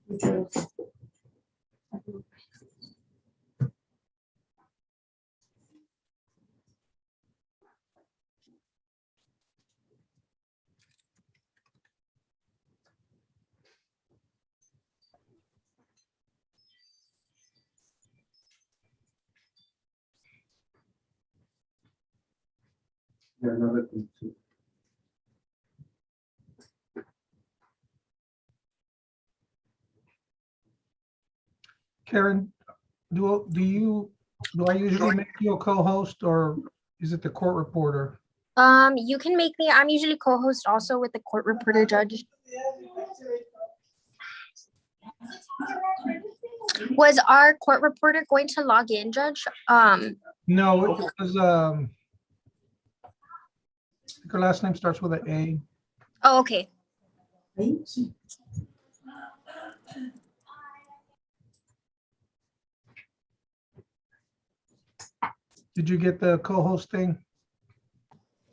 Yeah, another thing too. Karen, do I usually make you a co-host, or is it the court reporter? You can make me, I'm usually co-host also with the court reporter judge. Was our court reporter going to log in, Judge? No, it was, I think her last name starts with an A. Oh, okay. Did you get the co-host thing?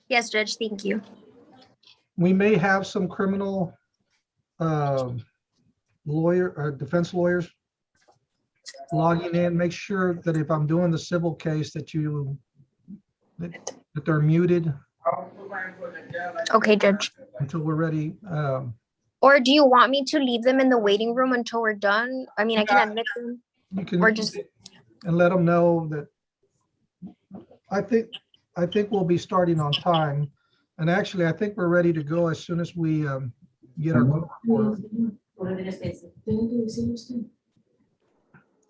Yes, Judge, thank you. We may have some criminal defense lawyers logging in. Make sure that if I'm doing the civil case that that they're muted Okay, Judge. until we're ready. Or do you want me to leave them in the waiting room until we're done? I mean, I can admit them. You can Or just, and let them know that I think we'll be starting on time. And actually, I think we're ready to go as soon as we get our court reporter.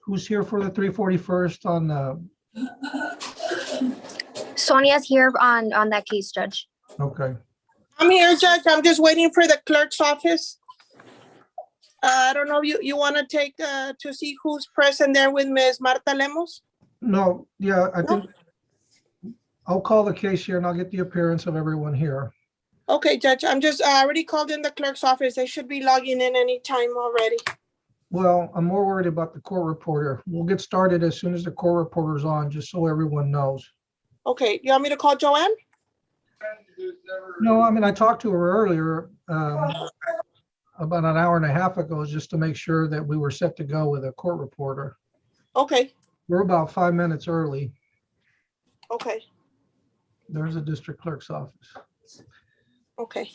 Who's here for the 341st on Sonia's here on that case, Judge. okay. I'm here, Judge. I'm just waiting for the clerk's office. I don't know, you want to take to see who's present there with Ms. Marta Lemos? No, yeah, I think I'll call the case here and I'll get the appearance of everyone here. Okay, Judge, I already called in the clerk's office. They should be logging in anytime already. Well, I'm more worried about the court reporter. We'll get started as soon as the court reporter's on, just so everyone knows. Okay, you want me to call Joanne? No, I mean, I talked to her earlier, about an hour and a half ago, just to make sure that we were set to go with a court reporter. Okay, We're about 5 minutes early. okay, There's a district clerk's office. okay.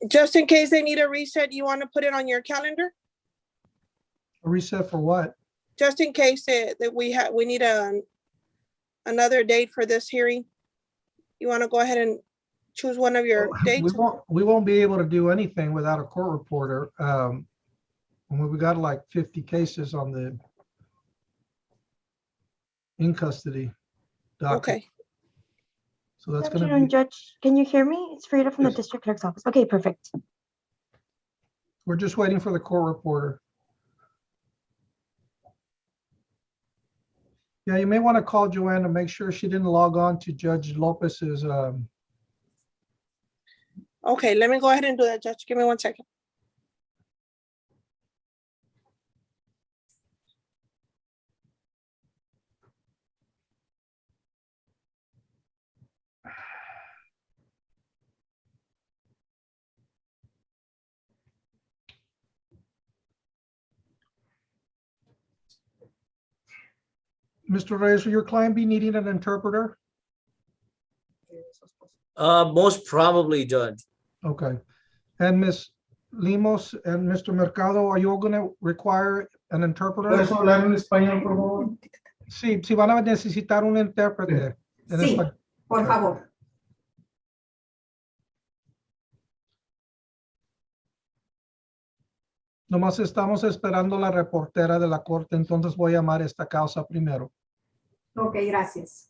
Just in case they need a reset, you want to put it on your calendar? A reset for what? Just in case that we need another date for this hearing. You want to go ahead and choose one of your dates? We won't be able to do anything without a court reporter. We got like 50 cases on the in custody docket. Okay, So that's Good going to afternoon, be, Judge. Can you hear me? It's Frida from the Yes. district clerk's office. Okay, perfect. we're just waiting for the court reporter. Yeah, you may want to call Joanne to make sure she didn't log on to Judge Lopez's. okay, let me go ahead and do that, Judge. Give me 1 second. Mr. Reyes, will your client be needing an interpreter? Most probably, Judge. Okay. And Ms. Limos and Mr. Mercado, are you all going to require an interpreter? ¿Puedes hablar en español, por favor? Sí, sí van a necesitar un intérprete. en Sí, español. por favor. Nomás estamos esperando la reportera de la corte, entonces voy a llamar esta causa primero. Ok, gracias.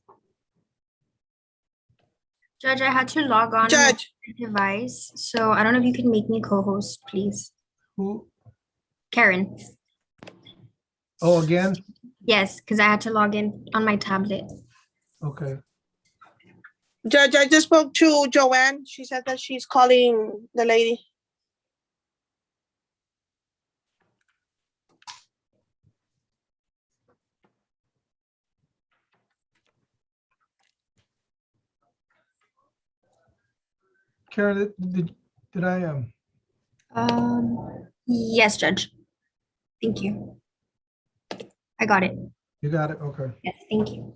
Judge, I had to log on Judge, with my device, so I don't know if you can make me co-host, please. Who? Karen. Oh, again? Yes, because I had to log in on my tablet. Okay. Judge, I just spoke to Joanne. She said that she's calling the lady. Karen, did I, Yes, Judge. Thank you. I got it. you got it? Okay. Yes, thank you.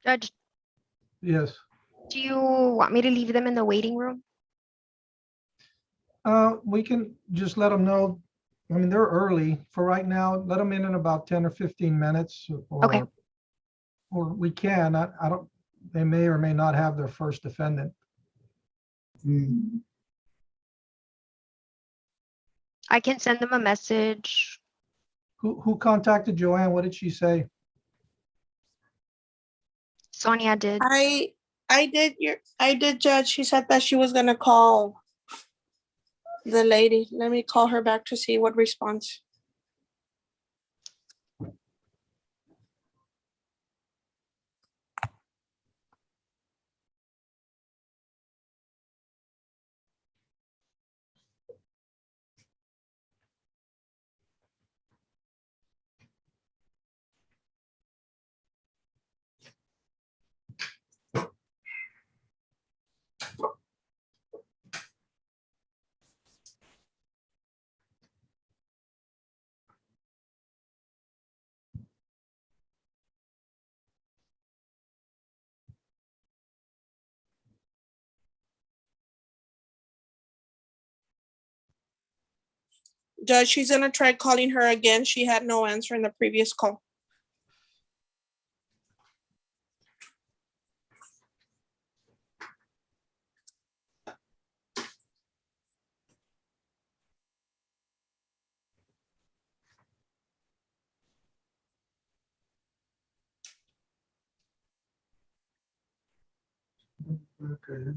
Judge, Yes. do you want me to leave them in the waiting room? We can just let them know. I mean, they're early for right now. Let them in about 10 or 15 minutes Okay. or we can, I don't, they may or may not have their first defendant. I can send them a message. Who contacted Joanne? What did she say? Sonia did. I did, Judge. She said that she was gonna call the lady. Let me call her back to see what response. Judge, she's gonna try calling her again. She had no answer in the previous call. Okay.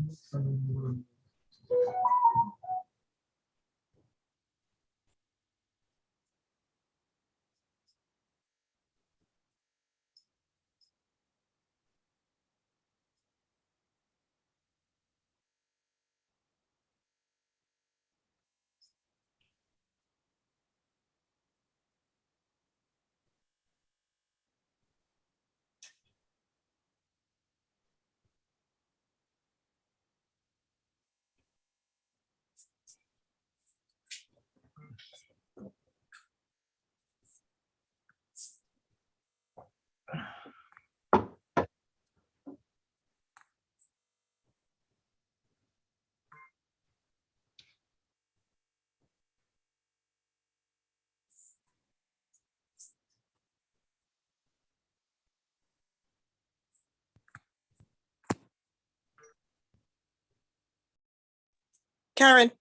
Karen,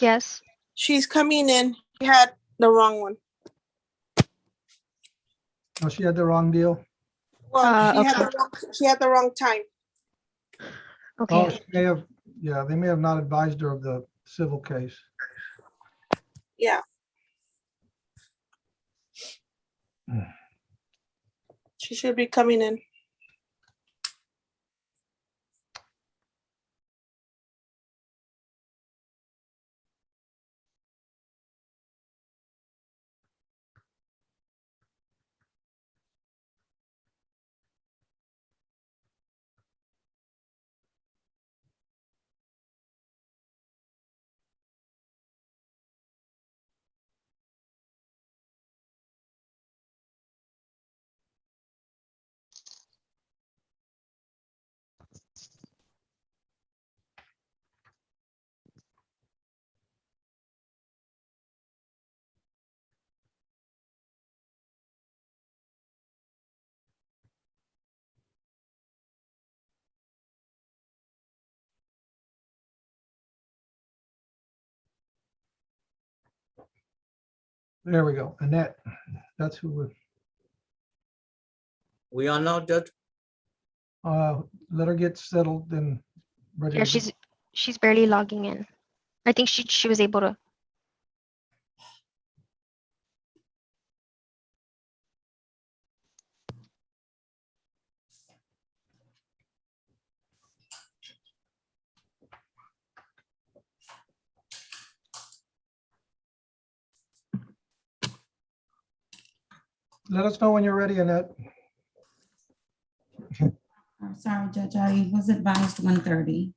Yes. she's coming in. She had the wrong one. Oh, she had the wrong deal. Well, Okay. she had the wrong time. Oh, Okay. she may have, yeah, they may have not advised her of the civil case. Yeah. She should be coming in. There we go. Annette, that's who would, We on now, Judge? let her get settled and ready. Yeah, to go. she's barely logging in. I think she was able to. Let us know when you're ready, Annette. I'm sorry, Judge, I was advised 1:30.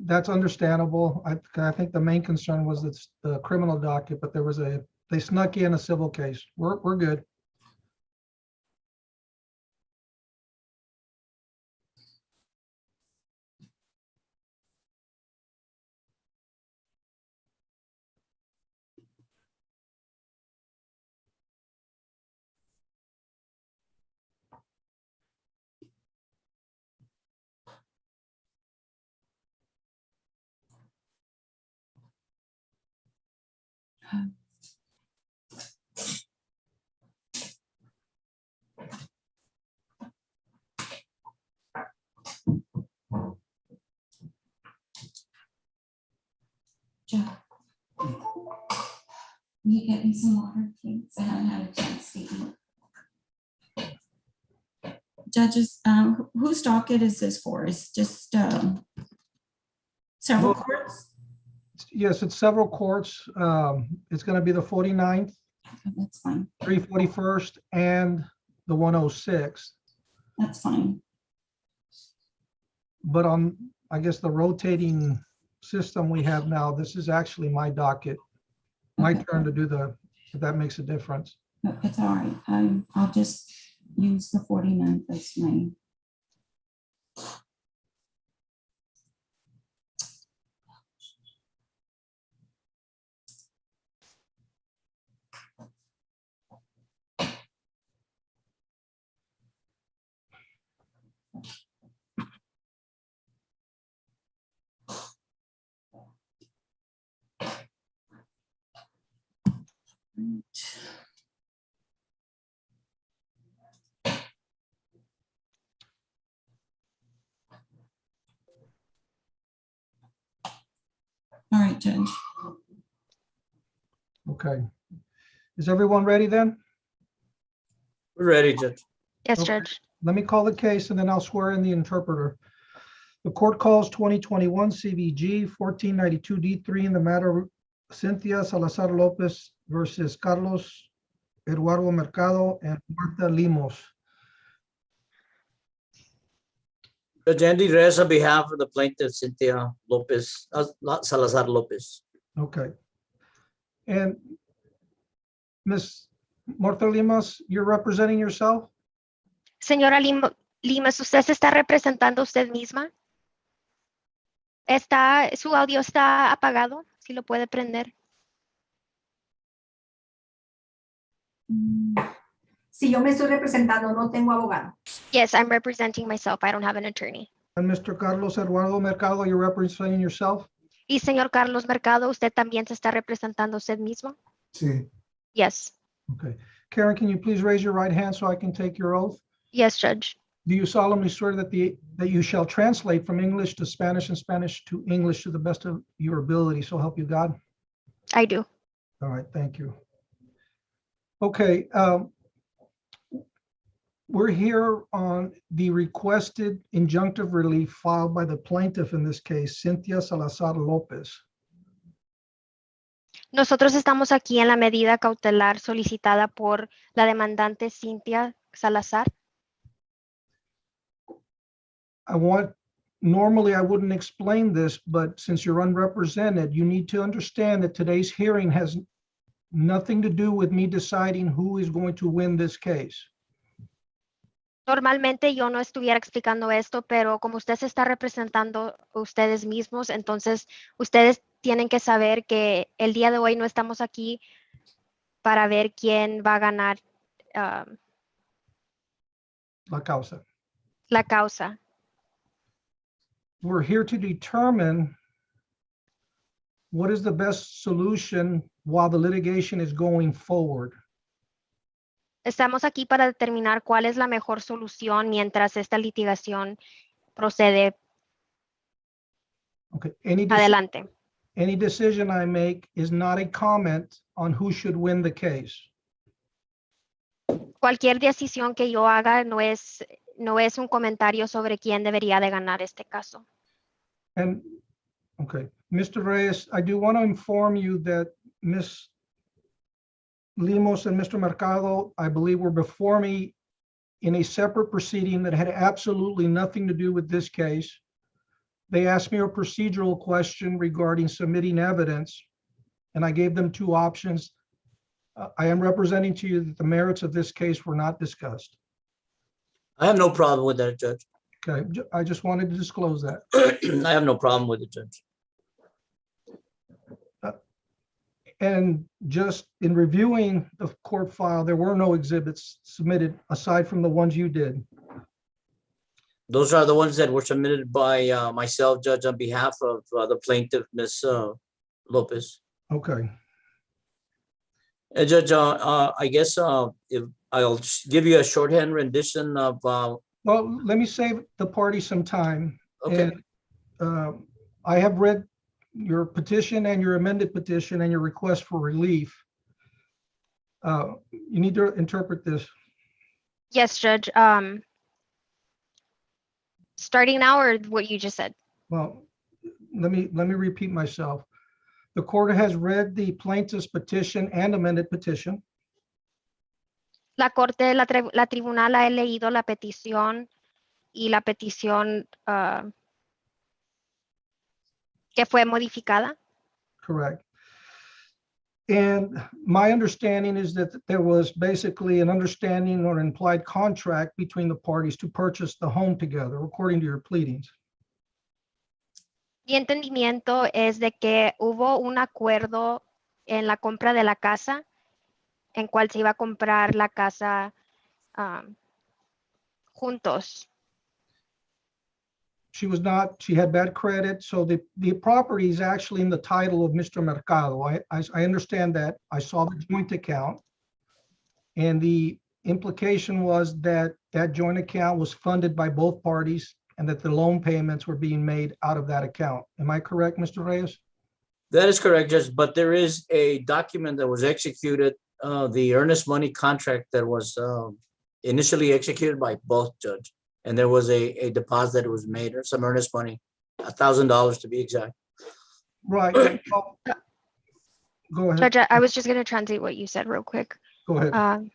That's understandable. I think the main concern was the criminal docket, but they snuck in a civil case. We're good. Judge, you get me some water, please? I haven't had a chance to eat. Judges, whose docket is this for? It's just several Well- courts? Yes, it's several courts. It's going to be the 49th, Okay, that's fine. 341st, and the 106th. That's fine. But on, I guess, the rotating system we have now, this is actually my docket. My Okay. turn to do if that makes a difference. No, it's all right. I'll just use the 49th as my. All right, Judge. Okay. Is everyone ready then? We're ready, Judge. Yes, Okay. Judge. Let me call the case and then I'll swear in the interpreter. The court calls 2021 CVG 1492 D3 in the matter of Cynthia Salazar Lopez versus Carlos Eduardo Mercado and Marta Limos. Judge Andy Reyes on behalf of the plaintiff Cynthia Lopez, Salazar Lopez. Okay. And Ms. Marta Limos, you're representing yourself? Señora Limas, ¿usted se está representando usted misma? Su audio está apagado, si lo puede prender. Si yo me estoy representando, no tengo abogado. Yes, I'm representing myself. I don't have an attorney. And Mr. Carlos Eduardo Mercado, you're representing yourself? Y señor Carlos Mercado, ¿usted también se está representando a usted mismo? Sí. Yes. Okay. Karen, can you please raise your right hand so I can take your oath? Yes, Judge. Do you solemnly swear that that you shall translate from English to Spanish and Spanish to English to the best of your ability, so help you God? I do. All right, thank you. Okay, we're here on the requested injunctive relief filed by the plaintiff in this case, Cynthia Salazar Lopez. Nosotros estamos aquí en la medida cautelar solicitada por la demandante Cynthia Salazar. Normally I wouldn't explain this, but since you're unrepresented, you need to understand that today's hearing has nothing to do with me deciding who is going to win this case. Normalmente yo no estuviera explicando esto, pero como usted se está representando ustedes mismos, entonces ustedes tienen que saber que el día de hoy no estamos aquí para ver quién va a ganar La causa. la causa. We're here to determine what is the best solution while the litigation is going forward. Estamos aquí para determinar cuál es la mejor solución mientras esta litigación procede Okay. adelante. Any decision I make is not a comment on who should win the case. Cualquier decisión que yo haga no es un comentario sobre quién debería de ganar este caso. And, okay, Mr. Reyes, I do want to inform you that Ms. Limos and Mr. Mercado, I believe, were before me in a separate proceeding that had absolutely nothing to do with this case. They asked me a procedural question regarding submitting evidence, and I gave them two options. I am representing to you that the merits of this case were not discussed. I have no problem with that, Judge. Okay, I just wanted to disclose that. I have no problem with it, Judge. And just in reviewing the court file, there were no exhibits submitted aside from the ones you did. Those are the ones that were submitted by myself, Judge, on behalf of the plaintiff, Ms. Lopez. Okay, Judge, I guess if I'll just give you a shorthand rendition of, well, let me save the party some time. okay, And I have read your petition and your amended petition and your request for relief. You need to interpret this. Yes, Judge. Starting now or what you just said? Well, let me repeat myself. The court has read the plaintiff's petition and amended petition. La corte, la tribunal ha leído la petición y la petición que fue modificada. Correct. And my understanding is that there was basically an understanding or implied contract between the parties to purchase the home together, according to your pleadings. Mi entendimiento es de que hubo un acuerdo en la compra de la casa, en cual se iba a comprar la casa juntos. She had bad credit, so the property is actually in the title of Mr. Mercado. I understand that. I saw the joint account. And the implication was that that joint account was funded by both parties and that the loan payments were being made out of that account. Am I correct, Mr. Reyes? that is correct, Judge, but there is a document that was executed, the earnest money contract that was initially executed by both, Judge. And there was a deposit that was made, or some earnest money, $1,000 to be exact. Right. Well, go ahead. Judge, I was just going to translate what you said real quick. Go ahead.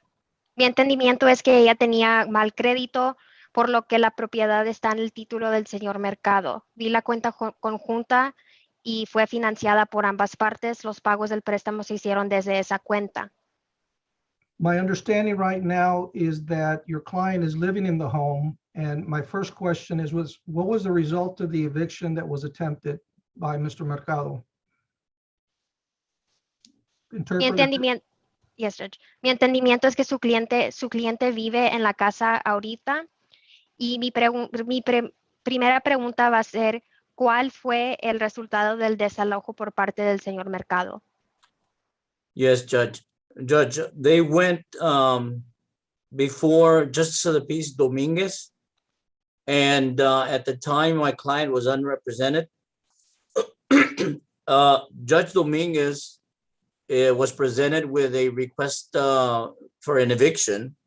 Mi entendimiento es que ella tenía mal crédito, por lo que la propiedad está en el título del señor Mercado. Vi la cuenta conjunta y fue financiada por ambas partes. Los pagos del préstamo se hicieron desde esa cuenta. My understanding right now is that your client is living in the home. And my first question is, what was the result of the eviction that was attempted by Mr. Mercado? Mi entendimiento, yes, Judge. Mi entendimiento es que su cliente vive en la casa ahorita y primera pregunta va a ser, ¿cuál fue el resultado del desalojo por parte del señor Mercado? Yes, Judge. Judge, they went before Justice of the Peace Dominguez. And at the time, my client was unrepresented. Judge Dominguez was presented with a request for an eviction.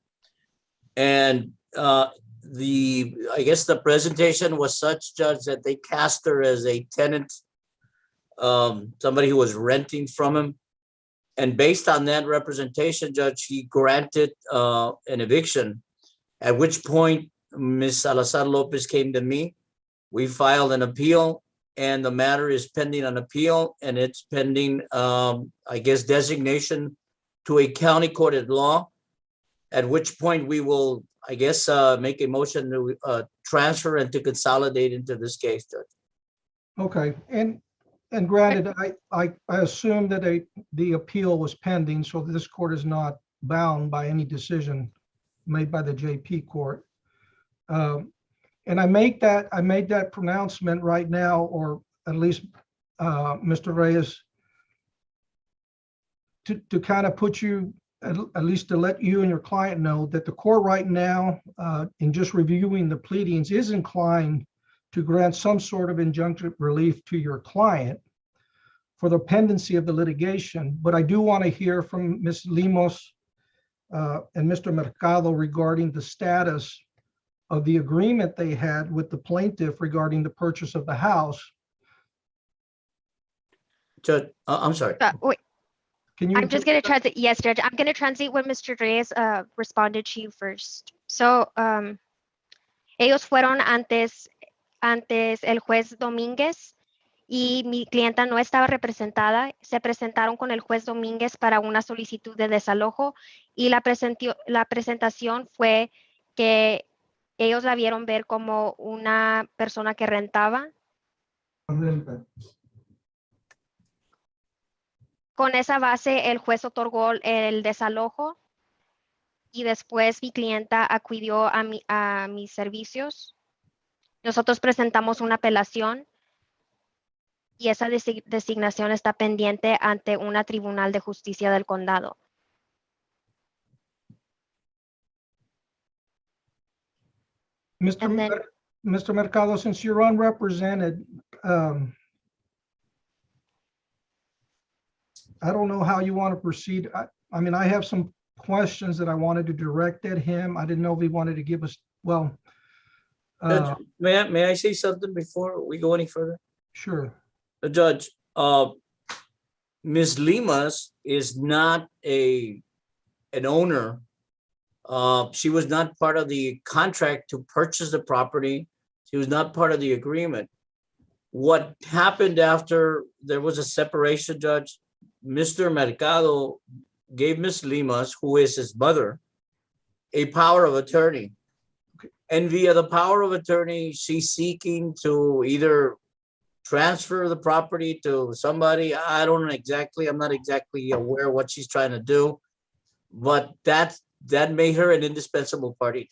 And I guess the presentation was such, Judge, that they cast her as a tenant, somebody who was renting from him. And based on that representation, Judge, he granted an eviction, at which point Ms. Salazar Lopez came to me. We filed an appeal, and the matter is pending an appeal, and it's pending, I guess, designation to a county court at law, at which point we will, I guess, make a motion to transfer and to consolidate into this case, Judge. Okay, and granted, I assume that the appeal was pending, so this court is not bound by any decision made by the JP court. And I made that pronouncement right now, or at least Mr. Reyes, to kind of put you, at least to let you and your client know that the court right now, in just reviewing the pleadings, is inclined to grant some sort of injunctive relief to your client for the pendency of the litigation. But I do want to hear from Ms. Limos and Mr. Mercado regarding the status of the agreement they had with the plaintiff regarding the purchase of the house. Judge, I'm sorry. Wait, Can you? I'm just going to translate. Yes, Judge. I'm going to translate what Mr. Reyes responded to you first. So, ellos fueron antes el juez Domínguez y mi clienta no estaba representada. Se presentaron con el juez Domínguez para una solicitud de desalojo y la presentación fue que ellos la vieron ver como una persona que rentaba. Con esa base, el juez otorgó el desalojo y después mi clienta acudió a mis servicios. Nosotros presentamos una apelación y esa designación está pendiente ante una tribunal de justicia del condado. Mr. Mercado, since you're unrepresented, I don't know how you want to proceed. I mean, I have some questions that I wanted to direct at him. I didn't know if he wanted to give us, well. Judge, may I say something before we go any further? Sure. Judge, Ms. Limas is not an owner. She was not part of the contract to purchase the property. She was not part of the agreement. What happened after there was a separation, Judge, Mr. Mercado gave Ms. Limas, who is his mother, a power of attorney. Okay. And via the power of attorney, she's seeking to either transfer the property to somebody. I'm not exactly aware what she's trying to do, but that made her an indispensable party.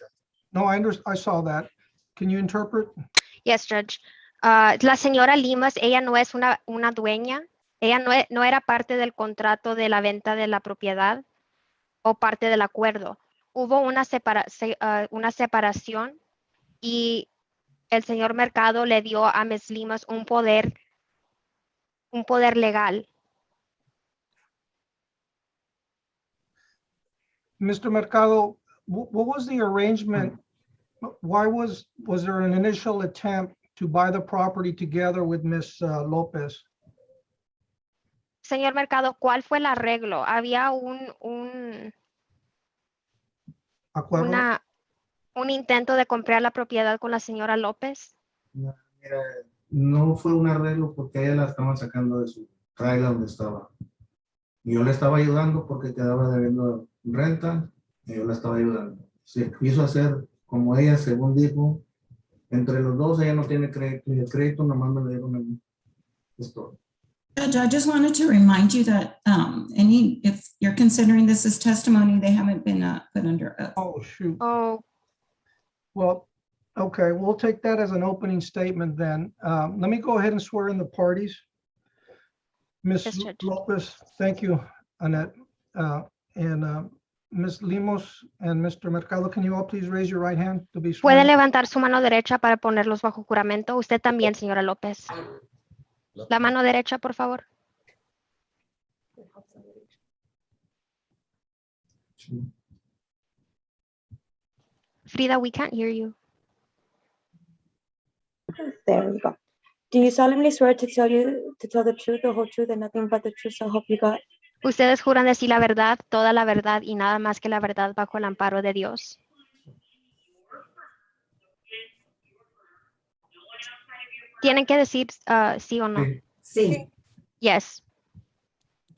No, I saw that. Can you interpret? Yes, Judge. La señora Limas, ella no es una dueña. Ella no era parte del contrato de la venta de la propiedad o parte del acuerdo. Hubo una separación y el señor Mercado le dio a Ms. Limas un poder legal. Mr. Mercado, what was the arrangement? Why was there an initial attempt to buy the property together with Ms. Lopez? Señor Mercado, ¿cuál fue el arreglo? ¿Había un intento de comprar la propiedad con la señora López? Mira, no fue un arreglo porque ella la estaban sacando de su trailer donde estaba. Y yo le estaba ayudando porque quedaba debiendo renta y yo la estaba ayudando. Se quiso hacer como ella, según dijo, entre los dos ella no tiene crédito y el crédito nomás me lo dieron a mí. Es todo. Judge, I just wanted to remind you that if you're considering this as testimony, they haven't been put under oath. Oh, shoot. Oh, Well, Okay, we'll take that as an opening statement then. Let me go ahead and swear in the parties. Yes, Ms. Judge. Lopez, thank you, Annette. And Ms. Limos and Mr. Mercado, can you all please raise your right hand to be Puede sworn? levantar su mano derecha para ponerlos bajo juramento. Usted también, señora López. La mano derecha, por favor. Frida, we can't hear you. There we go. Do you solemnly swear to tell the truth, the whole truth, and nothing but the truth, so help you God? Ustedes juran decir la verdad, toda la verdad y nada más que la verdad bajo el amparo de Dios. Tienen que decir sí o no. Sí. Sí. Yes.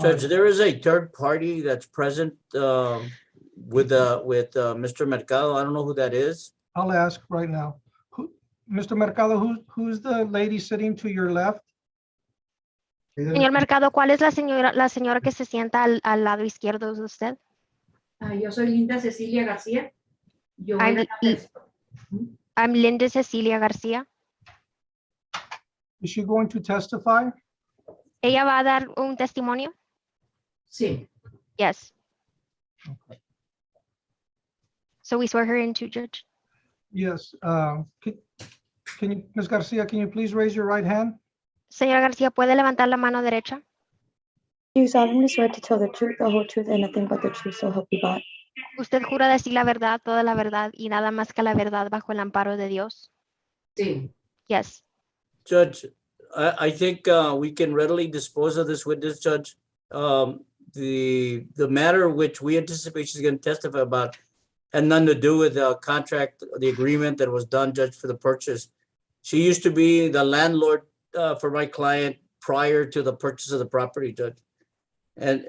Judge, there is a third party that's present with Mr. Mercado. I don't know who that is. I'll ask right now. Mr. Mercado, who's the lady sitting to your left? Señor Mercado, ¿cuál es la señora que se sienta al lado izquierdo de usted? Yo soy Linda Cecilia García. Yo I'm, le atesto. I'm Linda Cecilia García. Is she going to testify? ¿Ella va a dar un testimonio? Sí. Yes. So we swear her in too, Judge. Yes. Can you, Ms. Garcia, can you please raise your right hand? Señora García, ¿puede levantar la mano derecha? Do you solemnly swear to tell the truth, the whole truth, and nothing but the truth, so help you God? ¿Usted jura decir la verdad, toda la verdad y nada más que la verdad bajo el amparo de Dios? Sí. Yes. Judge, I think we can readily dispose of this witness, Judge. The matter which we anticipate she's going to testify about had nothing to do with the contract, the agreement that was done, Judge, for the purchase. She used to be the landlord for my client prior to the purchase of the property, Judge. And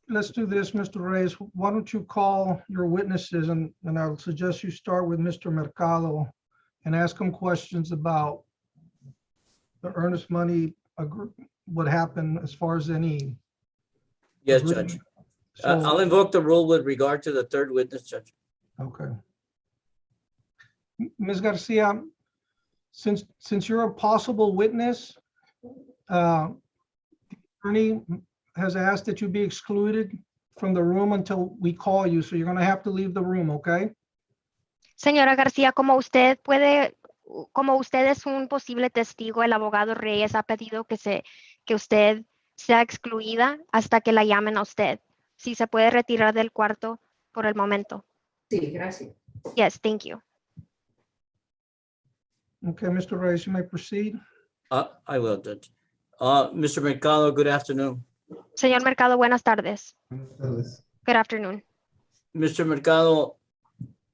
Let's do this, Mr. Reyes. Why don't you call your witnesses, and I'll suggest you start with Mr. Mercado and ask him questions about the earnest money, what happened as far as any. yes, agreement. Judge. So, I'll invoke the rule with regard to the third witness, Judge. okay. Ms. Garcia, since you're a possible witness, the attorney has asked that you be excluded from the room until we call you, so you're going to have to leave the room, okay? Señora García, como usted es un posible testigo, el abogado Reyes ha pedido que usted sea excluida hasta que la llamen a usted. Si se puede retirar del cuarto por el momento. Sí, gracias. Yes, thank you. Okay, Mr. Reyes, you may proceed. I will, Judge. Mr. Mercado, good afternoon. Señor Mercado, buenas tardes. Buenas tardes. Good afternoon. Mr. Mercado,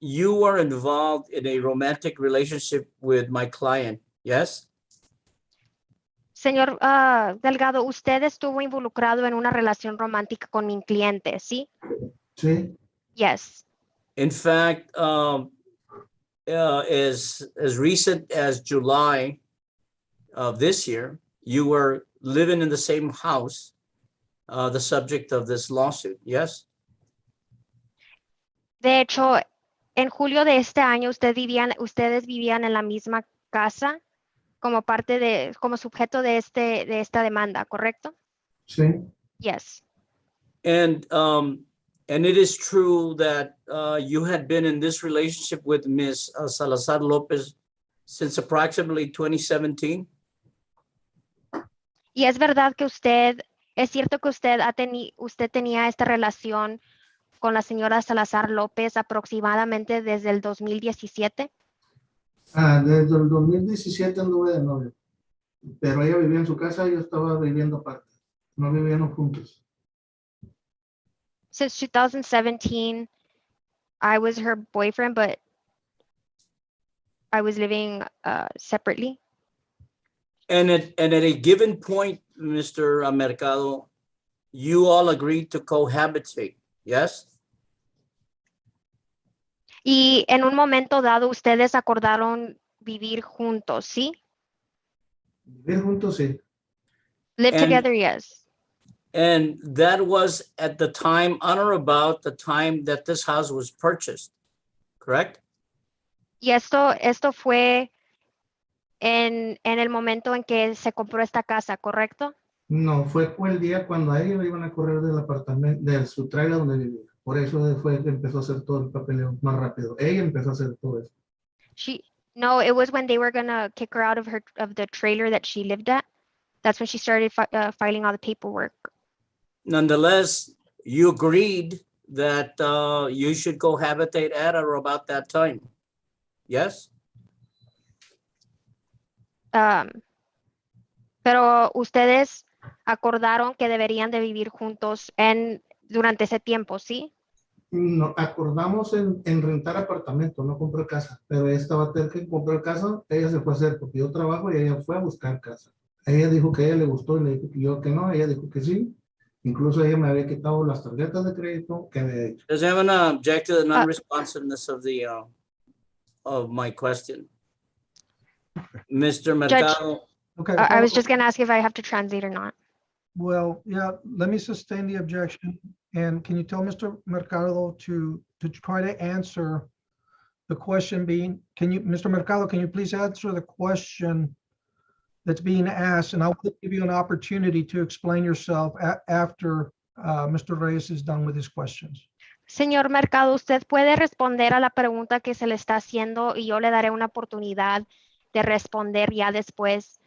you are involved in a romantic relationship with my client, yes? Señor Delgado, usted estuvo involucrado en una relación romántica con mi cliente, ¿sí? Sí. Yes. In fact, as recent as July of this year, you were living in the same house, the subject of this lawsuit, yes? De hecho, en julio de este año ustedes vivían en la misma casa como sujeto de esta demanda, ¿correcto? Sí. Yes. And it is true that you had been in this relationship with Ms. Salazar Lopez since approximately 2017? Y es verdad que es cierto que usted tenía esta relación con la señora Salazar López aproximadamente desde el 2017. Desde el 2017 anduve de novio, pero ella vivía en su casa y yo estaba viviendo aparte. No vivíamos juntos. Since 2017, I was her boyfriend, but I was living separately. And at a given point, Mr. Mercado, you all agreed to cohabitate, yes? Y en un momento dado, ustedes acordaron vivir juntos, ¿sí? Vivir juntos, sí. Live And- together, yes. And that was at the time, on or about the time that this house was purchased, correct? Y esto fue en el momento en que se compró esta casa, ¿correcto? No, fue el día cuando a ella le iban a correr del apartamento, de su trailer donde vivía. Por eso fue que empezó a hacer todo el papeleo más rápido. Ella empezó a hacer todo eso. No, it was when they were gonna kick her out of the trailer that she lived at. That's when she started filing all the paperwork. Nonetheless, you agreed that you should cohabitate at or about that time. Yes? Pero ustedes acordaron que deberían de vivir juntos durante ese tiempo, ¿sí? No, acordamos en rentar apartamento, no comprar casa. Pero ella estaba terca en comprar casa, ella se fue a hacer porque yo trabajo y ella fue a buscar casa. Ella dijo que a ella le gustó y le dijo que yo que no, ella dijo que sí. Incluso ella me había quitado las tarjetas de crédito que había hecho. Does anyone object to the non-responsiveness of my question? Mr. Mercado, Okay. I was just gonna ask if I have to translate or not. Well, yeah, let me sustain the objection. And can you tell Mr. Mercado to try to answer the question being, Mr. Mercado, can you please answer the question that's being asked? And I'll give you an opportunity to explain yourself after Mr. Reyes is done with his questions. Señor Mercado, usted puede responder a la pregunta que se le está haciendo y yo le daré una oportunidad de responder ya después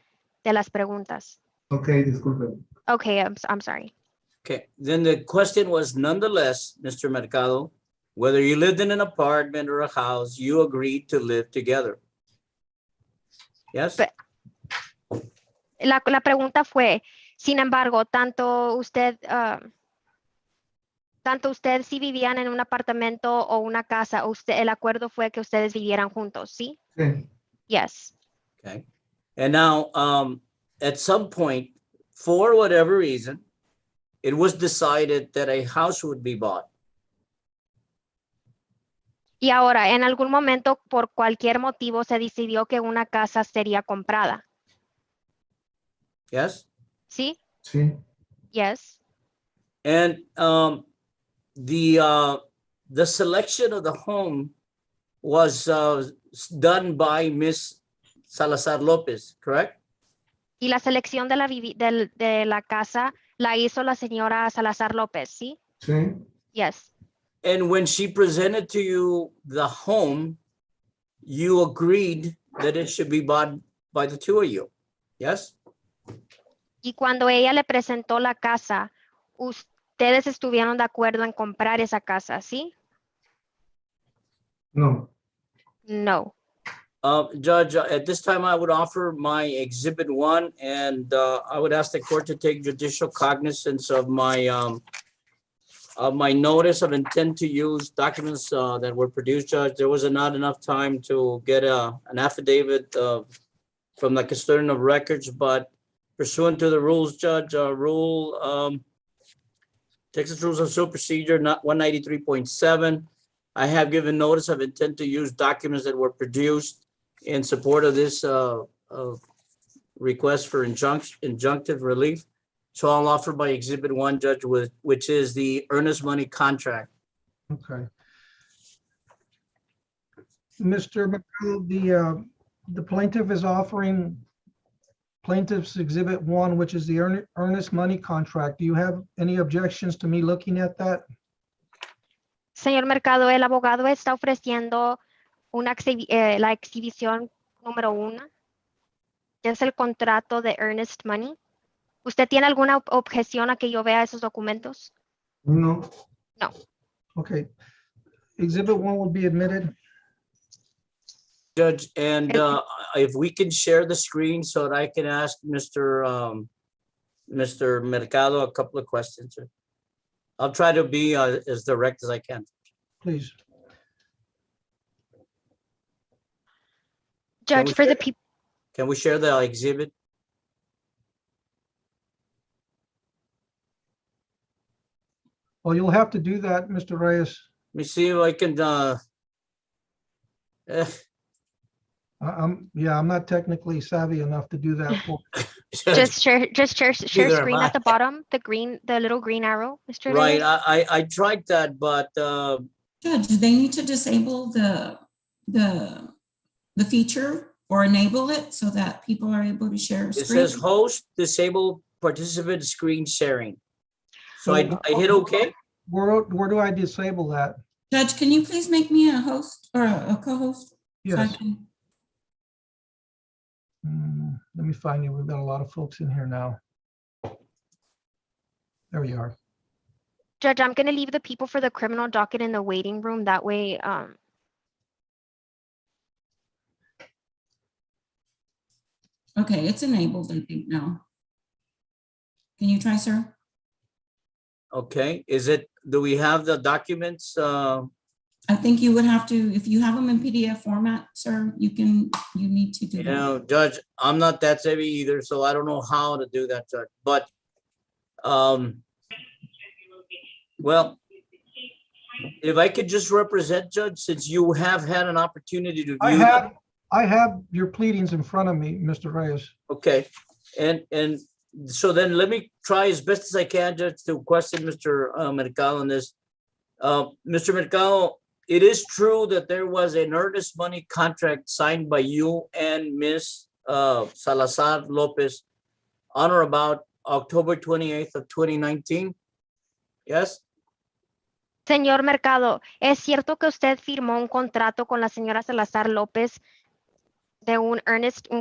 de las preguntas. Ok, disculpe. Okay, I'm sorry. okay, then the question was nonetheless, Mr. Mercado, whether you lived in an apartment or a house, you agreed to live together. Yes? But- La pregunta fue, sin embargo, tanto usted si vivían en un apartamento o una casa, el acuerdo fue que ustedes vivieran juntos, ¿sí? Sí. Yes. Okay. And now, at some point, for whatever reason, it was decided that a house would be bought. Y ahora, en algún momento, por cualquier motivo, se decidió que una casa sería comprada, Yes? ¿sí? Sí. Yes. And the selection of the home was done by Miss Salazar Lopez, correct? Y la selección de la casa la hizo la señora Salazar López, ¿sí? Sí. Yes. And when she presented to you the home, you agreed that it should be bought by the two of you. Yes? Y cuando ella le presentó la casa, ustedes estuvieron de acuerdo en comprar esa casa, ¿sí? No. No. Judge, at this time, I would offer my exhibit 1, and I would ask the court to take judicial cognizance of my notice of intent to use documents that were produced, Judge. There was not enough time to get an affidavit from the custodian of records, but pursuant to the rules, Judge, Texas Rules of Civil Procedure, not 193.7, I have given notice of intent to use documents that were produced in support of this request for injunctive relief. So I'll offer by exhibit 1, Judge, which is the earnest money contract. Okay. Mr. Mercado, the plaintiff is offering plaintiff's exhibit 1, which is the earnest money contract. Do you have any objections to me looking at that? Señor Mercado, el abogado está ofreciendo la exhibición número 1, que es el contrato de earnest money. ¿Usted tiene alguna objeción a que yo vea esos documentos? No. No. Okay. Exhibit 1 will be admitted. Judge, and if we can share the screen so that I can ask Mr. Mercado a couple of questions. I'll try to be as direct as I can. Please. Judge, for the people. Can we share the exhibit? Well, you'll have to do that, Mr. Reyes. Let me see if I can, I'm not technically savvy enough to do that. Just share Neither am screen I. at the bottom, the little green arrow, Mr. Right, Reyes. I tried that, but Judge, they need to disable the the feature or enable it so that people are able to share a It screen? says host, disable participant screen sharing. So I So- hit okay. Where do I disable that? Judge, can you please make me a host or a co-host? So I Yes. can- Let me find you. We've got a lot of folks in here now. There we are. Judge, I'm going to leave the people for the criminal docket in the waiting room. That way, Okay, it's enabled, I think now. Can you try, sir? Okay, do we have the documents? I think you would have to, if you have them in PDF format, sir, you need to do You that. know, Judge, I'm not that savvy either, so I don't know how to do that, Judge, but, well, if I could just represent, Judge, since you have had an opportunity to I view that. have your pleadings in front of me, Mr. Reyes. Okay, and so then let me try as best as I can, Judge, to question Mr. Mercado on this. Mr. Mercado, it is true that there was an earnest money contract signed by you and Ms. Salazar Lopez on or about October 28th of 2019? Yes? señor Mercado, ¿es cierto que usted firmó un contrato con la señora Salazar López de un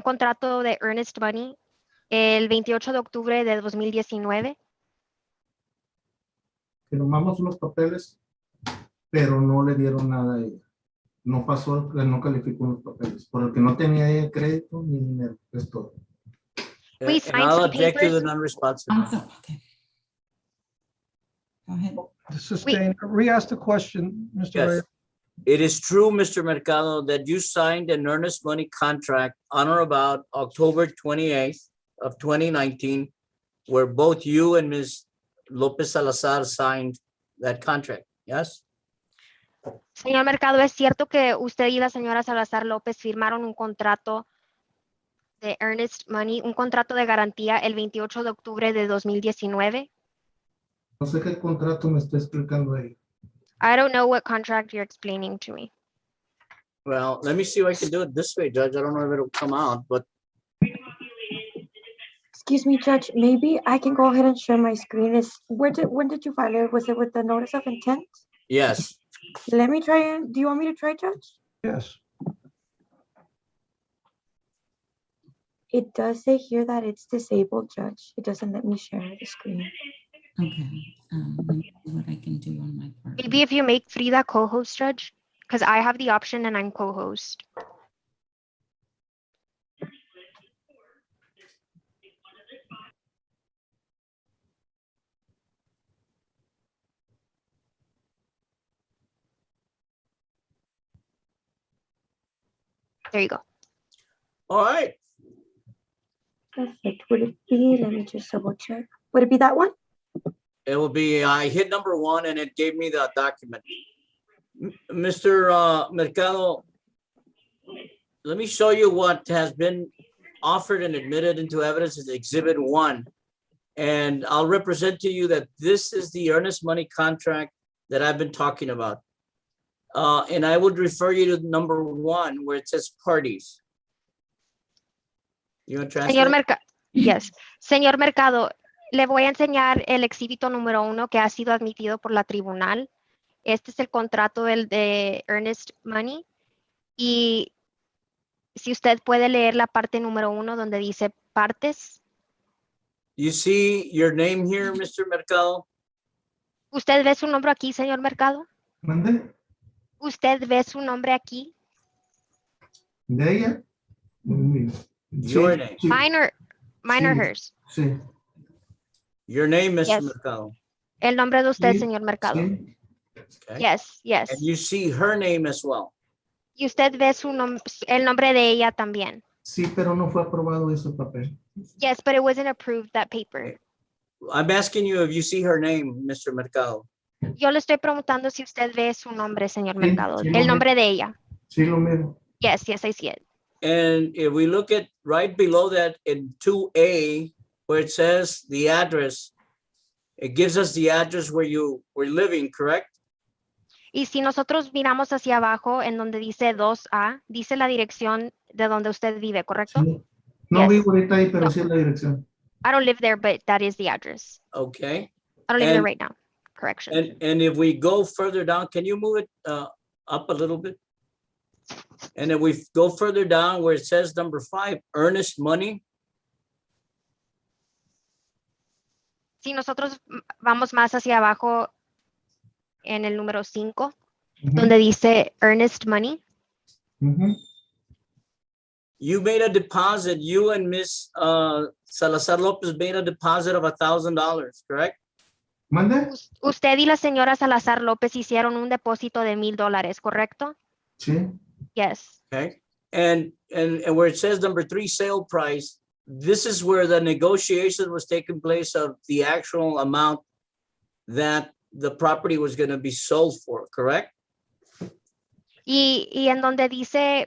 contrato de earnest money el 28 de octubre de 2019? Firmamos unos papeles, pero no le dieron nada a ella. No pasó, no calificó los papeles, por el que no tenía ella crédito ni dinero, es todo. We And signed I'll some object to the papers. non-responsive. Okay. Go ahead. Sustain, re-ask the question, Mr. Yes. Reyes. It is true, Mr. Mercado, that you signed an earnest money contract on or about October 28th of 2019, where both you and Ms. Lopez Salazar signed that contract, yes? Señor Mercado, ¿es cierto que usted y la señora Salazar López firmaron un contrato de earnest money, un contrato de garantía el 28 de octubre de 2019? No sé qué contrato me está explicando ahí. I don't know what contract you're explaining to me. Well, let me see if I can do it this way, Judge. I don't know if it'll come out, but Excuse me, Judge, maybe I can go ahead and share my screen. When did you file it? Was it with the notice of intent? yes. Let me try and, do you want me to try, Judge? Yes. It does say here that it's disabled, Judge. It doesn't let me share the screen. Okay. Let me see what I can do on my part. Maybe if you make Frida co-host, Judge, because I have the option and I'm co-host. There you go. All right. Perfect. Would it be, let me just double check. Would it be that one? It will be, I hit number 1 and it gave me the document. Mr. Mercado, let me show you what has been offered and admitted into evidence as Exhibit 1. And I'll represent to you that this is the earnest money contract that I've been talking about. And I would refer you to number 1 where it says parties. You want to translate? Yes. Señor Mercado, le voy a enseñar el exhibito número 1 que ha sido admitido por la tribunal. Este es el contrato de earnest money. Y si usted puede leer la parte número 1 donde dice partes. You see your name here, Mr. Mercado? ¿Usted ve su nombre aquí, señor Mercado? ¿Mande? ¿Usted ve su nombre aquí? ¿De ella? Sí, Your name. sí, Mine or Sí. hers? sí, Your name, Mr. Yes. Mercado. El nombre de usted, Sí, señor Mercado. sí. Okay. Yes, yes. And you see her name as well. Y usted ve el nombre de ella también. Sí, pero no fue aprobado ese papel. Yes, but it wasn't approved, that paper. I'm asking you if you see her name, Mr. Mercado. Yo le estoy preguntando si usted ve su nombre, señor Sí, Mercado. sí, El lo nombre de ella. Sí, lo miro. Yes, yes, I see it. And if we look at right below that in 2A, where it says the address, it gives us the address where you were living, correct? Y si nosotros miramos hacia abajo en donde dice 2A, dice la dirección de donde usted vive, ¿correcto? Sí. No Yes. vivo ahorita ahí, pero No. sí es la dirección. I don't live there, but that is the address. Okay. I don't live there And- right now. Correction. And if we go further down, can you move it up a little bit? And if we go further down where it says number 5, earnest money, Si nosotros vamos más hacia abajo en el número 5, Ujú, donde dice earnest money, ujú. you made a deposit, you and Miss Salazar Lopez made a deposit of $1,000, correct? ¿Mande? usted y la señora Salazar López hicieron un depósito de $1,000, ¿correcto? Sí. Yes. Okay. And where it says number 3, sale price, this is where the negotiation was taking place of the actual amount that the property was going to be sold for, correct? Y en donde dice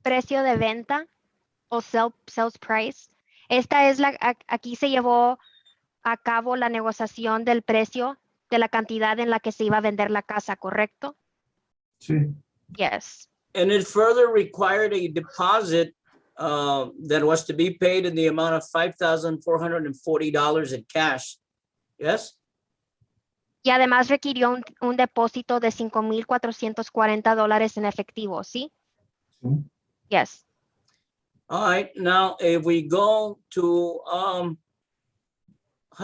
precio de venta o sales price, esta es aquí se llevó a cabo la negociación del precio de la cantidad en la que se iba a vender la casa, ¿correcto? Sí. Yes. And it further required a deposit that was to be paid in the amount of $5,440 in cash. Yes? Y además requirió un depósito de $5,440 en efectivo, ¿sí? Sí. Yes. All right. Now, if we go to, how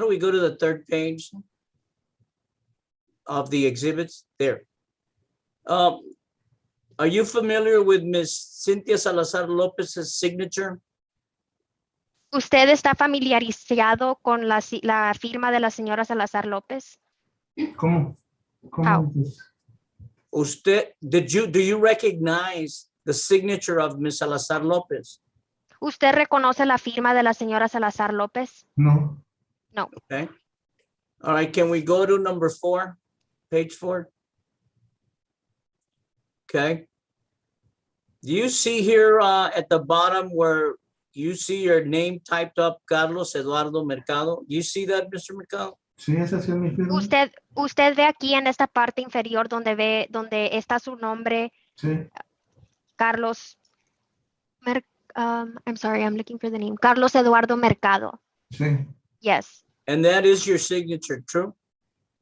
do we go to the third page of the exhibits? There. Are you familiar with Miss Cynthia Salazar Lopez's signature? ¿Usted está familiarizado con la firma de la señora Salazar López? ¿Cómo? ¿Cómo How? dices? Do you recognize the signature of Miss Salazar Lopez? ¿Usted reconoce la firma de la señora Salazar López? No. No. Okay. All right, can we go to number 4, page 4? Okay. Do you see here at the bottom where you see your name typed up, Carlos Eduardo Mercado? Do you see that, Mr. Mercado? Sí, esa sí es mi firma. Usted ve aquí en esta parte inferior donde está su nombre, Sí. Carlos, I'm sorry, I'm looking for the name. Carlos Eduardo Mercado. Sí. Yes. And that is your signature, true?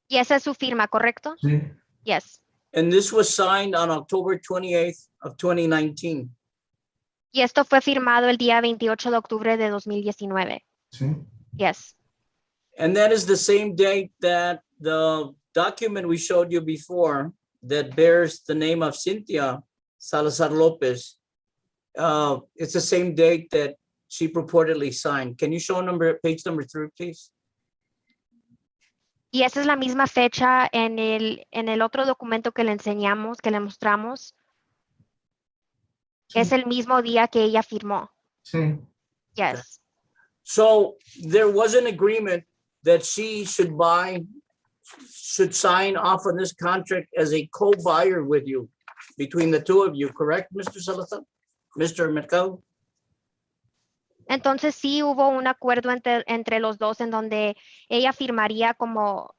Y esa es su firma, ¿correcto? Sí. Yes. And this was signed on October 28th of 2019. Y esto fue firmado el día 28 de octubre de 2019. Sí. Yes. And that is the same date that the document we showed you before that bears the name of Cynthia Salazar Lopez. It's the same date that she purportedly signed. Can you show page number 3, please? Y esa es la misma fecha en el otro documento que le enseñamos, que le mostramos. Sí. Es el mismo día que ella firmó. Sí. Yes. So there was an agreement that she should sign off on this contract as a co-buyer with you, between the two of you, correct, Mr. Salazar? Mr. Mercado? Entonces sí hubo un acuerdo entre los dos en donde ella firmaría como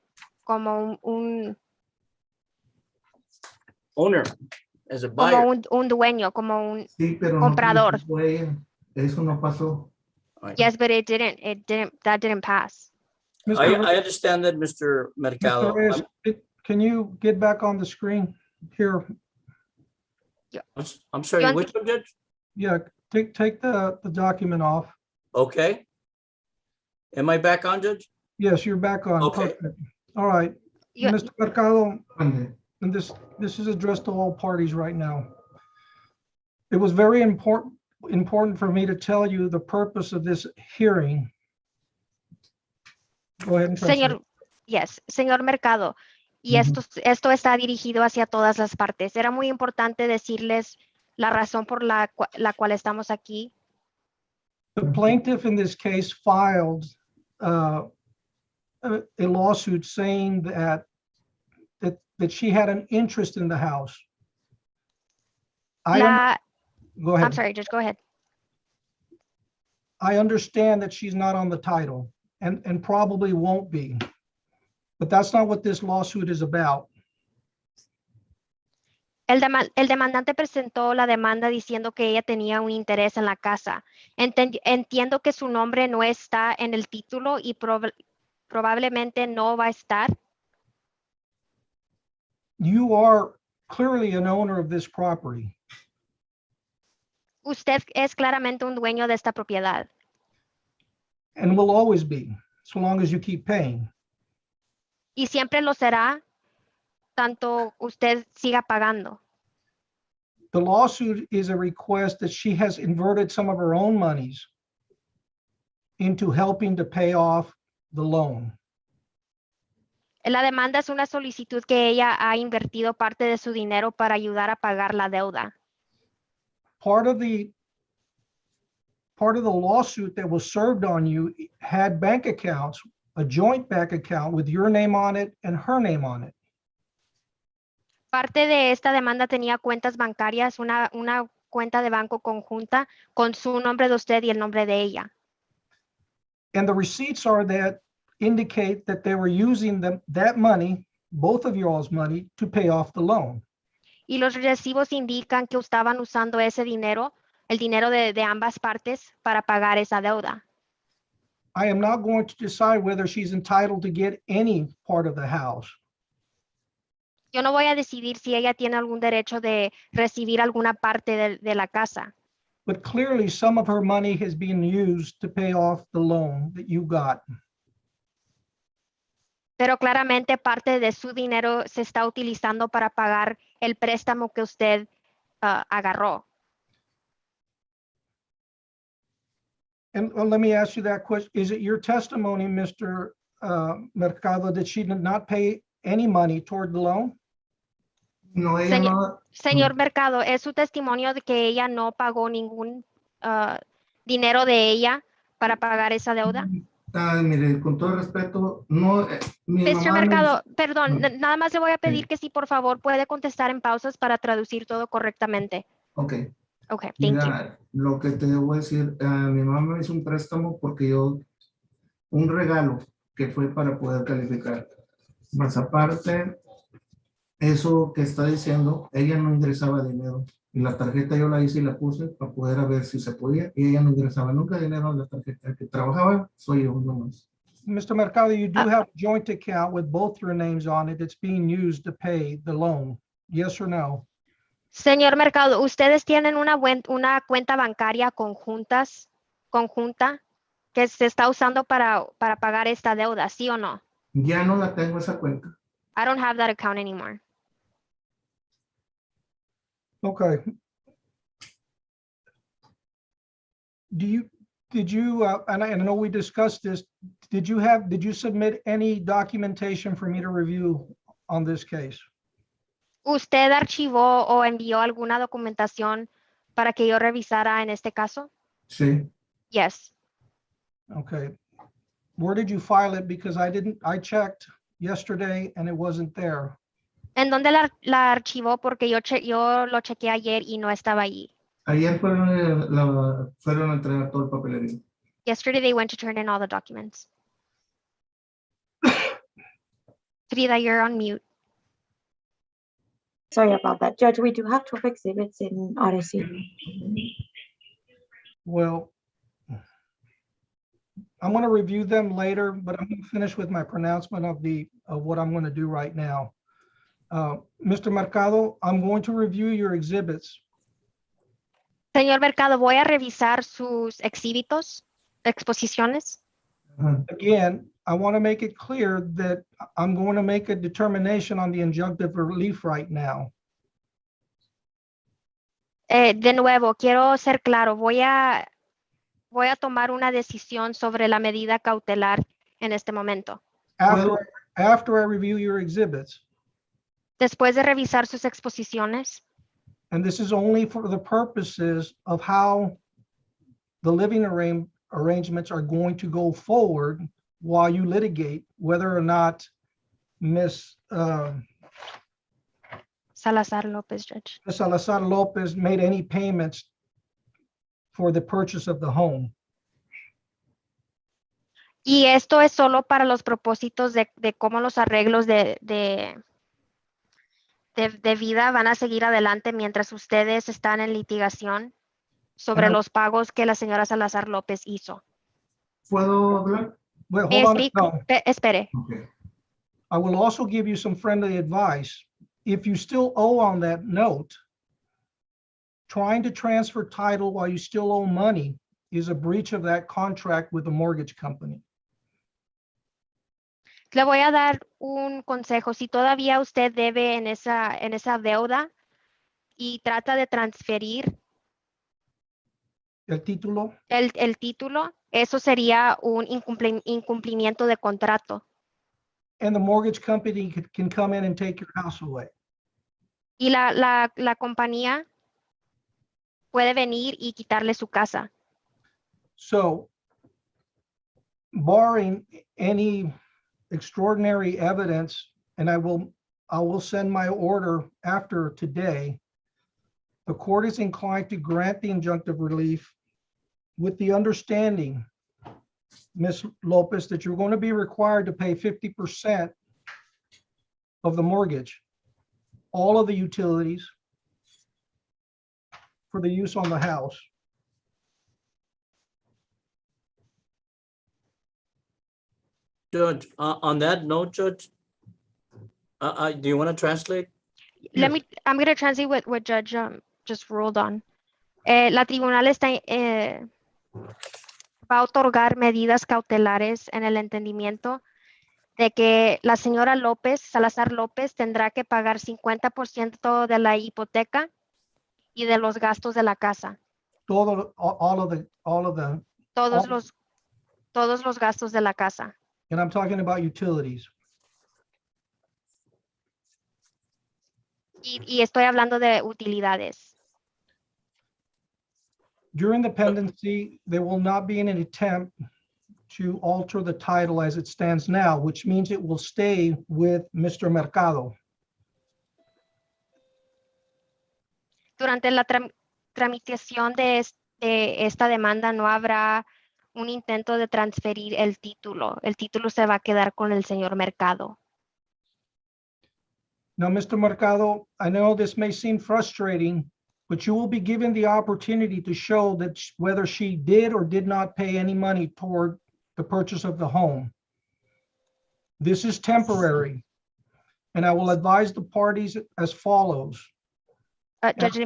un Owner, as a buyer. como un dueño, como un Sí, pero comprador. no fue ella. Eso no pasó. Yes, but that didn't pass. I understand that, Mr. Mercado. Mr. Reyes, can you get back on the screen here? I'm sorry, which one, Judge? Yeah, take the document off. Okay. Am I back on, Judge? Yes, you're back on. Okay. Perfect. All right. You- Mr. Mercado, Mande. and this is addressed to all parties right now. It was very important for me to tell you the purpose of this hearing. Go ahead and translate. Señor Mercado, y esto está dirigido hacia todas las partes. Era muy importante decirles la razón por la cual estamos aquí. The plaintiff in this case filed a lawsuit saying that she had an interest in the house. Go ahead. I'm sorry, just go ahead. I understand that she's not on the title and probably won't be, but that's not what this lawsuit is about. El demandante presentó la demanda diciendo que ella tenía un interés en la casa. Entiendo que su nombre no está en el título y probablemente no va a estar. You are clearly an owner of this property. Usted es claramente un dueño de esta propiedad And will always be, so long as you keep paying. y siempre lo será, tanto usted siga pagando. The lawsuit is a request that she has inverted some of her own monies into helping to pay off the loan. La demanda es una solicitud que ella ha invertido parte de su dinero para ayudar a pagar la deuda. Part of the lawsuit that was served on you had bank accounts, a joint bank account with your name on it and her name on it. Parte de esta demanda tenía cuentas bancarias, una cuenta de banco conjunta con su nombre de usted y el nombre de ella. And the receipts are that indicate that they were using that money, both of y'all's money, to pay off the loan. Y los recibos indican que estaban usando ese dinero, el dinero de ambas partes, para pagar esa deuda. I am not going to decide whether she's entitled to get any part of the house. Yo no voy a decidir si ella tiene algún derecho de recibir alguna parte de la casa, But clearly some of her money has been used to pay off the loan that you got. pero claramente parte de su dinero se está utilizando para pagar el préstamo que usted agarró. And let me ask you that question. Is it your testimony, Mr. Mercado, that she did not pay any money toward the loan? No, ella no. Señor Mercado, ¿es su testimonio de que ella no pagó ningún dinero de ella para pagar esa deuda? Mire, con todo respeto, no, mi Mr. mamá me Mercado, dice- perdón, nada más le voy a pedir Sí. que si por favor puede contestar en pausas para traducir todo correctamente. Ok, Okay, thank you. mira, lo que te voy a decir, mi mamá me hizo un préstamo porque un regalo que fue para poder calificar. Más aparte, eso que está diciendo, ella no ingresaba dinero. Y la tarjeta yo la hice y la puse para poder ver si se podía. Y ella no ingresaba nunca dinero en la tarjeta. El que trabajaba soy yo nomás. Mr. Mercado, you do have a joint account with both your names on it that's being used to pay the loan. Yes or no? Señor Mercado, ¿ustedes tienen una cuenta bancaria conjunta que se está usando para pagar esta deuda, sí o no? Ya no la tengo esa cuenta. I don't have that account anymore. Okay. Did you, and I know we discussed this, did you submit any documentation for me to review on this case? ¿Usted archivó o envió alguna documentación para que yo revisara en este caso? Sí. Yes. Okay. Where did you file it? Because I checked yesterday and it wasn't there. ¿En dónde la archivó? Porque yo lo chequeé ayer y no estaba allí. Ayer fueron a entregar todo el papelería. Yesterday they went to turn in all the documents. Frida, you're on mute. Sorry about that, Judge. We do have 12 exhibits in Odyssey. Well, I'm going to review them later, but I'm going to finish with my pronouncement of what I'm going to do right now. Mr. Mercado, I'm going to review your exhibits. Señor Mercado, voy a revisar sus exposiciones. Ajá. Again, I want to make it clear that I'm going to make a determination on the injunctive relief right now. De nuevo, quiero ser claro, voy a tomar una decisión sobre la medida cautelar en este momento. After I review your exhibits, Después de revisar sus exposiciones, and this is only for the purposes of how the living arrangements are going to go forward while you litigate whether or not Ms. Salazar López, Judge. Salazar Lopez made any payments for the purchase of the home. Y esto es solo para los propósitos de cómo los arreglos de vida van a seguir adelante mientras ustedes están en litigación sobre los pagos que la señora Salazar López hizo. ¿Puedo hablar? Well, hold on. Explico- No, espere. Okay. I will also give you some friendly advice. If you still owe on that note, trying to transfer title while you still owe money is a breach of that contract with the mortgage company. Le voy a dar un consejo. Si todavía usted debe en esa deuda y trata de transferir El título, el título, eso sería un incumplimiento de contrato. and the mortgage company can come in and take your house away. Y la compañía puede venir y quitarle su casa. So barring any extraordinary evidence, and I will send my order after today, the court is inclined to grant the injunctive relief with the understanding, Ms. Lopez, that you're going to be required to pay 50% of the mortgage, all of the utilities for the use on the house. Judge, on that note, Judge, do you want to translate? I'm going to translate what Judge just ruled on. La tribunal va a otorgar medidas cautelares en el entendimiento de que la señora López, Salazar López, tendrá que pagar 50% de la hipoteca y de los gastos de la casa. All of the, Todos All- los gastos de la casa. and I'm talking about utilities. Y estoy hablando de utilidades. During the pendency, there will not be any attempt to alter the title as it stands now, which means it will stay with Mr. Mercado. Durante la tramitación de esta demanda no habrá un intento de transferir el título. El título se va a quedar con el señor Mercado. Now, Mr. Mercado, I know this may seem frustrating, but you will be given the opportunity to show that whether she did or did not pay any money toward the purchase of the home. This is temporary, and I will advise the parties as follows. Judge,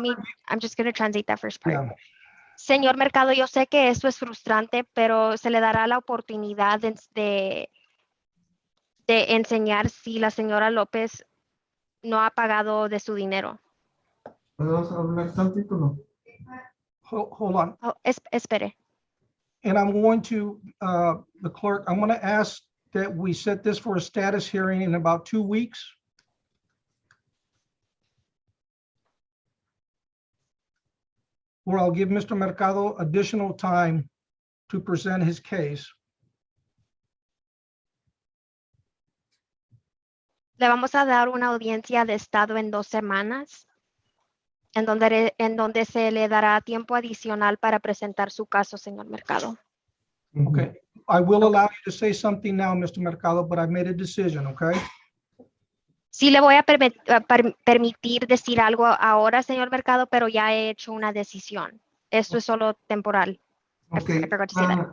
I'm just going to translate that first part. Yeah. Señor Mercado, yo sé que esto es frustrante, pero se le dará la oportunidad de enseñar si la señora López no ha pagado de su dinero. ¿Puedo hablar tantito o no? Hold on. Oh, espere. And I'm going to, the clerk, I'm going to ask that we set this for a status hearing in about 2 weeks. Where I'll give Mr. Mercado additional time to present his case. Le vamos a dar una audiencia de estado en 2 semanas, en donde se le dará tiempo adicional para presentar su caso, señor Mercado. Okay. I will allow you to say something now, Mr. Mercado, but I've made a decision, okay? Sí le voy a permitir decir algo ahora, señor Mercado, pero ya he hecho una decisión. Esto es solo temporal. Ok. I forgot to say that.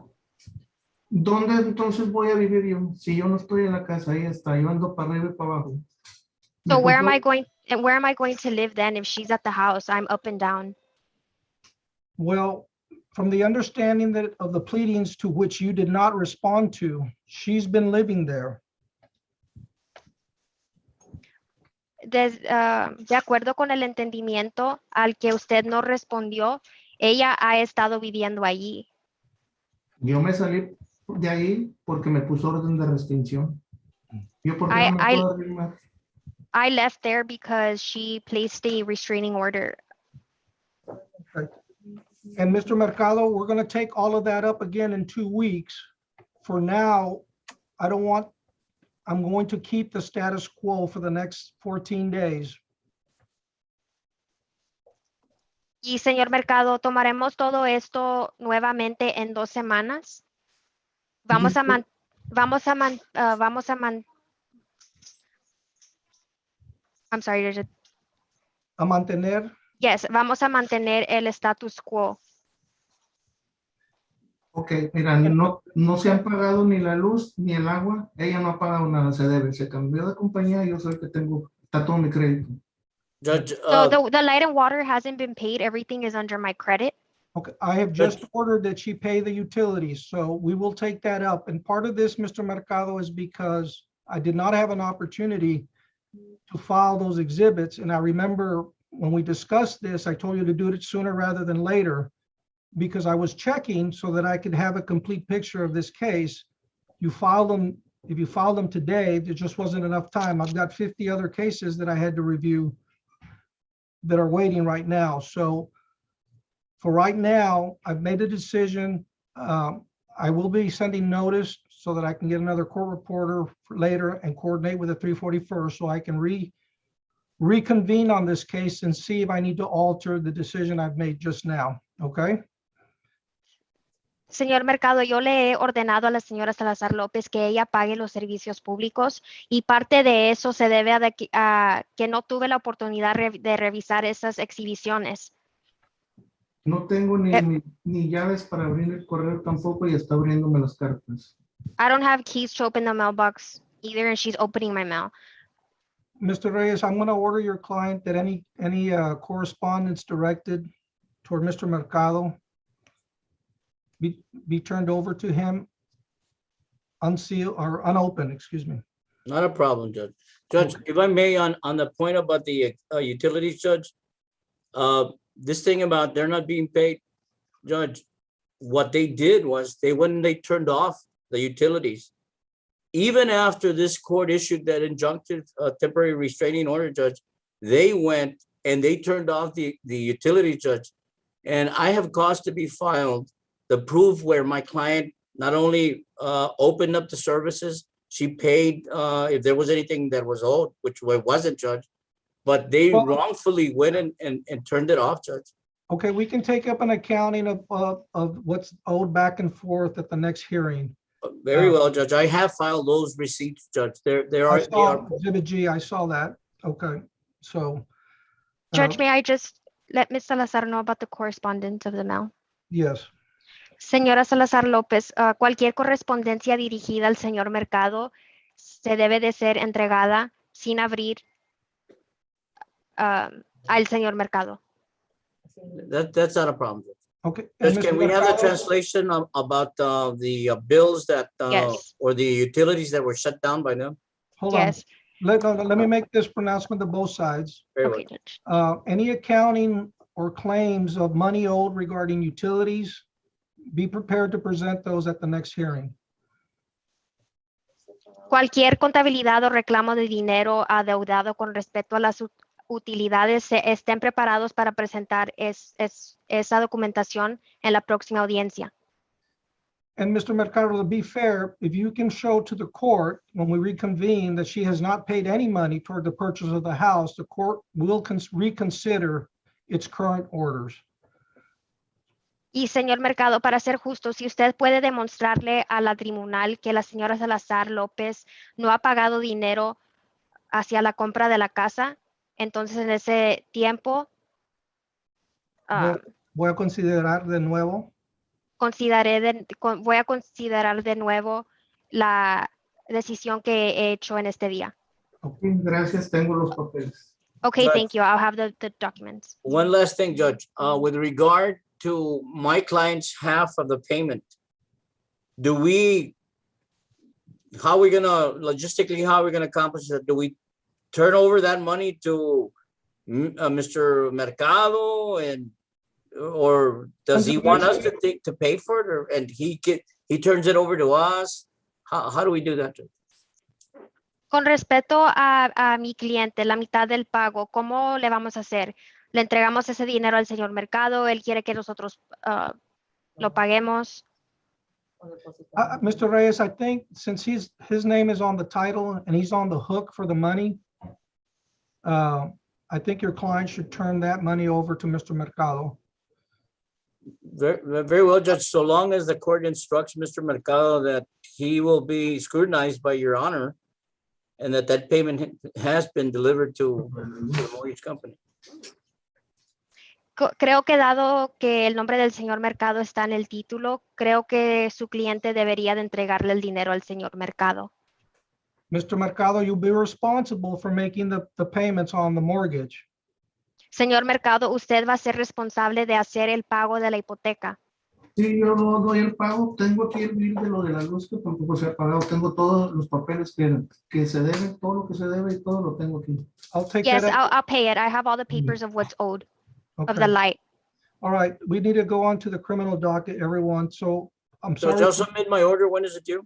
¿Dónde entonces voy a vivir yo? Si yo no estoy en la casa, ahí está, yo ando para arriba y para abajo. So Me where am puso- I going to live then if she's at the house? I'm up and down. Well, from the understanding that of the pleadings to which you did not respond to, she's been living there. De acuerdo con el entendimiento al que usted no respondió, ella ha estado viviendo allí. Yo me salí de ahí porque me puso orden de restricción. Yo por qué no me puedo arrimar. I left there because she placed a restraining order. And Mr. Mercado, we're going to take all of that up again in 2 weeks. For now, I'm going to keep the status quo for the next 14 days. Y señor Mercado, tomaremos todo esto nuevamente en 2 semanas. Vamos a I'm sorry, a mantener. Yes, vamos a mantener el status quo. Ok, mira, no se han pagado ni la luz ni el agua. Ella no ha pagado nada, se debe. Se cambió de compañía y yo soy el que tengo, está todo mi crédito. Judge, So the light and water hasn't been paid. Everything is under my credit. Okay, I have just ordered that she pay the utilities, so we will take that up. And part of this, Mr. Mercado, is because I did not have an opportunity to file those exhibits. And I remember when we discussed this, I told you to do it sooner rather than later, because I was checking so that I could have a complete picture of this case. You file them, if you file them today, there just wasn't enough time. I've got 50 other cases that I had to review that are waiting right now. So for right now, I've made a decision. I will be sending notice so that I can get another court reporter for later and coordinate with the 341st so I can reconvene on this case and see if I need to alter the decision I've made just now, okay? Señor Mercado, yo le he ordenado a la señora Salazar López que ella pague los servicios públicos y parte de eso se debe a que no tuve la oportunidad de revisar esas exhibiciones. No tengo ni llaves para abrir el correo tampoco y está abriéndome las cartas. I don't have keys to open the mailbox either, and she's opening my mail. Mr. Reyes, I'm going to order your client that any correspondence directed toward Mr. Mercado be turned over to him unsealed or unopened, excuse me. not a problem, Judge. Judge, if I may, on the point about the utilities, Judge, this thing about they're not being paid, Judge, what they did was they turned off the utilities. Even after this court issued that injunctive temporary restraining order, Judge, they went and they turned off the utility, Judge. And I have cause to be filed the proof where my client not only opened up the services, she paid if there was anything that was owed, which wasn't, Judge, but they wrongfully went and turned it off, Judge. Okay, we can take up an accounting of what's owed back and forth at the next hearing. Very well, Judge. I have filed those receipts, Judge. There I are. saw Exhibit G, I saw that. Okay, so. Judge, may I just let Ms. Salazar know about the correspondence of the mail? Yes. Señora Salazar López, cualquier correspondencia dirigida al señor Mercado se debe de ser entregada sin abrir al señor Mercado. That's not a problem, Judge. Okay. Judge, can we have the translation about the bills that Yes. or the utilities that were shut down by them? Hold on. Yes. Let me make this pronouncement to both sides. Very Okay, well. Judge. Any accounting or claims of money owed regarding utilities, be prepared to present those at the next hearing. Cualquier contabilidad o reclamo de dinero adeudado con respecto a las utilidades estén preparados para presentar esa documentación en la próxima audiencia. And Mr. Mercado, to be fair, if you can show to the court when we reconvene that she has not paid any money toward the purchase of the house, the court will reconsider its current orders. Y señor Mercado, para ser justo, si usted puede demostrarle a la tribunal que la señora Salazar López no ha pagado dinero hacia la compra de la casa, entonces en ese tiempo Voy a considerar de nuevo. voy a considerar de nuevo la decisión que he hecho en este día. Ok, gracias, tengo los papeles. Okay, Judge. thank you. I'll have the documents. One last thing, Judge, with regard to my client's half of the payment, how are we gonna, logistically, how are we gonna accomplish that? Do we turn over that money to Mr. Mercado or does he want us to pay for it, and he turns it over to us? How do we do that, Judge? Con respecto a mi cliente, la mitad del pago, ¿cómo le vamos a hacer? ¿Le entregamos ese dinero al señor Mercado? ¿Él quiere que nosotros lo paguemos? Mr. Reyes, I think since his name is on the title and he's on the hook for the money, I think your client should turn that money over to Mr. Mercado. Very well, Judge. So long as the court instructs Mr. Mercado that he will be scrutinized by your honor and that payment has been delivered to the mortgage company. Creo que dado que el nombre del señor Mercado está en el título, creo que su cliente debería de entregarle el dinero al señor Mercado. Mr. Mercado, you'll be responsible for making the payments on the mortgage. Señor Mercado, usted va a ser responsable de hacer el pago de la hipoteca. Sí, yo no doy el pago. Tengo aquí el bill de lo de la luz que tampoco se ha pagado. Tengo todos los papeles que se deben, todo lo que se debe y todo lo tengo aquí. I'll take Yes, that. I'll pay it. I have all the papers of what's owed of the Okay. light. All right. We need to go on to the criminal docket, everyone. So I'm Judge, sorry. I'll submit my order. When is it due?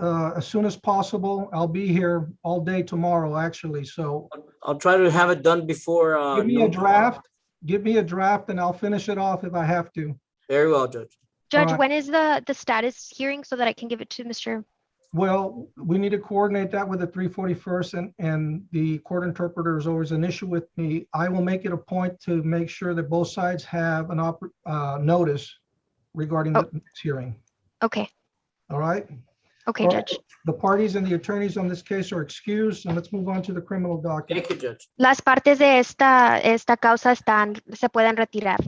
As soon as possible. I'll be here all day tomorrow, actually. So I'll try to have it done before. give me a noon tomorrow. draft. Give me a draft and I'll finish it off if I have to. Very well, Judge. Judge, right. when is the status hearing so that I can give it to Mr. Well, we need to coordinate that with the 341st and the court interpreter is always an issue with me. I will make it a point to make sure that both sides have an notice regarding the hearing. Okay, All right? okay, All right. Judge. The parties and the attorneys on this case are excused, and let's move on to the criminal docket. Thank you, Judge. Las partes de esta causa se pueden retirar.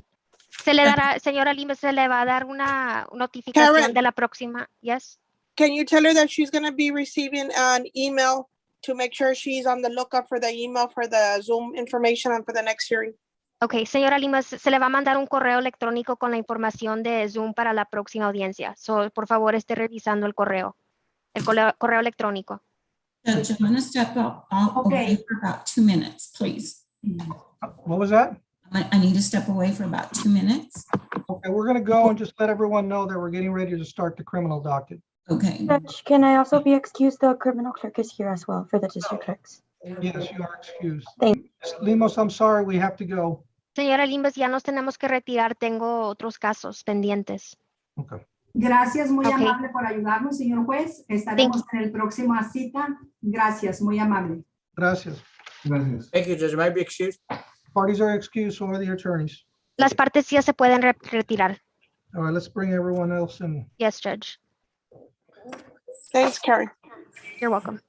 Se le dará, señora Lima, se le va a dar una notificación Karen. de la próxima. Yes. Can you tell her that she's gonna be receiving an email to make sure she's on the lookout for the email for the Zoom information and for the next hearing? Ok, señora Lima, se le va a mandar un correo electrónico con la información de Zoom para la próxima audiencia. So, por favor, esté revisando el correo electrónico. Judge, I'm gonna step out away for about 2 minutes, please. What was that? I need to step away for about 2 minutes. Okay, we're going to go and just let everyone know that we're getting ready to start the criminal docket. Okay. Judge, can I also be excused? The criminal clerk is here as well for the district clerks. Yes, you are excused. Thank Ms. Limos, I'm sorry, we have to go. Señora Limbas, ya nos tenemos que retirar. Tengo otros casos pendientes. Okay. Gracias, muy Ok. amable por ayudarnos, señor juez. Estaremos en el próximo cita. Gracias, muy amable. Gracias. Gracias. Thank you, Judge. Might be excused. Parties are excused, so are the attorneys. Las partes ya se pueden retirar. All right, let's bring everyone else in. Yes, Judge. Thanks, Karen. You're welcome.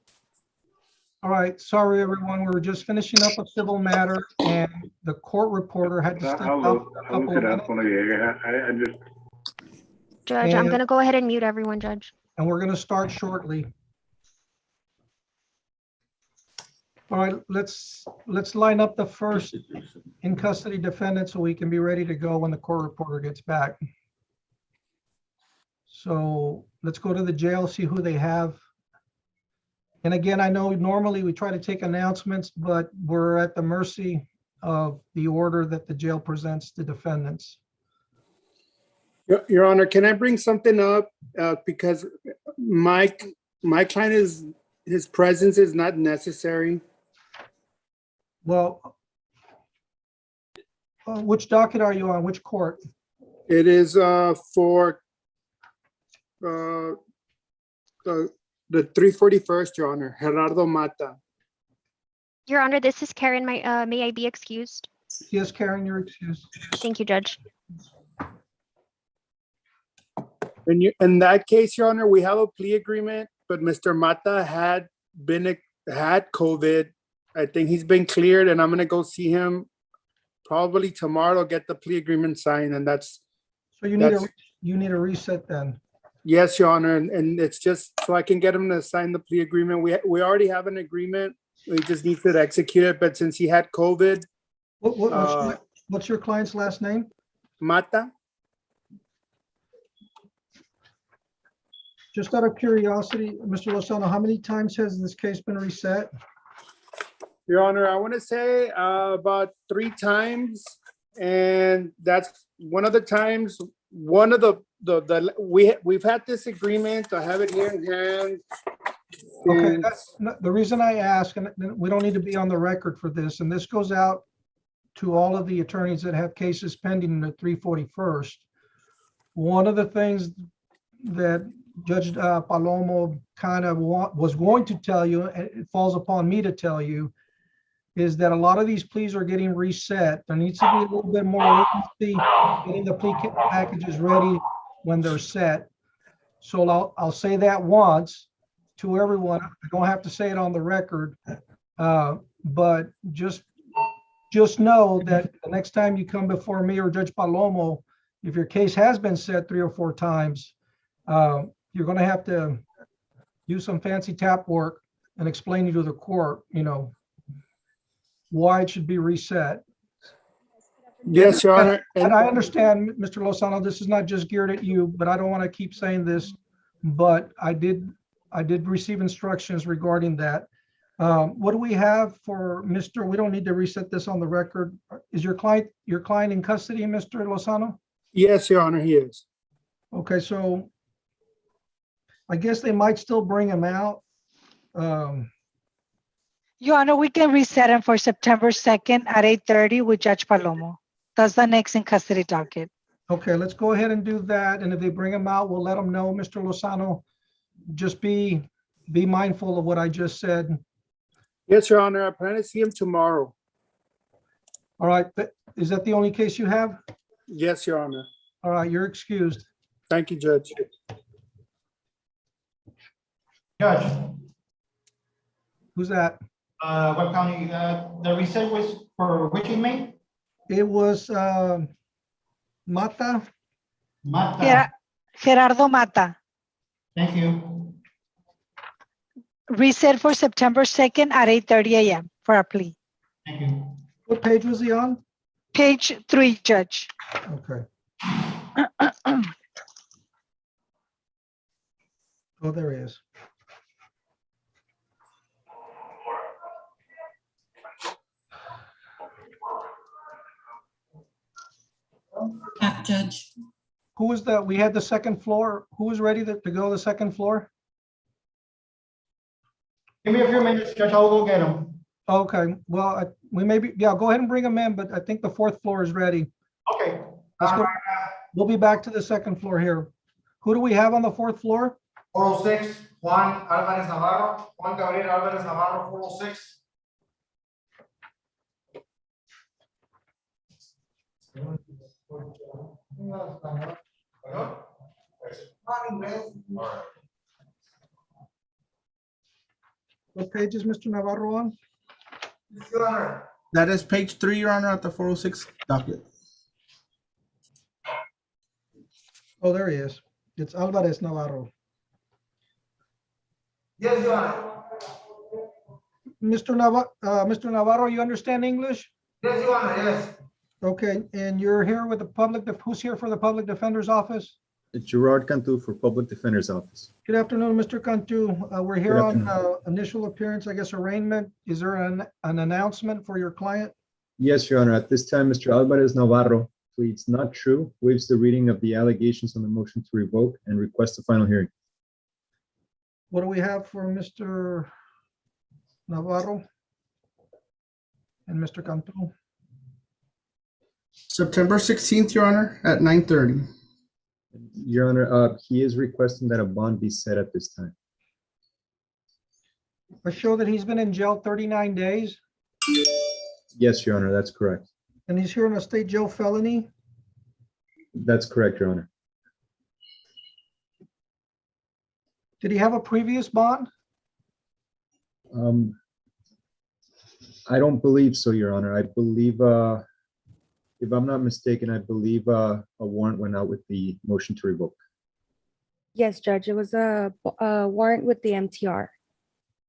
All right, sorry, everyone. We were just finishing up a civil matter and the court reporter had to step out for a couple of minutes. Judge, I'm And- going to go ahead and mute everyone, Judge. And we're going to start shortly. All right, let's line up the first in custody defendant so we can be ready to go when the court reporter gets back. So let's go to the jail, see who they have. And again, I know normally we try to take announcements, but we're at the mercy of the order that the jail presents to defendants. Your Honor, can I bring something up? Because my client his presence is not necessary. Well, which docket are you on? Which court? It is for the 341st, Your Honor, Gerardo Mata. Your Honor, this is Karen. May I be excused? Yes, Karen, you're excused. Thank you, Judge. In that case, Your Honor, we have a plea agreement, but Mr. Mata had COVID. I think he's been cleared, and I'm gonna go see him probably tomorrow, get the plea agreement signed, and that's, So you need a reset then. yes, Your Honor, and it's just so I can get him to sign the plea agreement. We already have an agreement. We just need to execute it, but since he had COVID, What's your client's last name? Mata, Just out of curiosity, Mr. Lozano, how many times has this case been reset? Your Honor, I want to say about 3 times, and that's one of the times. One of we've had this agreement. I have it here in hand. Okay, And- that's the reason I ask, and we don't need to be on the record for this, and this goes out to all of the attorneys that have cases pending in the 341st. One of the things that Judge Palomo kind of was going to tell you, and it falls upon me to tell you, is that a lot of these pleas are getting reset. There needs to be a little bit more urgency getting the plea packages ready when they're set. So I'll say that once to everyone. I don't have to say it on the record, but just just know that the next time you come before me or Judge Palomo, if your case has been set 3 or 4 times, you're going to have to do some fancy tap work and explain to the court, why it should be reset. Yes, Your Honor. And I understand, Mr. Lozano, this is not just geared at you, but I don't want to keep saying this, but I did receive instructions regarding that. What do we have for Mr.? We don't need to reset this on the record. Is your client in custody, Mr. Lozano? Yes, Your Honor, he is. Okay, so I guess they might still bring him out. Your Honor, we can reset him for September 2nd at 8:30 with Judge Palomo. That's the next in custody docket. Okay, let's go ahead and do that. And if they bring him out, we'll let them know, Mr. Lozano. Just be mindful of what I just said. Yes, Your Honor, I plan to see him tomorrow. All right, is that the only case you have? Yes, Your Honor. All right, you're excused. Thank you, Judge. Judge, Who's that? what county, the reset was for which inmate? It was Mata. Mata, Gerardo Mata. thank you. Reset for September 2nd at 8:30 a.m. for a plea. Thank you. What page was he on? Page 3, Judge. Okay. Oh, there he is. Judge. Who was that? We had the second floor. Who was ready to go to the second floor? Give me a few minutes, Judge, I'll go get him. Okay, well, go ahead and bring him in, but I think the 4th floor is ready. Okay. Let's go. We'll be back to the second floor here. Who do we have on the 4th floor? 406, Juan Alvarez Navarro, Juan Gabriel Alvarez Navarro, 406. What page is Mr. Navarro on? Your Honor. That is page 3, Your Honor, at the 406 docket. Oh, there he is. It's Alvarez Navarro. Yes, Your Honor. Mr. Navarro, you understand English? Yes, Your Honor, yes. Okay, and you're here with the public, who's here for the Public Defender's Office? Gerard Cantu for Public Defender's Office. Good afternoon, Mr. Cantu. We're here Good on initial appearance, I guess, arraignment. Is there an announcement for your client? Yes, Your Honor. At this time, Mr. Alvarez Navarro pleads not true, waives the reading of the allegations on the motion to revoke, and requests a final hearing. What do we have for Mr. Navarro and Mr. Cantu? September 16th, Your Honor, at 9:30. Your Honor, he is requesting that a bond be set at this time. I show that he's been in jail 39 days Yes, Your Honor, that's correct. and he's here on a state jail felony. That's correct, Your Honor. Did he have a previous bond? I don't believe so, Your Honor. I believe, if I'm not mistaken, I believe a warrant went out with the motion to revoke. Yes, Judge, it was a warrant with the MTR.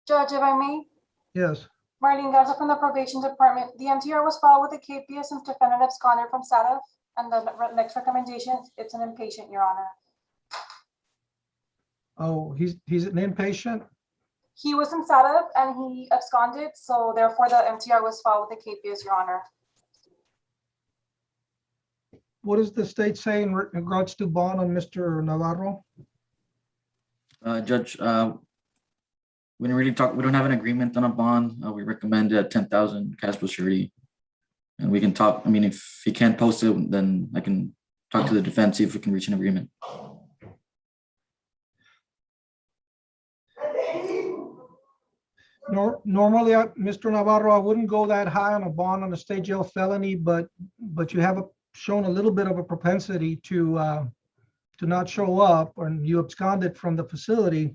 Judge, if I may, Yes. Marlene Garza from the Probation Department. The MTR was filed with the KPS since defendant absconded from SADF, and the next recommendation, it's an inpatient, Your Honor. Oh, he's an inpatient? He was in SADF and he absconded, so therefore the MTR was filed with the KPS, Your Honor. What does the state say in regards to bond on Mr. Navarro? Judge, we didn't really talk, we don't have an agreement on a bond. We recommend 10,000 cash plus surety. And we can talk, I mean, if he can't post it, then I can talk to the defense, see if we can reach an agreement. Normally, Mr. Navarro, I wouldn't go that high on a bond on a state jail felony, but you have shown a little bit of a propensity to not show up, or you absconded from the facility.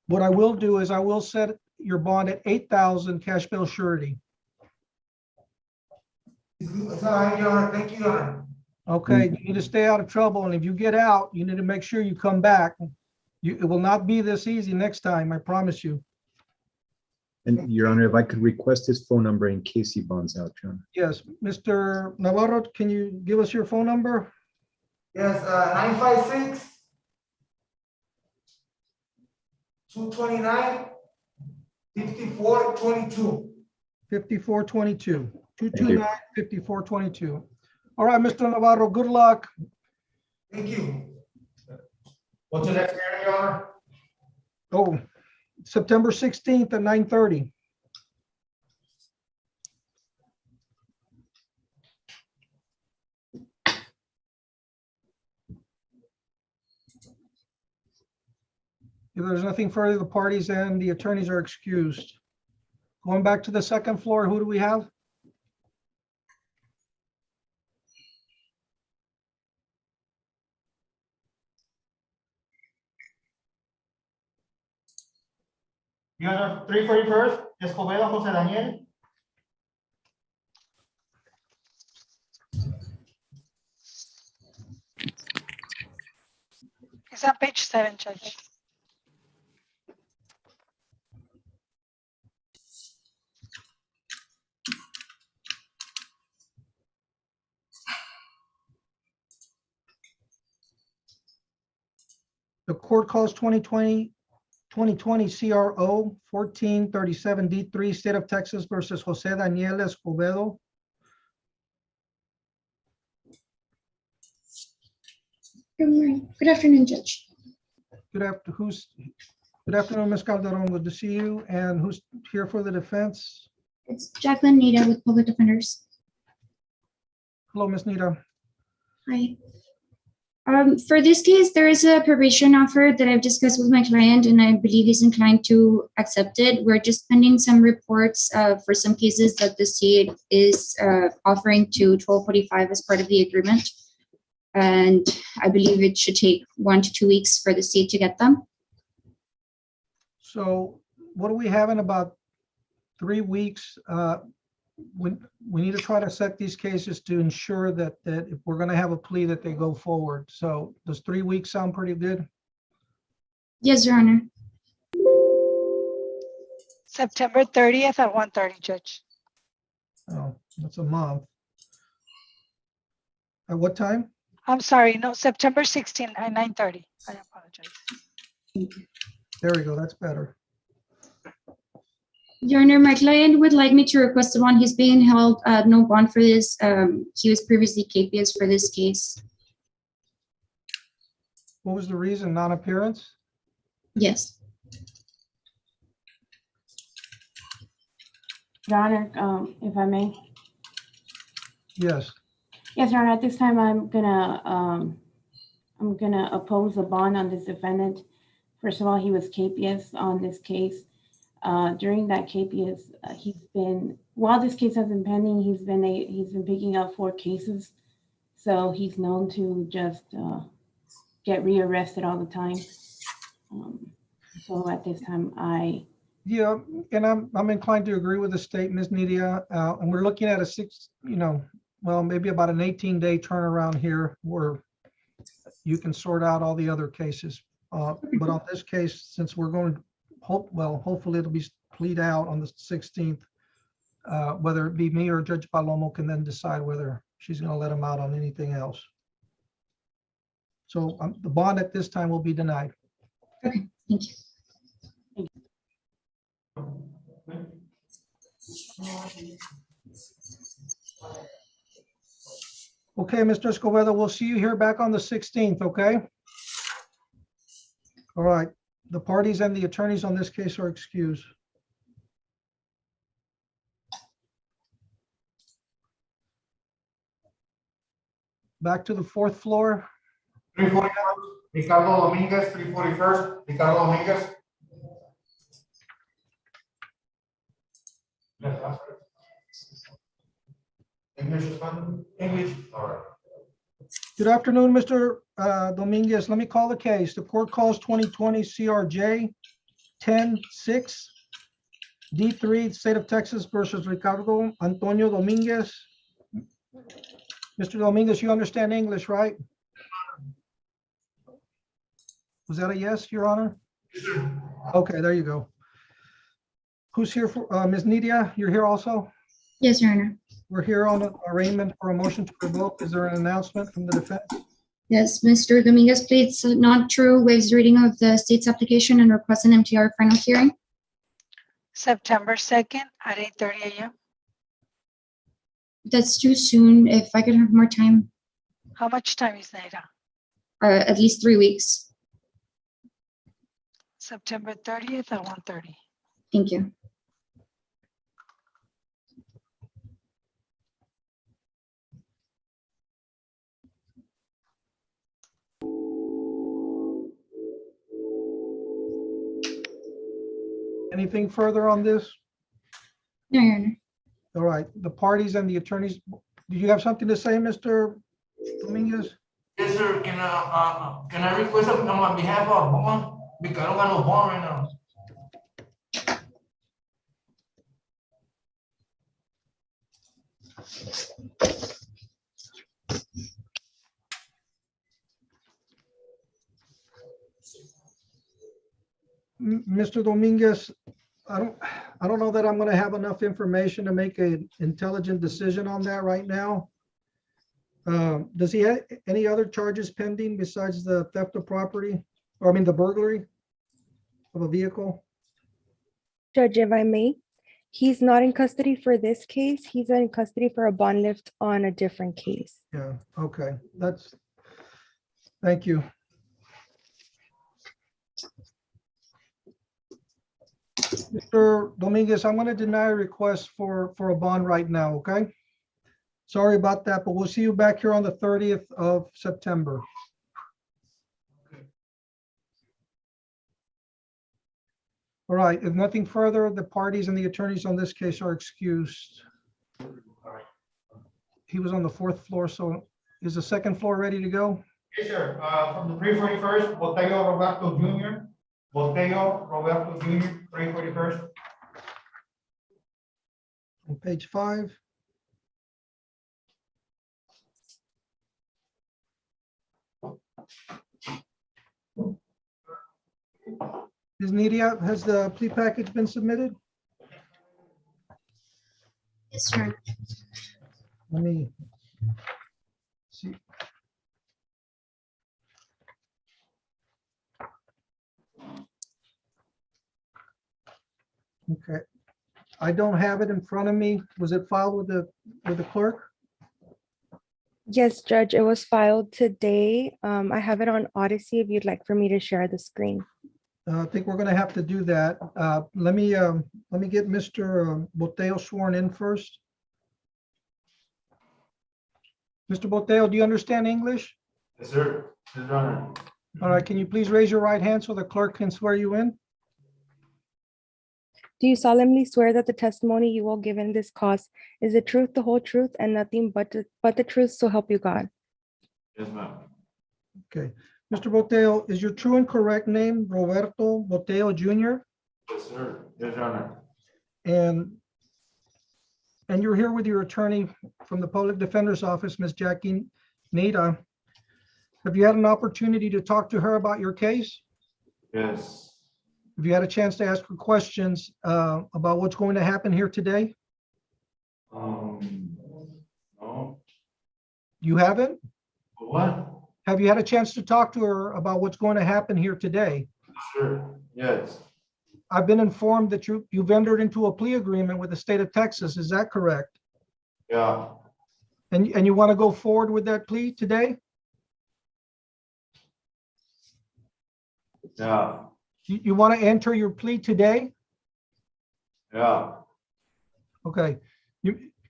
What I will do is I will set your bond at 8,000 cash bail surety. It's all right, Your Honor. Thank you, Your Honor. Okay, you need to stay out of trouble, and if you get out, you need to make sure you come back. It will not be this easy next time, I promise you. And Your Honor, if I could request his phone number in case he bonds out, Your Honor. Yes, Mr. Navarro, can you give us your phone number? Yes, 956 229 5422. 5422, 229-5422. All right, Mr. Navarro, good luck. Thank you. What's the next hearing, Your Honor? Oh, September 16th at 9:30. If there's nothing further, the parties and the attorneys are excused. Going back to the second floor, who do we have? Your Honor, 341st, Escobedo Jose Daniel. It's on page 7, Judge. The court calls 2020 CRO 1437 D3, State of Texas versus Jose Daniel Escobedo. Good morning. Good afternoon, Judge. Good afternoon, Ms. Calderon. Good to see you. And who's here for the defense? It's Jacqueline Nita with Public Defenders. Hello, Ms. Nita. Hi. For this case, there is a probation offer that I've discussed with my client, and I believe he's inclined to accept it. We're just pending some reports for some cases that the state is offering to 1245 as part of the agreement. And I believe it should take 1 to 2 weeks for the state to get them. So what do we have in about 3 weeks? We need to try to set these cases to ensure that if we're going to have a plea, that they go forward. So does 3 weeks sound pretty good? Yes, Your Honor. September 30th at 1:30, Judge. Oh, that's a month. At what time? I'm sorry, no, September 16th at 9:30. I apologize. There we go. That's better. Your Honor, my client would like me to request a bond. He's being held no bond for this. He was previously KPS for this case. What was the reason? Non-appearance? Yes. Your Honor, if I may. Yes. Yes, Your Honor, at this time, I'm gonna oppose the bond on this defendant. First of all, he was KPS on this case. During that KPS, while this case has been pending, he's been picking up 4 cases. So he's known to just get rearrested all the time. So at this time, Yeah, and I'm inclined to agree with the state, Ms. Nidia, and we're looking at maybe about an 18-day turnaround here where you can sort out all the other cases. But on this case, since we're going to hopefully it'll be plead out on the 16th, whether it be me or Judge Palomo can then decide whether she's going to let him out on anything else. So the bond at this time will be denied. Okay, thank you. Okay, Mr. Escobedo, we'll see you here back on the 16th, okay? All right, the parties and the attorneys on this case are excused. Back to the 4th floor. 341st, Ricardo Dominguez, 341st, Ricardo Dominguez. English, all right. Good afternoon, Mr. Dominguez. Let me call the case. The court calls 2020 CRJ 10-6 D3, State of Texas versus Ricardo Antonio Dominguez. Mr. Dominguez, you understand English, right? Was that a yes, Your Honor? Okay, there you go. Who's here for, Ms. Nidia, you're here also? Yes, Your Honor. We're here on an arraignment for a motion to revoke. Is there an announcement from the defense? Yes, Mr. Dominguez pleads not true, waives the reading of the state's application and requests an MTR final hearing. September 2nd at 8:30 a.m. That's too soon. If I could have more time, How much time is Naida? at least 3 weeks. September 30th at 1:30. Thank you. Anything further on this? No, Your Honor. All right, the parties and the attorneys, do you have something to say, Mr. Dominguez? Yes, sir. Can I request on my behalf of bond? Because I don't got no bond right now. Mr. Dominguez, I don't know that I'm going to have enough information to make an intelligent decision on that right now. Does he have any other charges pending besides the theft of property? Or I mean, the burglary of a vehicle? Judge, if I may, he's not in custody for this case. He's in custody for a bond lift on a different case. Yeah, okay, thank you. Mr. Dominguez, I'm going to deny a request for a bond right now, okay? Sorry about that, but we'll see you back here on the 30th of September. All right, if nothing further, the parties and the attorneys on this case are excused. He was on the 4th floor, so is the 2nd floor ready to go? Yes, sir. From the 341st, Botello Roberto Jr. Botello Roberto Jr., 341st. On page 5. Ms. Nidia, has the plea package been submitted? Yes, sir. Let me see. Okay, I don't have it in front of me. Was it filed with the clerk? Yes, Judge, it was filed today. I have it on Odyssey if you'd like for me to share the screen. I think we're going to have to do that. Let me get Mr. Botello sworn in first. Mr. Botello, do you understand English? Yes, sir. Yes, Your Honor. All right, can you please raise your right hand so the clerk can swear you in? Do you solemnly swear that the testimony you will give in this cause is the truth, the whole truth, and nothing but the truth, so help you God? Yes, ma'am. Okay. Mr. Botello, is your true and correct name Roberto Botello Jr.? Yes, sir. Yes, Your Honor. And you're here with your attorney from the Public Defender's Office, Ms. Jackie Nada. Have you had an opportunity to talk to her about your case? Yes. Have you had a chance to ask her questions about what's going to happen here today? No. You haven't? What? Have you had a chance to talk to her about what's going to happen here today? Sure. Yes. I've been informed that you've entered into a plea agreement with the state of Texas. Is that correct? Yeah. And you want to go forward with that plea today? Yeah. You want to enter your plea today? Yeah. Okay.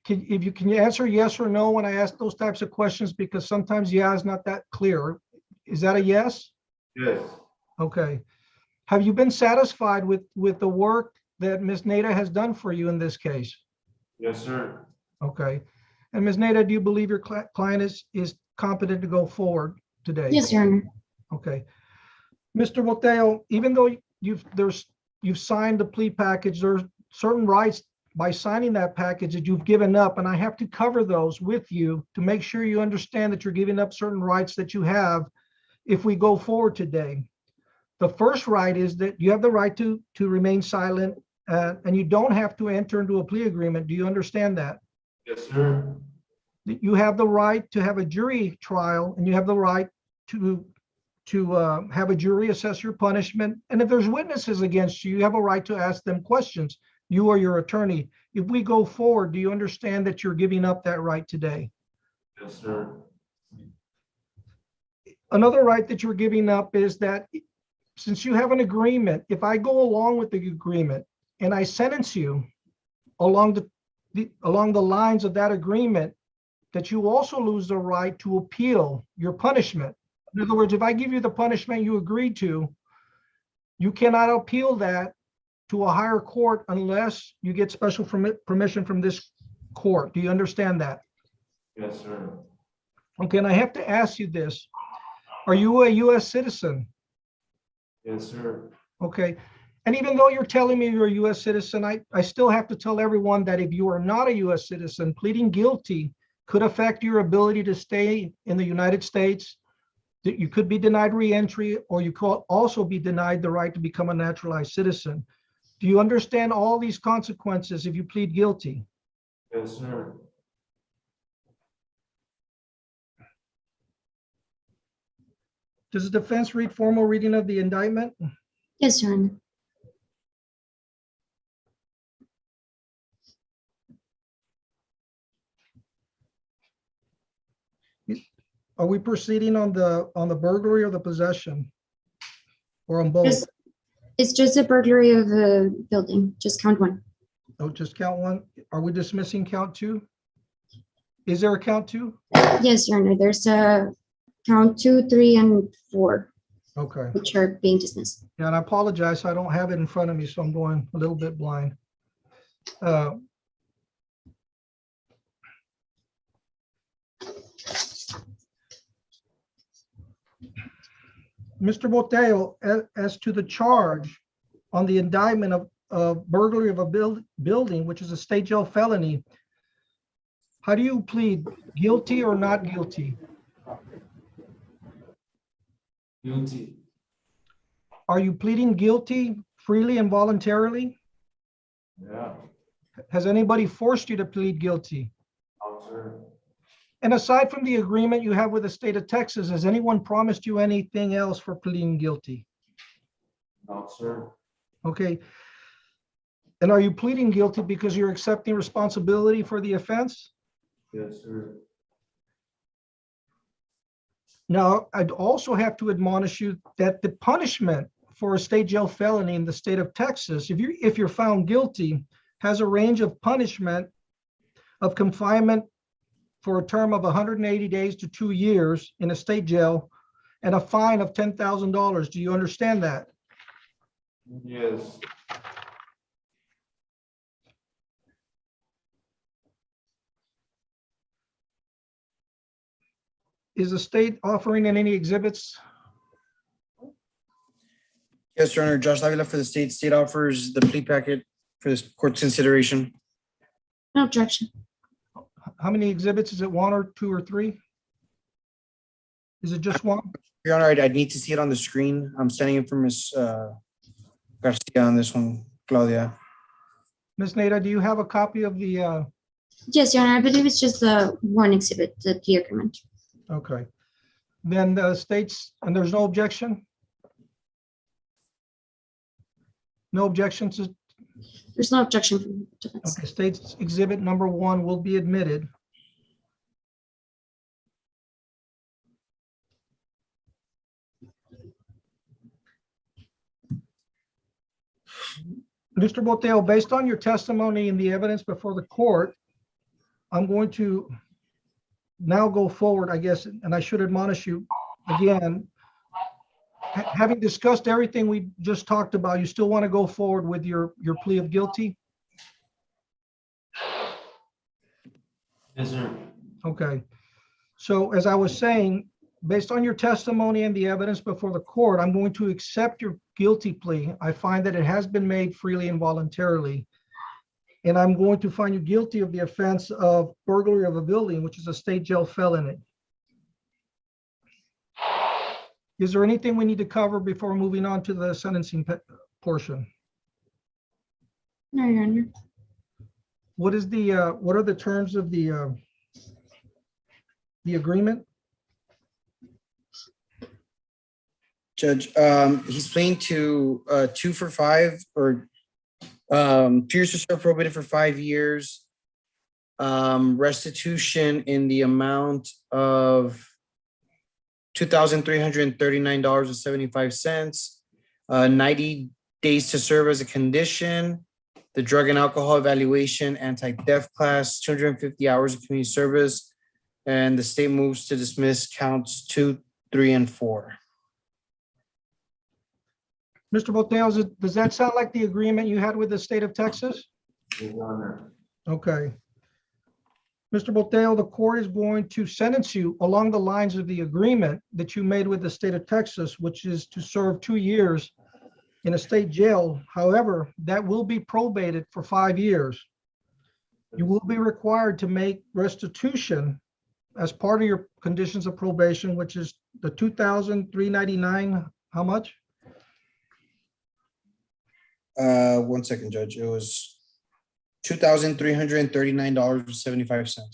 If you can answer yes or no when I ask those types of questions, because sometimes yeah is not that clear. Is that a yes? Yes. Okay. Have you been satisfied with the work that Ms. Nada has done for you in this case? Yes, sir. Okay. And Ms. Nada, do you believe your client is competent to go forward today? Yes, Your Honor. Okay. Mr. Botello, even though you've signed the plea package, there's certain rights by signing that package that you've given up, and I have to cover those with you to make sure you understand that you're giving up certain rights that you have if we go forward today. The first right is that you have the right to remain silent, and you don't have to enter into a plea agreement. Do you understand that? Yes, sir. That you have the right to have a jury trial, and you have the right to have a jury assess your punishment. And if there's witnesses against you, you have a right to ask them questions, you or your attorney. If we go forward, do you understand that you're giving up that right today? Yes, sir. Another right that you're giving up is that since you have an agreement, if I go along with the agreement and I sentence you along the lines of that agreement, that you also lose the right to appeal your punishment. In other words, if I give you the punishment you agreed to, you cannot appeal that to a higher court unless you get special permission from this court. Do you understand that? Yes, sir. Okay, and I have to ask you this. Are you a US citizen? Yes, sir. Okay. And even though you're telling me you're a US citizen, I still have to tell everyone that if you are not a US citizen, pleading guilty could affect your ability to stay in the United States, that you could be denied re-entry, or you could also be denied the right to become a naturalized citizen. Do you understand all these consequences if you plead guilty? Yes, sir. Does the defense read formal reading of the indictment? Yes, Your Honor. Are we proceeding on the burglary or the possession? Or on both? It's just a burglary of a building, just count one. Oh, just count one? Are we dismissing count two? Is there a count two? Yes, Your Honor, there's a count 2, 3, and 4, Okay. which are being dismissed. Yeah, and I apologize, I don't have it in front of me, so I'm going a little bit blind. Mr. Boteo, as to the charge on the indictment of burglary of a building, which is a state jail felony, how do you plead, guilty or not guilty? Guilty. Are you pleading guilty freely and voluntarily? Yeah. Has anybody forced you to plead guilty? No, sir. And aside from the agreement you have with the state of Texas, has anyone promised you anything else for pleading guilty? No, sir. Okay. And are you pleading guilty because you're accepting responsibility for the offense? Yes, sir. Now, I'd also have to admonish you that the punishment for a state jail felony in the state of Texas, if you're found guilty, has a range of punishment of confinement for a term of 180 days to 2 years in a state jail and a fine of $10,000. Do you understand that? Yes. Is the state offering in any exhibits? Yes, Your Honor. Josh Davila for the state. State offers the plea packet for this court's consideration. No objection. How many exhibits? Is it 1 or 2 or 3? Is it just 1? Your Honor, I'd need to see it on the screen. I'm standing in for Ms. Garcia on this one, Claudia. Ms. Nada, do you have a copy of the? Yes, Your Honor, I believe it's just the one exhibit, the plea agreement. Okay. Then the states, and there's no objection? No objections? There's no objection from the defense. Okay, state's exhibit number 1 will be admitted. Mr. Boteo, based on your testimony and the evidence before the court, I'm going to now go forward, I guess, and I should admonish you again. Having discussed everything we just talked about, you still want to go forward with your plea of guilty? Yes, sir. Okay. So as I was saying, based on your testimony and the evidence before the court, I'm going to accept your guilty plea. I find that it has been made freely and voluntarily. and I'm going to find you guilty of the offense of burglary of a building, which is a state jail felony. Is there anything we need to cover before moving on to the sentencing portion? No, Your Honor. What is the, what are the terms of the agreement? Judge, he's pleading to 2 for 5 or 2 years to serve probated for 5 years. Restitution in the amount of $2,339.75. 90 days to serve as a condition. The drug and alcohol evaluation, anti-theft class, 250 hours of community service. And the state moves to dismiss counts 2, 3, and 4. Mr. Boteo, does that sound like the agreement you had with the state of Texas? Your Honor. Okay. Mr. Boteo, the court is going to sentence you along the lines of the agreement that you made with the state of Texas, which is to serve 2 years in a state jail. However, that will be probated for 5 years. You will be required to make restitution as part of your conditions of probation, which is the $2,399, how much? 1 second, Judge. It was $2,339.75.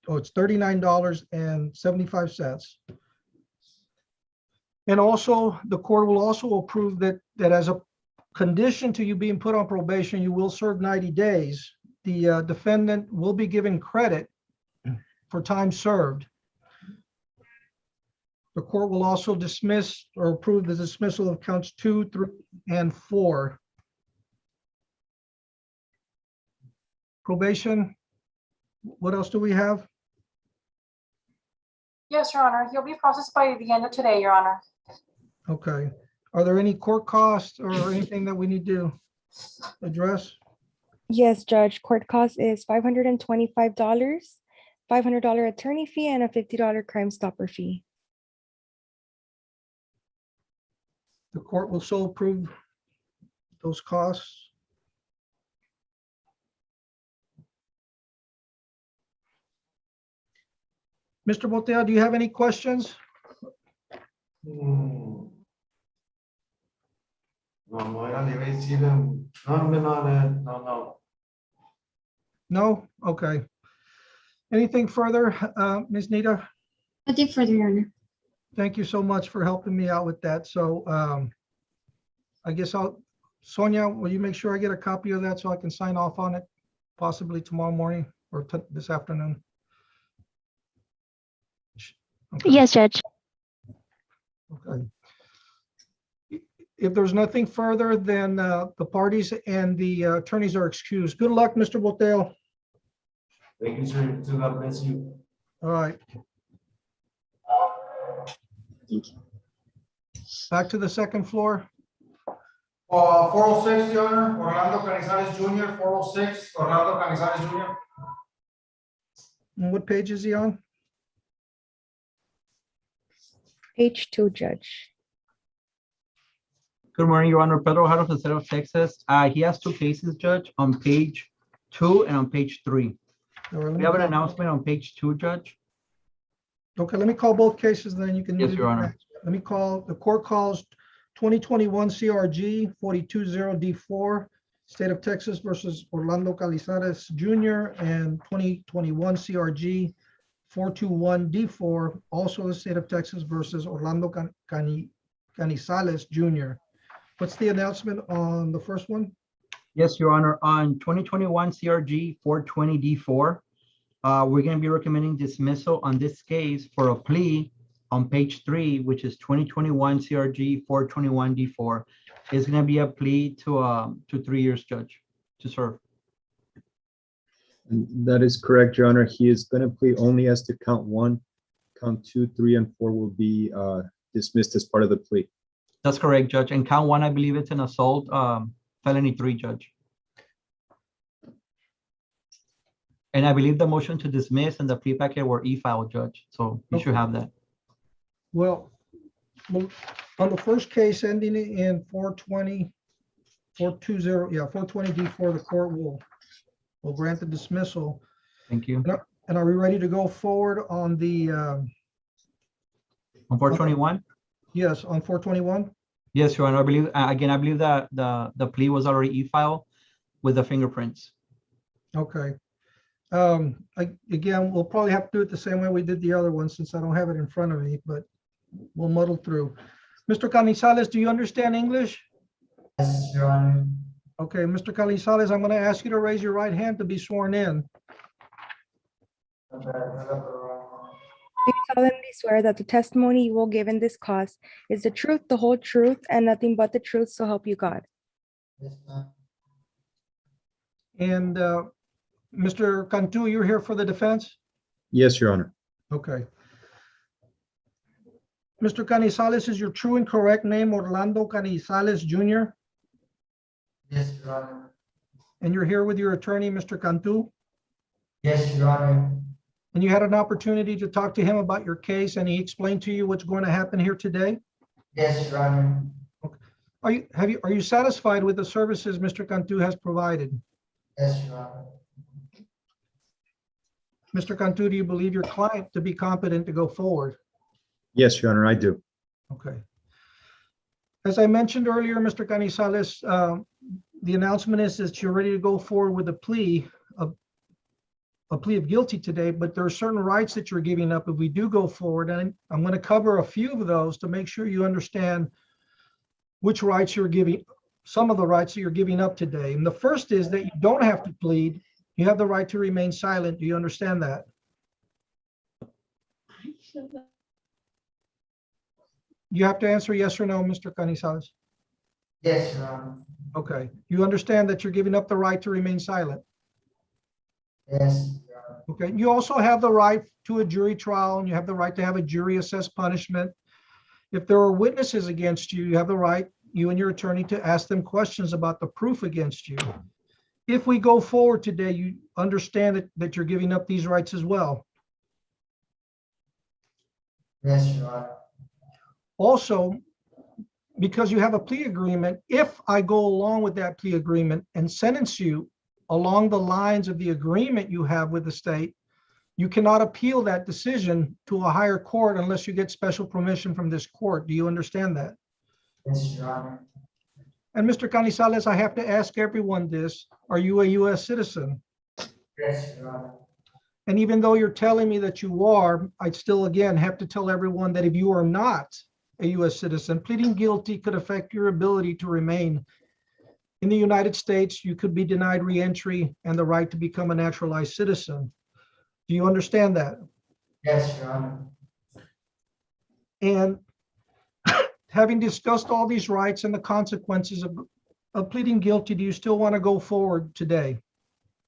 Oh, it's $39.75. And also, the court will also approve that as a condition to you being put on probation, you will serve 90 days. The defendant will be given credit for time served. The court will also dismiss or approve the dismissal of counts 2, 3, and 4. Probation, what else do we have? Yes, Your Honor. He'll be processed by the end of today, Your Honor. Okay. Are there any court costs or anything that we need to address? Yes, Judge. Court cost is $525, $500 attorney fee, and a $50 Crime Stopper fee. The court will so approve those costs. Mr. Boteo, do you have any questions? No, era nivel civil. No. No? Okay. Anything further, Ms. Nita? Nothing further, Your Honor. Thank you so much for helping me out with that. So I guess Sonia, will you make sure I get a copy of that so I can sign off on it possibly tomorrow morning or this afternoon? Okay. Yes, Judge. Okay. If there's nothing further, then the parties and the attorneys are excused. Good luck, Mr. Boteo. Thank you, sir. God bless you. All right. Thank you. Back to the second floor. 406, Your Honor, Orlando Canizales Jr., 406, Orlando Canizales Jr. And what page is he on? Page 2, Judge. Good morning, Your Honor. Pedro Jaro of the state of Texas. He has 2 cases, Judge, on page 2 and on page 3. We have an announcement on page 2, Judge. Okay, let me call both cases, then you can. Yes, Your Honor. Let me call, the court calls 2021 CRG 420D4, State of Texas versus Orlando Canizales Jr. and 2021 CRG 421D4, also the State of Texas versus Orlando Canizales Jr. What's the announcement on the first one? Yes, Your Honor. On 2021 CRG 420D4, we're going to be recommending dismissal on this case for a plea on page 3, which is 2021 CRG 421D4. It's going to be a plea to 3 years, Judge, to serve. And that is correct, Your Honor. He is going to plead only as to count 1. Count 2, 3, and 4 will be dismissed as part of the plea. That's correct, Judge. And count 1, I believe it's an assault, felony 3, Judge. And I believe the motion to dismiss and the plea packet were e-filed, Judge. So you should have that. Well, on the first case ending in 420, 420D4, the court will grant the dismissal. Thank you. And are we ready to go forward on the, On 421? yes, on 421? Yes, Your Honor. I believe, again, I believe that the plea was already e-filed with the fingerprints. Okay. Again, we'll probably have to do it the same way we did the other one since I don't have it in front of me, but we'll muddle through. Mr. Canizales, do you understand English? Yes, Your Honor. Okay, Mr. Canizales, I'm going to ask you to raise your right hand to be sworn in. Do you solemnly swear that the testimony you will give in this cause is the truth, the whole truth, and nothing but the truth, so help you God? Yes, ma'am. And Mr. Cantu, you're here for the defense? Yes, Your Honor. Okay. Mr. Canizales, is your true and correct name Orlando Canizales Jr.? Yes, Your Honor. And you're here with your attorney, Mr. Cantu? Yes, Your Honor. And you had an opportunity to talk to him about your case and he explained to you what's going to happen here today? Yes, Your Honor. Are you satisfied with the services Mr. Cantu has provided? Yes, Your Honor. Mr. Cantu, do you believe your client to be competent to go forward? Yes, Your Honor, I do. Okay. As I mentioned earlier, Mr. Canizales, the announcement is that you're ready to go forward with a plea of guilty today, but there are certain rights that you're giving up if we do go forward. And I'm going to cover a few of those to make sure you understand which rights you're giving, some of the rights that you're giving up today. And the first is that you don't have to plead. You have the right to remain silent. Do you understand that? You have to answer yes or no, Mr. Canizales. Yes, Your Honor. Okay. You understand that you're giving up the right to remain silent? Yes, Your Honor. Okay. You also have the right to a jury trial and you have the right to have a jury assess punishment. If there are witnesses against you, you have the right, you and your attorney, to ask them questions about the proof against you. If we go forward today, you understand that you're giving up these rights as well. Yes, Your Honor. Also, because you have a plea agreement, if I go along with that plea agreement and sentence you along the lines of the agreement you have with the state, you cannot appeal that decision to a higher court unless you get special permission from this court. Do you understand that? Yes, Your Honor. And Mr. Canizales, I have to ask everyone this. Are you a U.S. citizen? Yes, Your Honor. And even though you're telling me that you are, I'd still, again, have to tell everyone that if you are not a U.S. citizen, pleading guilty could affect your ability to remain in the United States. You could be denied re-entry and the right to become a naturalized citizen. Do you understand that? Yes, Your Honor. And having discussed all these rights and the consequences of pleading guilty, do you still want to go forward today?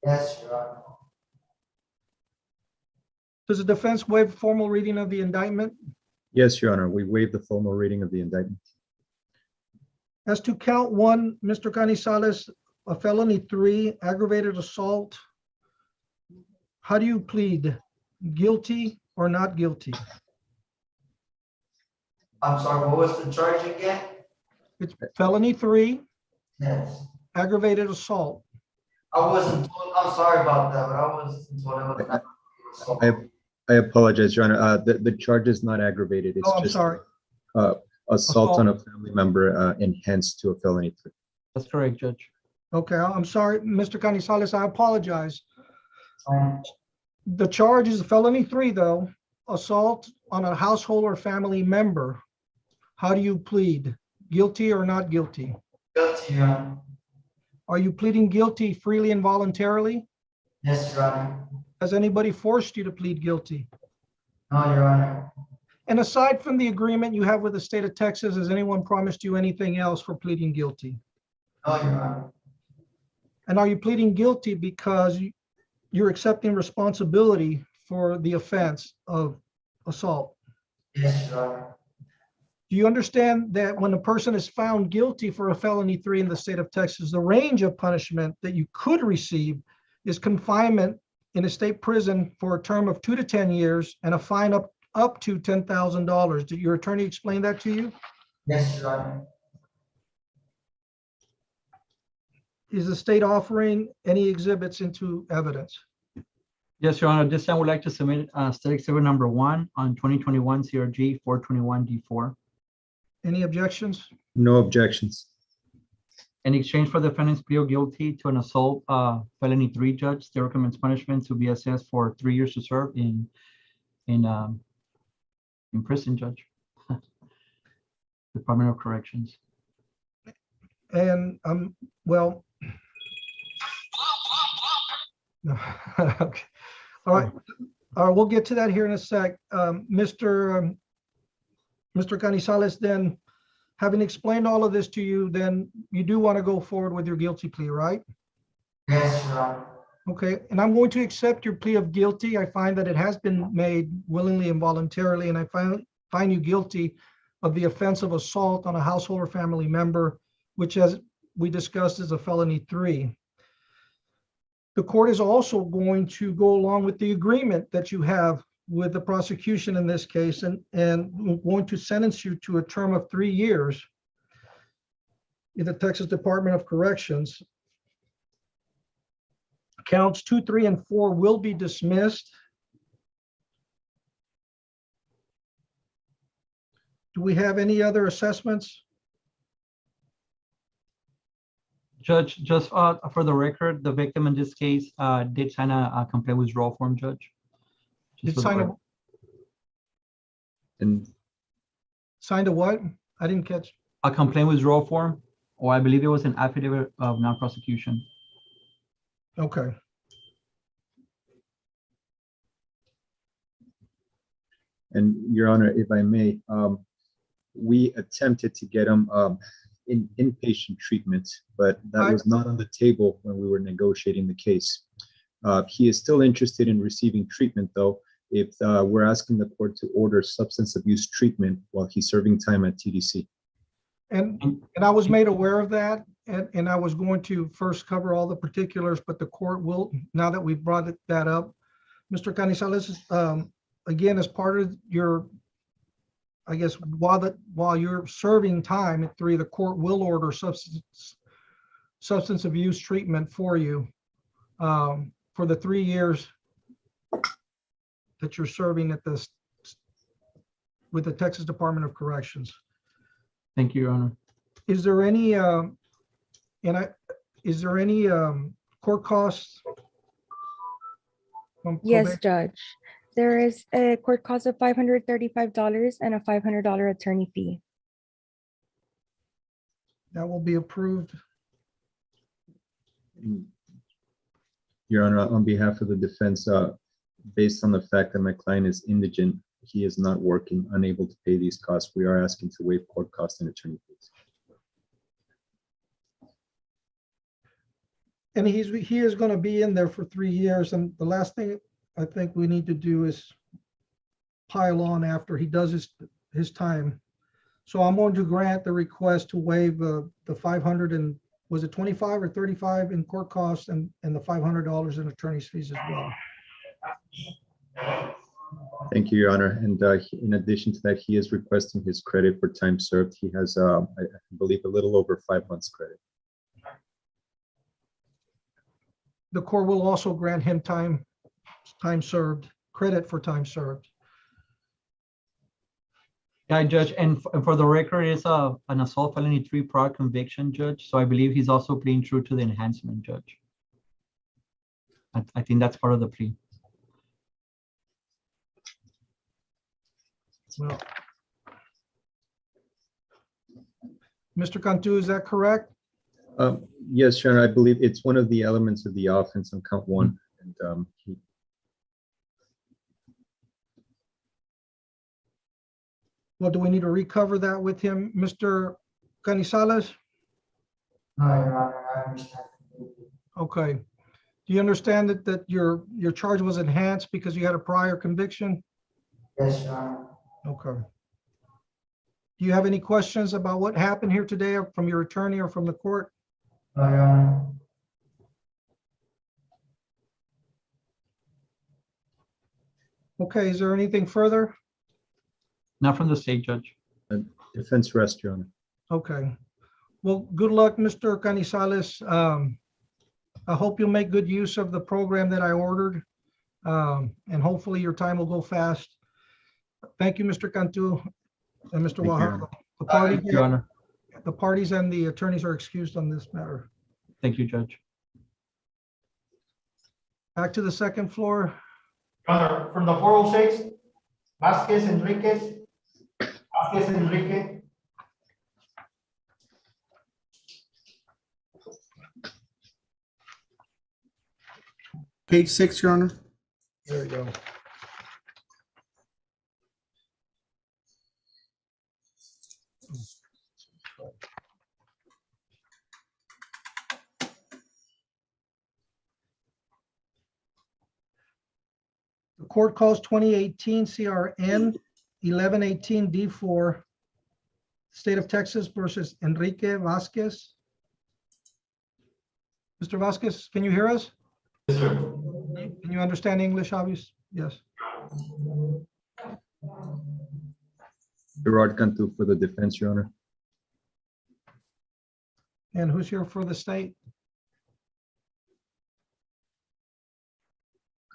Yes, Your Honor. Does the defense waive formal reading of the indictment? Yes, Your Honor, we waive the formal reading of the indictment. As to count one, Mr. Canizales, a felony 3, aggravated assault, how do you plead? Guilty or not guilty? I'm sorry, what was the charge again? It's felony 3, Yes. aggravated assault. I wasn't told, I'm sorry about that, but I wasn't told it was not. I apologize, Your Honor. The charge is not aggravated. It's Oh, I'm just sorry. assault on a family member enhanced to a felony 3. That's correct, Judge. Okay, I'm sorry, Mr. Canizales, I apologize. The charge is felony 3, though, assault on a household or family member. How do you plead? Guilty or not guilty? Guilty, Your Honor. Are you pleading guilty freely and voluntarily? Yes, Your Honor. Has anybody forced you to plead guilty? No, Your Honor. And aside from the agreement you have with the state of Texas, has anyone promised you anything else for pleading guilty? No, Your Honor. And are you pleading guilty because you're accepting responsibility for the offense of assault? Yes, Your Honor. Do you understand that when a person is found guilty for a felony 3 in the state of Texas, the range of punishment that you could receive is confinement in a state prison for a term of 2 to 10 years and a fine up to $10,000. Did your attorney explain that to you? Yes, Your Honor. is the state offering any exhibits into evidence? Yes, Your Honor, this time I would like to submit State Exhibit number 1 on 2021 CRG 421D4. Any objections? No objections. In exchange for the defendant's plea of guilty to an assault felony 3, Judge, they recommends punishment to be assessed for 3 years to serve in prison, Judge. Department of Corrections. And well, okay. All right. We'll get to that here in a sec. Mr. Canizales, then, having explained all of this to you, then you do want to go forward with your guilty plea, right? Yes, Your Honor. Okay, and I'm going to accept your plea of guilty. I find that it has been made willingly and voluntarily, and I find you guilty of the offense of assault on a household or family member, which, as we discussed, is a felony 3. The court is also going to go along with the agreement that you have with the prosecution in this case, and going to sentence you to a term of 3 years in the Texas Department of Corrections. Counts 2, 3, and 4 will be dismissed. Do we have any other assessments? Judge, just for the record, the victim in this case did sign a complaint withdrawal form, Judge. Just for the record. And Signed a what? I didn't catch. A complaint withdrawal form, or I believe it was an affidavit of non-prosecution. Okay. And Your Honor, if I may, we attempted to get him in inpatient treatment, but that was not on the table when we were negotiating the case. He is still interested in receiving treatment, though, if we're asking the court to order substance abuse treatment while he's serving time at TDC. And I was made aware of that, and I was going to first cover all the particulars, but the court will, now that we've brought that up. Mr. Canizales, again, as part of your, I guess, while you're serving time at 3, the court will order substance abuse treatment for you for the 3 years that you're serving at this with the Texas Department of Corrections. Thank you, Your Honor. Is there any court costs? from Yes, probation? Judge. There is a court cost of $535 and a $500 attorney fee. That will be approved. Your Honor, on behalf of the defense, based on the fact that my client is indigent, he is not working, unable to pay these costs. We are asking to waive court costs and attorney fees. And he is going to be in there for 3 years. And the last thing I think we need to do is pile on after he does his time. So I'm going to grant the request to waive the 500 and was it 25 or 35 in court costs and the $500 in attorney's fees as well. Thank you, Your Honor. And in addition to that, he is requesting his credit for time served. He has, I believe, a little over 5 months credit. The court will also grant him time served, credit for time served. Yeah, Judge, and for the record, it's an assault felony 3 prior conviction, Judge. So I believe he's also pleading true to the enhancement, Judge. I think that's part of the plea. Well, Mr. Cantu, is that correct? Yes, Your Honor, I believe it's one of the elements of the offense on count 1. And Well, do we need to recover that with him, Mr. Canizales? No, Your Honor, I understand. Okay. Do you understand that your charge was enhanced because you had a prior conviction? Yes, Your Honor. Okay. Do you have any questions about what happened here today or from your attorney or from the court? No, Your Honor. Okay, is there anything further? Not from the state, Judge. defense rest, Your Honor. Okay. Well, good luck, Mr. Canizales. I hope you'll make good use of the program that I ordered. And hopefully your time will go fast. Thank you, Mr. Cantu and Mr. Thank you, Your Wahab. Honor. The party, Thank you, Your Honor. the parties and the attorneys are excused on this matter. Thank you, Judge. Back to the second floor. Your Honor, from the 406, Vasquez Enriquez. Vasquez Enrique. Page 6, Your Honor. There we go. The court calls 2018 CRN 1118 D4, State of Texas versus Enrique Vasquez. Mr. Vasquez, can you hear us? Yes, sir. Can you understand English, obvious? Yes. Gerard Cantu for the defense, Your Honor. And who's here for the state?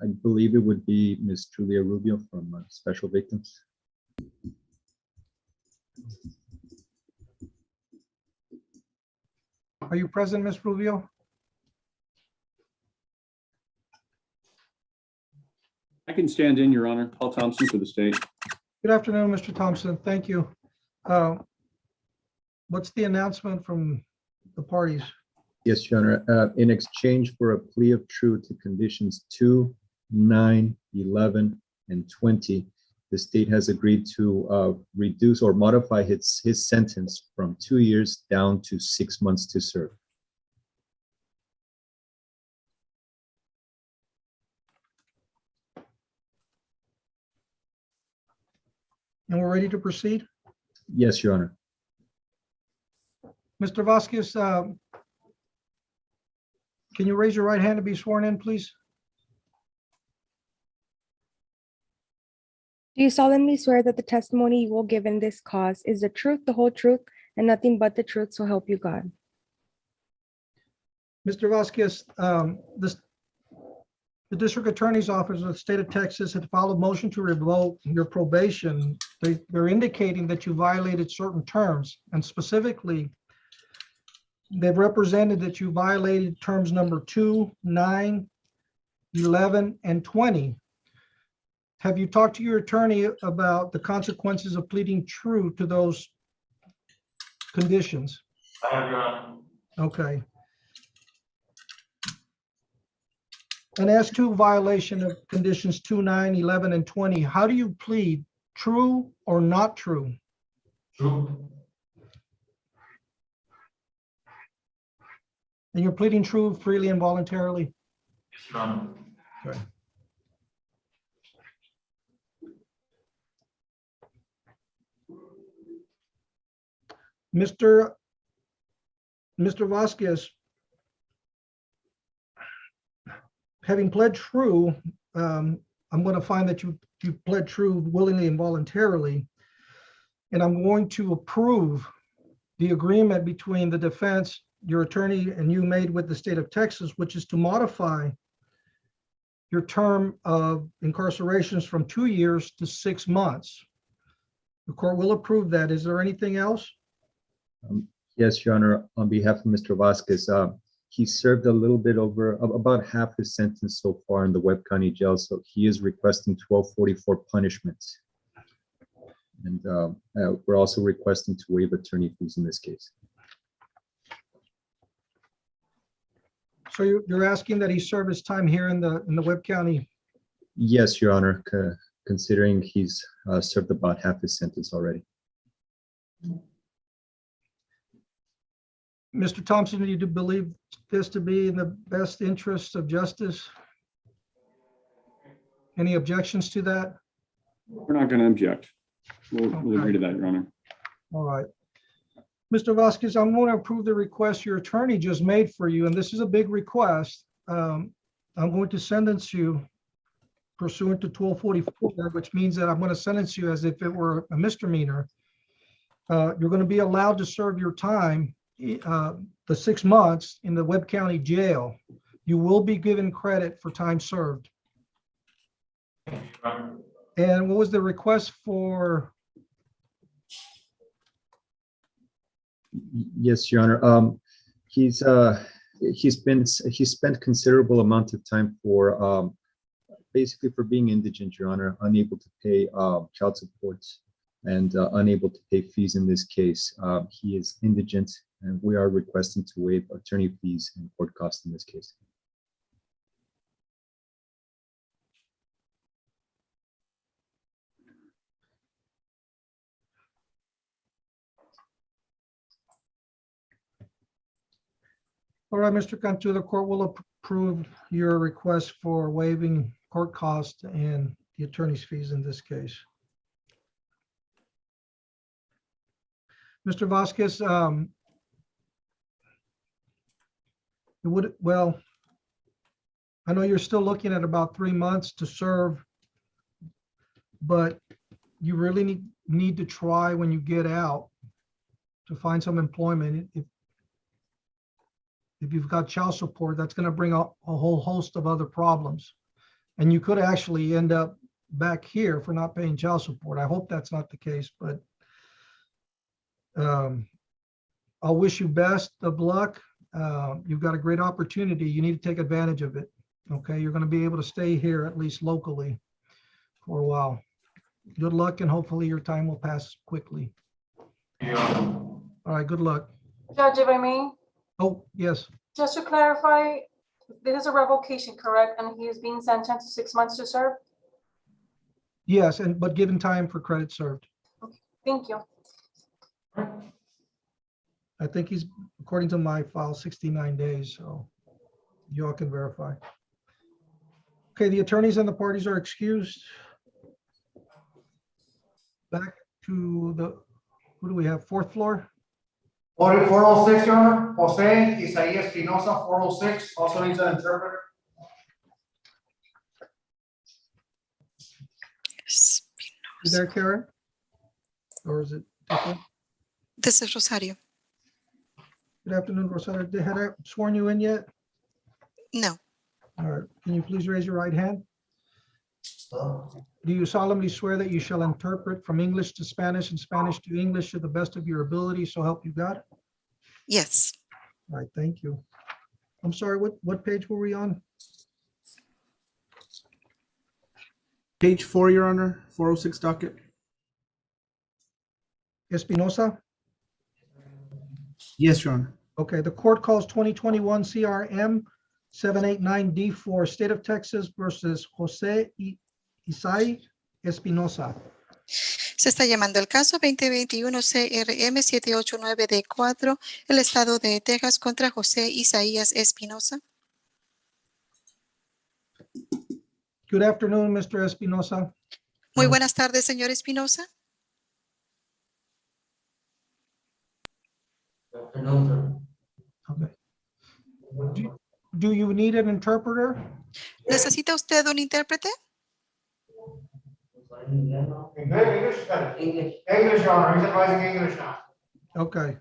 I believe it would be Ms. Julia Rubio from Special Victims. Are you present, Ms. Rubio? I can stand in, Your Honor. Paul Thompson for the state. Good afternoon, Mr. Thompson. Thank you. What's the announcement from the parties? Yes, Your Honor. In exchange for a plea of truth to conditions 2, 9, 11, and 20, the state has agreed to reduce or modify his sentence from 2 years down to 6 months to serve. And we're ready to proceed? Yes, Your Honor. Mr. Vasquez, can you raise your right hand to be sworn in, please? Do you solemnly swear that the testimony you will give in this cause is the truth, the whole truth, and nothing but the truth, so help you God? Mr. Vasquez, the District Attorney's Office of the State of Texas had filed a motion to revoke your probation. They're indicating that you violated certain terms, and specifically, they've represented that you violated terms number 2, 9, 11, and 20. Have you talked to your attorney about the consequences of pleading true to those conditions? I have, Your Honor. Okay. And as to violation of conditions 2, 9, 11, and 20, how do you plead, true or not true? True. And you're pleading true, freely, and voluntarily? Yes, Your Honor. Okay. Mr. Vasquez, having pled true, I'm going to find that you pled true willingly and voluntarily, and I'm going to approve the agreement between the defense, your attorney, and you made with the state of Texas, which is to modify your term of incarcerations from 2 years to 6 months. The court will approve that. Is there anything else? Yes, Your Honor. On behalf of Mr. Vasquez, he served a little bit over about half his sentence so far in the Webb County Jail, so he is requesting 1244 punishments. And we're also requesting to waive attorney fees in this case. So you're asking that he serve his time here in the Webb County? Yes, Your Honor, considering he's served about half his sentence already. Mr. Thompson, do you believe this to be in the best interest of justice? Any objections to that? We're not going to object. We'll agree to that, Your Honor. All right. Mr. Vasquez, I'm going to approve the request your attorney just made for you, and this is a big request. I'm going to sentence you pursuant to 1244, which means that I'm going to sentence you as if it were a misdemeanor. You're going to be allowed to serve your time the 6 months in the Webb County Jail, you will be given credit for time served. And what was the request for? Yes, Your Honor. He spent considerable amount of time for basically for being indigent, Your Honor, unable to pay child support and unable to pay fees in this case. He is indigent, and we are requesting to waive attorney fees and court costs in this case. All right, Mr. Cantu, the court will approve your request for waiving court costs and the attorney's fees in this case. Mr. Vasquez, well, I know you're still looking at about 3 months to serve, but you really need to try when you get out to find some employment. If you've got child support, that's going to bring up a whole host of other problems. And you could actually end up back here for not paying child support. I hope that's not the case, but I'll wish you best of luck. You've got a great opportunity. You need to take advantage of it. Okay, you're going to be able to stay here at least locally for a while. Good luck, and hopefully your time will pass quickly. All right, good luck. Judge, if I may, Oh, yes. just to clarify, this is a revocation, correct? And he is being sentenced to 6 months to serve? Yes, but given time for credit served. Thank you. I think he's, according to my file, 69 days, so you all can verify. Okay, the attorneys and the parties are excused. Back to the, who do we have? Fourth floor? 406, Your Honor. Jose Isaías Espinosa, 406, also needs an interpreter. Is there, Karen? Or is it different? This is Rosario. Good afternoon, Rosario. Had I sworn you in yet? No. All right. Can you please raise your right hand? Do you solemnly swear that you shall interpret from English to Spanish and Spanish to English to the best of your ability, so help you God? Yes. All right, thank you. I'm sorry, what page were we on? Page 4, Your Honor, 406 docket. Espinosa? Yes, Your Honor. Okay, the court calls 2021 CRM 789D4, State of Texas versus Jose Isai Espinosa. Se está llamando el caso 2021 CRM 789D4, el estado de Texas contra José Isaías Espinosa. Good afternoon, Mr. Espinosa. Muy buenas tardes, señor Espinosa. Okay. Do you need an interpreter? ¿Necesita usted un intérprete? English, Your Honor. He's advising English now. Okay.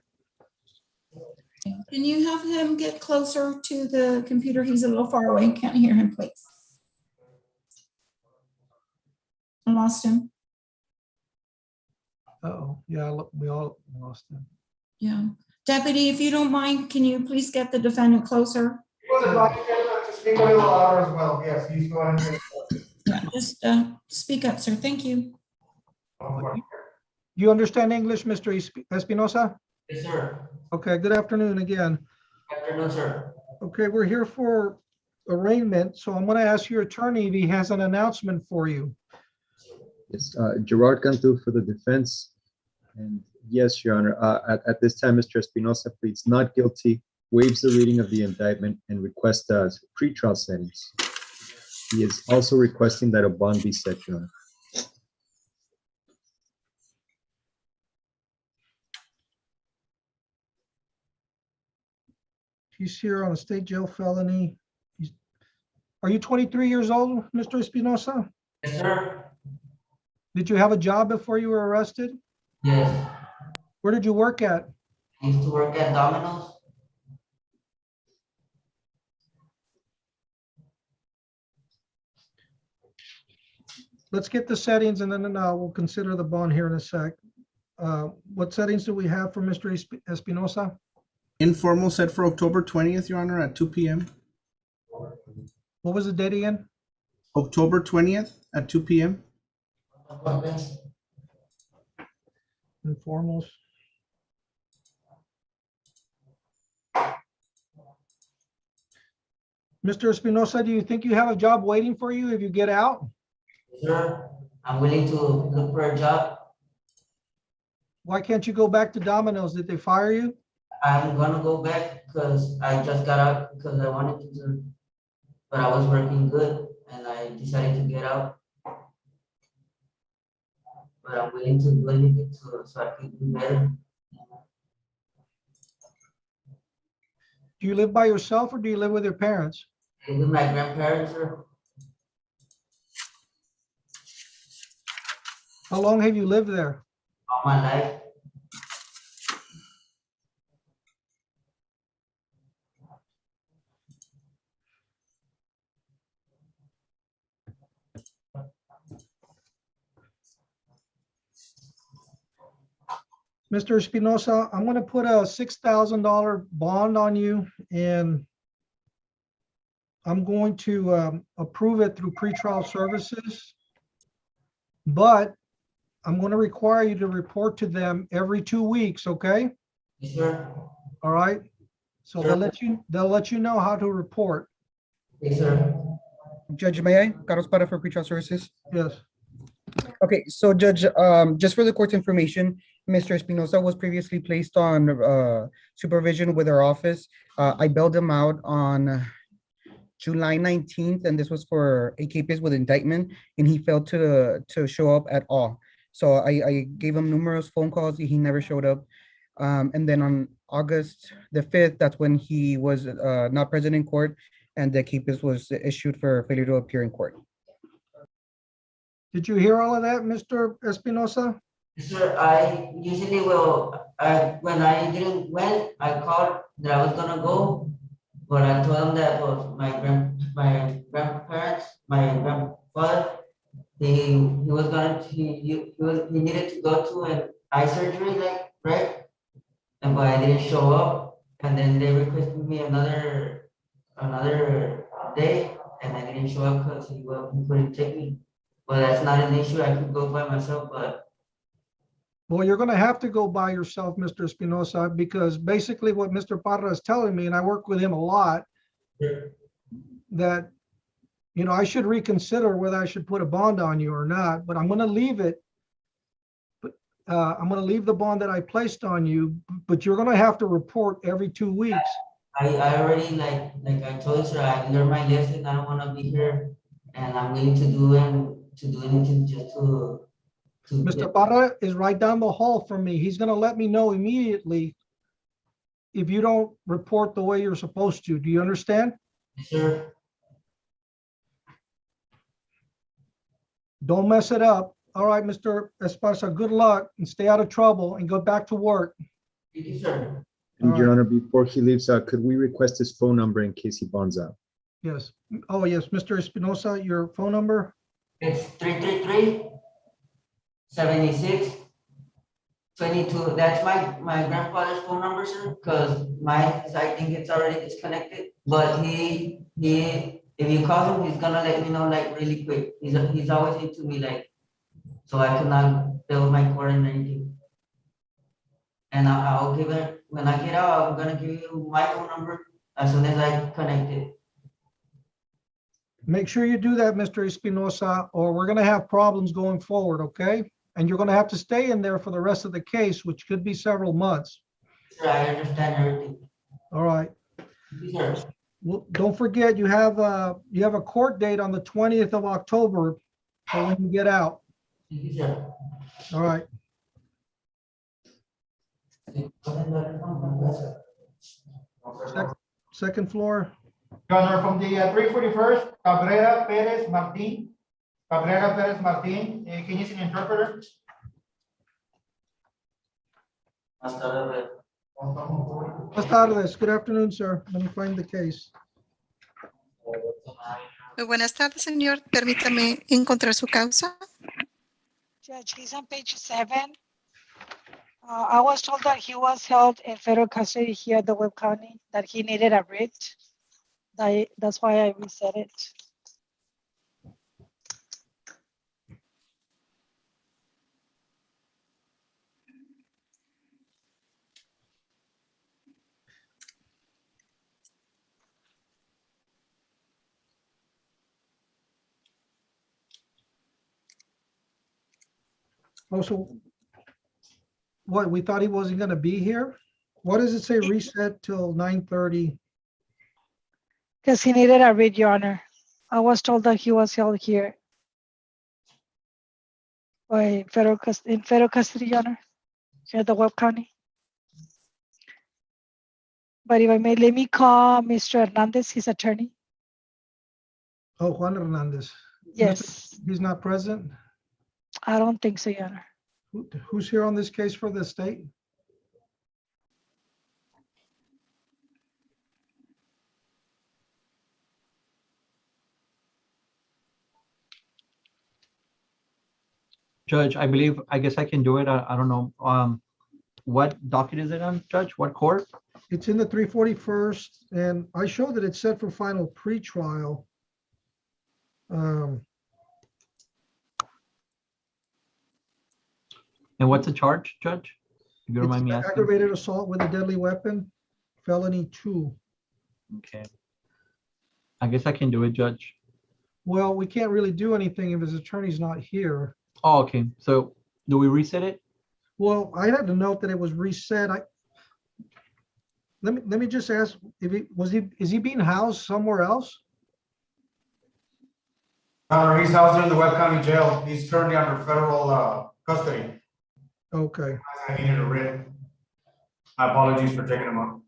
Can you have him get closer to the computer? He's a little far away. Can't hear him, please. I lost him. Uh-oh, yeah, we all lost him. Yeah. Deputy, if you don't mind, can you please get the defendant closer? He was advising to speak a little louder as well. Yes, he's going to. Yeah, just speak up, sir. Thank you. You understand English, Mr. Espinosa? Yes, sir. Okay, good afternoon again. Good afternoon, sir. Okay, we're here for arraignment, so I'm going to ask your attorney if he has an announcement for you. Yes, Gerard Cantu for the defense. And yes, Your Honor, at this time, Mr. Espinosa pleads not guilty, waives the reading of the indictment, and requests pretrial settings. He is also requesting that a bond be set, Your Honor. He's here on a state jail felony. Are you 23 years old, Mr. Espinosa? Yes, sir. Did you have a job before you were arrested? Yes. Where did you work at? I used to work at Domino's. Let's get the settings and then we'll consider the bond here in a sec. What settings do we have for Mr. Espinosa? Informal set for October 20th, Your Honor, at 2 p.m. What was the date again? October 20th at 2 p.m. Informals. Mr. Espinosa, do you think you have a job waiting for you if you get out? Sir, I'm willing to look for a job. Why can't you go back to Domino's? Did they fire you? I'm gonna go back because I just got out because I wanted to, but I was working good and I decided to get out. But I'm willing to do anything so I can do better. Do you live by yourself or do you live with your parents? I live with my grandparents, sir. How long have you lived there? All my life. Mr. Espinosa, I'm going to put a $6,000 bond on you and I'm going to approve it through pretrial services. But I'm going to require you to report to them every 2 weeks, okay? Yes, sir. All right. So Sure. they'll let you know how to report. Yes, sir. Judge, may I? Carlos Para for pretrial services. Yes. Okay, so Judge, just for the court's information, Mr. Espinosa was previously placed on supervision with our office. I bailed him out on July 19th, and this was for a case with indictment, and he failed to show up at all. So I gave him numerous phone calls. He never showed up. And then on August the 5th, that's when he was not present in court, and the case was issued for failure to appear in court. Did you hear all of that, Mr. Espinosa? Sir, I usually will, when I didn't went, I called that I was gonna go, but I told them that was my grandparents, my grandfather, he needed to go to an eye surgery, like, right? And but I didn't show up, and then they requested me another day, and I didn't show up because he couldn't take me. But that's not an issue, I could go by myself, but Well, you're going to have to go by yourself, Mr. Espinosa, because basically what Mr. Parra is telling me, and I work with him a lot, that, you know, I should reconsider whether I should put a bond on you or not, but I'm going to leave it. But I'm going to leave the bond that I placed on you, but you're going to have to report every 2 weeks. I already, like I told you, sir, I learned my lesson, I don't wanna be here, and I'm willing to do anything just to Mr. Parra is right down the hall from me. He's going to let me know immediately if you don't report the way you're supposed to. Do you understand? Sure. Don't mess it up. All right, Mr. Esparza, good luck and stay out of trouble and go back to work. Thank you, sir. And Your Honor, before he leaves, could we request his phone number in case he bonds out? Yes. Oh, yes, Mr. Espinosa, your phone number? It's 333-76-22. That's my grandfather's phone number, sir, because I think it's already disconnected. But if you call him, he's gonna let me know like really quick. He's always into me, like, so I cannot build my core and anything. And I'll give it, when I get out, I'm gonna give you my phone number as soon as I connect it. Make sure you do that, Mr. Espinosa, or we're going to have problems going forward, okay? And you're going to have to stay in there for the rest of the case, which could be several months. Sir, I understand everything. All right. Sir. Well, don't forget, you have a court date on the 20th of October for when you get out. Thank you, sir. All right. Second floor. Your Honor, from the 341st, Cabrera Perez Martin. Cabrera Perez Martin, can you see an interpreter? Buenas tardes. Good afternoon, sir. Let me find the case. Muy buenas tardes, señor. Permítame encontrar su causa. Judge, he's on page 7. I was told that he was held in federal custody here at the Webb County, that he needed a writ. That's why I reset it. Also, what, we thought he wasn't gonna be here? What does it say reset till 9:30? Because he needed a writ, Your Honor. I was told that he was held here by in federal custody, Your Honor, here at the Webb County. But if I may, let me call Mr. Hernandez, his attorney. Oh, Juan Hernandez. Yes, He's not present? I don't think so, Your Honor. Who's here on this case for the state? Judge, I guess I can do it. I don't know. What docket is it on, Judge? What court? It's in the 341st, and I show that it's set for final pretrial. And what's the charge, Judge? If you don't It's mind me asking. aggravated assault with a deadly weapon, felony 2. Okay. I guess I can do it, Judge. Well, we can't really do anything if his attorney's not here. Oh, okay. So do we reset it? Well, I had to note that it was reset. Let me just ask, is he being housed somewhere else? He's housed in the Webb County Jail. He's currently under federal custody. Okay. I needed a writ. My apologies for taking him up.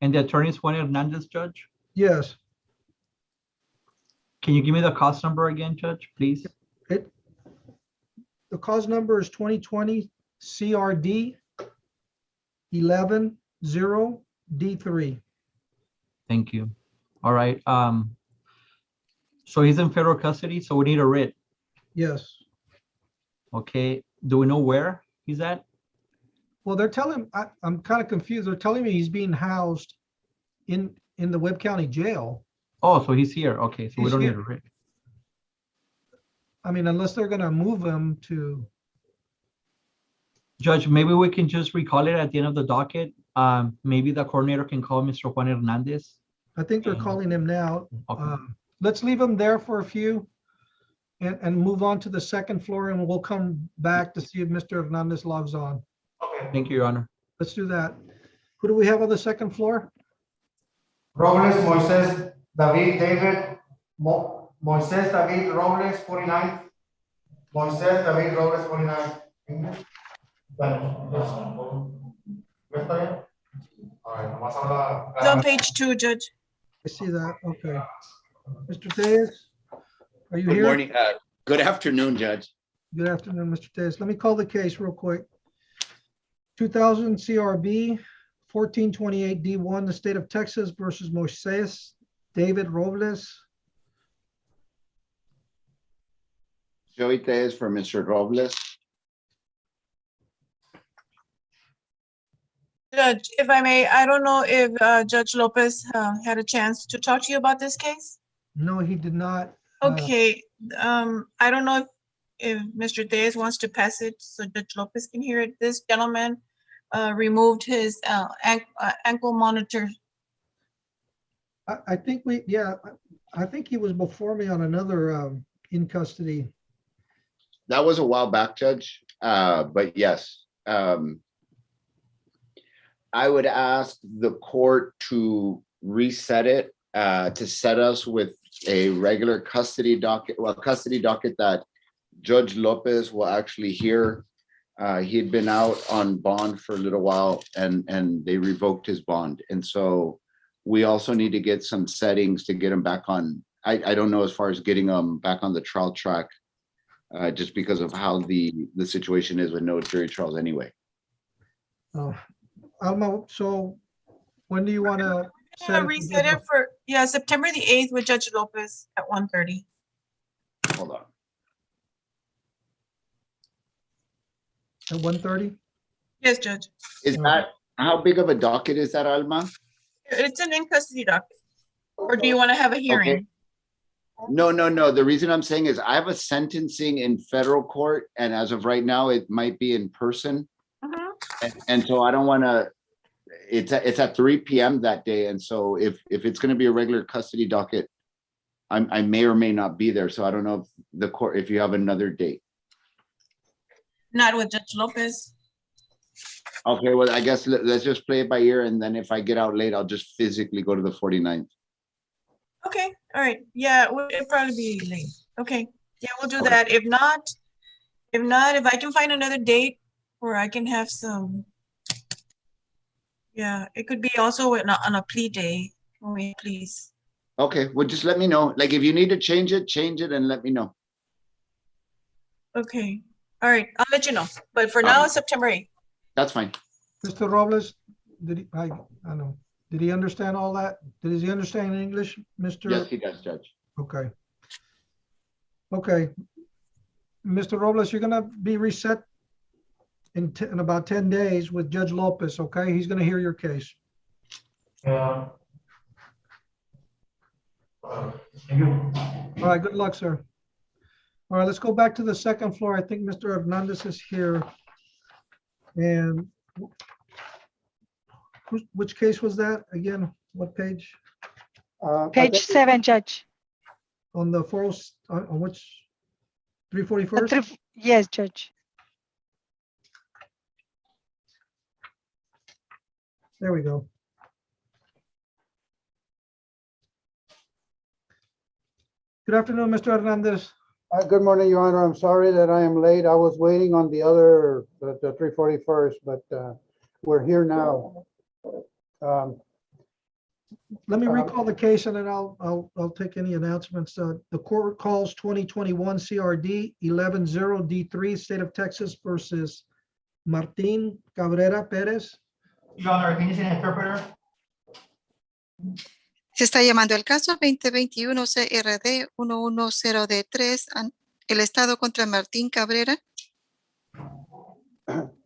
And the attorney is Juan Hernandez, Judge? Yes. Can you give me the cost number again, Judge, please? The cause number is 2020 CRD 110D3. Thank you. All right. So he's in federal custody, so we need a writ. Yes. Okay. Do we know where he's at? Well, they're telling, I'm kind of confused. They're telling me he's being housed in the Webb County Jail. Oh, so he's here. Okay, so we He's don't here. need a writ. I mean, unless they're gonna move him to, Judge, maybe we can just recall it at the end of the docket. Maybe the coordinator can call Mr. Juan Hernandez. I think they're calling him now. Okay. Let's leave him there for a few and move on to the second floor, and we'll come back to see if Mr. Hernandez logs on. Thank you, Your Honor. Let's do that. Who do we have on the second floor? Robles, Moises, David, David, Moises, David, Robles, 49. Moises, David, Robles, 49. ¿Está bien? All right, nomás habla. It's on page 2, Judge. I see that. Okay. Mr. Diaz, are you Good here? morning. Good afternoon, Judge. Good afternoon, Mr. Diaz. Let me call the case real quick. 2000 CRB 1428 D1, the state of Texas versus Moises David Robles. Joey Tez for Mr. Robles. Judge, if I may, I don't know if Judge Lopez had a chance to talk to you about this case. No, he did not. Okay, I don't know if Mr. Diaz wants to pass it so Judge Lopez can hear it. This gentleman removed his ankle monitor. I think I think he was before me on another in custody. That was a while back, Judge. But yes, I would ask the court to reset it, to set us with a regular custody docket, custody docket that Judge Lopez will actually hear. He had been out on bond for a little while and they revoked his bond. And so we also need to get some settings to get him back on. I don't know as far as getting him back on the trial track, just because of how the situation is with no jury trials anyway. Alma, so when do you want to set it? Reset it for, yeah, September the 8th with Judge Lopez at 1:30. Hold on. At 1:30? Yes, Judge. Is that, how big of a docket is that, Alma? It's an in custody docket. Or do you want to have a hearing? No. The reason I'm saying is I have a sentencing in federal court, and as of right now, it might be in person. And so I don't want to, it's at 3 p.m. that day. And so if it's going to be a regular custody docket, I may or may not be there. So I don't know if the court, if you have another date. Not with Judge Lopez. Okay, well, I guess let's just play it by ear. And then if I get out late, I'll just physically go to the 49th. Okay, all right. Yeah, it'll probably be late. Okay, yeah, we'll do that. If not, if I can find another date where I can have some, yeah, it could be also on a plea day, please. Okay, well, just let me know. Like, if you need to change it and let me know. Okay, all right, I'll let you know. But for now, it's September 8th. That's fine. Mr. Robles, did he, I know. Did he understand all that? Does he understand English, Mr.? Yes, he does, Judge. Okay. Okay. Mr. Robles, you're gonna be reset in about 10 days with Judge Lopez, okay? He's gonna hear your case. Yeah. Thank you. All right, good luck, sir. All right, let's go back to the second floor. I think Mr. Hernandez is here. And which case was that again? What page? Page 7, Judge. On the 40, on which 341st? Yes, Judge. There we go. Good afternoon, Mr. Hernandez. Good morning, Your Honor. I'm sorry that I am late. I was waiting on the other, the 341st, but we're here now. Let me recall the case and then I'll take any announcements. The court calls 2021 CRD 11-0D3, State of Texas versus Martin Cabrera Perez. Your Honor, can you send an interpreter? Se está llamando el caso 2021 CRD 110D3, el Estado contra Martín Cabrera.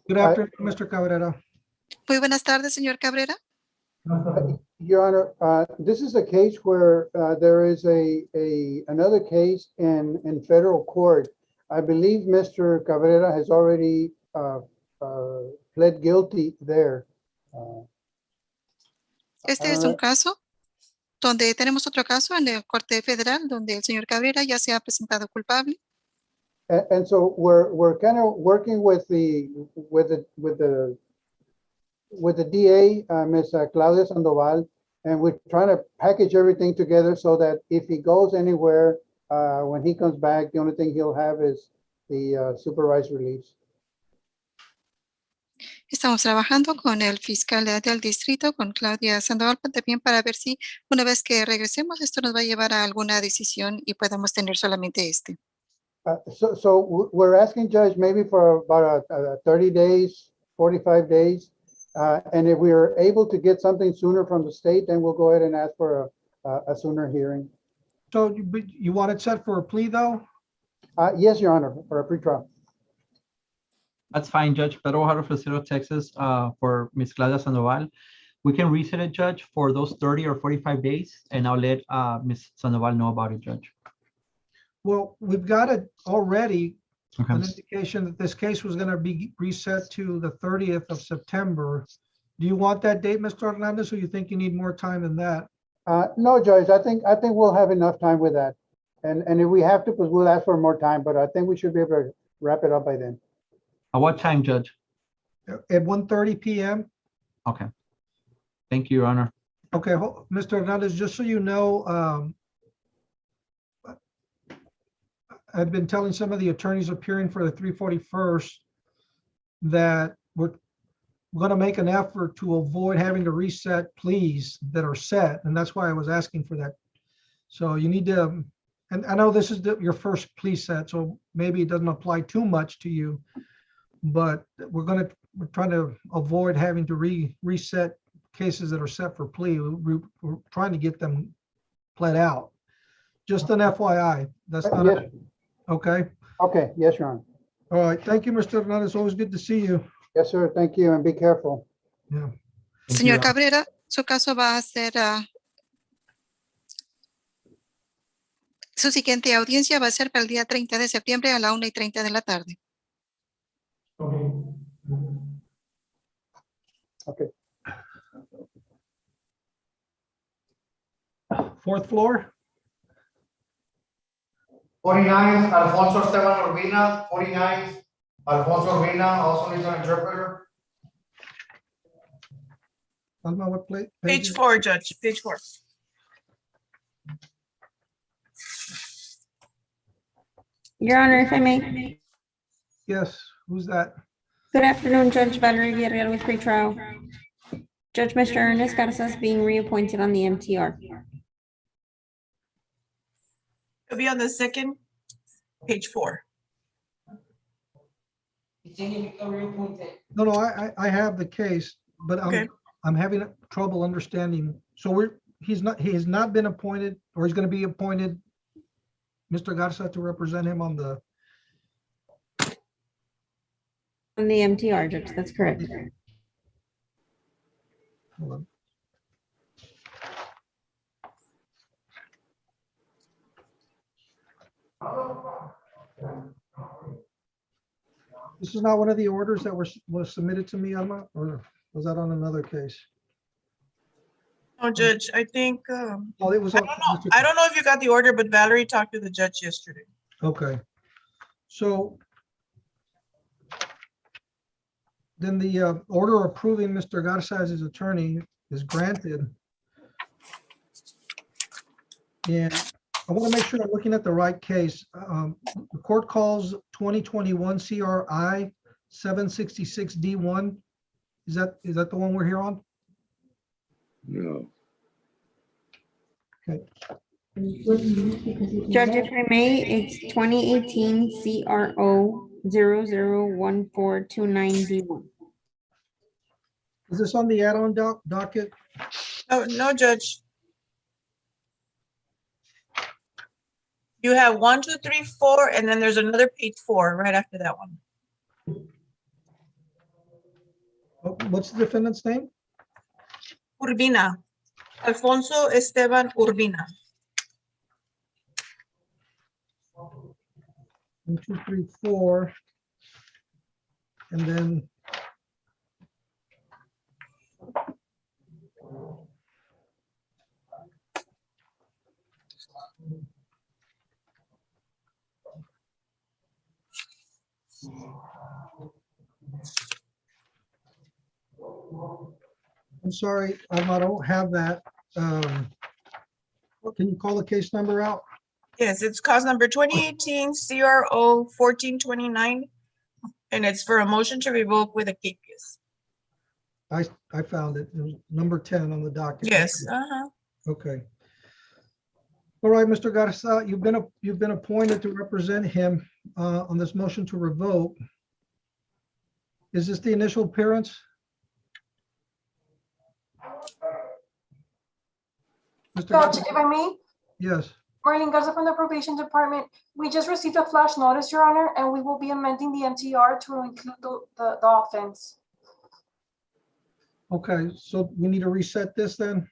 Good afternoon, Mr. Cabrera. Muy buenas tardes, señor Cabrera. Your Honor, this is a case where there is another case in federal court. I believe Mr. Cabrera has already pled guilty there. Este es un caso donde tenemos otro caso en la Corte Federal donde el señor Cabrera ya se ha presentado culpable. And so we're kind of working with the DA, Ms. Claudia Sandoval, and we're trying to package everything together so that if he goes anywhere, when he comes back, the only thing he'll have is the supervised release. Estamos trabajando con el fiscal del distrito, con Claudia Sandoval, también para ver si una vez que regresemos esto nos va a llevar a alguna decisión y podamos tener solamente este. So we're asking Judge maybe for about 30 days, 45 days. And if we are able to get something sooner from the state, then we'll go ahead and ask for a sooner hearing. So you want it set for a plea though? Yes, Your Honor, for a pretrial. That's fine, Judge. Federal Heart of the State of Texas for Ms. Claudia Sandoval. We can reset it, Judge, for those 30 or 45 days, and I'll let Ms. Sandoval know about it, Judge. Well, we've got it already, Okay. an indication that this case was going to be reset to the 30th of September. Do you want that date, Mr. Hernandez, or you think you need more time than that? No, Judge, I think we'll have enough time with that. And if we have to, because we'll ask for more time, but I think we should be able to wrap it up by then. At what time, Judge? At 1:30 p.m. Okay. Thank you, Your Honor. Okay, Mr. Hernandez, just so you know, I've been telling some of the attorneys appearing for the 341st that we're going to make an effort to avoid having to reset pleas that are set, and that's why I was asking for that. So you need to, and I know this is your first plea set, so maybe it doesn't apply too much to you, but we're going to we're trying to avoid having to reset cases that are set for plea. We're trying to get them pled out. Just an FYI, that's not, Yes. okay? Okay, yes, Your Honor. All right, thank you, Mr. Hernandez. Always good to see you. Yes, sir. Thank you, and be careful. Yeah. Señor Cabrera, su caso va a ser, su siguiente audiencia va a ser para el día 30 de septiembre a la 1:30 de la tarde. Okay. Fourth floor? 49, Alfonso Esteban Urbina, 49, Alfonso Urbina, also needs an interpreter. Alma, what page? Page 4, Judge, page 4. Your Honor, if I may. Yes, who's that? Good afternoon, Judge Valerie Villarreal with pretrial. Judge Mr. Ernest Garza is being reappointed on the MTR. It'll be on the second, page 4. No, I have the case, but Okay. I'm having trouble understanding. So he has not been appointed, or he's going to be appointed, Mr. Garza, to represent him on the MTR, Judge, that's correct. Hold on. This is not one of the orders that was submitted to me, Alma, or was that on another case? Oh, Judge, I think, Oh, it was. I don't know if you got the order, but Valerie talked to the judge yesterday. Okay. So then the order approving Mr. Garza as his attorney is granted. And I want to make sure I'm looking at the right case. The court calls 2021 CRI 766 D1. Is that the one we're here on? No. Okay. Judge, if I may, it's 2018 CRO 001429D1. Is this on the add-on docket? Oh, no, Judge. You have 1, 2, 3, 4, and then there's another page 4 right after that one. What's the defendant's name? Urbina. Alfonso Esteban Urbina. 1, 2, 3, 4. And then I'm sorry, I don't have that. Can you call the case number out? Yes, it's cause number 2018 CRO 1429, and it's for a motion to revoke with a habeas. I found it. It was number 10 on the docket. Yes. Okay. All right, Mr. Garza, you've been appointed to represent him on this motion to revoke. Is this the initial appearance? Mr. Judge, Garza? if I may, Yes. Marlene Garza from the probation department. We just received a flash notice, Your Honor, and we will be amending the MTR to include the offense. Okay, so we need to reset this then?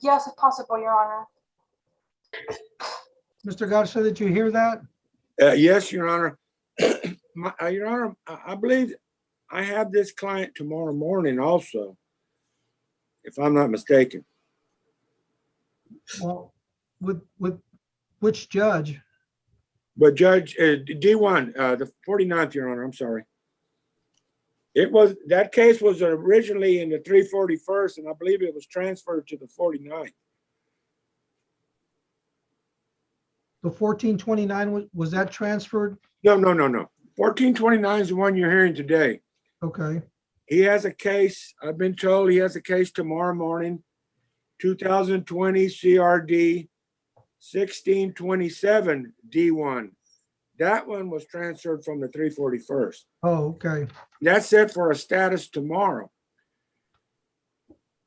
Yes, if possible, Your Honor. Mr. Garza, did you hear that? Yes, Your Honor. Your Honor, I believe I have this client tomorrow morning also, if I'm not mistaken. Well, with which judge? But Judge, D1, the 49th, Your Honor, I'm sorry. That case was originally in the 341st, and I believe it was transferred to the 49th. The 1429, was that transferred? No. 1429 is the one you're hearing today. Okay. He has a case, I've been told he has a case tomorrow morning, 2020 CRD 1627 D1. That one was transferred from the 341st. Oh, okay. That's set for a status tomorrow.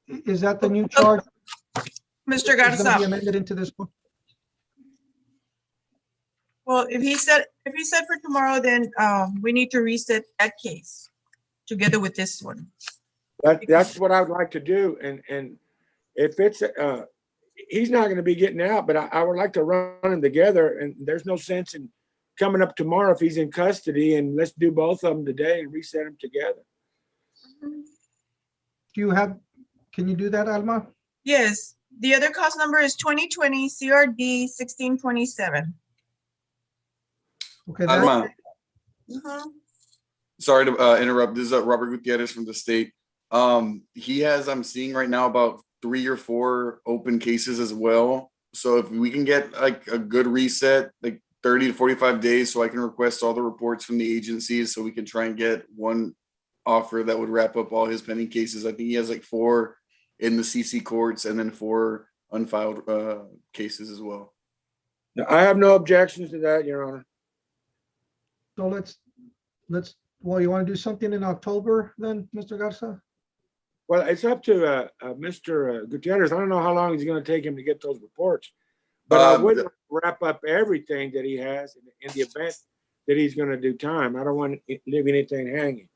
Is that the new charge? Mr. It's gonna be Garza, amended into this one? well, if he said for tomorrow, then we need to reset that case together with this one. That's what I would like to do. And if it's, he's not going to be getting out, but I would like to run them together. And there's no sense in coming up tomorrow if he's in custody, and let's do both of them today and reset them together. Can you do that, Alma? Yes, the other cause number is 2020 CRD 1627. Okay. Alma, Mhm. sorry to interrupt. This is Robert Gutierrez from the state. He has, I'm seeing right now, about 3 or 4 open cases as well. So if we can get like a good reset, like 30 to 45 days, so I can request all the reports from the agencies so we can try and get one offer that would wrap up all his pending cases. I think he has like 4 in the CC courts and then 4 unfiled cases as well. I have no objections to that, Your Honor. So well, you want to do something in October then, Mr. Garza? Well, it's up to Mr. Gutierrez. I don't know how long it's going to take him to get those reports, but I would wrap up everything that he has in the event that he's going to do time. I don't want to leave anything hanging.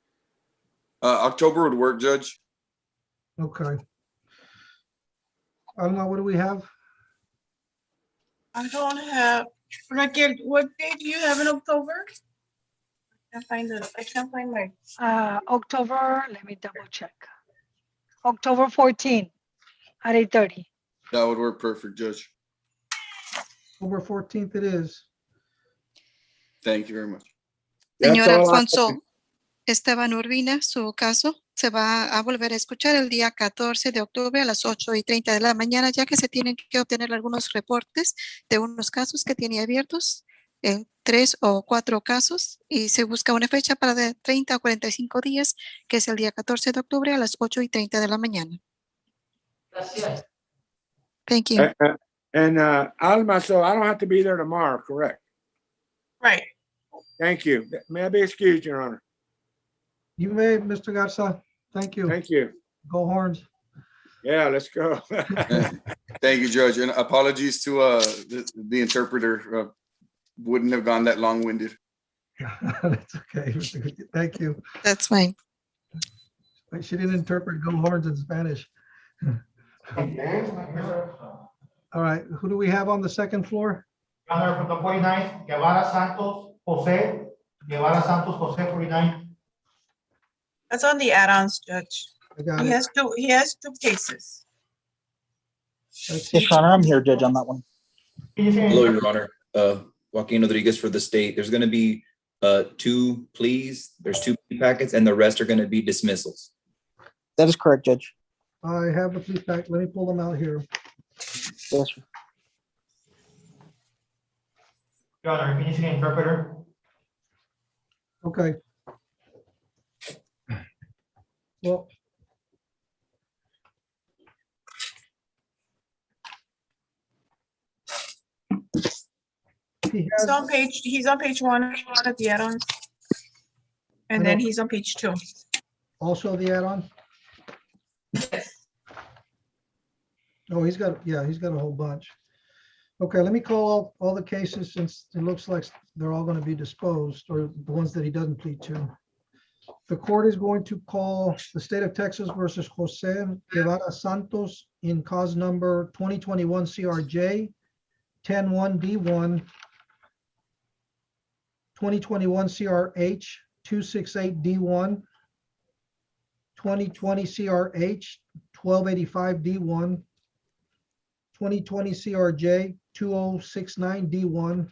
October would work, Judge. Okay. I don't know, what do we have? I don't have, Raquel, what date do you have in October? I can't find my. October, let me double check. October 14 at 8:30. That would work perfect, Judge. October 14th it is. Thank you very much. Señor Alfonso Esteban Urbina, su caso se va a volver a escuchar el día 14 de octubre a las 8:30 de la mañana, ya que se tienen que obtener algunos reportes de unos casos que tiene abiertos, 3 o 4 casos, y se busca una fecha para de 30 a 45 días, que es el día 14 de octubre a las 8:30 de la mañana. Gracias. Thank you. And Alma, so I don't have to be there tomorrow, correct? Right. Thank you. May I be excused, Your Honor? You may, Mr. Garza. Thank you. Thank you. Go Horns. Yeah, let's go. Thank you, Judge. And apologies to the interpreter. Wouldn't have gone that long-winded. That's okay. Thank you. That's fine. She didn't interpret Go Horns in Spanish. All right, who do we have on the second floor? Honor, from the 49th, Guevara Santos Jose. Guevara Santos Jose, 49. That's on the add-ons, Judge. I got He it. has two cases. Let's Yes, see. Your Honor, I'm here, Judge, on that one. Hello, Your Honor. Joaquin Rodriguez for the state. There's going to be 2 pleas. There's 2 plea packets, and the rest are going to be dismissals. That is correct, Judge. I have the plea pack. Let me pull them out here. Yes, sir. Your Honor, can you see the interpreter? Okay. Well, He's on page 1 of the add-ons. And then he's on page 2. also the add-on? Oh, he's got a whole bunch. Okay, let me call all the cases since it looks like they're all going to be disposed, or the ones that he doesn't plead to. The court is going to call the state of Texas versus Jose Guevara Santos in cause number 2021 CRJ 101D1, 2021 CRH 268D1, 2020 CRH 1285D1, 2020 CRJ 2069D1,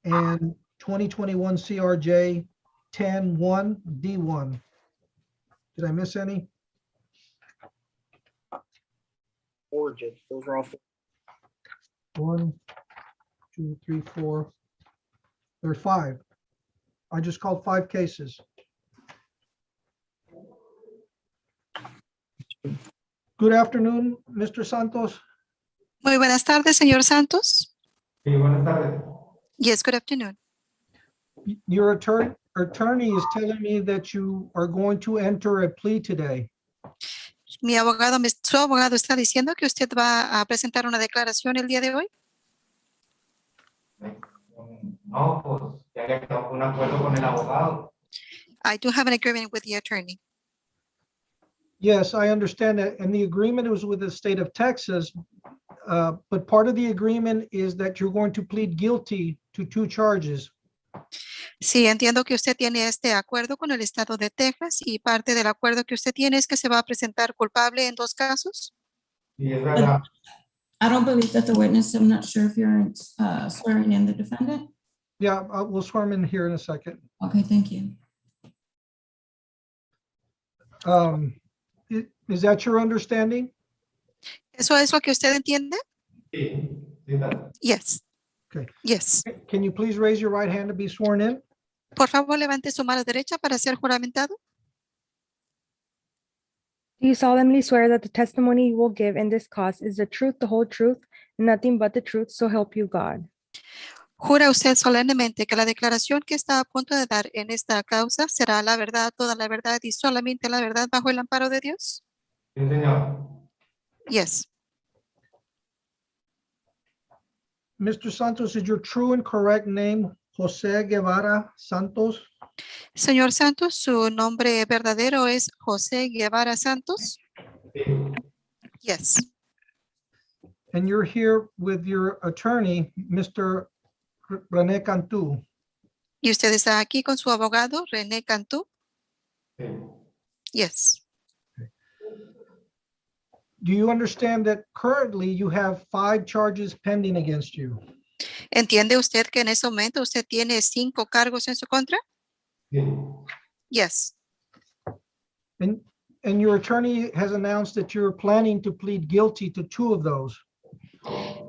and 2021 CRJ 101D1. Did I miss any? 4, Judge. Those are all 4. 1, 2, 3, 4. There are 5. I just called 5 cases. Good afternoon, Mr. Santos. Muy buenas tardes, señor Santos. Yes, good afternoon. Your attorney is telling me that you are going to enter a plea today. Su abogado está diciendo que usted va a presentar una declaración el día de hoy. No, pues ya había quedado un acuerdo con el abogado. I do have an agreement with the attorney. Yes, I understand that. And the agreement was with the state of Texas. But part of the agreement is that you're going to plead guilty to 2 charges. Sí, entiendo que usted tiene este acuerdo con el estado de Texas y parte del acuerdo que usted tiene es que se va a presentar culpable en 2 casos. Y es verdad. I don't believe that the witness, I'm not sure if you're swearing in the defendant. Yeah, we'll swear him in here in a second. Okay, thank you. Is that your understanding? ¿Eso es lo que usted entiende? Sí, sí, está. Yes. Okay. Yes. Can you please raise your right hand to be sworn in? Por favor, levante su mano derecha para ser juramentado. Do you solemnly swear that the testimony you will give in this cause is the truth, the whole truth, and nothing but the truth, so help you God? ¿Jura usted solemnemente que la declaración que está a punto de dar en esta causa será la verdad, toda la verdad y solamente la verdad bajo el amparo de Dios? Sí, señor. Yes. Mr. Santos, is your true and correct name Jose Guevara Santos? Señor Santos, ¿su nombre verdadero es José Guevara Santos? Sí. Yes. And you're here with your attorney, Mr. René Cantú. ¿Y usted está aquí con su abogado, René Cantú? Sí. Yes. Do you understand that currently you have 5 charges pending against you? ¿Entiende usted que en ese momento usted tiene 5 cargos en su contra? Sí. Yes. And your attorney has announced that you're planning to plead guilty to 2 of those.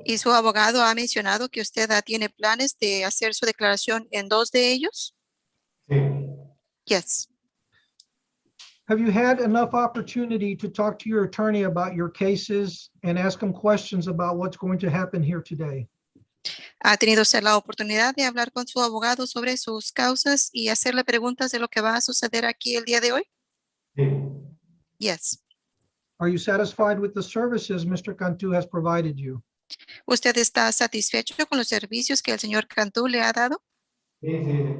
¿Y su abogado ha mencionado que usted tiene planes de hacer su declaración en 2 de ellos? Sí. Yes. Have you had enough opportunity to talk to your attorney about your cases and ask him questions about what's going to happen here today? ¿Ha tenido usted la oportunidad de hablar con su abogado sobre sus causas y hacerle preguntas de lo que va a suceder aquí el día de hoy? Sí. Yes. Are you satisfied with the services Mr. Cantú has provided you? ¿Usted está satisfecho con los servicios que el señor Cantú le ha dado? Sí, sí.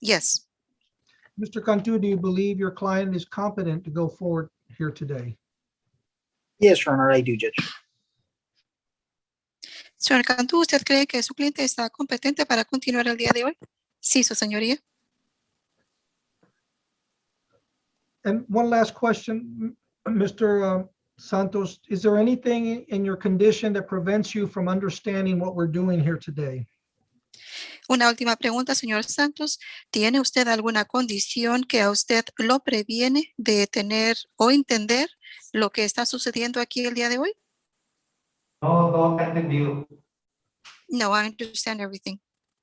Yes. Mr. Cantú, do you believe your client is competent to go forward here today? Yes, Your Honor, I do, Judge. Señor Cantú, ¿usted cree que su cliente está competente para continuar el día de hoy? Sí, su señoría. And one last question, Mr. Santos, is there anything in your condition that prevents you from understanding what we're doing here today? Una última pregunta, señor Santos. ¿Tiene usted alguna condición que a usted lo previene de tener o entender lo que está sucediendo aquí el día de hoy? No, todo está entendido. No, I understand everything.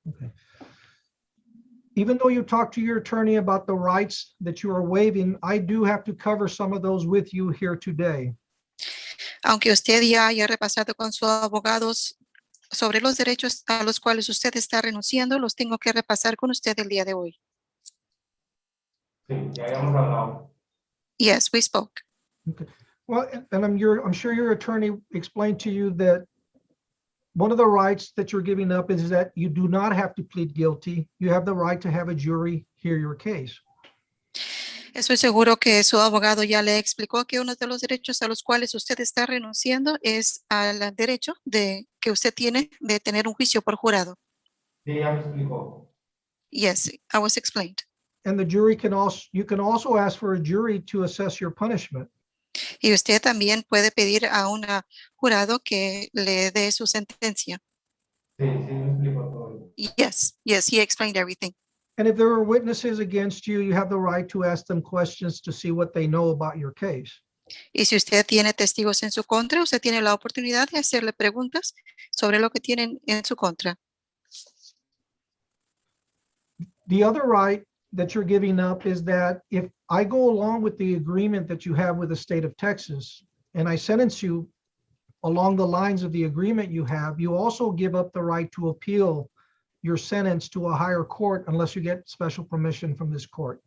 Okay. Even though you talked to your attorney about the rights that you are waiving, I do have to cover some of those with you here today. Aunque usted ya haya repasado con sus abogados sobre los derechos a los cuales usted está renunciando, los tengo que repasar con usted el día de hoy. Sí, ya habíamos hablado. Yes, we spoke. Okay. Well, and I'm sure your attorney explained to you that one of the rights that you're giving up is that you do not have to plead guilty. You have the right to have a jury hear your case. Estoy seguro que su abogado ya le explicó que uno de los derechos a los cuales usted está renunciando es al derecho de que usted tiene de tener un juicio por jurado. Sí, ya me explicó. Yes, I was explained. And the jury you can also ask for a jury to assess your punishment. Y usted también puede pedir a un jurado que le dé su sentencia. Sí, sí, me explicó todo. Yes, he explained everything. And if there are witnesses against you, you have the right to ask them questions to see what they know about your case. Y si usted tiene testigos en su contra, usted tiene la oportunidad de hacerle preguntas sobre lo que tienen en su contra. The other right that you're giving up is that if I go along with the agreement that you have with the state of Texas and I sentence you along the lines of the agreement you have, you also give up the right to appeal your sentence to a higher court unless you get special permission from this court.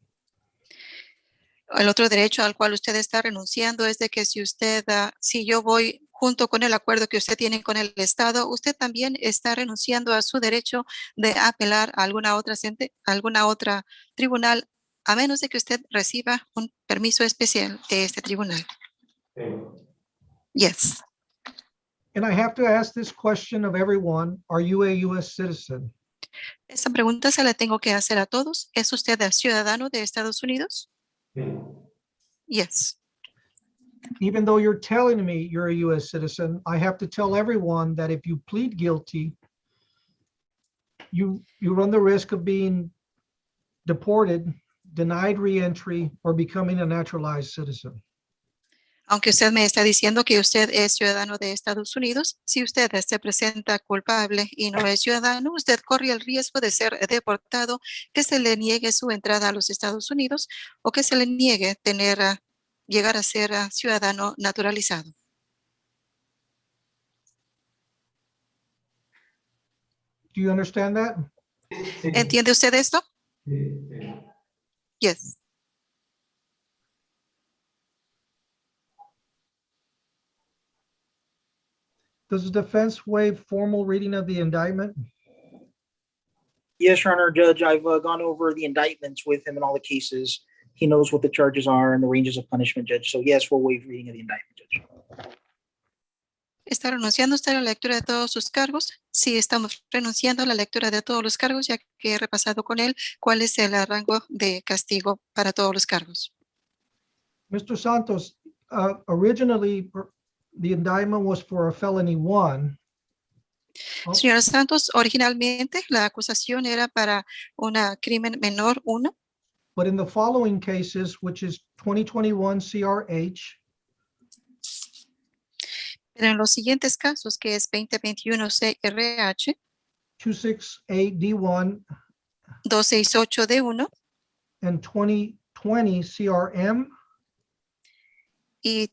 El otro derecho al cual usted está renunciando es de que si yo voy junto con el acuerdo que usted tiene con el Estado, usted también está renunciando a su derecho de apelar a alguna otra tribunal, a menos de que usted reciba un permiso especial de este tribunal. Yes. And I have to ask this question of everyone. Are you a U.S. citizen? Esta pregunta se la tengo que hacer a todos. ¿Es usted ciudadano de Estados Unidos? Yes. Even though you're telling me you're a U.S. citizen, I have to tell everyone that if you plead guilty, you run the risk of being deported, denied reentry, or becoming a naturalized citizen. Aunque usted me está diciendo que usted es ciudadano de Estados Unidos, si usted se presenta culpable y no es ciudadano, usted corre el riesgo de ser deportado, que se le niegue su entrada a los Estados Unidos o que se le niegue llegar a ser ciudadano naturalizado. Do you understand that? ¿Entiende usted esto? Yes. Does the defense waive formal reading of the indictment? Yes, Your Honor, Judge, I've gone over the indictments with him in all the cases. He knows what the charges are and the ranges of punishment, Judge. So yes, we'll waive reading of the indictment, Judge. ¿Está renunciando usted a la lectura de todos sus cargos? Sí, estamos renunciando a la lectura de todos los cargos, ya que he repasado con él cuál es el rango de castigo para todos los cargos. Mr. Santos, originally, the indictment was for a felony 1. Señor Santos, originalmente la acusación era para una crimen menor 1. But in the following cases, which is 2021 CRH, pero en los siguientes casos, que es 2021 CRH, 268D1, 268D1 and 2020 CRM, y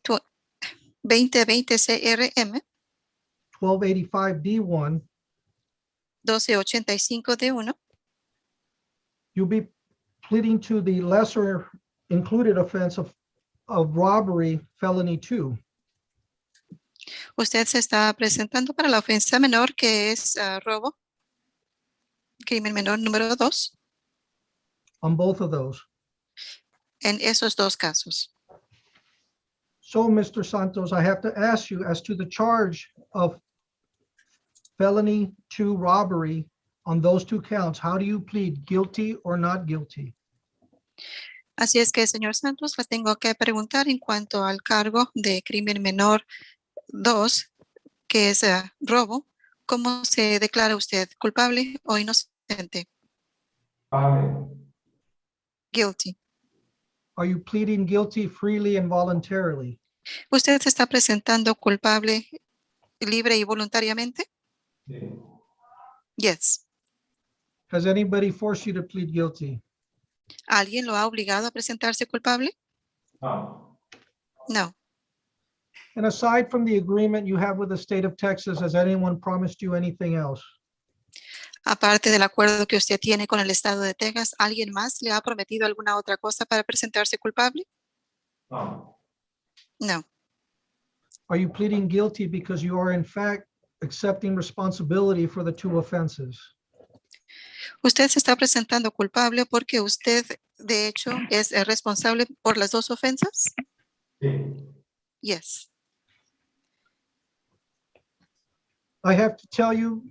2020 CRM, 1285D1, 1285D1, you'll be pleading to the lesser included offense of robbery felony 2. Usted se está presentando para la ofensa menor, que es robo, crimen menor número 2. On both of those. En esos dos casos. So, Mr. Santos, I have to ask you as to the charge of felony 2 robbery on those 2 counts, how do you plead, guilty or not guilty? Así es que, señor Santos, le tengo que preguntar en cuanto al cargo de crimen menor 2, que es robo, ¿cómo se declara usted? ¿Culpable o inocente? Guilty. Are you pleading guilty freely and voluntarily? ¿Usted se está presentando culpable libre y voluntariamente? Yes. Has anybody forced you to plead guilty? ¿Alguien lo ha obligado a presentarse culpable? No. And aside from the agreement you have with the state of Texas, has anyone promised you anything else? Aparte del acuerdo que usted tiene con el estado de Texas, ¿alguien más le ha prometido alguna otra cosa para presentarse culpable? No. Are you pleading guilty because you are in fact accepting responsibility for the 2 offenses? Usted se está presentando culpable porque usted, de hecho, es responsable por las 2 ofensas? Yes. I have to tell you,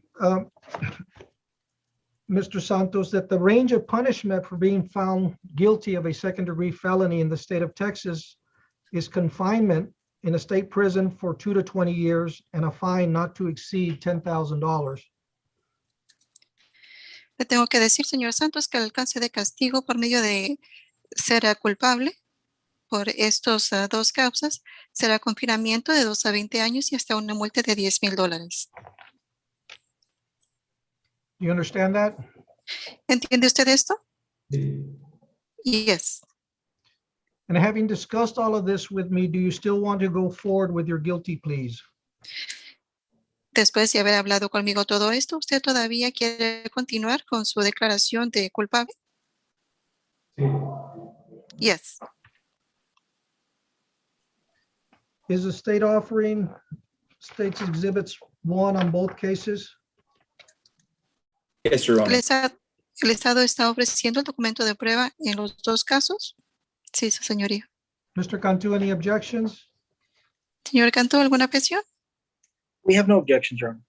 Mr. Santos, that the range of punishment for being found guilty of a second-degree felony in the state of Texas is confinement in a state prison for 2 to 20 years and a fine not to exceed $10,000. Le tengo que decir, señor Santos, que el alcance de castigo por medio de ser culpable por estos 2 causas será confinamiento de 2 a 20 años y hasta una multa de $10,000. Do you understand that? ¿Entiende usted esto? Yes. And having discussed all of this with me, do you still want to go forward with your guilty pleas? Después de haber hablado conmigo todo esto, ¿usted todavía quiere continuar con su declaración de culpable? Yes. Is the state offering states exhibits 1 on both cases? Yes, Your Honor. ¿El Estado está ofreciendo el documento de prueba en los dos casos? Sí, su señoría. Mr. Cantu, any objections? Señor Cantú, ¿alguna objeción? We have no objections, Your Honor.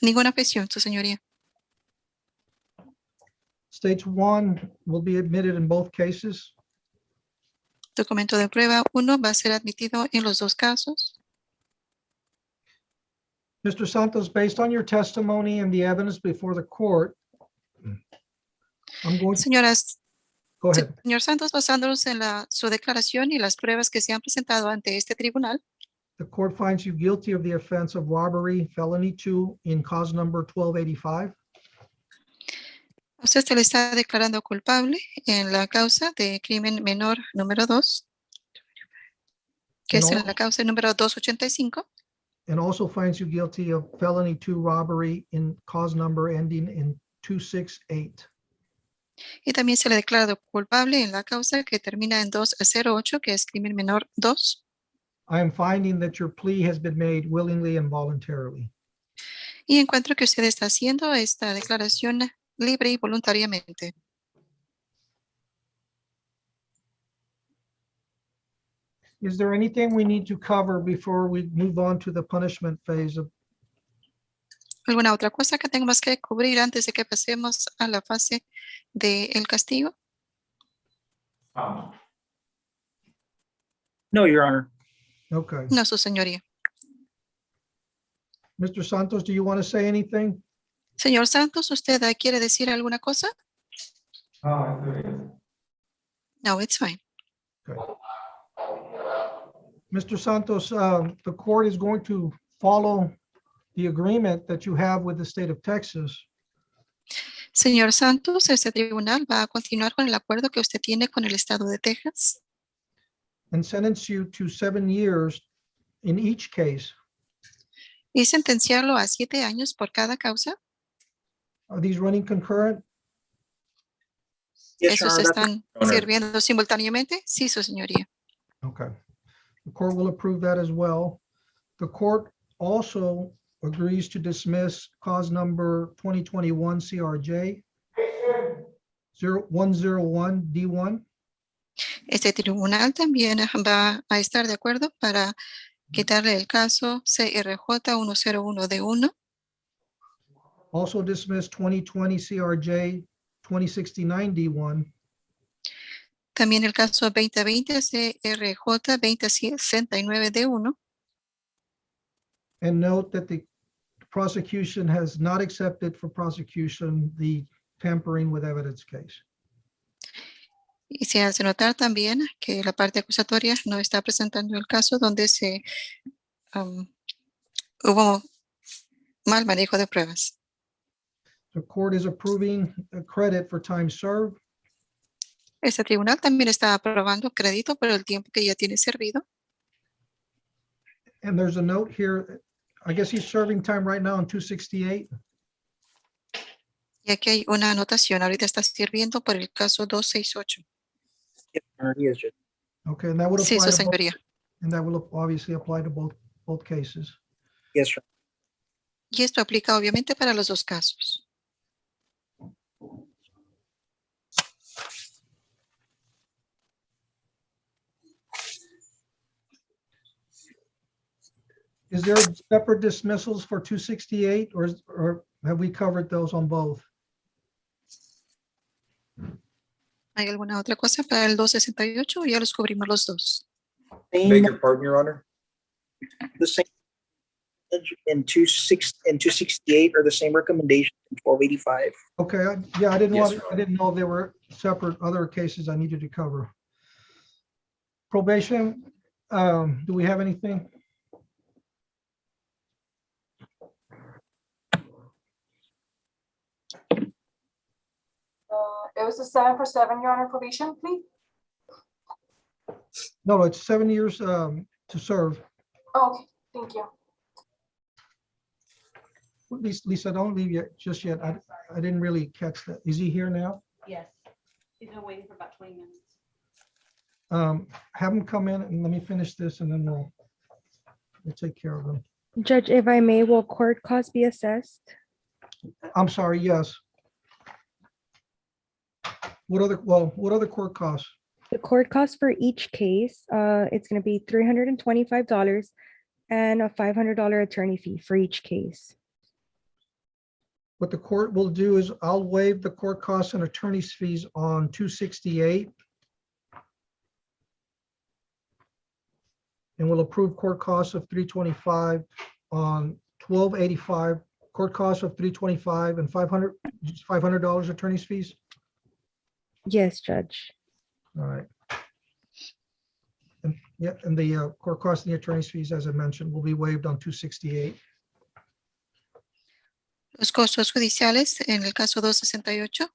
Ninguna objeción, su señoría. States 1 will be admitted in both cases. Documento de prueba 1 va a ser admitido en los dos casos. Mr. Santos, based on your testimony and the evidence before the court, I'm going to Señoras, go ahead. señor Santos, basándonos en su declaración y las pruebas que se han presentado ante este tribunal, The court finds you guilty of the offense of robbery, felony 2 in cause number 1285. usted se le está declarando culpable en la causa de crimen menor número 2, que es en la causa número 285. And also finds you guilty of felony 2 robbery in cause number ending in 268. Y también se le declara culpable en la causa que termina en 208, que es crimen menor 2. I am finding that your plea has been made willingly and voluntarily. Y encuentro que usted está haciendo esta declaración libre y voluntariamente. Is there anything we need to cover before we move on to the punishment phase of? ¿Alguna otra cosa que tengamos que cubrir antes de que pasemos a la fase del castigo? No, Your Honor. Okay. No, su señoría. Mr. Santos, do you want to say anything? Señor Santos, ¿usted quiere decir alguna cosa? No, it's fine. Mr. Santos, the court is going to follow the agreement that you have with the state of Texas. Señor Santos, este tribunal va a continuar con el acuerdo que usted tiene con el estado de Texas And sentence you to 7 years in each case. y sentenciarlo a 7 años por cada causa. Are these running concurrent? Yes, Your ¿Esos Honor. están Honor. sirviendo simultáneamente? Sí, su señoría. Okay. The court will approve that as well. The court also agrees to dismiss cause number 2021 CRJ 101 D1. Este tribunal también va a estar de acuerdo para quitarle el caso CRJ 101D1. Also dismiss 2020 CRJ 2069 D1. También el caso 2020 CRJ 2069D1. And note that the prosecution has not accepted for prosecution the tampering with evidence case. Y se hace notar también que la parte acusatoria no está presentando el caso donde hubo mal manejo de pruebas. The court is approving a credit for time served. Este tribunal también está aprobando crédito por el tiempo que ya tiene servido. And there's a note here, I guess he's serving time right now in 268. Y aquí hay una anotación, ahorita está sirviendo por el caso 268. Yes, Your Honor, he is, Judge. Okay, and that would Sí, apply su to both, señoría. and that will obviously apply to both cases. Yes, Your Honor. Y esto aplica obviamente para los dos casos. Is there separate dismissals for 268 or have we covered those on both? ¿Hay alguna otra cosa para el 268 o ya los cubrimos los dos? Beg your pardon, Your Honor. The same in 268 are the same recommendation in 1285. Okay, yeah, I didn't Yes, want, Your I didn't know there were separate other cases I needed to cover. Probation, do we have anything? It was a 7 for 7, Your Honor, probation, please. No, it's 7 years to serve. Oh, okay, thank you. Lisa, don't leave yet, just yet. I didn't really catch that. Is he here now? Yes, he's been waiting for about 20 minutes. Have him come in and let me finish this and then we'll take care of him. Judge, if I may, will court costs be assessed? I'm sorry, yes. What other court costs? The court cost for each case, it's gonna be $325 and a $500 attorney fee for each case. What the court will do is I'll waive the court costs and attorney's fees on 268. And we'll approve court costs of 325 on 1285, court costs of 325 and $500 attorney's fees. Yes, Judge. All right. And yeah, and the court costs and the attorney's fees, as I mentioned, will be waived on 268. Los costos judiciales en el caso 268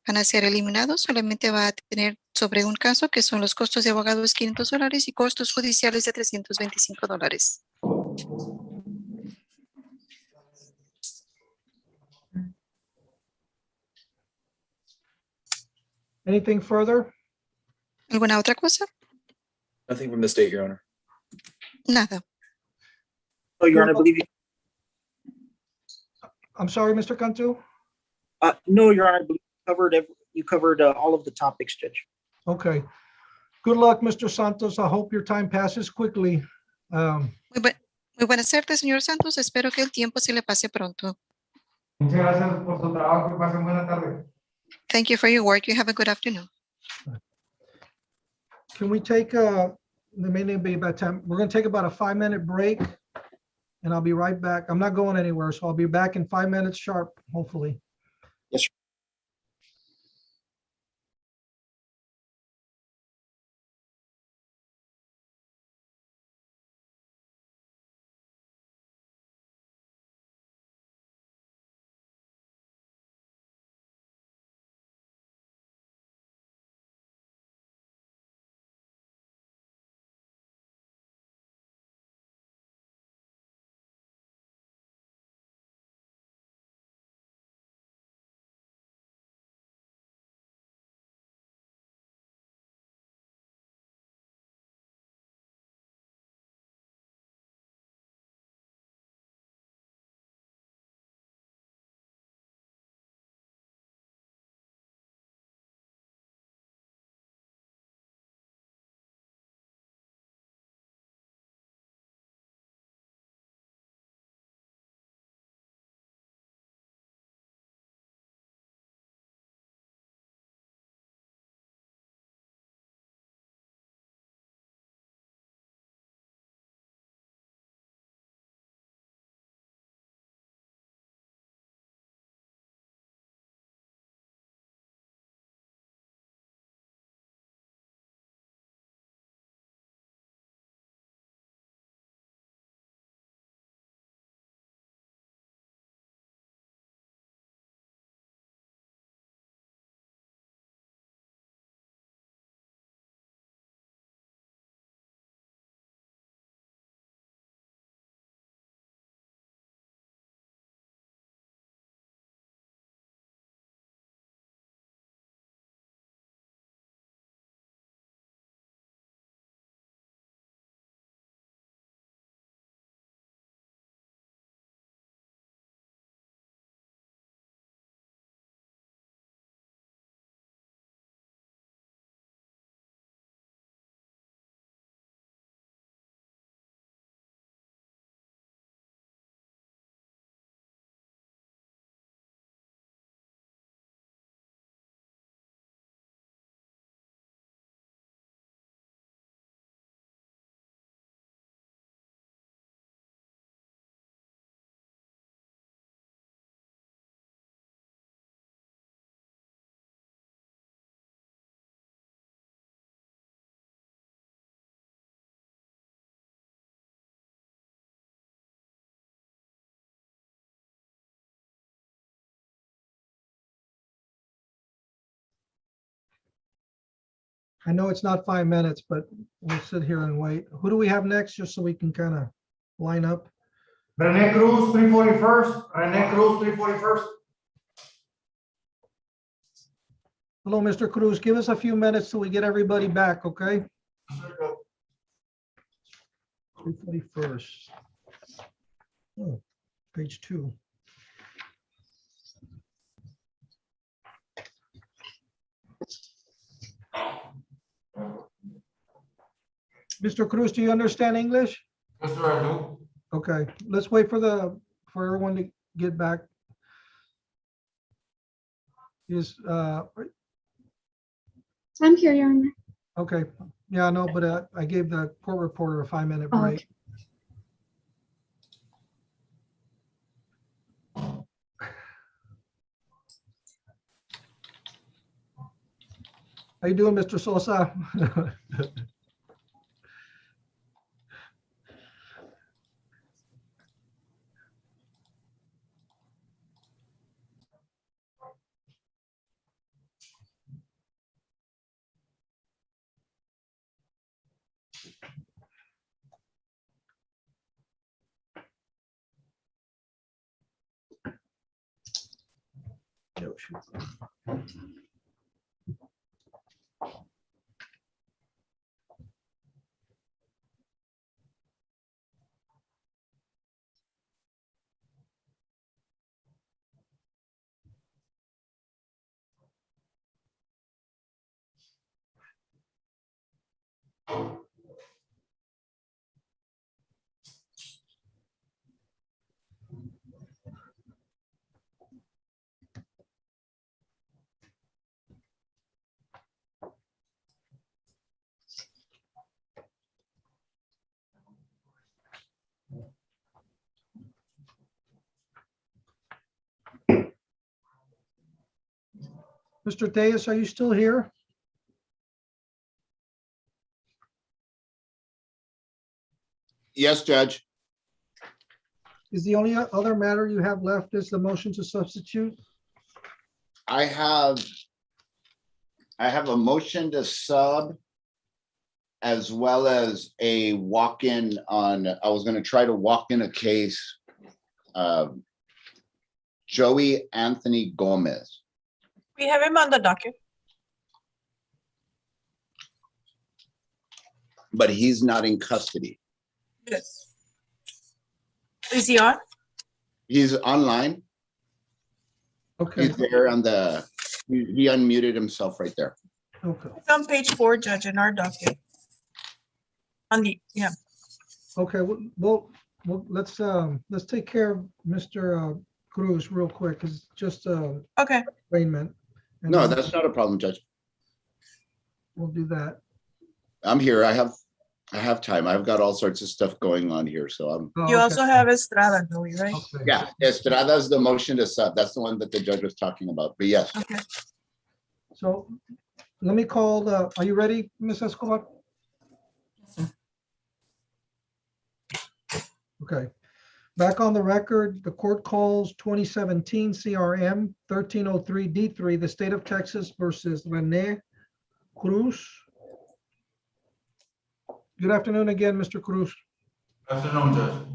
van a ser eliminados. Solamente va a tener sobre un caso que son los costos de abogados $500 y costos judiciales de $325. Anything further? ¿Alguna otra cosa? Nothing from the state, Your Honor. Nada. Oh, Your Honor, I believe you. I'm sorry, Mr. Cantu? No, Your Honor, I believe you covered all of the topics, Judge. Okay. Good luck, Mr. Santos. I hope your time passes quickly. Muy buena suerte, señor Santos. Espero que el tiempo se le pase pronto. Muchas gracias por su trabajo. Que pasen buena tarde. Thank you for your work. You have a good afternoon. Can we take there may not be about time. We're going to take about a 5-minute break and I'll be right back. I'm not going anywhere, so I'll be back in 5 minutes sharp, hopefully. Yes, sir. I know it's not 5 minutes, but we'll sit here and wait. Who do we have next, just so we can kind of line up? Rene Cruz, 341st. Rene Cruz, 341st. Hello, Mr. Cruz. Give us a few minutes till we get everybody back, okay? 341st. Oh, page 2. Mr. Cruz, do you understand English? Yes, sir, I do. Okay, let's wait for everyone to get back. Is, I'm here, Your Honor. okay, yeah, no, but I gave the court reporter a 5-minute Oh, break. How you doing, Mr. Sosa? Oh, shoot. Mr. Diaz, are you still here? Yes, Judge. Is the only other matter you have left is the motion to substitute? I have a motion to sub as well as a walk-in on, I was gonna try to walk in a case. Joey Anthony Gomez. We have him on the docket. But he's not in custody. Yes. Is he on? He's online. Okay, He's there on the, he unmuted himself right there. okay, It's on page 4, Judge, in our docket. On the, yeah. okay. Well, let's take care of Mr. Cruz real quick, because it's just Okay. arraignment. And No, then that's not a problem, Judge. we'll do that. I'm here. I have time. I've got all sorts of stuff going on here, so I'm, Oh, You okay. also have Estrada, though, right? Okay. yeah, Estrada's the motion to sub. That's the one that the judge was talking about, but yes. Okay. So let me call are you ready, Ms. Escobar? Okay. Back on the record, the court calls 2017 CRM 1303 D3, the state of Texas versus Rene Cruz. Good afternoon again, Mr. Cruz. Good afternoon, Judge.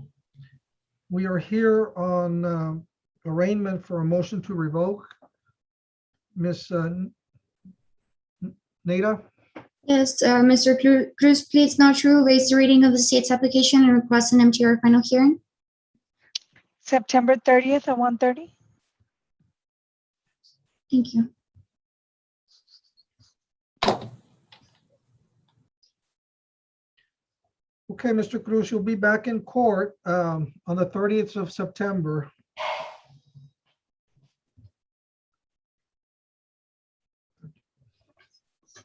We are here on arraignment for a motion to revoke. Ms. Nada? Yes, Mr. Cruz pleads not true, waives the reading of the state's application and requests an MTR final hearing. September 30th at 1:30. Thank you. Okay, Mr. Cruz, you'll be back in court on the 30th of September.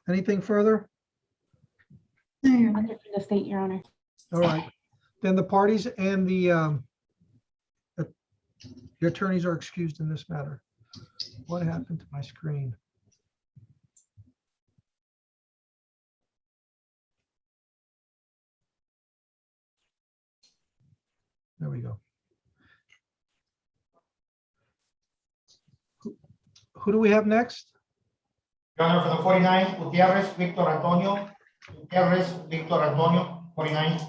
Anything further? Under the state, Your Honor. All right. Then the parties and the attorneys are excused in this matter. What happened to my screen? There we go. Who do we have next? Your Honor, for the 49, Gutierrez, Victor Antonio. Gutierrez, Victor Antonio, 49.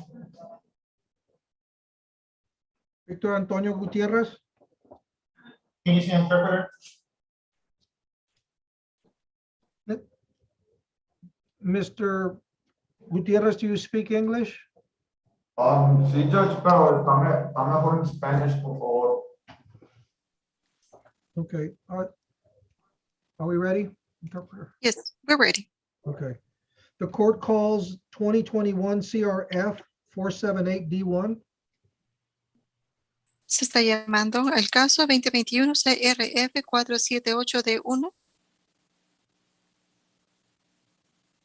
Victor Antonio Gutierrez. Can you see interpreter? Mr. Gutierrez, do you speak English? Sí, Judge, pero está mejor en Spanish, por favor. Okay, are we ready? Interpreter. Yes, we're ready. Okay. The court calls 2021 CRF 478D1. Se está llamando el caso 2021 CRF 478D1.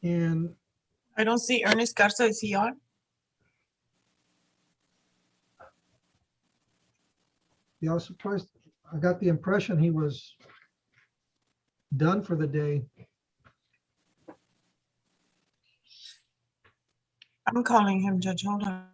And I don't see Ernest Garza, is he on? yeah, I was surprised. I got the impression he was done for the day. I'm calling him, Judge, hold on.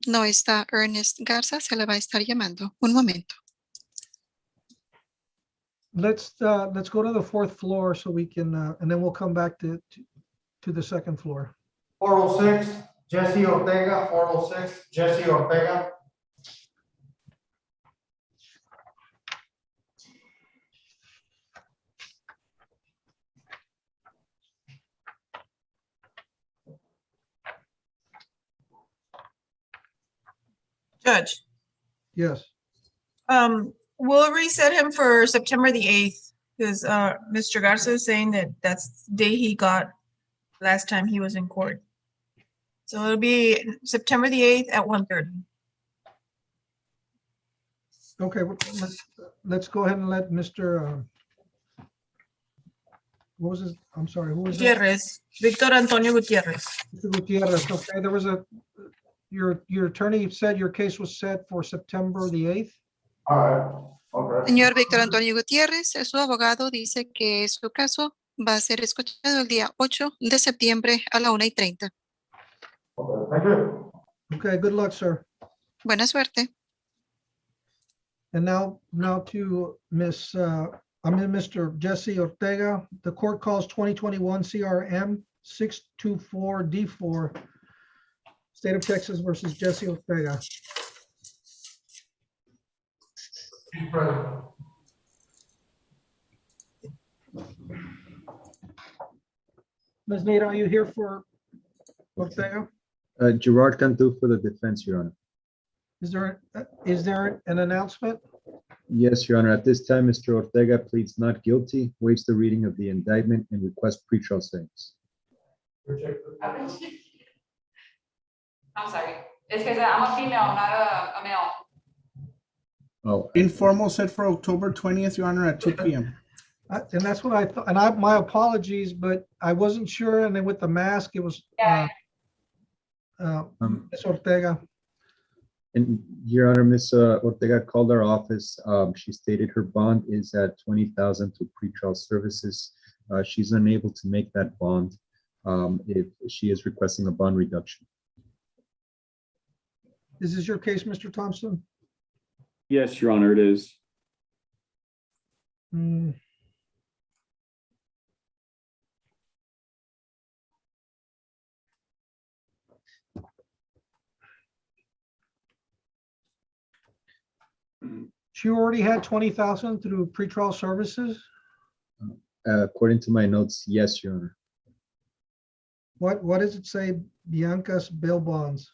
No está Ernest Garza, se le va a estar llamando. Un momento. Let's go to the fourth floor so we can, and then we'll come back to the second floor. 406, Jesse Ortega, 406, Jesse Ortega. Judge, Yes. we'll reset him for September the 8th because Mr. Garza is saying that that's the day he got last time he was in court. So it'll be September the 8th at 1:30. Okay, well, let's go ahead and let Mr. What was his, I'm sorry, who was that? Gutierrez, Victor Antonio Gutierrez. Mr. Gutierrez, okay, there was your attorney said your case was set for September the 8th? All right, okay. Señor Víctor Antonio Gutiérrez, su abogado dice que su caso va a ser escuchado el día 8 de septiembre a la 1:30. Okay, thank you. Okay, good luck, sir. Buena suerte. And now to Mr. Jesse Ortega. The court calls 2021 CRM 624D4, State of Texas versus Jesse Ortega. Ms. Nita, are you here for Ortega? Gerard Cantu for the defense, Your Honor. Is there an announcement? Yes, Your Honor. At this time, Mr. Ortega pleads not guilty, waives the reading of the indictment, and requests pretrial sentence. I'm sorry. It's because I'm a female, not a male. Oh, Informal set for October 20th, Your Honor, at 2 p.m. And that's what I thought, and my apologies, but I wasn't sure, and then with the mask, it was Ms. Ortega. And Your Honor, Ms. Ortega called our office. She stated her bond is at $20,000 to pretrial services. She's unable to make that bond if she is requesting a bond reduction. Is this your case, Mr. Thompson? Yes, Your Honor, it is. She already had 20,000 through pretrial services? According to my notes, yes, Your Honor. What does it say, Bianca's bail bonds?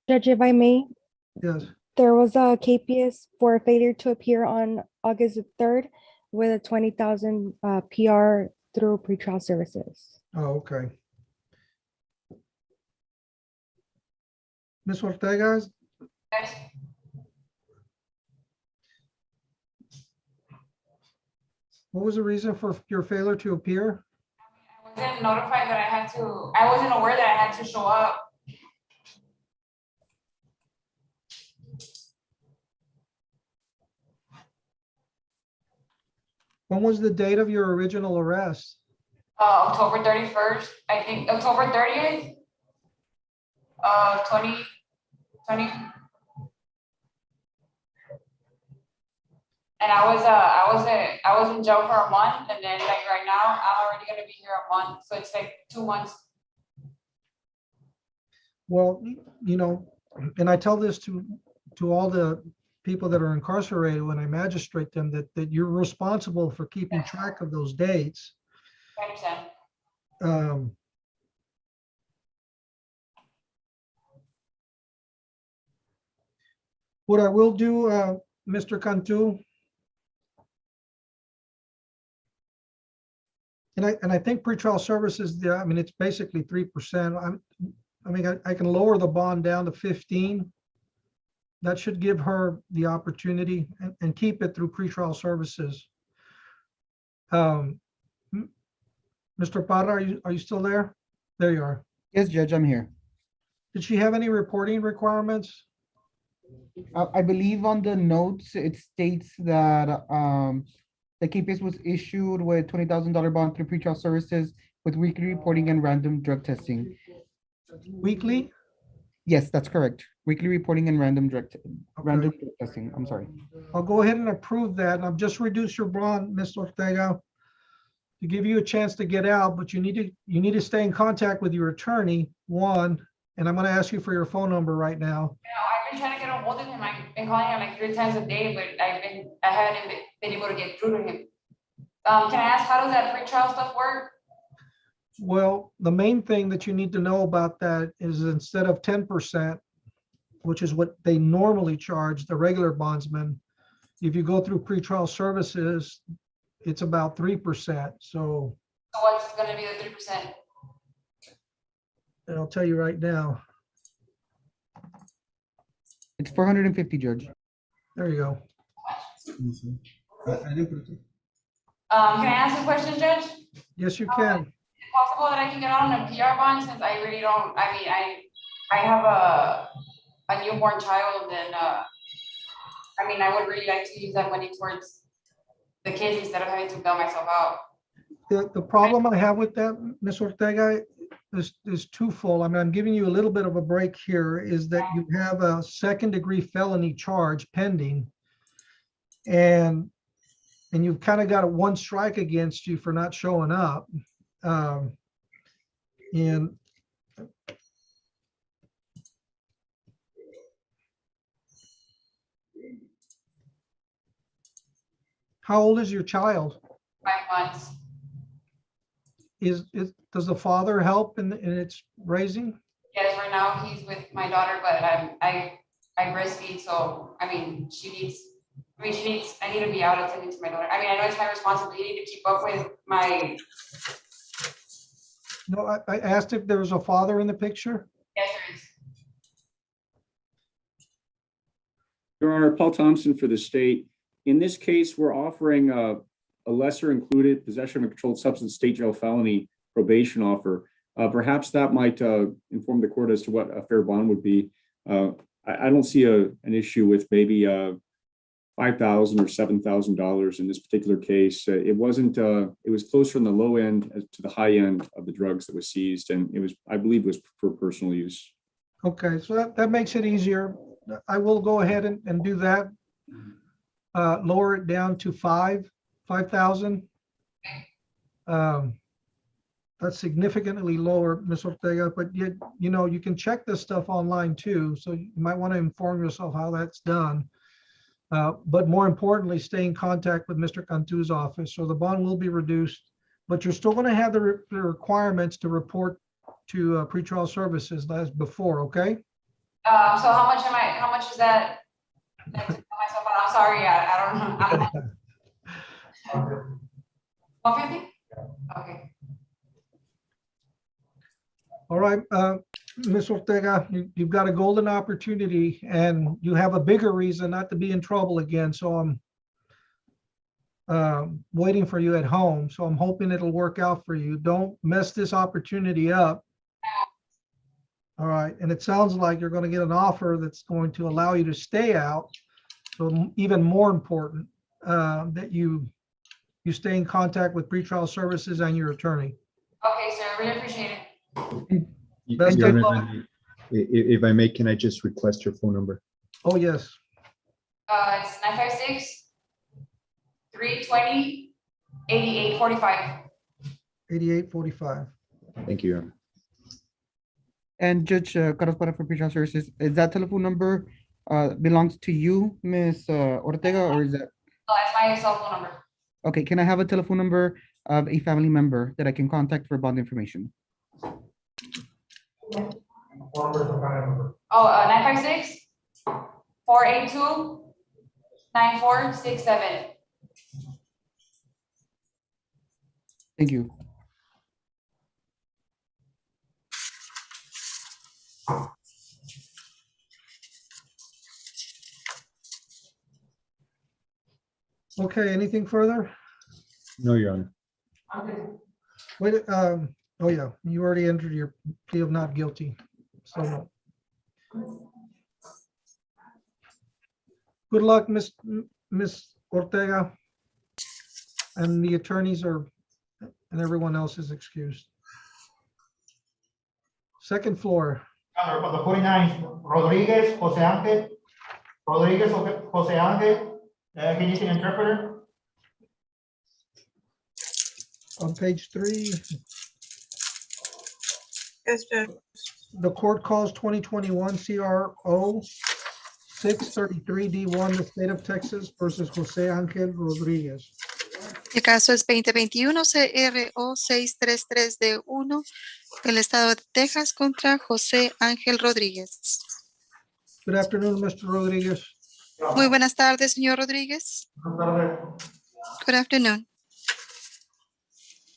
Judge, if I may, Yes. there was a KPS for failure to appear on August 3rd with a 20,000 PR through pretrial services. Oh, okay. Ms. Ortega, what was the reason for your failure to appear? I wasn't notified that I wasn't aware that I had to show up. When was the date of your original arrest? October 31st, I think, October 30th, 2020. And I was in jail for a month, and then like right now, I'm already gonna be here a month, so it's like 2 months. Well, you know, and I tell this to all the people that are incarcerated when I magistrate them, that you're responsible for keeping track of those dates. I understand. What I will do, Mr. Cantu, and I think pretrial services, I mean, it's basically 3%. I mean, I can lower the bond down to 15. That should give her the opportunity and keep it through pretrial services. Mr. Parra, are you still there? There you are. Yes, Judge, I'm here. Did she have any reporting requirements? I believe on the notes, it states that the KPS was issued with $20,000 bond through pretrial services with weekly reporting and random drug testing. Weekly? Yes, that's correct. Weekly reporting and random drug testing. I'm sorry. I'll go ahead and approve that. And I've just reduced your bond, Ms. Ortega, to give you a chance to get out, but you need to stay in contact with your attorney, one, and I'm going to ask you for your phone number right now. I've been trying to get a hold of him. I've been calling him like 3 times a day, but I haven't been able to get through to him. Can I ask, how does that pretrial stuff work? Well, the main thing that you need to know about that is instead of 10%, which is what they normally charge the regular bondsman, if you go through pretrial services, it's about 3%. So what's going to be the 3%? And I'll tell you right now. It's 450, Judge. There you go. Can I ask a question, Judge? Yes, you can. Is it possible that I can get out on a PR bond, since I really don't, I mean, I have a newborn child, and I mean, I would really like to use that money towards the kids instead of having to bail myself out. The problem I have with that, Ms. Ortega, is twofold. I mean, I'm giving you a little bit of a break here, is that you have a second-degree felony charge pending, and you've kind of got a one strike against you for not showing up. And how old is your child? 5 months. Does the father help in its raising? Yes, right now he's with my daughter, but I breastfeed, so I mean, I need to be out attending to my daughter. I mean, I know it's my responsibility to keep up with my. No, I asked if there was a father in the picture. Yes, there is. Your Honor, Paul Thompson for the state. In this case, we're offering a lesser included possession of a controlled substance state jail felony probation offer. Perhaps that might inform the court as to what a fair bond would be. I don't see an issue with maybe $5,000 or $7,000 in this particular case. It wasn't. It was closer on the low end to the high end of the drugs that was seized, and it was, I believe, it was for personal use. Okay, so that makes it easier. I will go ahead and do that. Lower it down to 5,000. That's significantly lower, Ms. Ortega, but yet, you can check this stuff online too. So you might want to inform yourself how that's done. But more importantly, stay in contact with Mr. Cantu's office. So the bond will be reduced, but you're still going to have the requirements to report to pretrial services as before, okay? So how much is that? I'm sorry, I don't know. 150? Okay. All right, Ms. Ortega, you've got a golden opportunity, and you have a bigger reason not to be in trouble again. So I'm waiting for you at home. So I'm hoping it'll work out for you. Don't mess this opportunity up. All right, and it sounds like you're going to get an offer that's going to allow you to stay out. So even more important that you stay in contact with pretrial services and your attorney. Okay, sir, I really appreciate it. Best of luck. If I may, can I just request your phone number? Oh, yes. It's 956 320, 8845. 8845. Thank you, Your Honor. And Judge Carlos Para for pretrial services, is that telephone number belongs to you, Ms. Ortega, or is that? No, that's my cell phone number. Okay, can I have a telephone number of a family member that I can contact for bond information? Oh, 956 482 9467. Thank you. Okay, anything further? No, Your Honor. Wait, oh yeah, you already entered your plea of not guilty, so no. Good luck, Miss Ortega. And the attorneys are, and everyone else is excused. Second floor. For the 49, Rodriguez, Jose Angel. Rodriguez, Jose Angel. Can you see an interpreter? On page 3, Yes, Judge. the court calls 2021 CRO 633D1, the state of Texas versus Jose Angel Rodriguez. El caso es 2021 CRO 633D1 del estado de Texas contra José Ángel Rodríguez. Good afternoon, Mr. Rodriguez. Muy buenas tardes, señor Rodríguez. Good afternoon.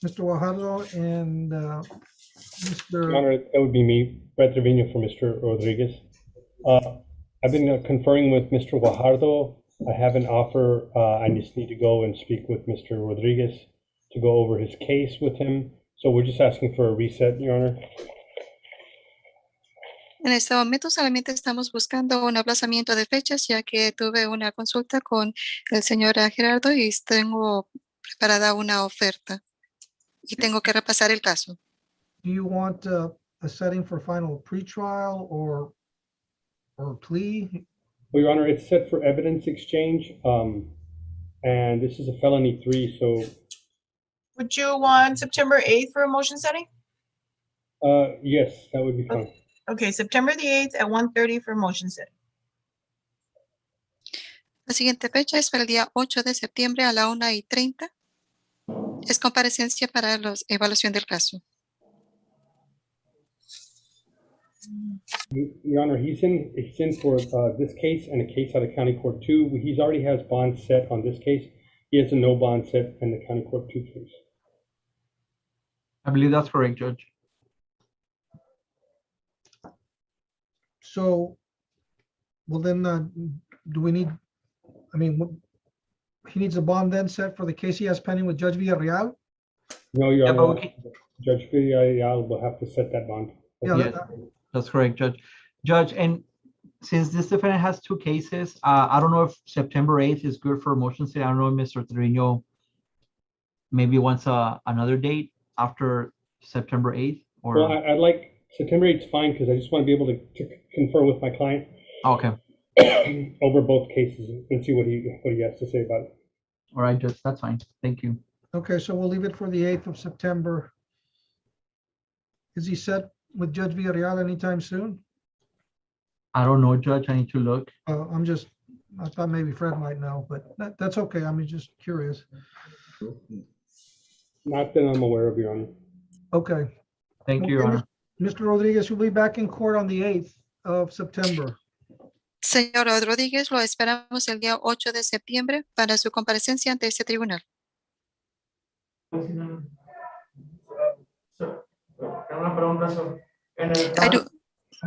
Mr. Guajardo and Your Mr. Honor, that would be me, Brett Trevino for Mr. Rodriguez. I've been conferring with Mr. Guajardo. I have an offer. I just need to go and speak with Mr. Rodriguez to go over his case with him. So we're just asking for a reset, Your Honor. En este momento solamente estamos buscando un aplazamiento de fechas, ya que tuve una consulta con el señor Gerardo y tengo preparada una oferta y tengo que repasar el caso. Do you want a setting for final pretrial or plea? Well, Your Honor, it's set for evidence exchange, and this is a felony 3, so Would you want September 8th for a motion setting? yes, that would be fine. Okay, September the 8th at 1:30 for motion setting. La siguiente fecha es para el día 8 de septiembre a la 1:30. Es comparecencia para la evaluación del caso. Your Honor, he's in for this case and a case out of County Court 2. He's already has bond set on this case. He has a no bond set in the County Court 2 case. I believe that's correct, Judge. So, well then, do we need, I mean, he needs a bond then set for the case he has pending with Judge Villarreal? No, Your Yeah, but Honor, we can- Judge Villarreal will have to set that bond. Yeah, Yes, that's correct, Judge. Judge, and since this defendant has 2 cases, I don't know if September 8th is good for a motion setting. I don't know if Mr. Trevino maybe wants another date after September 8th or. Well, I'd like September 8th is fine because I just want to be able to confer with my client Okay, over both cases and see what he has to say about it. all right, Judge, that's fine. Thank you. Okay, so we'll leave it for the 8th of September. Is he set with Judge Villarreal anytime soon? I don't know, Judge. I need to look. I thought maybe Fred might know, but that's okay. I'm just curious. Not that I'm aware of, Your Honor. Okay. Thank you, Your Okay, Honor. Mr. Rodriguez, you'll be back in court on the 8th of September. Señor Rodríguez, lo esperamos el día 8 de septiembre para su comparecencia ante este tribunal. Tengo una pregunta, sir. En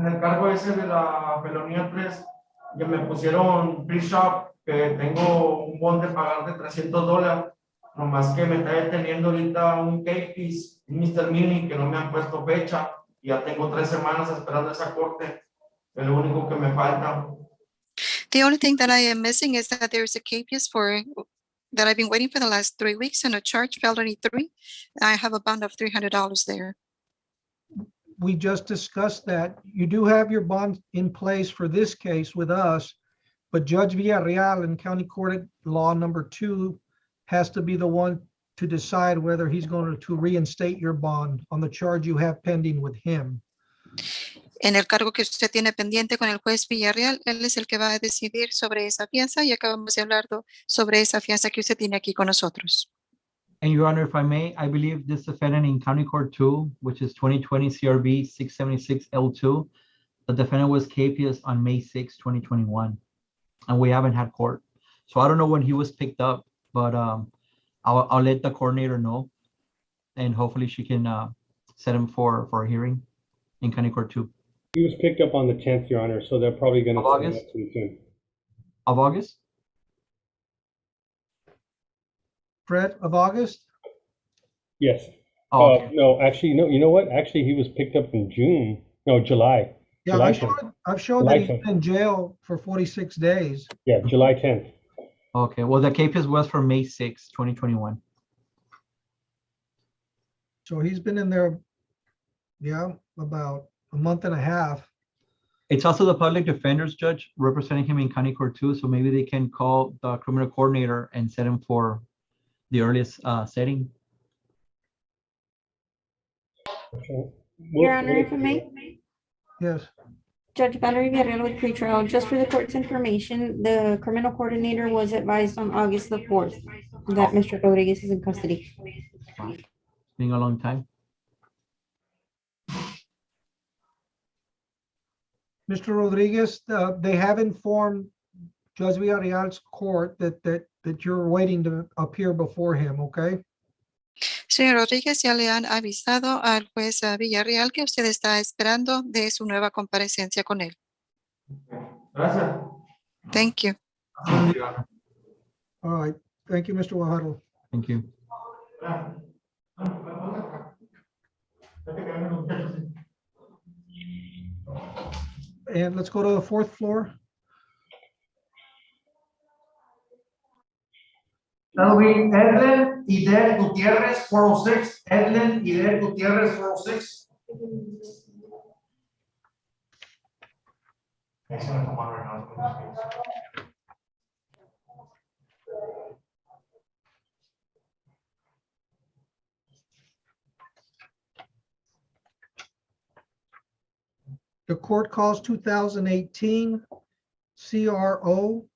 el cargo ese de la felonía 3, que me pusieron pre-shop, que tengo un bond de pagar de $300, nomás que me está deteniendo ahorita un case, un Mr. Mini, que no me han puesto fecha, y ya tengo 3 semanas esperando esa corte, es lo único que me falta. The only thing that I am missing is that there's a case that I've been waiting for the last 3 weeks and a charge felony 3. I have a bond of $300 there. We just discussed that. You do have your bond in place for this case with us, but Judge Villarreal in County Court Law number 2 has to be the one to decide whether he's going to reinstate your bond on the charge you have pending with him. En el cargo que usted tiene pendiente con el juez Villarreal, él es el que va a decidir sobre esa fianza y acabamos de hablar sobre esa fianza que usted tiene aquí con nosotros. And Your Honor, if I may, I believe this defendant in County Court 2, which is 2020 CRB 676 L2, the defendant was capious on May 6, 2021, and we haven't had court. So I don't know when he was picked up, but I'll let the coordinator know, and hopefully she can set him for a hearing in County Court 2. He was picked up on the 10th, Your Honor, so they're probably going to Of August? up pretty soon. Of August? Fred, of August? Yes. Oh, okay. No, actually, no. You know what? Actually, he was picked up in June. No, July. Yeah, July I've shown July that he's 10th. been in jail for 46 days. Yeah, July 10th. Okay, well, the capious was for May 6, 2021. So he's been in there, yeah, about a month and a half. It's also the public defender's judge representing him in County Court 2, so maybe they can call the criminal coordinator and set him for the earliest setting. Okay. Your Honor, if I may, Yes. Judge Valerie Villarreal with pretrial, just for the court's information, the criminal coordinator was advised on August the 4th that Mr. Rodriguez is in custody. Being a long time. Mr. Rodriguez, they have informed Judge Villarreal's court that you're waiting to appear before him, okay? Señor Rodríguez, ya le han avisado al juez Villarreal que usted está esperando de su nueva comparecencia con él. Gracias. Thank you. All right. Thank you, Mr. Guajardo. Thank you. And let's go to the fourth floor. That'll be Edlen Ide Gutierrez, 406. Edlen Ide Gutierrez, 406. The court calls 2018 CRO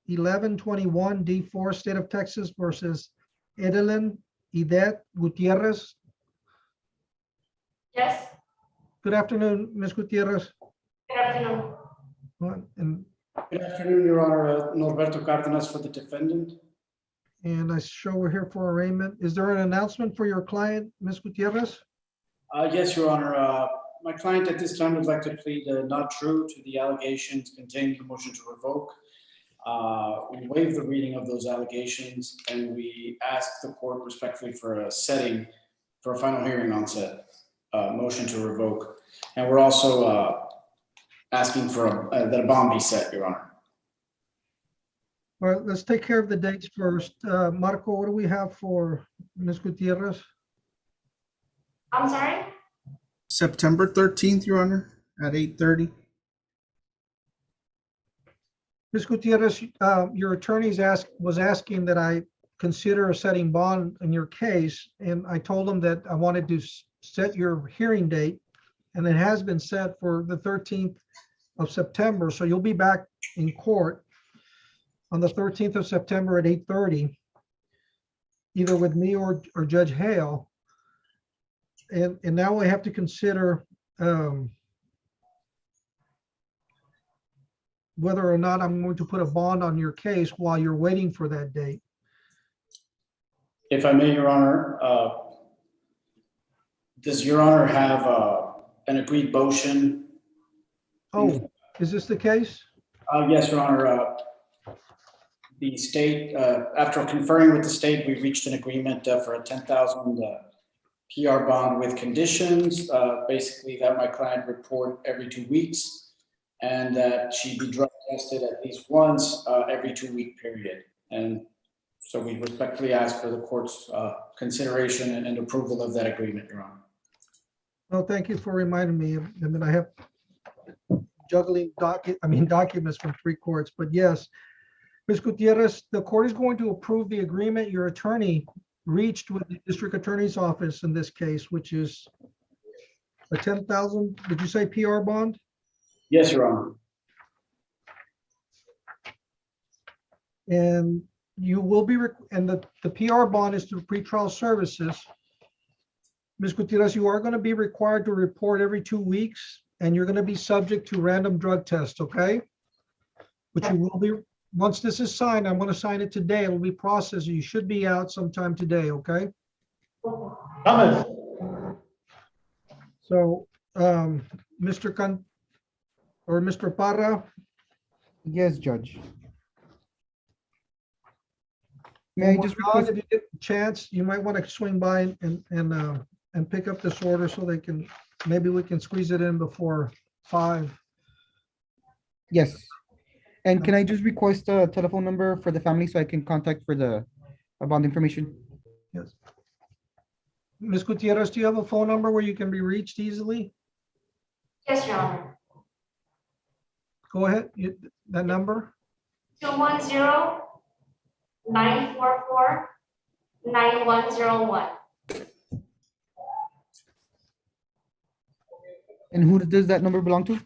1121 D4 State of Texas versus Edelyn Idet Gutierrez. Yes, Good afternoon, Ms. Gutierrez. good afternoon. And, Good afternoon, Your Honor. Norberto Cardenas for the defendant. and I show we're here for arraignment. Is there an announcement for your client, Ms. Gutierrez? Yes, Your Honor. My client at this time would like to plead not true to the allegations contained in the motion to revoke. We waive the reading of those allegations and we ask the court respectfully for a setting for a final hearing on said motion to revoke. And we're also asking for that a bond be set, Your Honor. All right, let's take care of the dates first. Marco, what do we have for Ms. Gutierrez? I'm sorry? September 13th, Your Honor, at 8:30. Ms. Gutierrez, your attorneys was asking that I consider setting bond in your case, and I told them that I wanted to set your hearing date, and it has been set for the 13th of September, so you'll be back in court on the 13th of September at 8:30, either with me or Judge Hale. And now we have to consider whether or not I'm going to put a bond on your case while you're waiting for that date. If I may, Your Honor, does Your Honor have an agreed motion? Oh, is this the case? Yes, Your Honor. The state, after conferring with the state, we reached an agreement for a $10,000 PR bond with conditions, basically that my client report every 2 weeks and that she be drug tested at least once every 2-week period. And so we respectfully ask for the court's consideration and approval of that agreement, Your Honor. Well, thank you for reminding me. I mean, I have juggling documents from 3 courts, but yes, Ms. Gutierrez, the court is going to approve the agreement your attorney reached with the district attorney's office in this case, which is a 10,000, did you say PR bond? Yes, Your Honor. And you will be, and the PR bond is through pretrial services. Ms. Gutierrez, you are going to be required to report every 2 weeks, and you're going to be subject to random drug tests, okay? But you will be, once this is signed, I'm going to sign it today. It'll be processed. You should be out sometime today, okay? Thomas. So, Mr. Mr. Parra? Yes, Judge. May I just request, If you get a chance, you might want to swing by and pick up this order so they can, maybe we can squeeze it in before 5. yes. And can I just request a telephone number for the family so I can contact for the bond information? Yes. Ms. Gutierrez, do you have a phone number where you can be reached easily? Yes, Your Honor. Go ahead, that number? 210-944-9101. And who does that number belong to?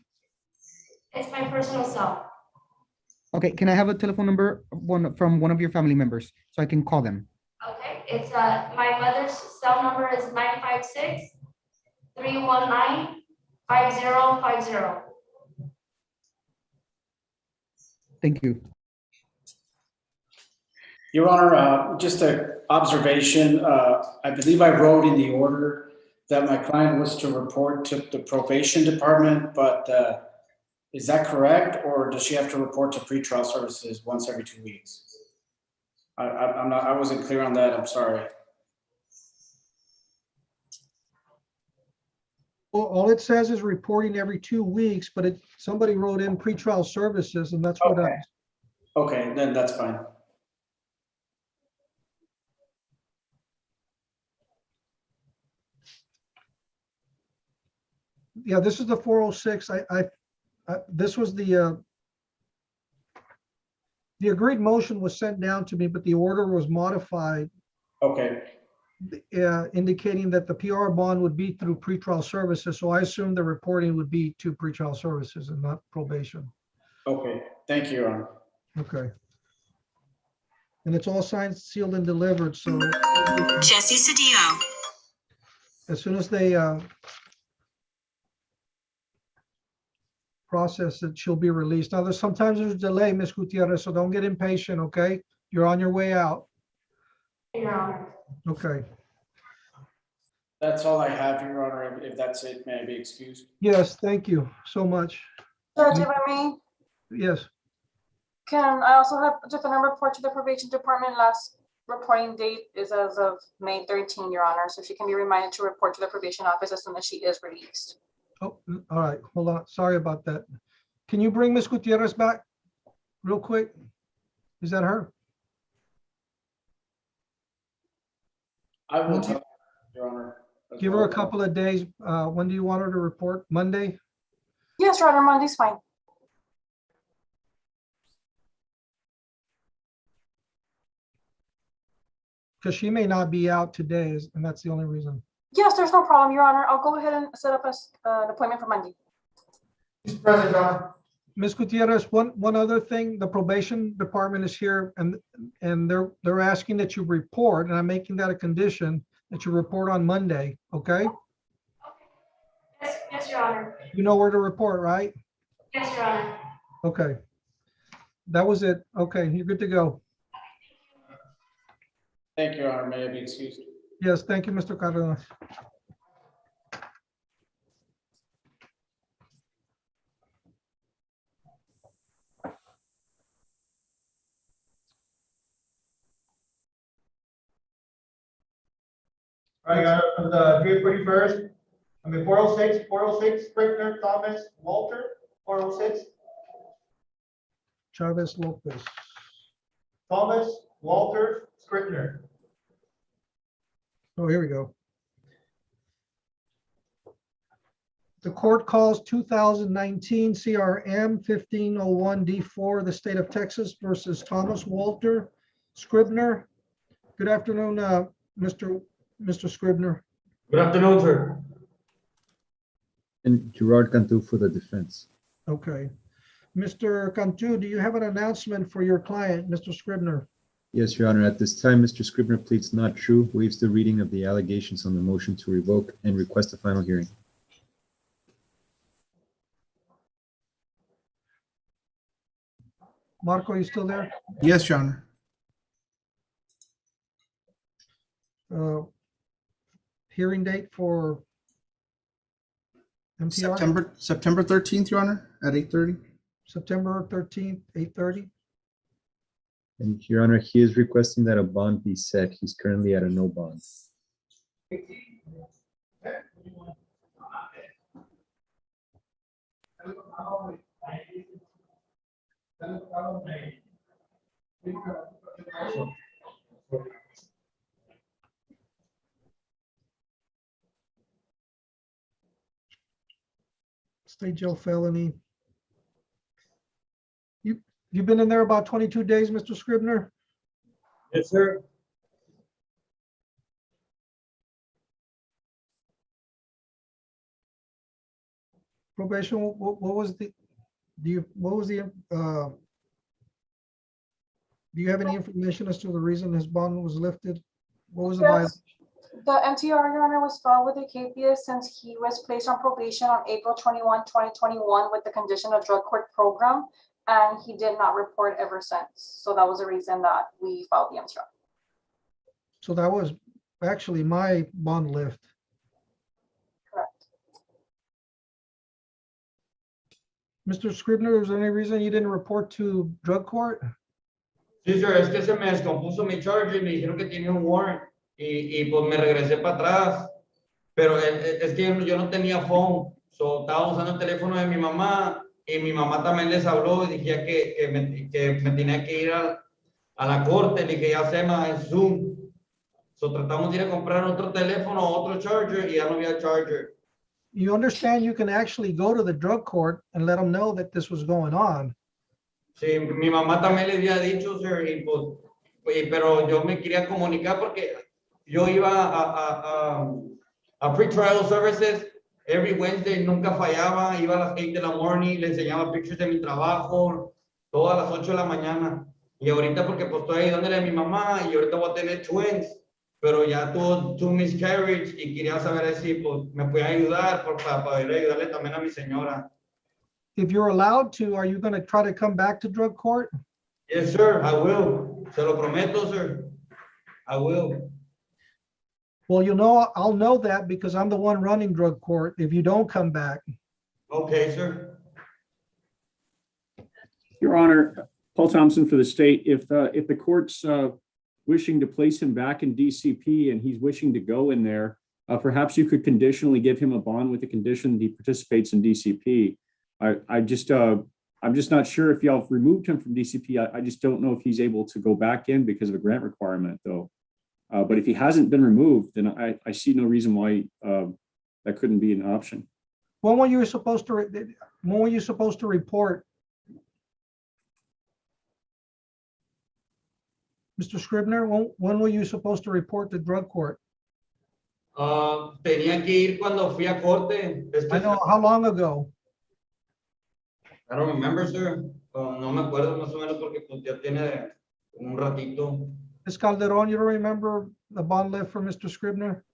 It's my personal cell. Okay, can I have a telephone number from one of your family members so I can call them? Okay, it's my mother's cell number is 956-319-5050. Thank you. Your Honor, just an observation. I believe I wrote in the order that my client was to report to the probation department, but is that correct? Or does she have to report to pretrial services once every 2 weeks? I wasn't clear on that. I'm sorry. Well, all it says is reporting every 2 weeks, but somebody wrote in pretrial services, and that's what Okay. Okay, then that's fine. yeah, this is the 406. This was the agreed motion was sent down to me, but the order was modified. Okay. Indicating that the PR bond would be through pretrial services. So I assume the reporting would be to pretrial services and not probation. Okay, thank you, Your Honor. Okay. And it's all signed, sealed, and delivered. So Jesse Cedillo. As soon as they process it, she'll be released. Now, sometimes there's a delay, Ms. Gutierrez, so don't get impatient, okay? You're on your way out. Your Honor. Okay. That's all I have, Your Honor. If that's it, may I be excused? Yes, thank you so much. Judge, if I may, Yes. can I also have just a report to the probation department? Last reporting date is as of May 13, Your Honor, so she can be reminded to report to the probation office as soon as she is released. Oh, all right, hold on. Sorry about that. Can you bring Ms. Gutierrez back real quick? Is that her? I will tell Your Honor. Give her a couple of days. When do you want her to report? Monday? Yes, Your Honor, Monday's fine. Because she may not be out today, and that's the only reason. Yes, there's no problem, Your Honor. I'll go ahead and set up an appointment for Monday. Mr. President, Your Honor. Ms. Gutierrez, one other thing, the probation department is here and they're asking that you report, and I'm making that a condition that you report on Monday, okay? Yes, Your Honor. You know where to report, right? Yes, Your Honor. Okay. That was it. Okay, you're good to go. Thank you, Your Honor. May I be excused? Yes, thank you, Mr. Cardenas. All right, Your Honor, on the May 31st, 406, Sprinkler, Thomas, Walter, 406, Chavez Lopez. Thomas, Walter, Scrivener. Oh, here we go. The court calls 2019 CRM 1501D4, the state of Texas versus Thomas Walter Scribner. Good afternoon, Mr. Scribner. Good afternoon, sir. And Gerard Cantu for the defense. Okay. Mr. Cantu, do you have an announcement for your client, Mr. Scribner? Yes, Your Honor. At this time, Mr. Scribner pleads not true, waives the reading of the allegations on the motion to revoke, and requests a final hearing. Marco, you still there? Yes, Your Honor. Hearing date for MTR? September 13th, Your Honor, at 8:30. September 13th, 8:30. And Your Honor, he is requesting that a bond be set. He's currently at a no bond. State jail felony. You've been in there about 22 days, Mr. Scribner? Yes, sir. Probation, what was the, do you have any information as to the reason his bond was lifted? What was the violation? Yes, the MTR, Your Honor, was filed with the KPS since he was placed on probation on April 21, 2021 with the condition of drug court program, and he did not report ever since. So that was the reason that we filed the MTR. So that was actually my bond lift. Correct. Mr. Scribner, is there any reason you didn't report to drug court? Sí, sir, es que se me descompuso mi charger y me dijeron que tenía un warrant y pues me regresé para atrás, pero es que yo no tenía phone, so estaba usando el teléfono de mi mamá y mi mamá también les habló y decía que me tenía que ir a la corte, le dije ya se me Zoom, so tratamos de ir a comprar otro teléfono, otro charger y ya no había charger. You understand you can actually go to the drug court and let them know that this was going on. Sí, mi mamá también le había dicho, sir, y pues, pero yo me quería comunicar porque yo iba a pre-trial services every Wednesday, nunca fallaba, iba a las 8 de la morning, le enseñaba pictures de mi trabajo, todas las 8 de la mañana. Y ahorita porque pues estoy ayudándole a mi mamá y ahorita voy a tener twins, pero ya tuvo two miscarriage y quería saber si pues, me podía ayudar para poder ayudarle también a mi señora. If you're allowed to, are you going to try to come back to drug court? Yes, sir, I will. Se lo prometo, sir. I will. Well, you know, I'll know that because I'm the one running drug court if you don't come back. Okay, sir. Your Honor, Paul Thompson for the state. If the court's wishing to place him back in DCP and he's wishing to go in there, perhaps you could conditionally give him a bond with the condition that he participates in DCP. I'm just not sure if y'all have removed him from DCP. I just don't know if he's able to go back in because of a grant requirement, though. But if he hasn't been removed, then I see no reason why that couldn't be an option. When were you supposed to report? Mr. Scribner, when were you supposed to report to drug court? Tenía que ir cuando fui a corte. I know, how long ago? I don't remember, sir. No me acuerdo más o menos porque pues, ya tiene un ratito. Ms. Calderon, you don't remember the bond lift for Mr. Scribner?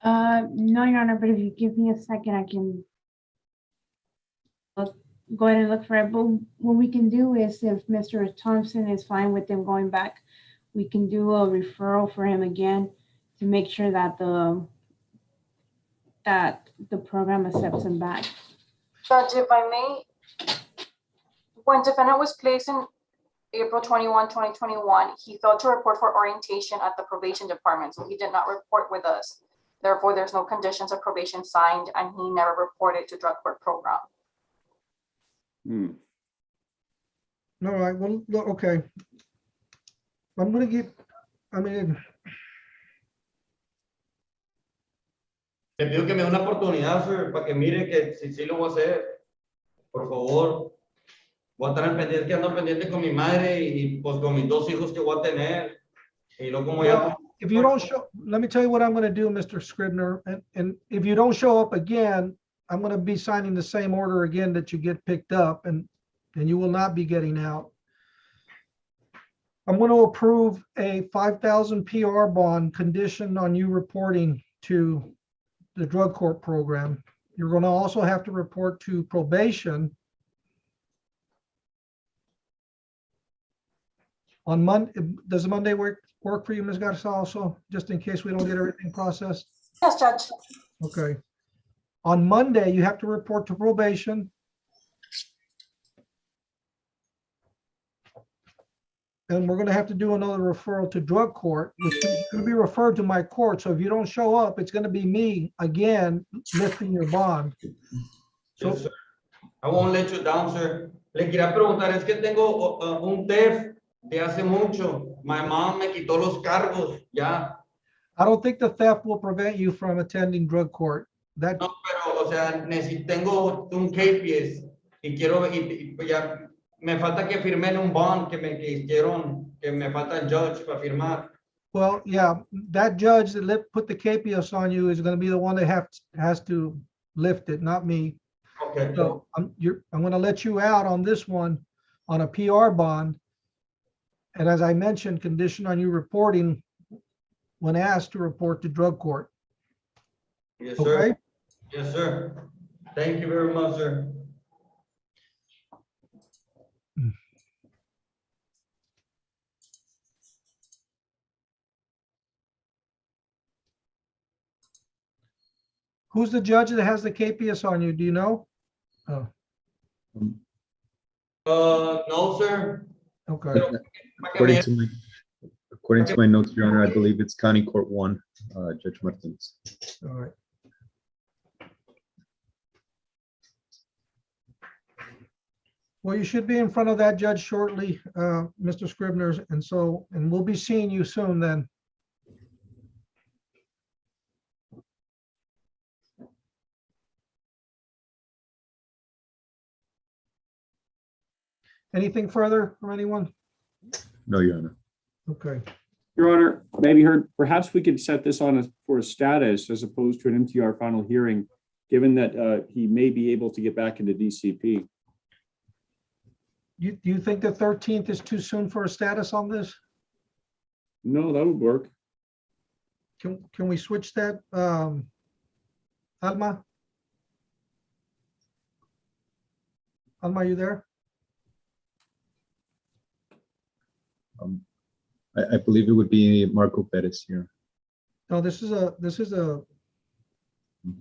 No, Your Honor, but if you give me a second, I can go ahead and look for it. But what we can do is if Mr. Thompson is fine with them going back, we can do a referral for him again to make sure that the program accepts him back. Judge, if I may, when defendant was placed in April 21, 2021, he failed to report for orientation at the probation department, so he did not report with us. Therefore, there's no conditions of probation signed, and he never reported to drug court program. No, I will, okay. I'm gonna give, I mean, Le pido que me dé una oportunidad, sir, para que mire que sí lo voy a hacer. Por favor. Voy a estar al pendiente, que ando pendiente con mi madre y pues con mis 2 hijos que voy a tener. Y luego como ya... Well, if you don't show, let me tell you what I'm going to do, Mr. Scribner. And if you don't show up again, I'm going to be signing the same order again that you get picked up, and you will not be getting out. I'm going to approve a 5,000 PR bond conditioned on you reporting to the drug court program. You're going to also have to report to probation on Monday. Does Monday work for you, Ms. Garcia, also, just in case we don't get everything processed? Yes, Judge. Okay. On Monday, you have to report to probation. And we're gonna have to do another referral to drug court, which is gonna be referred to my court. So if you don't show up, it's gonna be me again lifting your bond. So, Yes, sir. I won't let you down, sir. Le quería preguntar, es que tengo un TEF de hace mucho. My mom me quitó los cargos, ya. I don't think the theft will prevent you from attending drug court. That, No, pero, o sea, tengo un KPS y quiero, y pues ya, me falta que firmen un bond que me hicieron, que me falta el judge para firmar. well, yeah, that judge that put the KPS on you is gonna be the one that has to lift it, not me. Okay. So I'm gonna let you out on this one on a PR bond. And as I mentioned, condition on you reporting when asked to report to drug court. Yes, sir. Okay? Yes, sir. Thank you very much, sir. Who's the judge that has the KPS on you? Do you know? Oh, No, sir. okay. According to my notes, Your Honor, I believe it's County Court 1, Judge Martinez. All right. Well, you should be in front of that judge shortly, Mr. Scribner's, and we'll be seeing you soon then. Anything further from anyone? No, Your Honor. Okay. Your Honor, maybe perhaps we could set this on for a status as opposed to an MTR final hearing, given that he may be able to get back into DCP. Do you think the 13th is too soon for a status on this? No, that would work. Can we switch that? Alma? Alma, you there? I believe it would be Marco Perez here. No, this is a,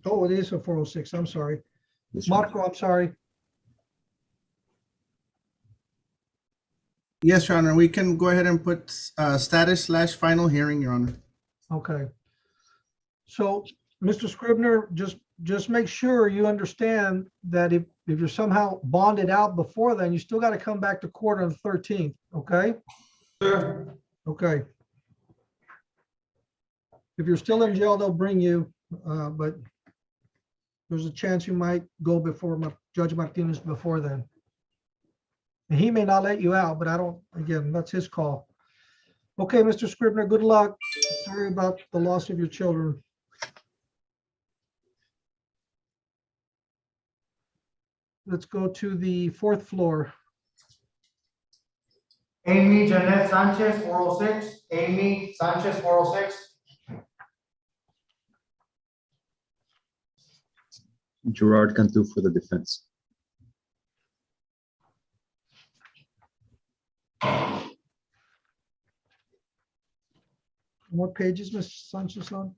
oh, it is a 406. I'm sorry. Yes, Your Honor. Marco, I'm sorry. Yes, Your Honor, we can go ahead and put status/final hearing, Your Honor. Okay. So, Mr. Scribner, just make sure you understand that if you're somehow bonded out before then, you still got to come back to court on the 13th, okay? Sure. Okay. If you're still in jail, they'll bring you, but there's a chance you might go before Judge Martinez before then. And he may not let you out, but I don't, again, that's his call. Okay, Mr. Scribner, good luck. Sorry about the loss of your children. Let's go to the 4th floor. Amy Jeanette Sanchez, 406. Amy Sanchez, 406. Gerard Cantu for the defense. What page is Ms. Sanchez on?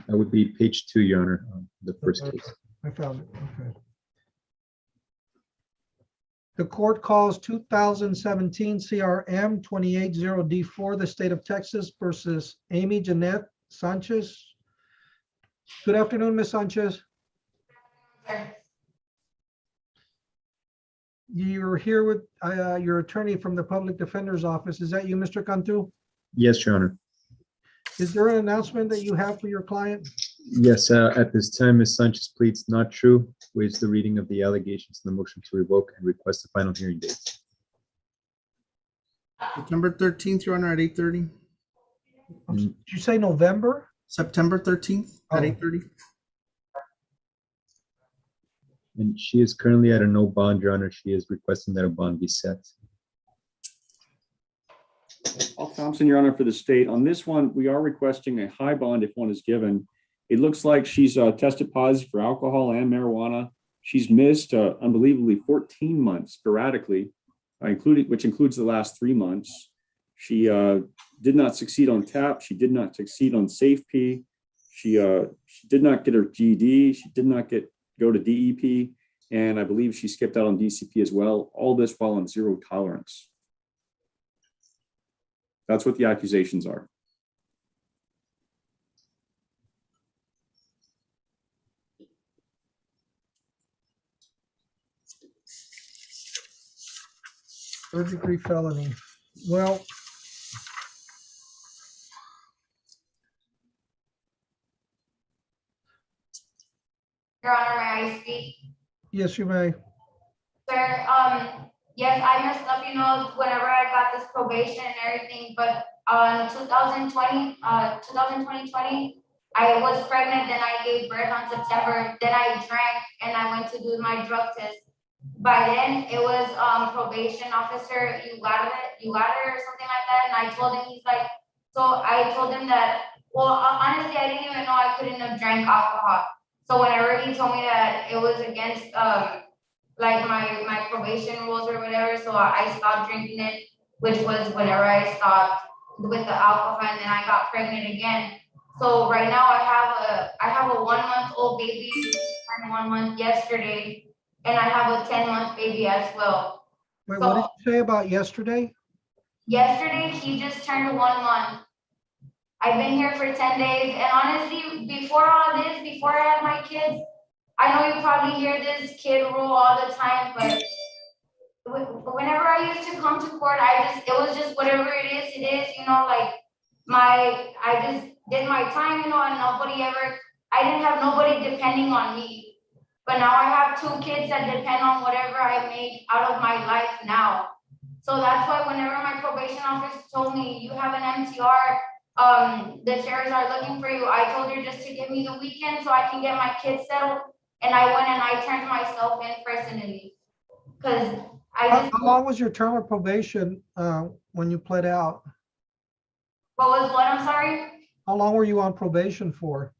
That would be page 2, Your Honor, the first Okay. case. I found it, okay. The court calls 2017 CRM 280D4, the state of Texas versus Amy Jeanette Sanchez. Good afternoon, Ms. Sanchez. You're here with your attorney from the Public Defender's Office. Is that you, Mr. Cantu? Yes, Your Honor. Is there an announcement that you have for your client? Yes, at this time, Ms. Sanchez pleads not true, waives the reading of the allegations in the motion to revoke and request a final hearing date. September 13th, Your Honor, at 8:30. Did you say November? September 13th at Oh. 8:30. And she is currently at a no bond, Your Honor. She is requesting that a bond be set. Paul Thompson, Your Honor, for the state. On this one, we are requesting a high bond if one is given. It looks like she's tested positive for alcohol and marijuana. She's missed unbelievably 14 months sporadically, which includes the last 3 months. She did not succeed on TAP. She did not succeed on SafeP. She did not get her GED. She did not go to DEP. And I believe she skipped out on DCP as well. All this while on zero tolerance. That's what the accusations are. Third-degree felony. Well, Your Honor, may I speak? yes, you may. Sir, yes, I messed up, whenever I got this probation and everything, but on 2020, I was pregnant, then I gave birth on September, then I drank and I went to do my drug test. By then, it was probation officer, you got it or something like that, and I told him, so I told him that, well, honestly, I didn't even know I couldn't have drank alcohol. So whenever he told me that it was against like my probation rules or whatever, so I stopped drinking it, which was whenever I stopped with the alcohol, and then I got pregnant again. So right now I have a 1-month-old baby, and 1 month yesterday, and I have a 10-month baby as well. Wait, what did you say about yesterday? Yesterday, he just turned 1 month. I've been here for 10 days, and honestly, before all this, before I had my kids, I know you probably hear this kid rule all the time, but whenever I used to come to court, it was just whatever it is, I just did my time, and I didn't have nobody depending on me. But now I have 2 kids that depend on whatever I make out of my life now. So that's why whenever my probation officer told me, you have an MTR, the sheriffs are looking for you, I told her just to give me the weekend so I can get my kids settled. And I went and I turned myself in personally. Because How long was your term of probation when you pled out? I'm sorry? How long were you on probation for?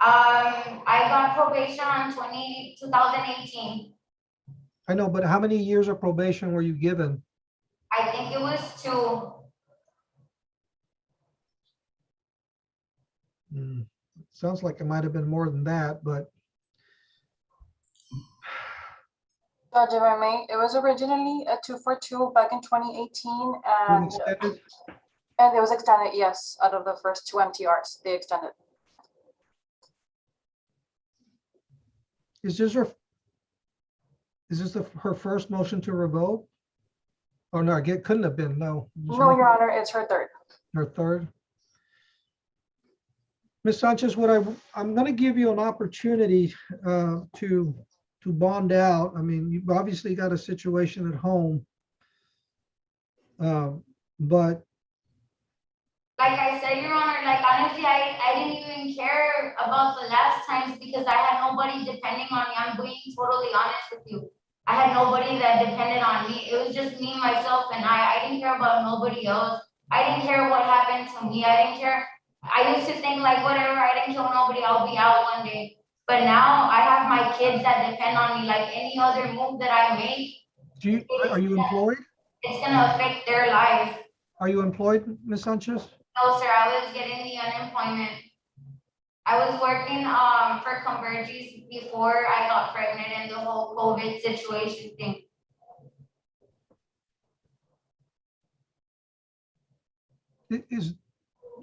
I got probation on 2018. I know, but how many years of probation were you given? I think it was 2. Sounds like it might have been more than that, but. Judge, if I may, it was originally a 242 back in 2018, and it was extended, yes, out of the first 2 MTRs, they extended. Is this her first motion to revoke? Oh, no, it couldn't have been, no. No, Your Honor, it's her third. Her third? Ms. Sanchez, I'm going to give you an opportunity to bond out. I mean, you've obviously got a situation at home, but. Like I said, Your Honor, honestly, I didn't even care about the last times because I had nobody depending on me. I'm being totally honest with you. I had nobody that depended on me. It was just me, myself, and I didn't care about nobody else. I didn't care what happened to me. I didn't care. I used to think whatever, I didn't kill nobody, I'll be out one day. But now I have my kids that depend on me. Any other move that I make. Are you employed? It's gonna affect their life. Are you employed, Ms. Sanchez? No, sir, I was getting the unemployment. I was working for Converges before I got pregnant and the whole COVID situation thing.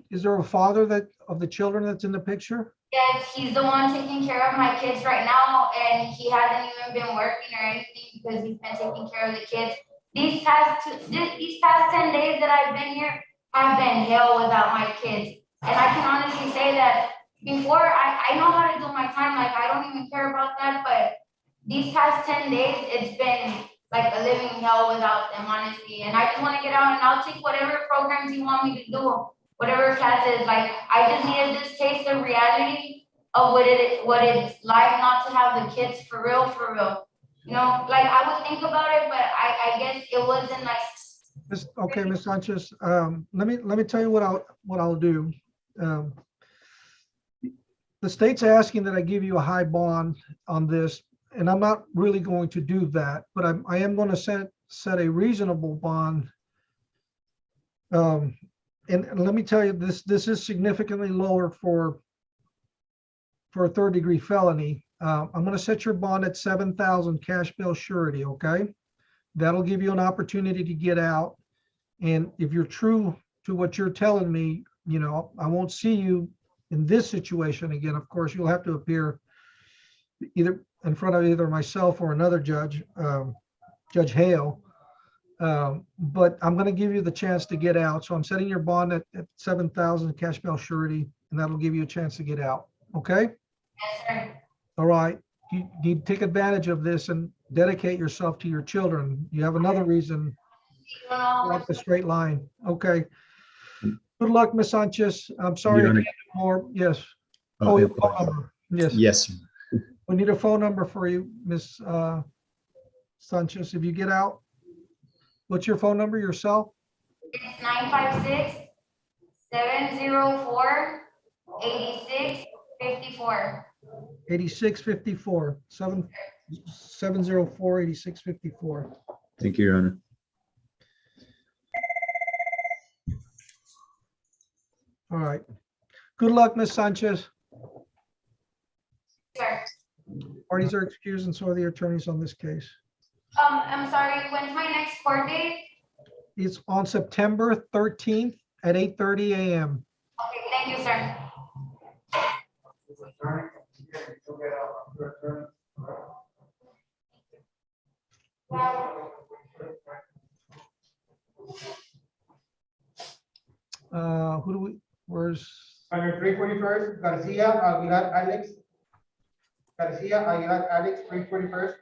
Is there a father of the children that's in the picture? Yes, he's the one taking care of my kids right now, and he hasn't even been working or anything because he's been taking care of the kids. These past 10 days that I've been here have been hell without my kids. And I can honestly say that before, I know how to do my time, like, I don't even care about that, but these past 10 days, it's been like a living hell without them, honestly, and I just wanna get out and I'll take whatever programs you want me to do, whatever classes, like, I just needed this taste of reality of what it's like not to have the kids for real, you know, like, I would think about it, but I guess it wasn't like. Okay, Ms. Sanchez, let me tell you what I'll do. The state's asking that I give you a high bond on this, and I'm not really going to do that, but I am going to set a reasonable bond. And let me tell you, this is significantly lower for a third-degree felony. I'm going to set your bond at 7,000 cash bail surety. Okay, that'll give you an opportunity to get out. And if you're true to what you're telling me, you know, I won't see you in this situation again. Of course, you'll have to appear either in front of either myself or another judge, Judge Hale. But I'm going to give you the chance to get out. So I'm setting your bond at 7,000 cash bail surety, and that'll give you a chance to get out. Okay? Yes, sir. All right. You need to take advantage of this and dedicate yourself to your children. You have another reason. Walk the straight line. Okay. Good luck, Ms. Sanchez. I'm sorry I can't do more. Yes. Oh, your phone number. Yes. Yes. We need a phone number for you, Ms. Sanchez. If you get out, what's your phone number, your cell? It's 956-704-8654. 8654. 704-8654. Thank you, Your Honor. All right. Good luck, Ms. Sanchez. Sir. Parties are excused and so are the attorneys on this case. I'm sorry, when's my next court date? It's on September 13th at 8:30 a.m. Okay, thank you, sir. Who do we, where's? On your 341st, Garcia, Aguilar, Alex. Garcia, Aguilar, Alex, 341st.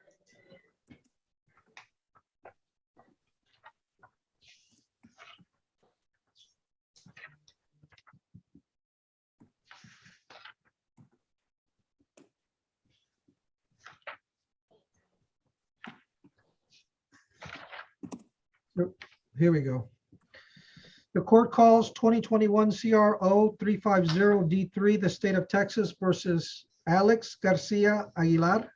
Here we go. The court calls 2021 CRO 350D3, the state of Texas versus Alex Garcia Aguilar.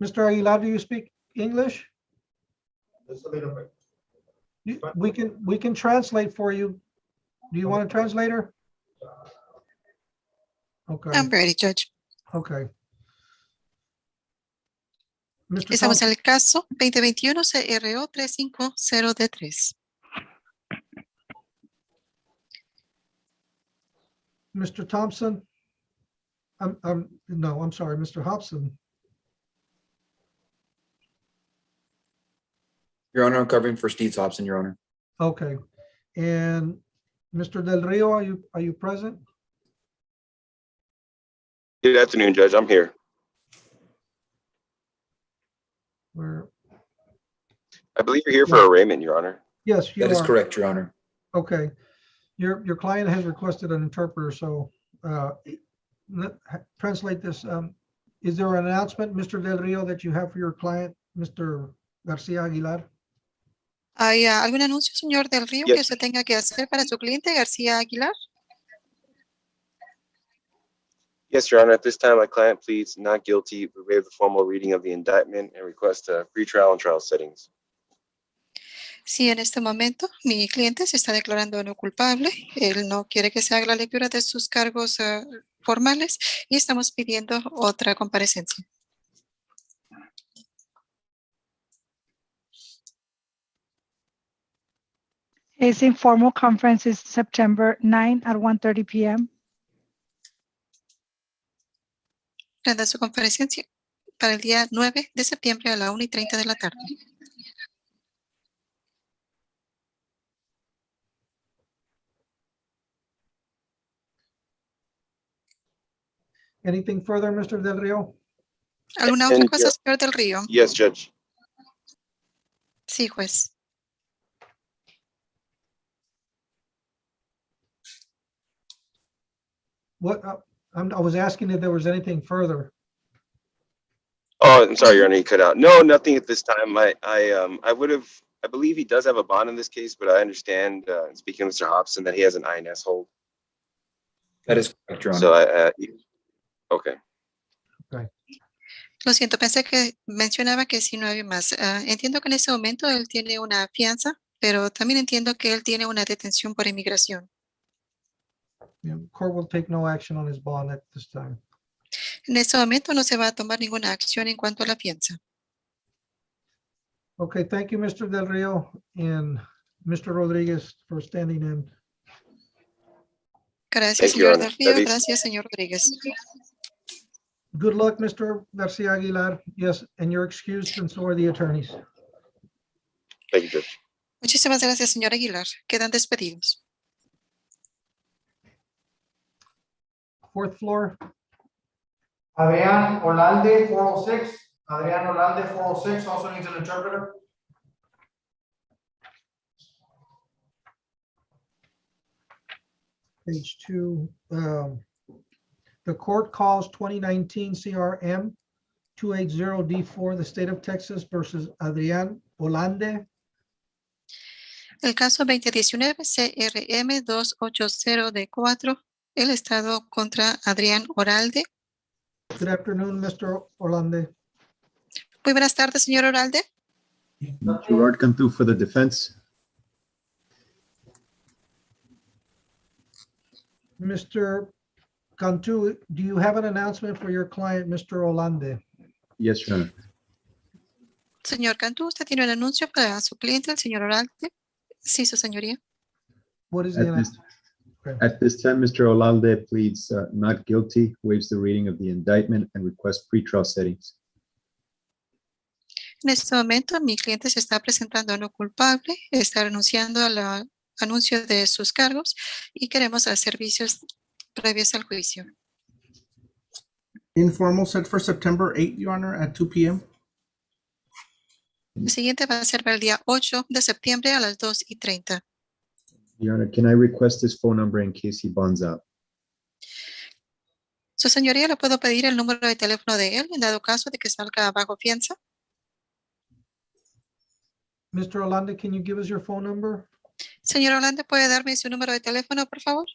Mr. Aguilar, do you speak English? Just a little bit. We can translate for you. Do you want a translator? Okay. I'm ready, Judge. Okay. Mr. Estamos en el caso 2021 CRO 350D3. Mr. Thompson. No, I'm sorry, Mr. Hobson. Your Honor, I'm covering for Steve Thompson, Your Honor. Okay. And Mr. Del Rio, are you present? Good afternoon, Judge. I'm here. Where? I believe you're here for arraignment, Your Honor. Yes, you are. That is correct, Your Honor. Okay. Your client has requested an interpreter, so translate this. Is there an announcement, Mr. Del Rio, that you have for your client, Mr. Garcia Aguilar? ¿Hay algún anuncio, señor Del Río, que se tenga que hacer para su cliente García Aguilar? Yes, Your Honor. At this time, my client pleads not guilty. We waive the formal reading of the indictment and request a pretrial and trial settings. Sí, en este momento mi cliente se está declarando no culpable. Él no quiere que se haga la lectura de sus cargos formales y estamos pidiendo otra comparecencia. His informal conference is September 9 at 1:30 p.m. Prenda su comparecencia para el día 9 de septiembre a la 1:30 de la tarde. Anything further, Mr. Del Rio? ¿Alguna otra cosa, señor Del Río? Yes, Judge. Sí, juez. What, I was asking if there was anything further. Oh, I'm sorry, Your Honor, you cut out. No, nothing at this time. I believe he does have a bond in this case, but I understand, speaking with Mr. Hobson, that he has an INS hold. That is correct, Your Honor. So okay. Lo siento, pensé que mencionaba que si no había más. Entiendo que en ese momento él tiene una fianza, pero también entiendo que él tiene una detención por inmigración. Yeah, court will take no action on his bond at this time. En ese momento no se va a tomar ninguna acción en cuanto a la fianza. Okay, thank you, Mr. Del Rio and Mr. Rodriguez for standing in. Gracias, Thank you, Your señor Honor. Del Río. That is- Gracias, señor Rodríguez. Good luck, Mr. Garcia Aguilar. Yes, and you're excused, and so are the attorneys. Thank you, Judge. Muchísimas gracias, señor Aguilar. Quedan despedidos. Fourth floor, Adrián Olalde, 406. Adrián Olalde, 406, also needs an interpreter. page 2. The court calls 2019 CRM 280D4, the state of Texas versus Adrián Olalde. El caso 2019 CRM 280D4, el Estado contra Adrián Oralde. Good afternoon, Mr. Olalde. Muy buenas tardes, señor Oralde. Gerard Cantu for the defense. Mr. Cantu, do you have an announcement for your client, Mr. Olalde? Yes, Your Honor. Señor Cantú, ¿usted tiene un anuncio para su cliente, el señor Oralde? Sí, su señoría. What is the At this time, Mr. Olalde pleads not guilty, waives the reading of the indictment, and requests pretrial settings. En este momento, mi cliente se está presentando no culpable, está renunciando al anuncio de sus cargos y queremos a servicios previos al juicio. Informal set for September 8, Your Honor, at 2 p.m. El siguiente va a ser para el día 8 de septiembre a las 2:30. Your Honor, can I request his phone number in case he bonds out? Su señoría, ¿le puedo pedir el número de teléfono de él en dado caso de que salga bajo fianza? Mr. Olalde, can you give us your phone number? Señor Orlando, ¿puede darme su número de teléfono, por favor?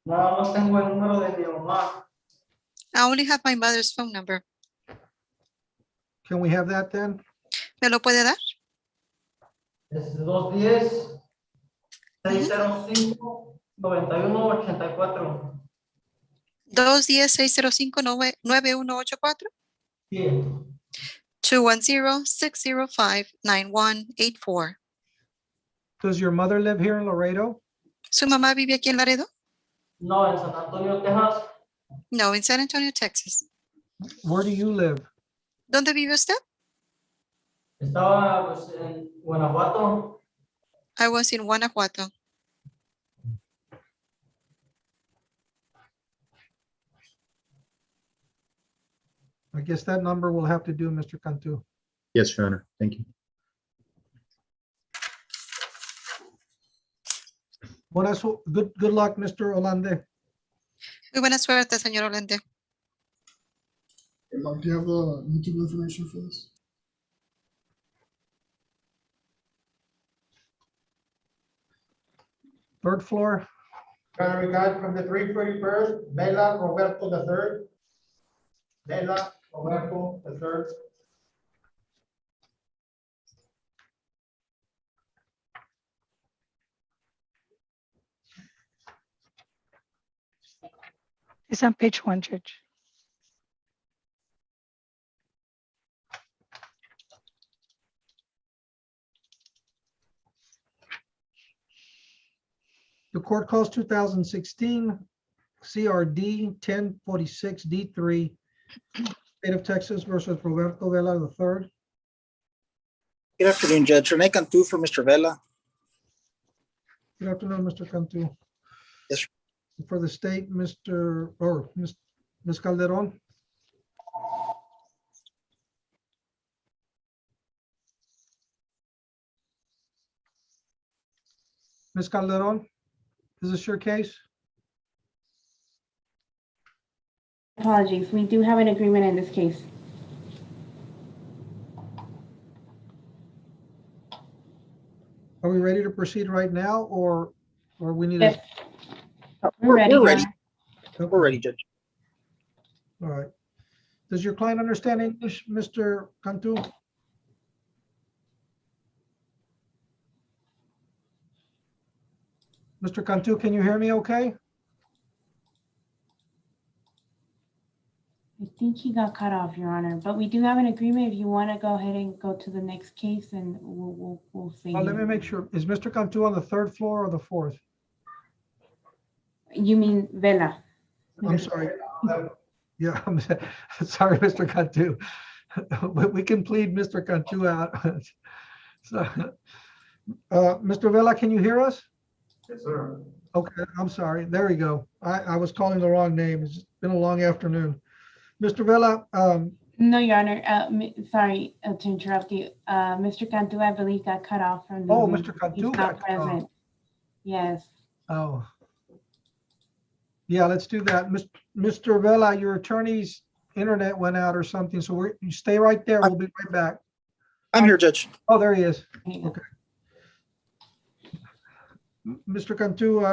No tengo el número de mi mamá. I only have my mother's phone number. Can we have that then? ¿Me lo puede dar? Es 210-605-9184. 210-605-9184. Sí. 210-605-9184. Does your mother live here in Laredo? ¿Su mamá vive aquí en Laredo? No, en San Antonio, Texas. No, en San Antonio, Texas. Where do you live? ¿Dónde vive usted? Estaba pues, en Guanajuato. I was in Guanajuato. I guess that number will have to do, Mr. Cantu. Yes, Your Honor. Thank you. Good luck, Mr. Olalde. Muy buena suerte, señor Orlando. Hey, Mark, do you have the YouTube information for this? Third floor. Got a guy from the 331st, Vela Roberto III. Vela Roberto III. It's on page 1, Judge. The court calls 2016 CRD 1046D3, State of Texas versus Roberto Vela III. Good afternoon, Judge. Rene Cantu for Mr. Vela. Good afternoon, Mr. Cantu. Yes. For the state, Ms. Calderon. Ms. Calderon, is this your case? Apologies, we do have an agreement in this case. Are we ready to proceed right now, or we need Yes. to? We're ready. We're ready. Okay. We're ready, Judge. All right. Does your client understand English, Mr. Cantu? Mr. Cantu, can you hear me okay? I think he got cut off, Your Honor, but we do have an agreement. If you want to go ahead and go to the next case, and we'll see. Let me make sure. Is Mr. Cantu on the third floor or the fourth? You mean Vela? I'm sorry. Yeah, I'm sorry, Mr. Cantu. We can plead Mr. Cantu out. So, Mr. Vela, can you hear us? Yes, sir. Okay, I'm sorry. There we go. I was calling the wrong name. It's been a long afternoon. Mr. Vela, No, Your Honor. Sorry to interrupt you. Mr. Cantu, I believe, got cut off from the. Oh, Zoom. Mr. Cantu He's got not cut off. present. Yes. oh. Yeah, let's do that. Mr. Vela, your attorney's internet went out or something, so you stay right there. We'll be right back. I'm here, Judge. Oh, there he is. Okay. Mr. Cantu,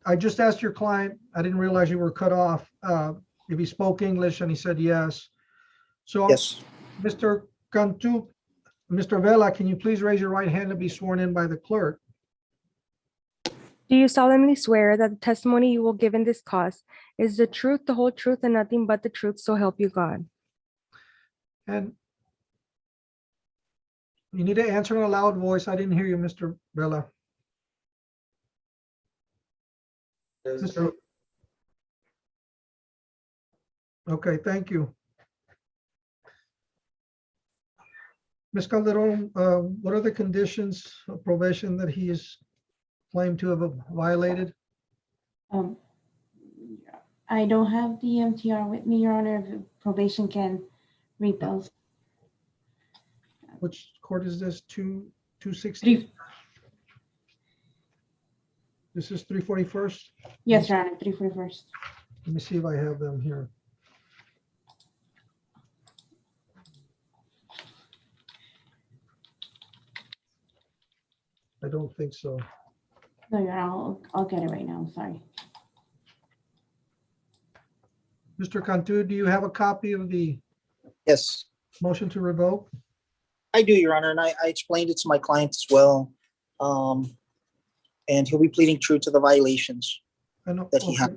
I just asked your client, I didn't realize you were cut off, if he spoke English, and he said yes. So, yes. Mr. Cantu, Mr. Vela, can you please raise your right hand and be sworn in by the clerk? Do you solemnly swear that the testimony you will give in this cause is the truth, the whole truth, and nothing but the truth, so help you God? And you need to answer in a loud voice. I didn't hear you, Mr. Vela. It's true. Okay, thank you. Ms. Calderon, what are the conditions of probation that he is claimed to have violated? I don't have the MTR with me, Your Honor. If probation can read those. Which court is this? 260? This is 341st? Yes, Your Honor, 341st. Let me see if I have them here. I don't think so. No, Your Honor, I'll get it right now. I'm sorry. Mr. Cantu, do you have a copy of the Yes, motion to revoke? I do, Your Honor, and I explained it to my client as well. And he'll be pleading true to the violations I know. that he had.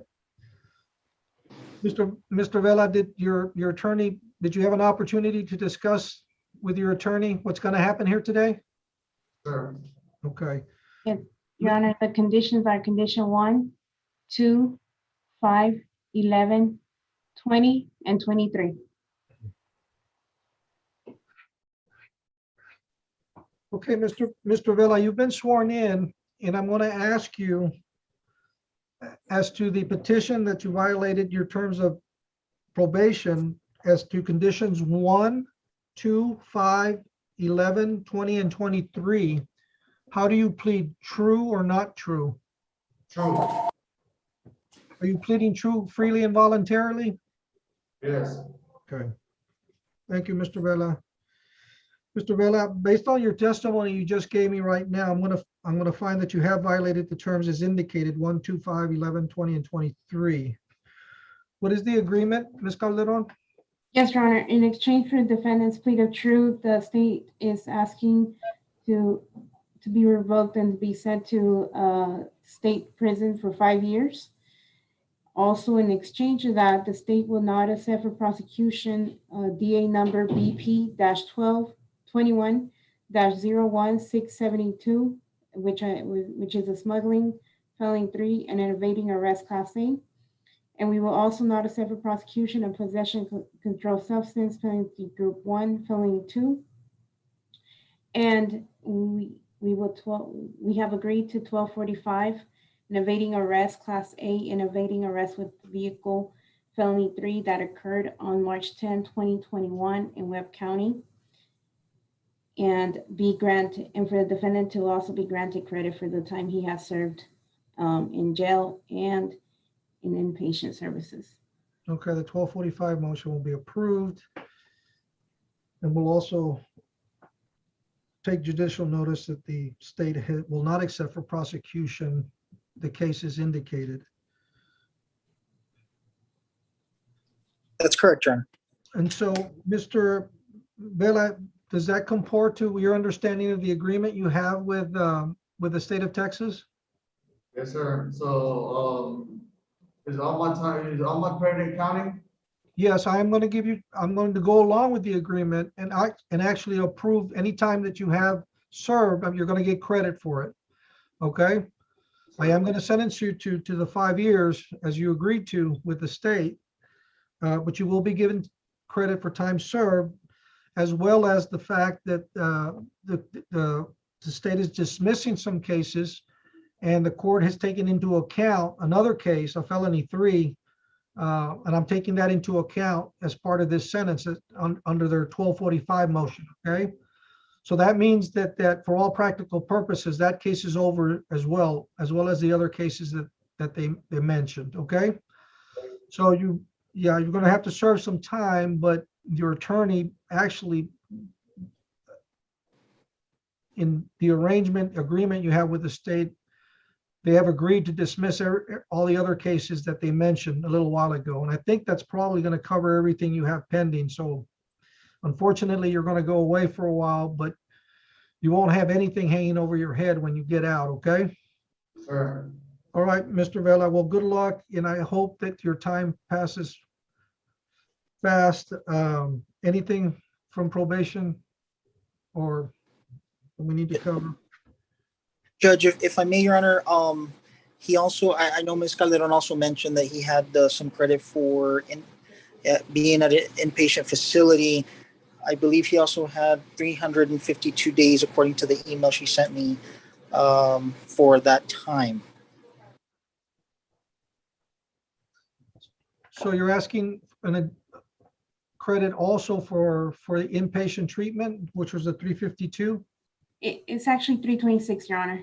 Mr. Vela, did your attorney, did you have an opportunity to discuss with your attorney what's going to happen here today? Sure. Okay. Yes, Your Honor, the conditions are condition 1, 2, 5, 11, 20, and 23. Okay, Mr. Vela, you've been sworn in, and I'm going to ask you as to the petition that you violated your terms of probation as to conditions 1, 2, 5, 11, 20, and 23. How do you plead, true or not true? True. Are you pleading true freely and voluntarily? Yes. Okay. Thank you, Mr. Vela. Mr. Vela, based on your testimony you just gave me right now, I'm gonna find that you have violated the terms as indicated, 1, 2, 5, 11, 20, and 23. What is the agreement, Ms. Calderon? Yes, Your Honor, in exchange for the defendant's plea of truth, the state is asking to be revoked and be sent to state prison for 5 years. Also, in exchange of that, the state will not accept for prosecution DA number BP-1221-01672, which is a smuggling, felony 3, and an evading arrest class A. And we will also not accept for prosecution of possession of controlled substance, felony group 1, felony 2. And we have agreed to 1245, an evading arrest, Class A, and evading arrest with vehicle felony 3 that occurred on March 10, 2021 in Webb County. And for the defendant to also be granted credit for the time he has served in jail and in inpatient services. Okay, the 1245 motion will be approved. And we'll also take judicial notice that the state will not accept for prosecution the cases indicated. That's correct, Your Honor. And so, Mr. Vela, does that comport to your understanding of the agreement you have with the state of Texas? Yes, sir. So, is all my credit counting? Yes, I'm going to go along with the agreement and actually approve any time that you have served, you're going to get credit for it. Okay? I am going to sentence you to the 5 years as you agreed to with the state, but you will be given credit for time served, as well as the fact that the state is dismissing some cases and the court has taken into account another case, a felony 3, and I'm taking that into account as part of this sentence under their 1245 motion, okay? So that means that for all practical purposes, that case is over as well as the other cases that they mentioned, okay? So you're gonna have to serve some time, but your attorney actually, in the agreement you have with the state, they have agreed to dismiss all the other cases that they mentioned a little while ago. And I think that's probably going to cover everything you have pending. So unfortunately, you're going to go away for a while, but you won't have anything hanging over your head when you get out, okay? Sure. All right, Mr. Vela, well, good luck, and I hope that your time passes fast. Anything from probation or we need to cover? Judge, if I may, Your Honor, he also, I know Ms. Calderon also mentioned that he had some credit for being at an inpatient facility. I believe he also had 352 days, according to the email she sent me, for that time. So you're asking a credit also for the inpatient treatment, which was a 352? It's actually 326, Your Honor.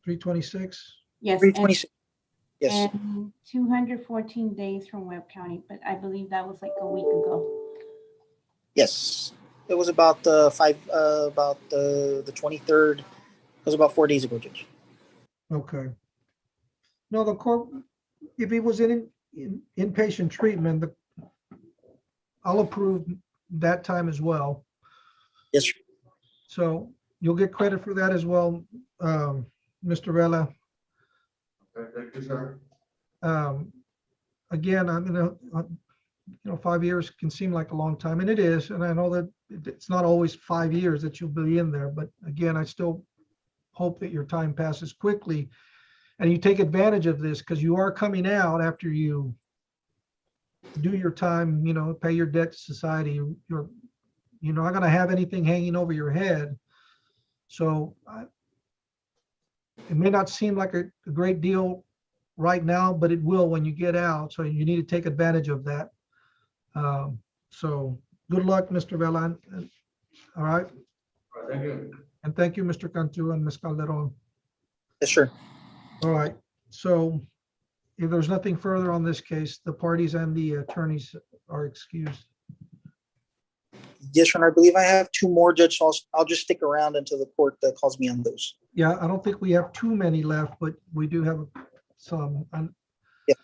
326? Yes. 326. Yes. And 214 days from Webb County, but I believe that was like a week ago. Yes. It was about the 23rd. It was about 4 days ago, Judge. Okay. No, the court, if he was in inpatient treatment, I'll approve that time as well. Yes, sir. So you'll get credit for that as well, Mr. Vela. Okay, thank you, sir. Again, I'm gonna, 5 years can seem like a long time, and it is, and I know that it's not always 5 years that you'll be in there, but again, I still hope that your time passes quickly and you take advantage of this, because you are coming out after you do your time, pay your debt to society. You're not going to have anything hanging over your head. So it may not seem like a great deal right now, but it will when you get out. So you need to take advantage of that. So good luck, Mr. Vela. All right. Thank you. And thank you, Mr. Cantu and Ms. Calderon. Yes, sir. All right. So if there's nothing further on this case, the parties and the attorneys are excused. Yes, Your Honor. I believe I have 2 more, Judge. So I'll just stick around until the court calls me on those. Yeah, I don't think we have too many left, but we do have some. Yeah.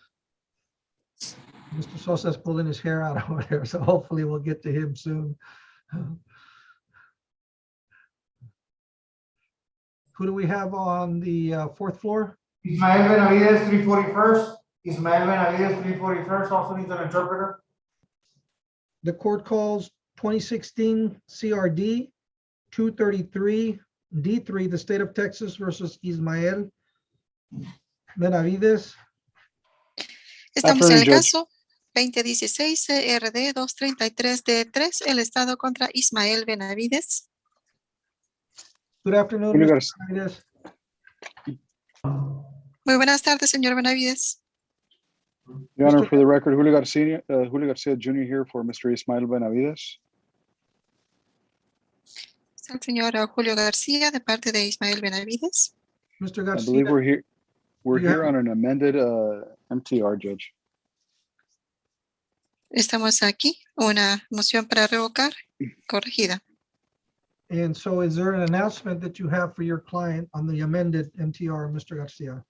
Mr. Sosa's pulling his hair out over there, so hopefully we'll get to him soon. Who do we have on the 4th floor? Ismael Benavides, 341st. Ismael Benavides, 341st, also needs an interpreter. The court calls 2016 CRD 233 D3, the state of Texas versus Ismael Benavides. Estamos en el caso 2016 CRD 233 D3, el Estado contra Ismael Benavides. Good afternoon, Julio Mr. Garcia. Benavides. Muy buenas tardes, señor Benavides. Your Honor, for the record, Julio Garcia Jr. here for Mr. Ismael Benavides. Es el señor Julio García de parte de Ismael Benavides. Mr. I Garcia. believe we're here. We're you here have- on an amended MTR, Judge. Estamos aquí, una moción para revocar, corregida. And so is there an announcement that you have for your client on the amended MTR, Mr. Garcia?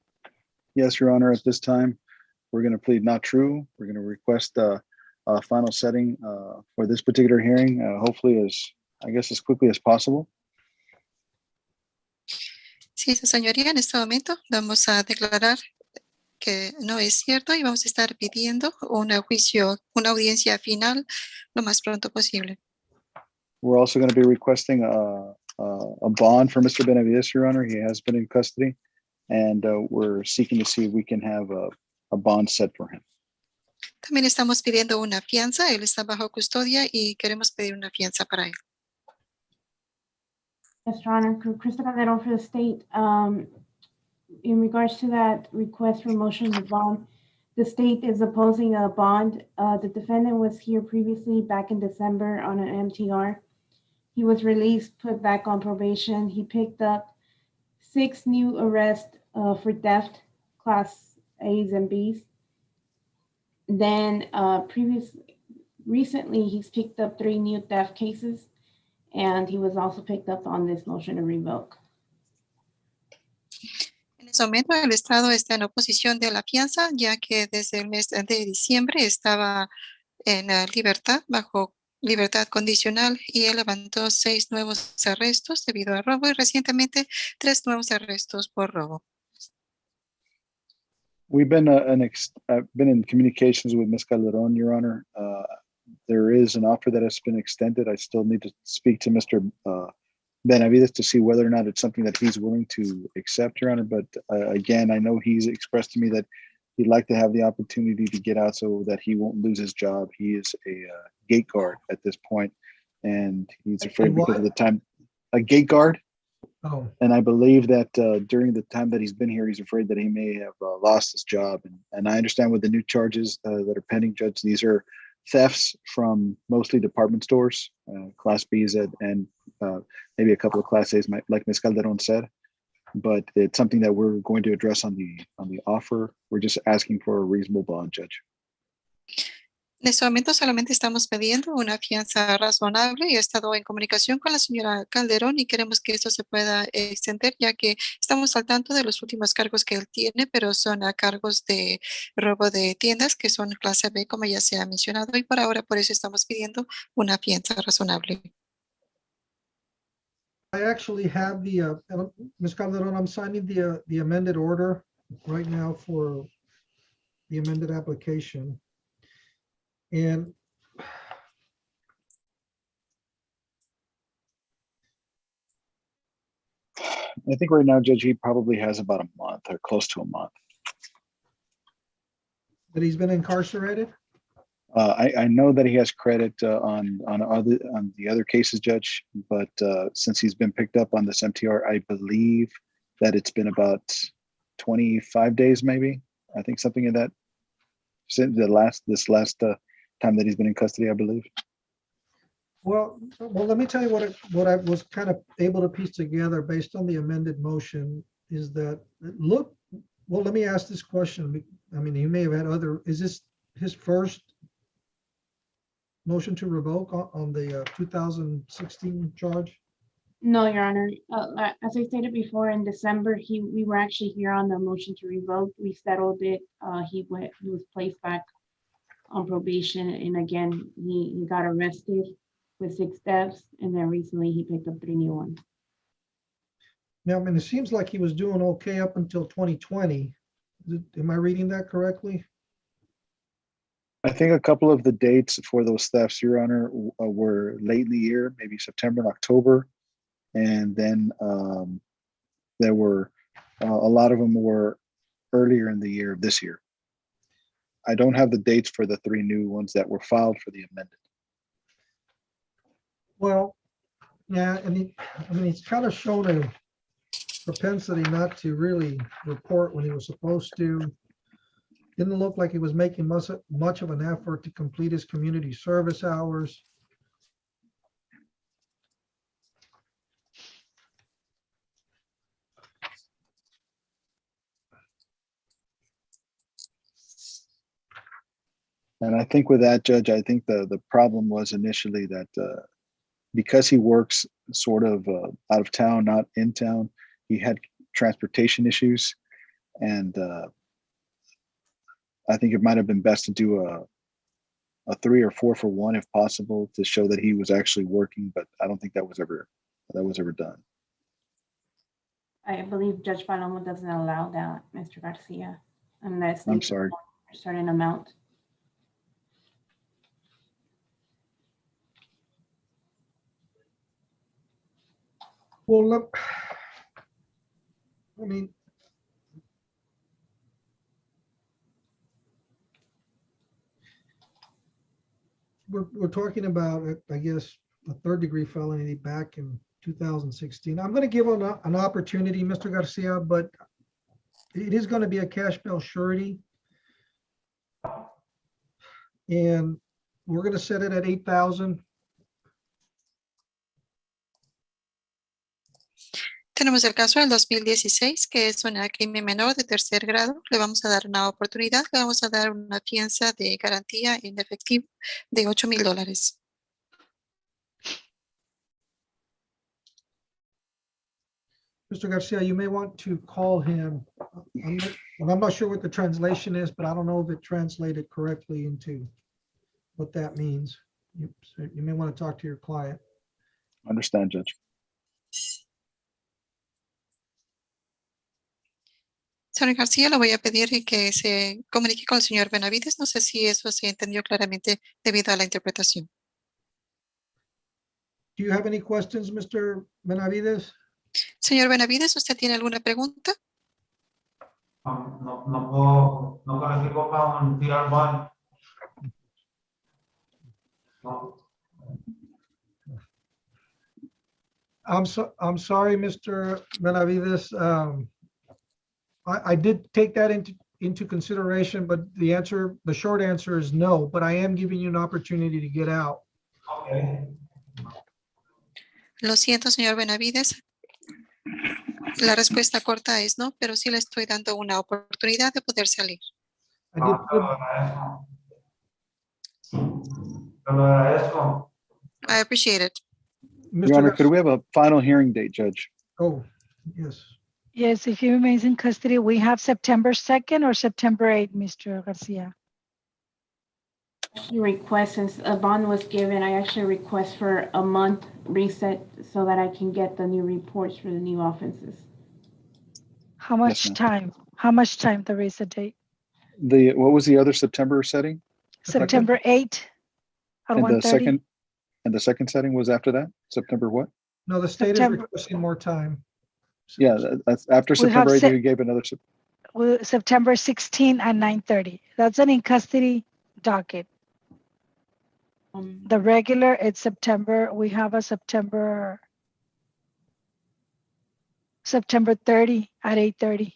Yes, Your Honor, at this time, we're going to plead not true. We're going to request a final setting for this particular hearing, hopefully as quickly as possible. Sí, su señoría, en este momento vamos a declarar que no es cierto y vamos a estar pidiendo un juicio, una audiencia final lo más pronto posible. We're also going to be requesting a bond for Mr. Benavides, Your Honor. He has been in custody, and we're seeking to see if we can have a bond set for him. También estamos pidiendo una fianza. Él está bajo custodia y queremos pedir una fianza para él. Yes, Your Honor, Krista Calderon for the state. In regards to that request for motion of bond, the state is opposing a bond. The defendant was here previously back in December on an MTR. He was released, put back on probation. He picked up 6 new arrests for theft, class A's and B's. Then recently, he's picked up 3 new theft cases, and he was also picked up on this motion to revoke. En ese momento, el Estado está en oposición de la fianza, ya que desde el mes de diciembre estaba en libertad, bajo libertad condicional, y él levantó 6 nuevos arrestos debido a robo y recientemente 3 nuevos arrestos por robo. We've been I've been in communications with Ms. Calderon, Your Honor. There is an offer that has been extended. I still need to speak to Mr. Benavides to see whether or not it's something that he's willing to accept, Your Honor. But again, I know he's expressed to me that he'd like to have the opportunity to get out so that he won't lose his job. He is a gate guard at this point, and he's afraid because of the time. A gate guard. Oh. And I believe that during the time that he's been here, he's afraid that he may have lost his job. And I understand with the new charges that are pending, Judge, these are thefts from mostly department stores, Class B's and maybe a couple of Class A's, like Ms. Calderon said. But it's something that we're going to address on the offer. We're just asking for a reasonable bond, Judge. En este momento solamente estamos pidiendo una fianza razonable y he estado en comunicación con la señora Calderón y queremos que esto se pueda extender, ya que estamos al tanto de los últimos cargos que él tiene, pero son a cargos de robo de tiendas que son clase B, como ya se ha mencionado, y por ahora por eso estamos pidiendo una fianza razonable. I actually have the, Ms. Calderon, I'm signing the amended order right now for the amended application. And I think right now, Judge, he probably has about a month or close to a month. that he's been incarcerated? I know that he has credit on the other cases, Judge, but since he's been picked up on this MTR, I believe that it's been about 25 days, maybe. I think something in that. Since this last time that he's been in custody, I believe. Well, let me tell you what I was kind of able to piece together based on the amended motion is that, well, let me ask this question. I mean, he may have had is this his first motion to revoke on the 2016 charge? No, Your Honor. As I stated before, in December, we were actually here on the motion to revoke. We settled it. He was placed back on probation, and again, he got arrested with 6 thefts, and then recently he picked up 3 new ones. Now, I mean, it seems like he was doing okay up until 2020. Am I reading that correctly? I think a couple of the dates for those thefts, Your Honor, were late in the year, maybe September and October. And then there were a lot of them were earlier in the year of this year. I don't have the dates for the 3 new ones that were filed for the amended. Well, Yeah, and he's kind of shown a propensity not to really report when he was supposed to. Didn't look like he was making much of an effort to complete his community service hours. And I think with that, Judge, I think the problem was initially that because he works sort of out of town, not in town, he had transportation issues. And I think it might have been best to do a 3 or 4 for 1 if possible to show that he was actually working, but I don't think that was ever done. I believe Judge Palomo doesn't allow that, Mr. Garcia, unless I'm they sorry. a certain amount. Well, look, I mean, we're talking about, I guess, a 3rd-degree felony back in 2016. I'm going to give an opportunity, Mr. Garcia, but it is going to be a cash bail surety. And we're going to set it at 8,000. Tenemos el caso del 2016, que es un crimen menor de 3er grado. Le vamos a dar una oportunidad, le vamos a dar una fianza de garantía en efectivo de $8,000. Mr. Garcia, you may want to call him. I'm not sure what the translation is, but I don't know if it translated correctly into what that means. So you may want to talk to your client. Understand, Judge. Señor García, le voy a pedir que se comunique con el señor Benavides. No sé si eso se entendió claramente debido a la interpretación. Do you have any questions, Mr. Benavides? Señor Benavides, ¿usted tiene alguna pregunta? No calificó para un tirar ball. No. I'm sorry, Mr. Benavides. I did take that into consideration, but the short answer is no, but I am giving you an opportunity to get out. Okay. Lo siento, señor Benavides. La respuesta corta es no, pero sí le estoy dando una oportunidad de poder salir. I did put, Te lo agradezco. I appreciate it. Your Honor, could we have a final hearing date, Judge? Oh, yes. Yes, if he remains in custody, we have September 2nd or September 8th, Mr. Garcia. Actually request, since a bond was given, I actually request for a month reset so that I can get the new reports for the new offenses. How much time? How much time the reset date? What was the other September setting? September 8th at And 1:30. the second setting was after that? September what? No, the state is September. requesting more time. Yeah, that's after We have September 8th, you gave another. September 16 at 9:30. That's an in custody docket. The regular, it's September. We have a September 30 at 8:30.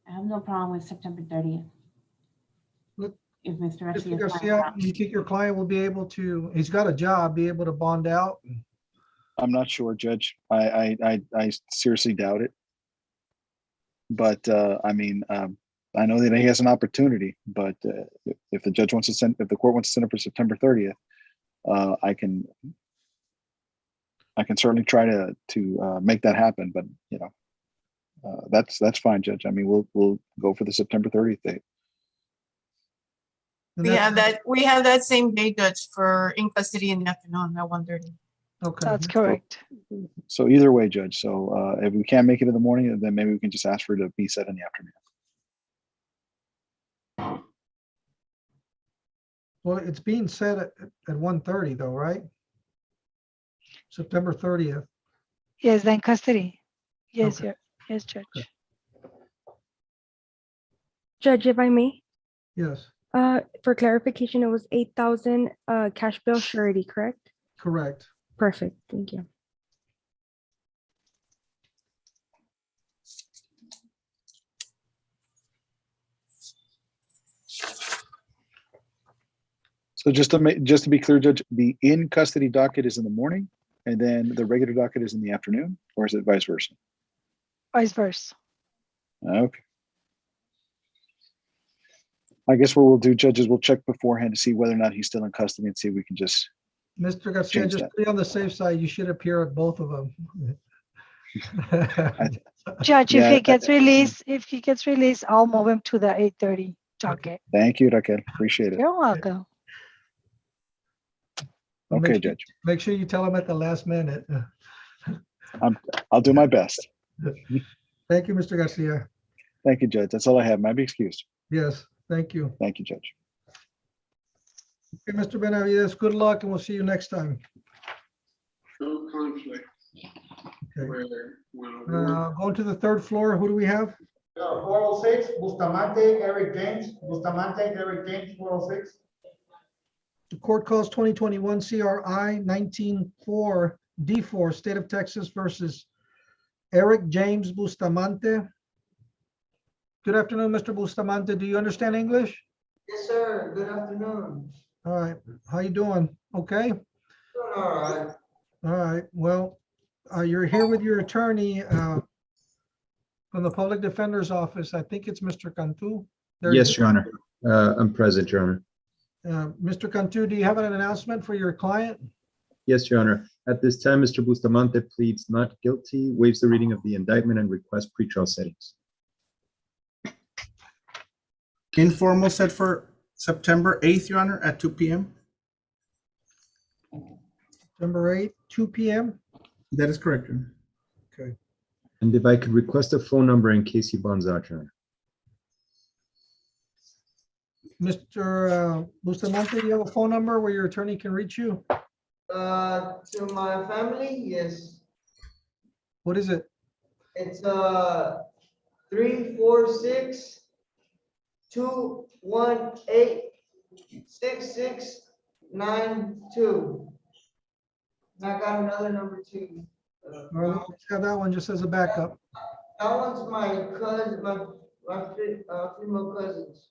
I have no problem with September 30th. Look, if Mr. Garcia. Mr. Garcia, you think your client will be able to, he's got a job, be able to bond out? I'm not sure, Judge. I seriously doubt it. But I mean, I know that he has an opportunity, but if the judge wants to send, if the court wants to send it for September 30th, I can certainly try to make that happen. But you know, that's fine, Judge. I mean, we'll go for the September 30th date. We have that same day, Judge, for in custody in the afternoon at 1:30. Okay, that's correct. So either way, Judge. So if we can't make it in the morning, then maybe we can just ask for it to be set in the afternoon. Well, it's being set at 1:30 though, right? September 30th. Yes, then custody. Yes, Okay. yes, Judge. Judge, if I may, Yes, for clarification, it was 8,000 cash bill surety, correct? Correct. Perfect. Thank you. So just to be clear, Judge, the in custody docket is in the morning, and then the regular docket is in the afternoon, or is it vice versa? Vice versa. Okay. I guess what we'll do, judges, we'll check beforehand to see whether or not he's still in custody and see if we can just. Mr. Garcia, change just that. be on the safe side. You should appear at both of them. Judge, Yeah, if he gets released, I'll move him to the 8:30 docket. Thank you, Raquel. Appreciate it. You're welcome. Okay, Judge. Make sure you tell him at the last minute. I'll do my best. Thank you, Mr. Garcia. Thank you, Judge. That's all I have. Might be excused. Yes, thank you. Thank you, Judge. Okay, Mr. Benavides, good luck, and we'll see you next time. No conflict. Okay. Going to the third floor, who do we have? 406, Bustamante, Eric James. Bustamante, Eric James, 406. The court calls 2021 CRI 19-4 D4, State of Texas versus Eric James Bustamante. Good afternoon, Mr. Bustamante. Do you understand English? Yes, sir. Good afternoon. All right. How you doing? Okay. Doing all right. All right. Well, you're here with your attorney from the Public Defender's Office. I think it's Mr. Cantu. Yes, Your Honor. I'm present, Your Honor. Mr. Cantu, do you have an announcement for your client? Yes, Your Honor. At this time, Mr. Bustamante pleads not guilty, waives the reading of the indictment, and requests pretrial settings. Informal set for September 8th, Your Honor, at 2 p.m. September 8th, 2 p.m. That is correct, Your Honor. Okay. And if I could request a phone number in case he bonds out, Your Honor. Mr. Bustamante, do you have a phone number where your attorney can reach you? To my family, yes. What is it? It's 346 218 6692. I got another number too. All right, let's have that one just as a backup. That one's my cousin, my female cousins.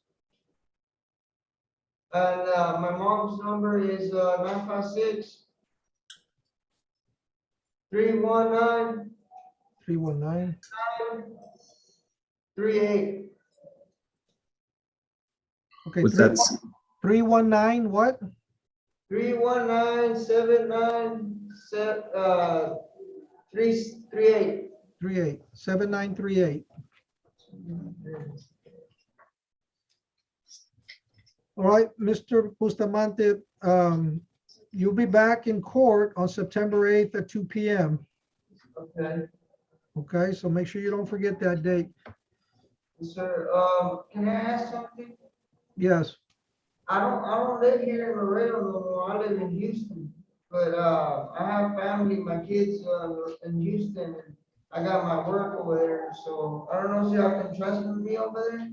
And my mom's number is 956 319 319 38. Okay, Was that 319 what? 319 338. 38 7938. All right, Mr. Bustamante, you'll be back in court on September 8th at 2 p.m. Okay. Okay, so make sure you don't forget that date. Yes, sir. Can I ask something? Yes. I don't live here in Laredo no more. I live in Houston. But I have family, my kids in Houston, and I got my work over there. So I don't know if y'all can trust me over there.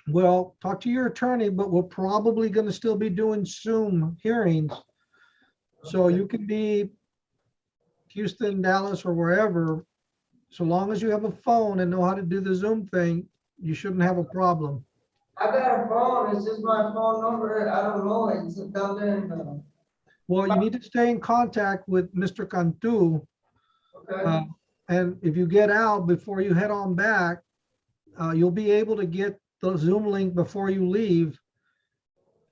Well, talk to your attorney, but we're probably going to still be doing Zoom hearings. So you can be Houston, Dallas, or wherever. So long as you have a phone and know how to do the Zoom thing, you shouldn't have a problem. I got a phone. It's just my phone number. I don't know. It's down there in Well, you need to stay in contact with Mr. Cantu. Okay. And if you get out before you head on back, you'll be able to get the Zoom link before you leave,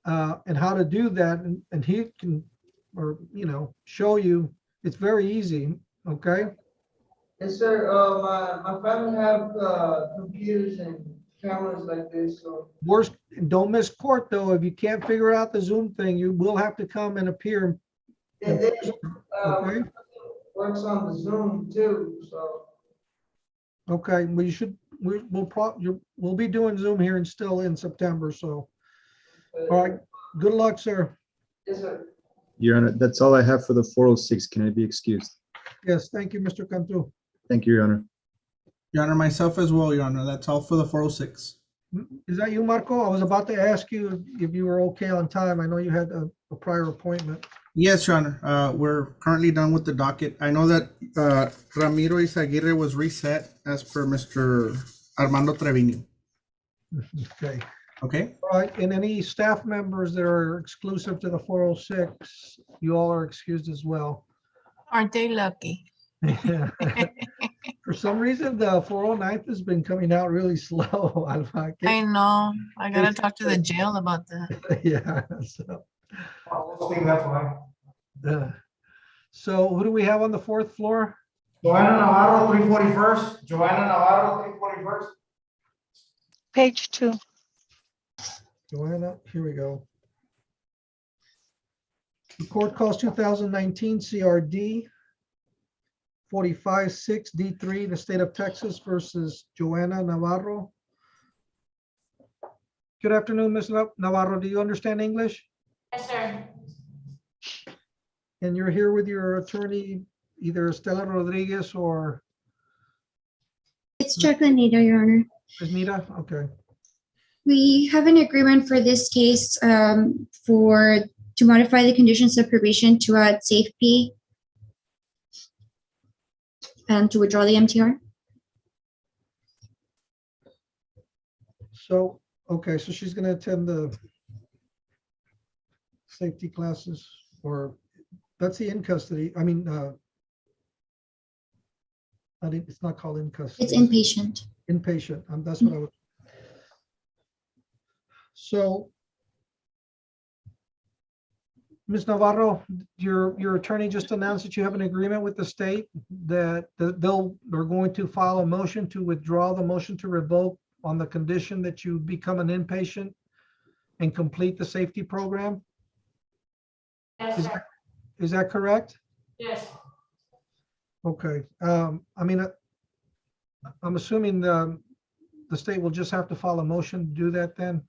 and how to do that. And he can, or, show you. It's very easy. Okay. Yes, sir. My family have computers and cameras like this. So Worst, don't miss court though. If you can't figure out the Zoom thing, you will have to come and appear. it Okay. works on the Zoom too. So Okay. Well, you should. We'll be doing Zoom here still in September. So, all right. Good luck, sir. yes, sir. Your Honor, that's all I have for the 406. Can I be excused? Yes. Thank you, Mr. Cantu. Thank you, Your Honor. Your Honor, myself as well, Your Honor. That's all for the 406. Is that you, Marco? I was about to ask you if you were okay on time. I know you had a prior appointment. Yes, Your Honor. We're currently done with the docket. I know that Ramiro Izaguirre was reset as per Mr. Armando Trevino. Okay. Okay. All right, and any staff members that are exclusive to the 406, you all are excused as well. Aren't they lucky? Yeah. For some reason, the 409th has been coming out really slow. I know. I gotta talk to the jail about that. Yeah. So, I think that's why. so who do we have on the fourth floor? Joanna Navarro, 341st. Joanna Navarro, 341st. Page 2. Joanna, here we go. The court calls 2019 CRD 45-6 D3, the state of Texas versus Joanna Navarro. Good afternoon, Ms. Navarro. Do you understand English? Yes, sir. And you're here with your attorney, either Estela Rodriguez or It's Jacqueline Nita, Your Honor. Ms. Nita? Okay. We have an agreement for this case to modify the conditions of probation to add safety and to withdraw the MTR. So, okay, so she's going to attend the safety classes, or that's the in custody. I mean, it's not called in custody. It's inpatient. Inpatient. That's what I was. So, Ms. Navarro, your attorney just announced that you have an agreement with the state that they're going to file a motion to withdraw the motion to revoke on the condition that you become an inpatient and complete the safety program. Yes, sir. Is that correct? Yes. Okay. I mean, I'm assuming the state will just have to file a motion to do that then.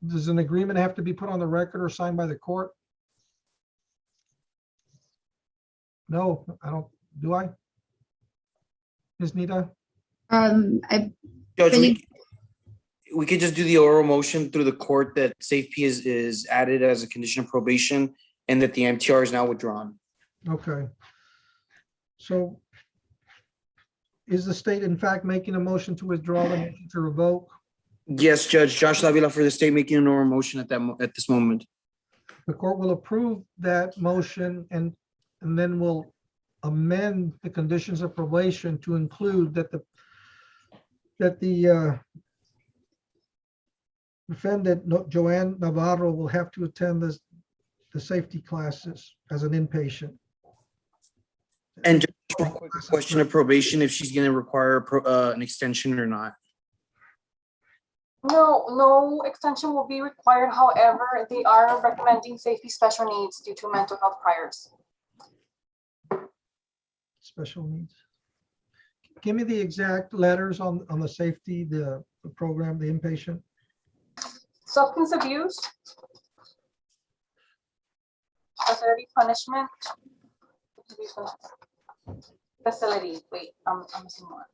Does an agreement have to be put on the record or signed by the court? No, I don't. Do I? Ms. Nita? I Judge, believe we could just do the oral motion through the court that safety is added as a condition of probation and that the MTR is now withdrawn. Okay. So is the state in fact making a motion to withdraw the motion to revoke? Yes, Judge. Josh Lavila for the state making an oral motion at this moment. The court will approve that motion and then will amend the conditions of probation to include that the defendant, Joanne Navarro, will have to attend the safety classes as an inpatient. And just one quick question of probation, if she's going to require an extension or not. No extension will be required. However, they are recommending safety special needs due to mental health priors. Special needs. Give me the exact letters on the safety, the program, the inpatient. Substance abuse, facility punishment, facility. Wait, I'm missing one.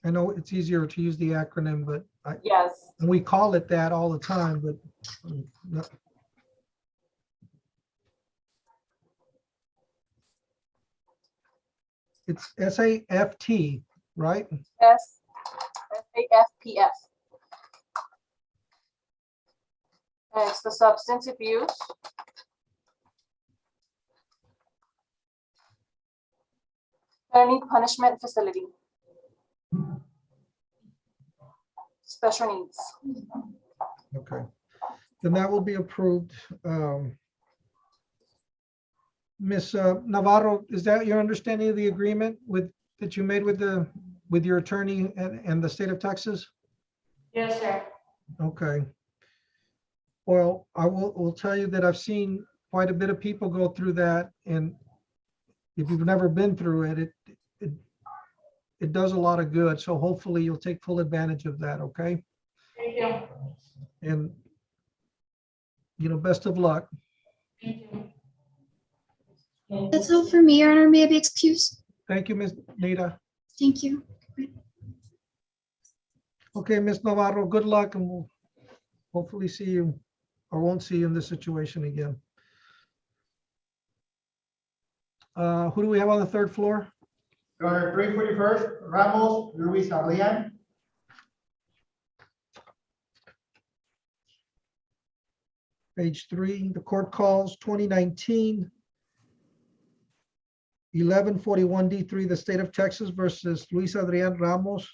I know it's easier to use the acronym, but yes, we call it that all the time, but it's SAFT, right? SAFPS. And it's the substance abuse, felony punishment facility. Special needs. Okay, then that will be approved. Ms. Navarro, is that your understanding of the agreement that you made with your attorney and the state of Texas? Yes, sir. Okay. Well, I will tell you that I've seen quite a bit of people go through that, and if you've never been through it, it does a lot of good. So hopefully you'll take full advantage of that. Okay. Thank you. And best of luck. Thank you. that's all for me, Your Honor. May I be excused? Thank you, Ms. Nita. Thank you. Okay, Ms. Navarro, good luck, and we'll hopefully see you, or won't see you in this situation again. Who do we have on the third floor? Your Honor, 341st, Ramos Luis Adrian. Page 3, the court calls 2019 1141 D3, the state of Texas versus Luis Adrian Ramos.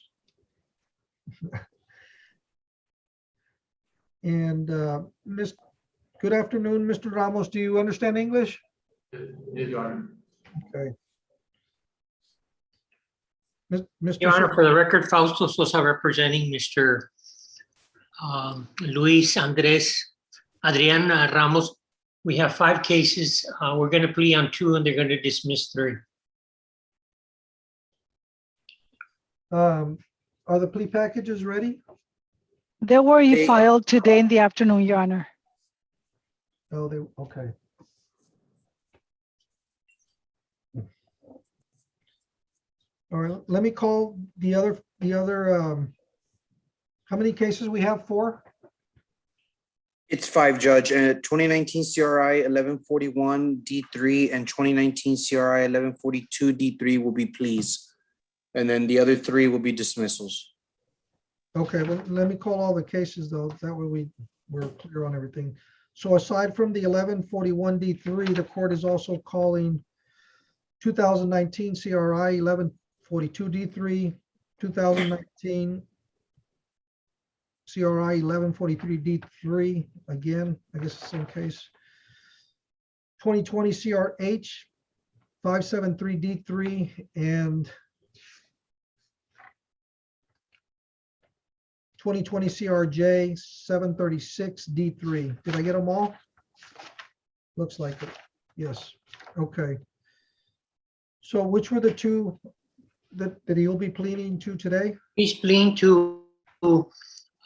And good afternoon, Mr. Ramos. Do you understand English? Yes, Your Honor. Okay. Mr. Your Honor, Sosa. for the record, Fausto Sosa representing Mr. Luis Andres Adrian Ramos. We have 5 cases. We're going to plea on 2 and they're going to dismiss 3. Are the plea packages ready? They were filed today in the afternoon, Your Honor. Oh, okay. All right, let me call the other, how many cases we have? 4? It's 5, Judge. 2019 CRI 1141 D3 and 2019 CRI 1142 D3 will be pleas. And then the other 3 will be dismissals. Okay, well, let me call all the cases though. That way we're clear on everything. So aside from the 1141 D3, the court is also calling 2019 CRI 1142 D3, 2019 CRI 1143 D3, again, I guess the same case. 2020 CRH 573 D3 and 2020 CRJ 736 D3. Did I get them all? Looks like it. Yes. Okay. So which were the 2 that he'll be pleading to today? He's pleading to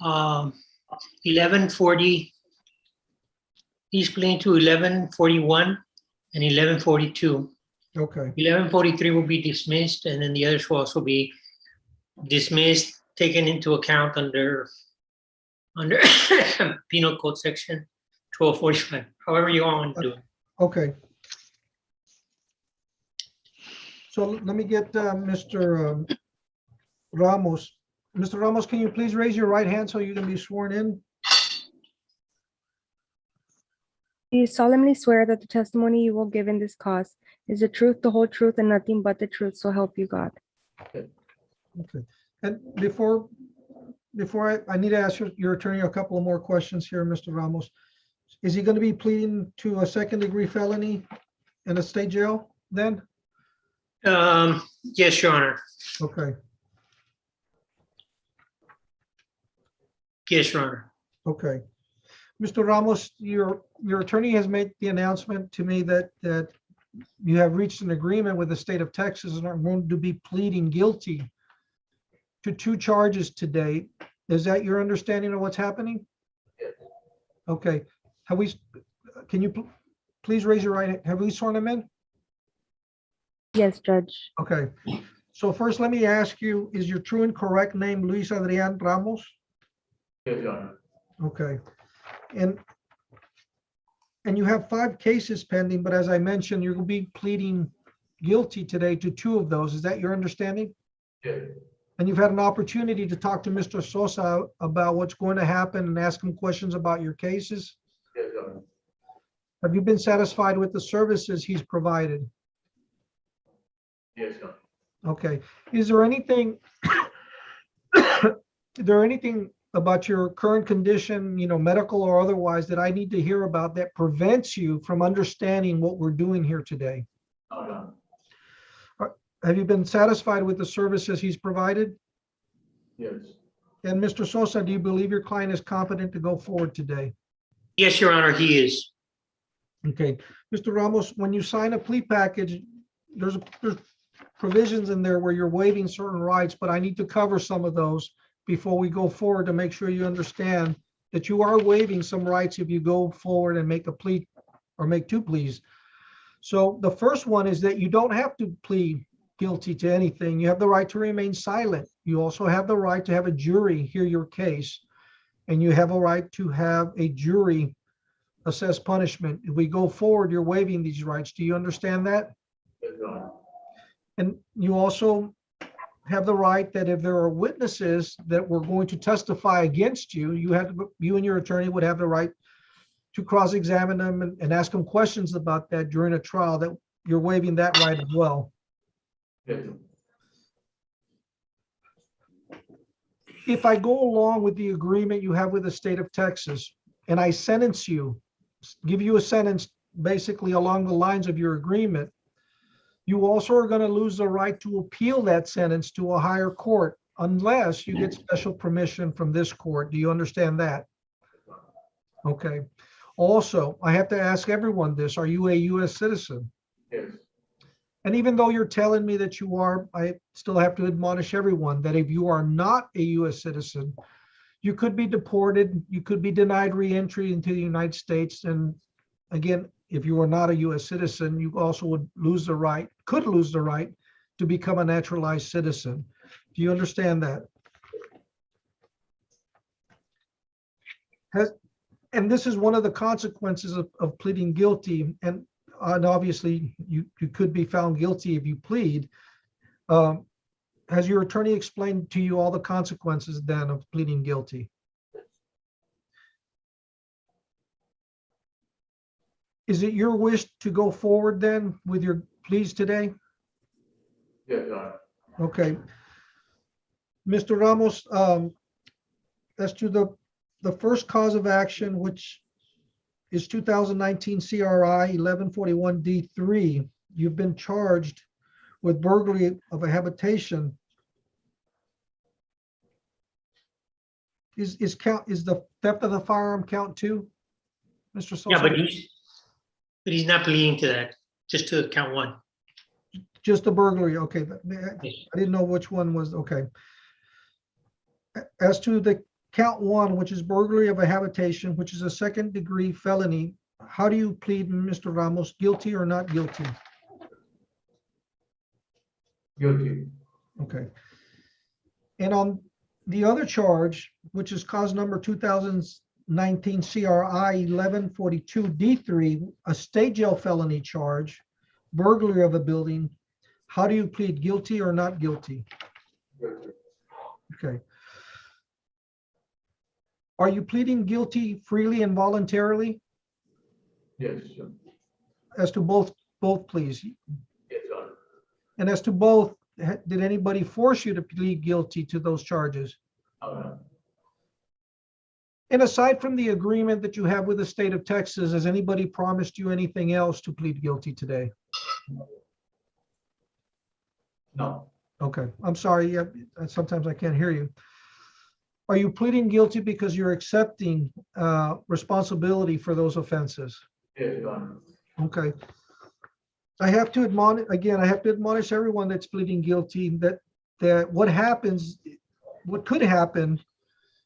1140. He's pleading to 1141 and 1142. Okay. 1143 will be dismissed, and then the others will also be dismissed, taken into account under Penal Code Section 1245. However you want to do it. Okay. So let me get Mr. Ramos. Mr. Ramos, can you please raise your right hand so you can be sworn in? Do you solemnly swear that the testimony you will give in this cause is the truth, the whole truth, and nothing but the truth, so help you God? Okay. And before I need to ask your attorney a couple of more questions here, Mr. Ramos. Is he going to be pleading to a second-degree felony in a state jail then? Yes, Your Honor. Okay. Yes, Your Honor. Okay. Mr. Ramos, your attorney has made the announcement to me that you have reached an agreement with the state of Texas and are going to be pleading guilty to 2 charges today. Is that your understanding of what's happening? Yes. Okay. Can you please raise your right hand? Have we sworn him in? Yes, Judge. Okay. So first, let me ask you, is your true and correct name Luis Adrian Ramos? Yes, Your Honor. Okay. And you have 5 cases pending, but as I mentioned, you're going to be pleading guilty today to 2 of those. Is that your understanding? Yes. And you've had an opportunity to talk to Mr. Sosa about what's going to happen and ask him questions about your cases? Yes, Your Honor. Have you been satisfied with the services he's provided? Yes, Your Honor. Okay. Is there anything about your current condition, medical or otherwise, that I need to hear about that prevents you from understanding what we're doing here today? No, Your Honor. Have you been satisfied with the services he's provided? Yes. And Mr. Sosa, do you believe your client is competent to go forward today? Yes, Your Honor, he is. Okay. Mr. Ramos, when you sign a plea package, there's provisions in there where you're waiving certain rights, but I need to cover some of those before we go forward to make sure you understand that you are waiving some rights if you go forward and make a plea or make 2 pleas. So the first one is that you don't have to plead guilty to anything. You have the right to remain silent You also have the right to have a jury hear your case, and you have a right to have a jury assess punishment. If we go forward, you're waiving these rights. Do you understand that? Yes, Your Honor. And you also have the right that if there are witnesses that were going to testify against you, you and your attorney would have the right to cross-examine them and ask them questions about that during a trial, that you're waiving that right as well. Yes, Your If I go along with the agreement you have with the state of Texas and I sentence you, give you a sentence basically along the lines of your agreement, you also are going to lose the right to appeal that sentence to a higher court unless you get special permission from this court. Do you understand that? Okay. Also, I have to ask everyone this. Are you a U.S. citizen? Yes. And even though you're telling me that you are, I still have to admonish everyone that if you are not a U.S. citizen, you could be deported, you could be denied re-entry into the United States. And again, if you are not a U.S. citizen, you also could lose the right to become a naturalized citizen. Do you understand that? And this is one of the consequences of pleading guilty. And obviously, you could be found guilty if you plead. Has your attorney explained to you all the consequences then of pleading guilty? Is it your wish to go forward then with your pleas today? Yes, Your Honor. Okay. Mr. Ramos, as to the first cause of action, which is 2019 CRI 1141 D3, you've been charged with burglary of a habitation. Is the theft of the firearm count too, Mr. Sosa? Yeah, but he's not pleading to that, just to count one. Just the burglary, okay. I didn't know which one was, okay. As to the count one, which is burglary of a habitation, which is a second-degree felony, how do you plead, Mr. Ramos, guilty or not guilty? Guilty. Okay. And on the other charge, which is cause number 2019 CRI 1142 D3, a state jail felony charge, burglary of a building, how do you plead, guilty or not guilty? Guilty. Okay. Are you pleading guilty freely and voluntarily? Yes, sir. As to both pleas? Yes, Your Honor. And as to both, did anybody force you to plead guilty to those charges? And aside from the agreement that you have with the state of Texas, has anybody promised you anything else to plead guilty today? No. Okay, I'm sorry. Sometimes I can't hear you. Are you pleading guilty because you're accepting responsibility for those offenses? Yes, Your Honor. Okay. I have to admonish everyone that's pleading guilty that what could happen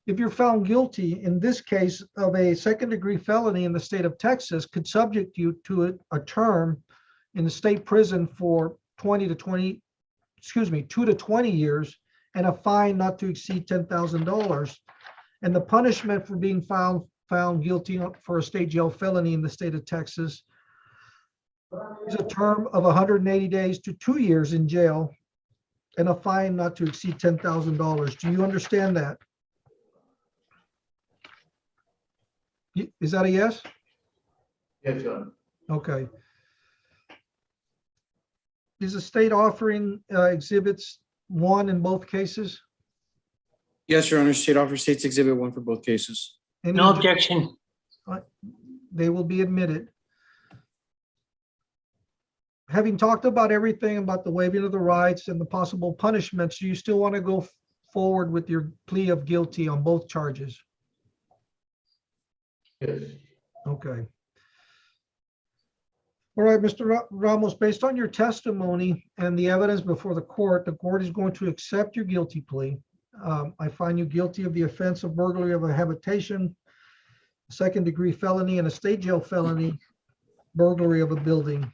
if you're found guilty in this case of a second-degree felony in the state of Texas could subject you to a term in the state prison for 2 to 20 years and a fine not to exceed $10,000. And the punishment for being found guilty for a state jail felony in the state of Texas is a term of 180 days to 2 years in jail and a fine not to exceed $10,000. Do you understand that? Is that a yes? Yes, Your Honor. Okay. Is the state offering exhibits 1 in both cases? Yes, Your Honor. State offer states exhibit 1 for both cases. No objection. They will be admitted. Having talked about everything about the waiving of the rights and the possible punishments, do you still want to go forward with your plea of guilty on both charges? Yes. Okay. All right, Mr. Ramos, based on your testimony and the evidence before the court is going to accept your guilty plea. I find you guilty of the offense of burglary of a habitation, second-degree felony, and a state jail felony, burglary of a building.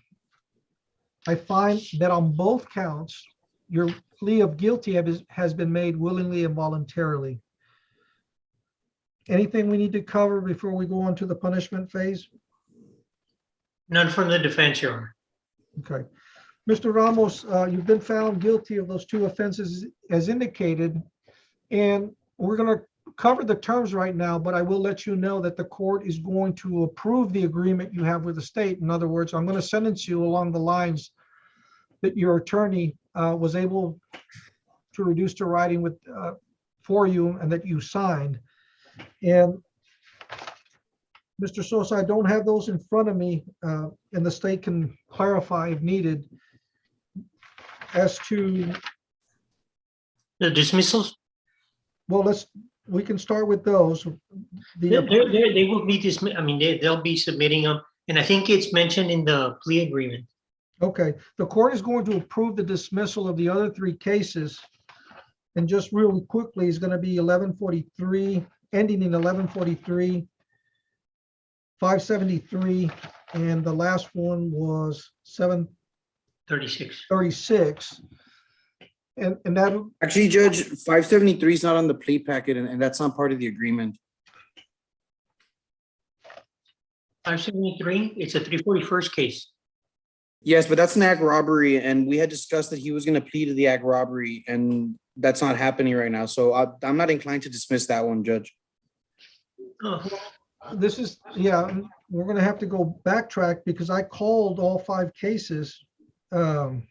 I find that on both counts, you're plea of guilty has been made willingly and voluntarily. Anything we need to cover before we go on to the punishment phase? None from the defense, Your Honor. Okay. Mr. Ramos, you've been found guilty of those two offenses as indicated, and we're going to cover the terms right now, but I will let you know that the court is going to approve the agreement you have with the state. In other words, I'm going to sentence you along the lines that your attorney was able to reduce to writing with for you and that you signed. And Mr. Sosa, I don't have those in front of me, and the state can clarify if needed as to the dismissals. Well, we can start with those. They will be dismissed. I mean, they'll be submitting them, and I think it's mentioned in the plea agreement. Okay, the court is going to approve the dismissal of the other three cases. And just really quickly is going to be 1143, ending in 1143, 573, and the last one was 736. And that Actually, Judge, 573 is not on the plea packet, and that's not part of the agreement. 573, it's a 341st case. Yes, but that's an ag robbery, and we had discussed that he was going to plead to the ag robbery, and that's not happening right now. So I'm not inclined to dismiss that one, Judge. This is, yeah, we're going to have to go backtrack because I called all 5 cases. That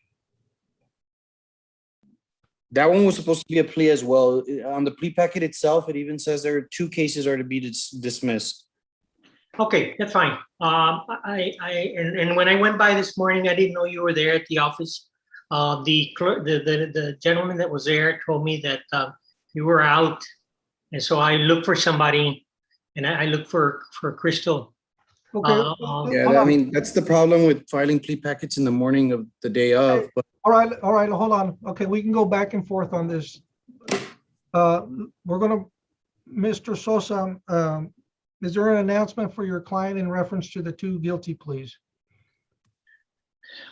one was supposed to be a plea as well. On the plea packet itself, it even says there are 2 cases are to be dismissed. Okay, that's fine. And when I went by this morning, I didn't know you were there at the office. The gentleman that was there told me that you were out, and so I looked for somebody, and I looked for Crystal. Okay. Yeah, I mean, that's the problem with filing plea packets in the morning of the day of. But All right, hold on. Okay, we can go back and forth on this. We're gonna, Mr. Sosa, is there an announcement for your client in reference to the 2 guilty pleas?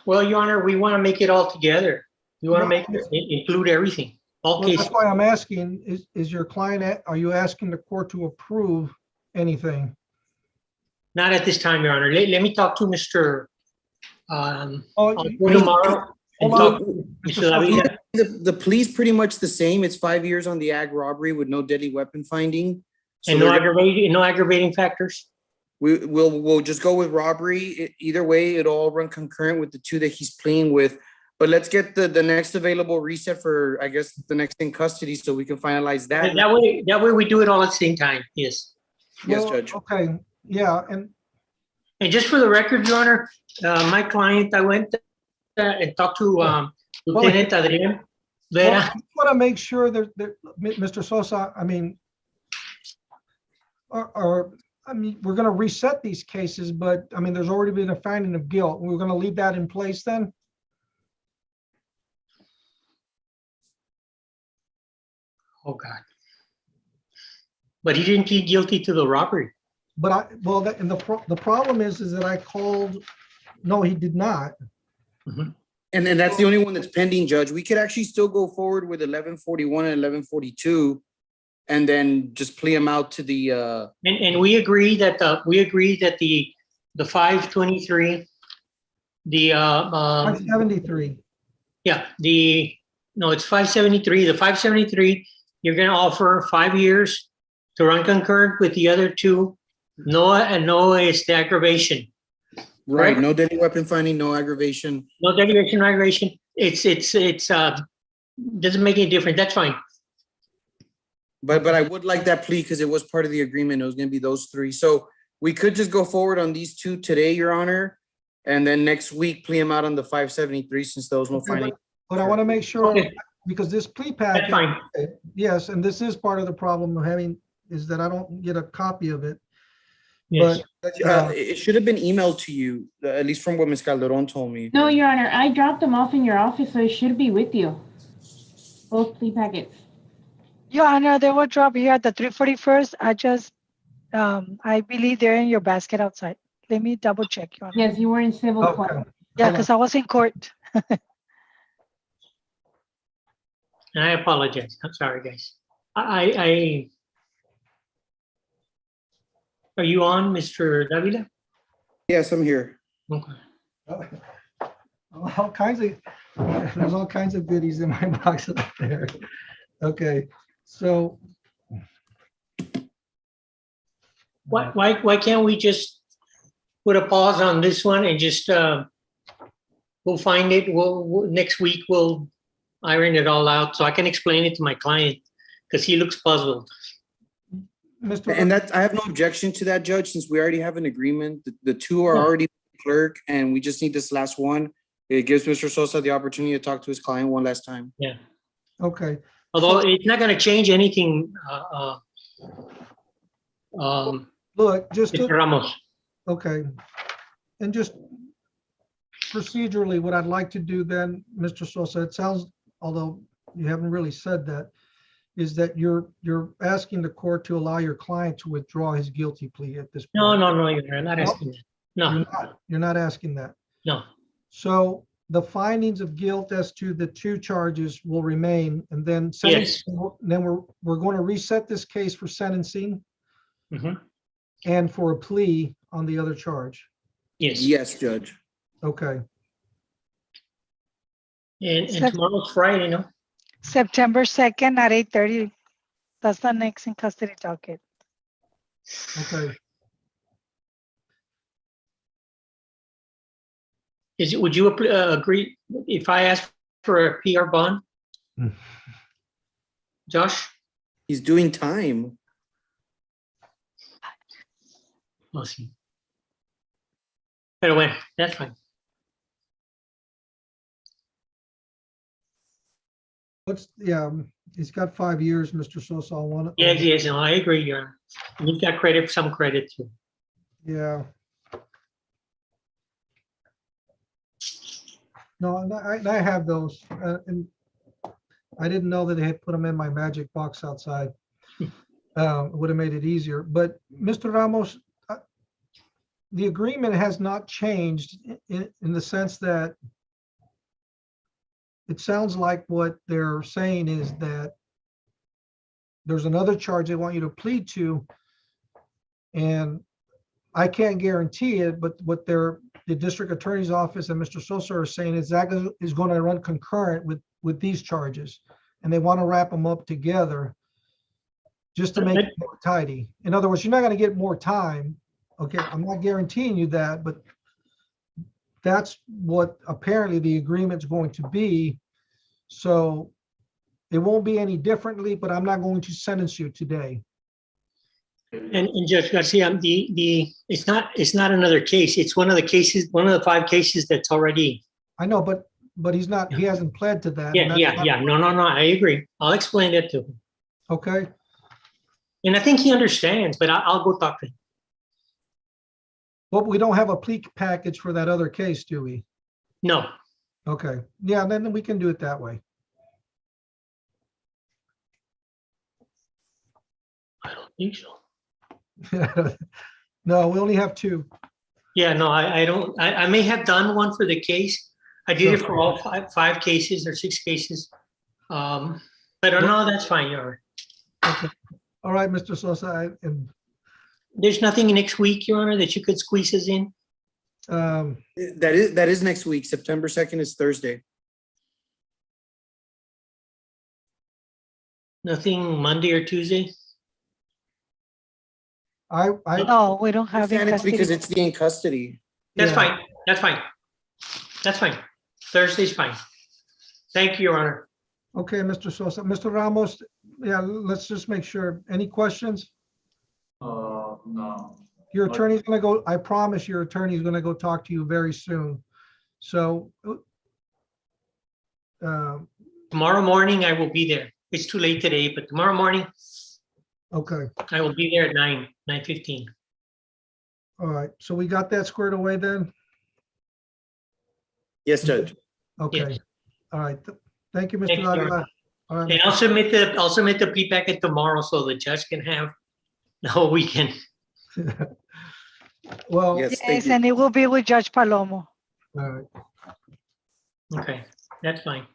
Well, Your Honor, we want to make it all together. We want to include everything, all cases. That's why I'm asking, is your client, are you asking the court to approve anything? Not at this time, Your Honor. Let me talk to Mr. Tomorrow. And talk to Mr. Davila. The plea's pretty much the same. It's 5 years on the ag robbery with no deadly weapon finding. So and no aggravating factors? We'll just go with robbery. Either way, it'll all run concurrent with the 2 that he's pleading with. But let's get the next available reset for, I guess, the next in custody so we can finalize that. And that way we do it all at the same time, yes. Yes, Judge. Okay, yeah. And just for the record, Your Honor, my client, I went and talked to Lieutenant Adrian Vera. I want to make sure that Mr. Sosa, I mean, we're going to reset these cases, but I mean, there's already been a finding of guilt. We're going to leave that in place then? Oh, God. But he didn't plead guilty to the robbery. But the problem is that I called, no, he did not. Mm-hmm. And then that's the only one that's pending, Judge. We could actually still go forward with 1141 and 1142 and then just plea them out to the and we agree that the 523, the 573. Yeah, it's 573. The 573, you're going to offer 5 years to run concurrent with the other 2. No is the aggravation. Right. No deadly weapon finding, no aggravation. No delegation, no aggravation. It's doesn't make any difference. That's fine. But I would like that plea because it was part of the agreement. It was going to be those 3. So we could just go forward on these 2 today, Your Honor, and then next week plea them out on the 573 since there was no finding. But I want to make sure, because this plea packet, yes, and this is part of the problem of having, is that I don't get a copy of it. Yes. But it should have been emailed to you, at least from what Ms. Calderon told me. No, Your Honor, I dropped them off in your office, so it should be with you. Both plea packets. Your Honor, they were dropped here at the 341st. I believe they're in your basket outside. Let me double check, Your Honor. Yes, you were in civil court. Yeah, because I was in court. And I apologize. I'm sorry, guys. I are you on, Mr. Davila? Yes, I'm here. Okay. All kinds of, there's all kinds of goodies in my box up there. Okay, so Why can't we just put a pause on this one and just we'll find it. We'll next week we'll iron it all out so I can explain it to my client because he looks puzzled. And that, I have no objection to that, Judge, since we already have an agreement. The two are Yeah. already clerk, and we just need this last one. It gives Mr. Sosa the opportunity to talk to his client one last time. Yeah. okay, Although it's not going to change anything. look, just Mr. Ramos. okay, and just procedurally, what I'd like to do then, Mr. Sosa, it sounds, although you haven't really said that, is that you're asking the court to allow your client to withdraw his guilty plea at this point. No, you're not asking that. No, You're not asking that. no. So the findings of guilt as to the two charges will remain, and then Yes. sentencing, then we're going to reset this case for sentencing Mhm. and for a plea on the other charge. Yes. Yes, Judge. Okay. And Sep- tomorrow's Friday, no? September 2nd at 8:30. That's the next in custody docket. Okay. Would you agree if I ask for a PR bond? Josh? He's doing time. We'll see. Pero bueno, that's fine. Yeah, he's got 5 years, Mr. Sosa. I want to. Yes, no, I agree, Your Honor. You've got credit, some credit too. Yeah. No, and I have those, and I didn't know that they had put them in my magic box outside. It would have made it easier, but Mr. Ramos, the agreement has not changed in the sense that it sounds like what they're saying is that there's another charge they want you to plead to, and I can't guarantee it, but what the district attorney's office and Mr. Sosa are saying is that is going to run concurrent with these charges, and they want to wrap them up together just to make it more tidy. In other words, you're not going to get more time. Okay, I'm not guaranteeing you that, but that's what apparently the agreement's going to be. So it won't be any differently, but I'm not going to sentence you today. And Judge Garcia, it's not another case. It's one of the cases, one of the 5 cases that's already. I know, but he hasn't pled to that. Yeah. No. I agree. I'll explain that to him. Okay. And I think he understands, but I'll go talk to him. But we don't have a plea package for that other case, do we? No. Okay. Yeah, then we can do it that way. I don't think so. No, we only have 2. Yeah, no, I don't. I may have done one for the case. I did it for all 5 cases or 6 cases. But no, that's fine, Your Honor. Okay. All right, Mr. Sosa. There's nothing next week, Your Honor, that you could squeeze us in? That is next week. September 2nd is Thursday. Nothing Monday or Tuesday? No, we don't have It's because it's the in custody. That's fine. That's fine. That's fine. Thursday's fine. Thank you, Your Honor. Okay, Mr. Sosa. Mr. Ramos, yeah, let's just make sure. Any questions? No. Your attorney's going to go, I promise your attorney's going to go talk to you very soon. So. Tomorrow morning, I will be there. It's too late today, but tomorrow morning. Okay. I will be there at 9:15. All right. So we got that squared away then? Yes, Judge. Okay. Yes. All right. Thank you, Mr. Thank you, Your Avila. Honor. All right. And I'll submit the plea packet tomorrow so the judge can have the whole weekend. Well, yes, and it will be with Judge Palomo. All right. Okay, that's fine.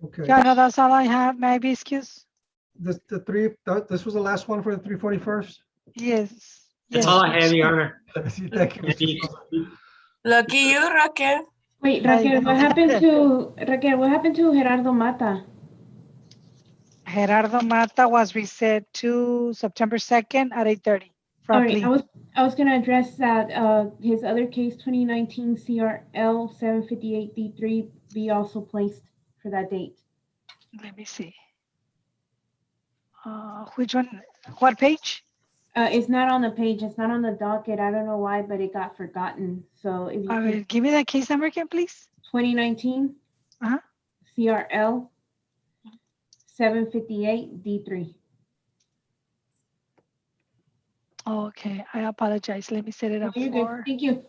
Okay. Yeah, no, that's all I have. May I be excused? This was the last one for the 341st? Yes. That's Yes, all I have, Judge. Your Honor. Thank you, Mr. Sosa. Lucky you, Raquel. Wait, Ay, Raquel, no. what happened to Gerardo Mata? Gerardo Mata was reset to September 2nd at 8:30 for All a right, plea. I was gonna address that, his other case, 2019 CRL 758D3, be also placed for that date. Let me see. Which one? What page? It's not on the page, it's not on the docket, I don't know why, but it got forgotten, so if you A ver, could, give me that case number again, please. 2019 Uh-huh. CRL 758D3. Okay, I apologize. Let me set it up You're good, for thank you.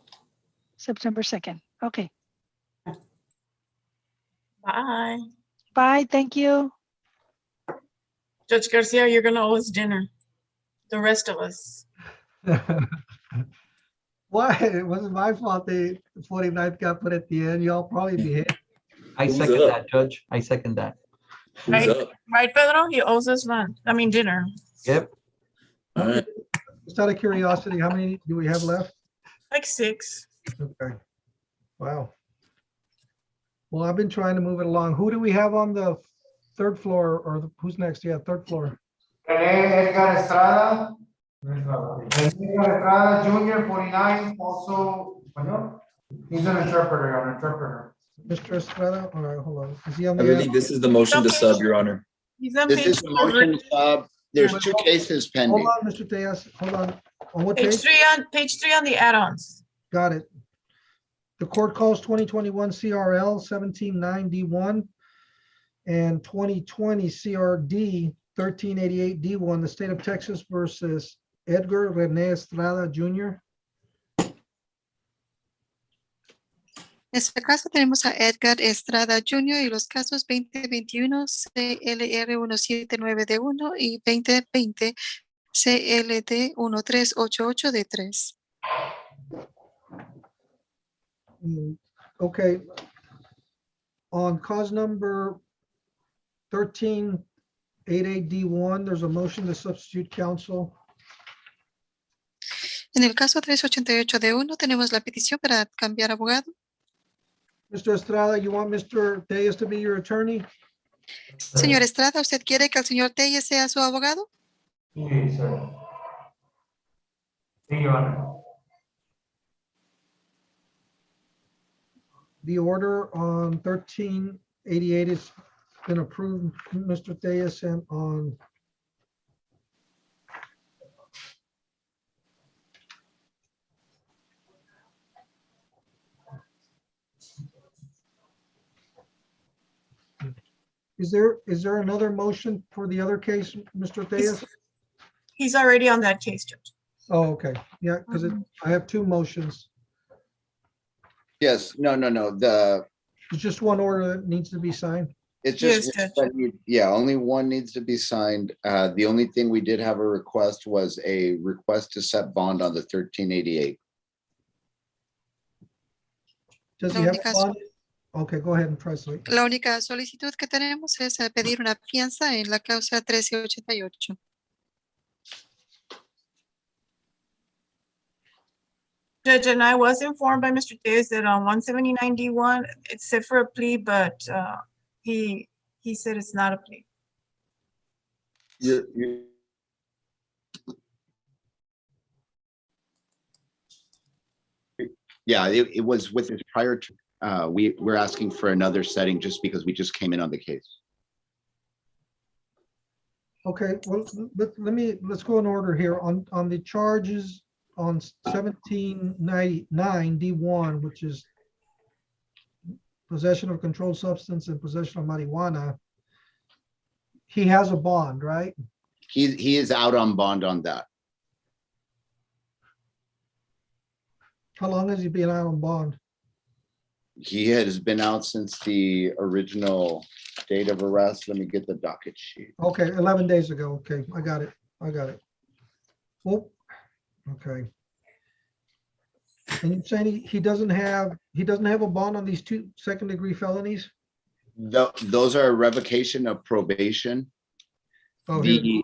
September 2nd. Okay. Bye. Bye, thank you. Judge Garcia, you're gonna owe us dinner. The rest of us. Why? It wasn't my fault the 49th got put at the end. Y'all probably behaved. I Who's second up? that, Judge. I second that. Who's Right, up? right, Pedro? He owes us lunch. I mean, dinner. Yep. All right. Just out of curiosity, how many do we have left? Like 6. Okay. Wow. Well, I've been trying to move it along. Who do we have on the third floor, or who's next? Yeah, third floor. Edgar Estrada. Edgar Estrada Jr., 49, also español. He's an interpreter, Mr. Estrada, all right, hold on. Is he on I the? believe this is the motion to sub, Your Honor. He's on This page is the motion sub. There's two cases Hold pending. on, Mr. Diaz, hold on. On what page page? 3 page 3 on the add-ons. Got it. The court calls 2021 CRL 17-9D1 and 2020 CRD 1388D1, the state of Texas versus Edgar Rene Estrada Jr. En este caso tenemos a Edgar Estrada Jr. y los casos 2021 CLR 179D1 y 2020 CLD 1388D3. Okay. On cause number 1388D1, there's a motion to substitute counsel. En el caso 388D1 tenemos la petición para cambiar abogado. Mr. Estrada, you want Mr. Diaz to be your attorney? Señor Estrada, ¿usted quiere que el señor Telles sea su abogado? Sí, sir. Sí, Your Honor. The order on 1388 has been approved, Mr. Diaz, and on is there another motion for the other case, Mr. Diaz? He's already on that case, Judge. Oh, okay. Yeah, because I have two motions. Yes, no. It's just one order that needs to be signed. It's just, Yes, Judge. only one needs to be signed. The only thing we did have a request was a request to set bond on the 1388. Does he La have única a bond? Okay, go ahead and press it. La única solicitud que tenemos es pedir una fianza en la causa 1388. Judge, and I was informed by Mr. Diaz that on 179D1, it's set for a plea, but he said it's not a plea. Yeah, it was with his prior to, we're asking for another setting just because we just came in on the case. Okay, well, let's go in order here on the charges on 1799 D1, which is possession of controlled substance and possession of marijuana. He has a bond, right? He is out on bond on that. How long has he been out on bond? He has been out since the original date of arrest. Let me get the docket sheet. Okay, 11 days ago. Okay, I got it. Well, okay. And you're saying he doesn't have a bond on these two second-degree felonies? Those are a revocation of probation. Oh, here,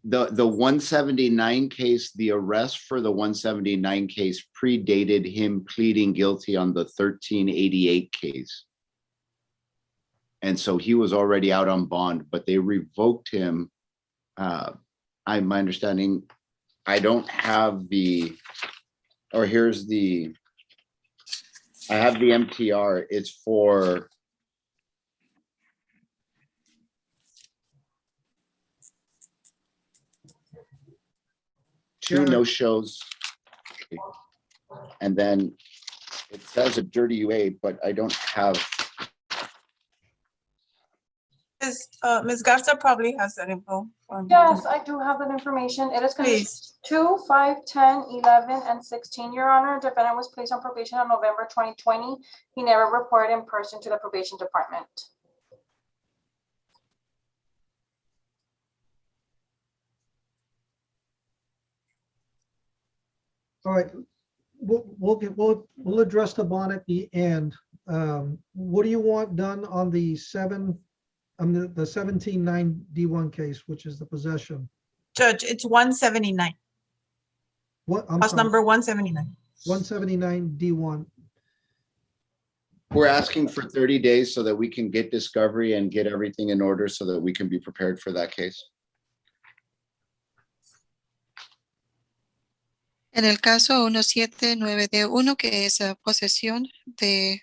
The 179 case, the arrest for the 179 case predated him pleading guilty on the 1388 case. And so he was already out on bond, but they revoked him. My understanding, I don't have the, or here's the, I have the MTR. It's for two no-shows. And then it says a dirty UA, but I don't have. Ms. Garza probably has that info. Yes, I do have that information. It is conditions 2, 5, 10, 11, and 16, Your Honor. Defendant was placed on probation on November 2020. He never reported in person to the probation department. all right. We'll address the bond at the end. What do you want done on the 17-9 D1 case, which is the possession? Judge, it's 179. What? House number 179. 179 D1. We're asking for 30 days so that we can get discovery and get everything in order so that we can be prepared for that case. En el caso 1791, que es posesión de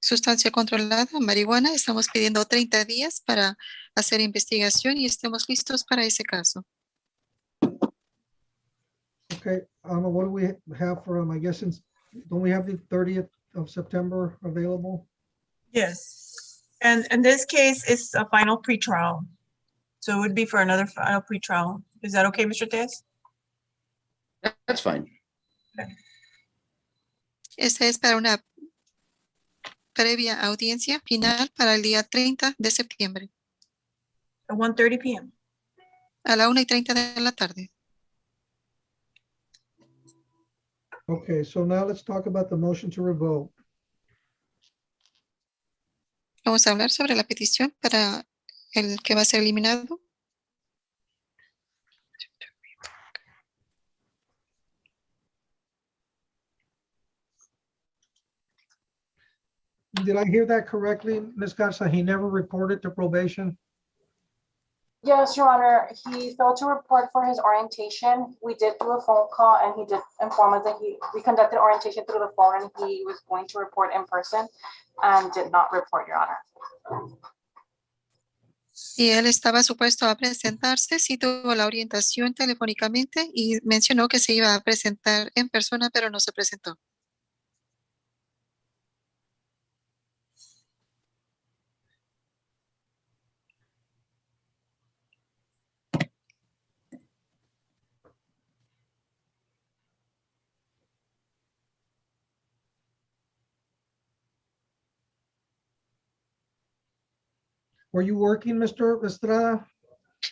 sustancia controlada, marihuana, estamos pidiendo 30 días para hacer investigación y estemos listos para ese caso. Okay, what do we have for I guess, don't we have the 30th of September available? Yes. And in this case, it's a final pretrial. So it would be for another final pretrial. Is that okay, Mr. Tez? That's fine. Okay. Esta es para una previa audiencia final para el día 30 de septiembre. At 1:30 p.m. A la 1:30 de la tarde. Okay, so now let's talk about the motion to revoke. Vamos a hablar sobre la petición para el que va a ser eliminado. Did I hear that correctly, Ms. Garza? He never reported to probation? Yes, Your Honor, he failed to report for his orientation. We did do a phone call and he did inform us that we conducted orientation through the phone and he was going to report in person and did not report, Your Honor. Y él estaba supuesto a presentarse, sí tuvo la orientación telefónicamente y mencionó que se iba a presentar en persona, pero no se presentó. Were you working, Mr. Estrada?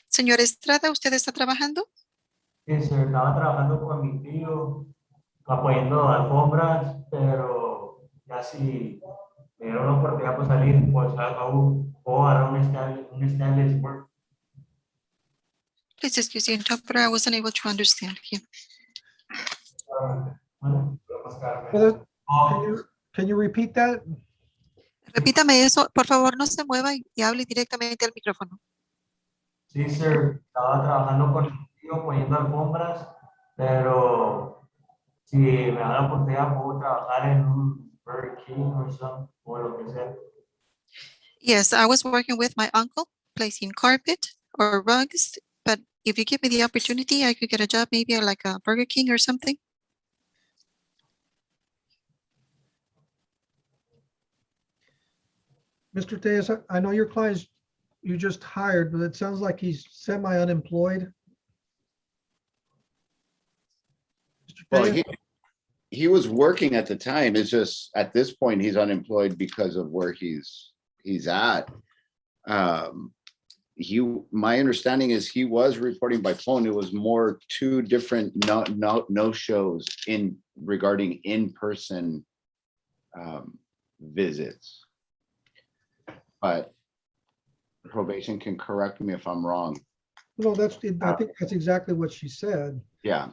Señor Estrada, ¿usted está trabajando? Sí, se estaba trabajando con mi tío, apoyando alfombras, pero ya si me dieron la oportunidad por salir, pues puedo agarrar un established work. Please excuse the interpreter, I wasn't able to understand him. Can you repeat that? Repítame eso, por favor, no se mueva y hable directamente al micrófono. Sí, sir, estaba trabajando con mi tío poniendo alfombras, pero si me da la oportunidad puedo trabajar en un Burger King o lo que sea. Yes, I was working with my uncle, placing carpet or rugs, but if you give me the opportunity, I could get a job maybe at like a Burger King or something. Mr. Tejas, I know your client you just hired, but it sounds like he's semi-unemployed. Well, he was working at the time. It's just at this point he's unemployed because of where he's at. My understanding is he was reporting by phone. It was more two different no shows regarding in-person visits. but probation can correct me if I'm wrong. No, I think that's exactly what she said. Yeah.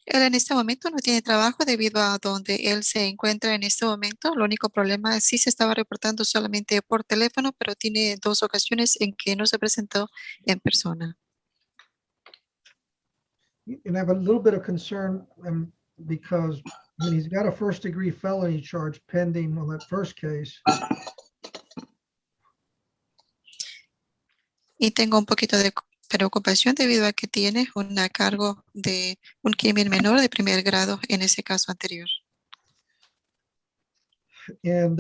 Él en este momento no tiene trabajo debido a donde él se encuentra en este momento. El único problema es sí se estaba reportando solamente por teléfono, pero tiene 2 ocasiones en que no se presentó en persona. And I have a little bit of concern because, I mean, he's got a first-degree felony charge pending on that first case. Y tengo un poquito de preocupación debido a que tiene un cargo de un crimen menor de primer grado en ese caso anterior. And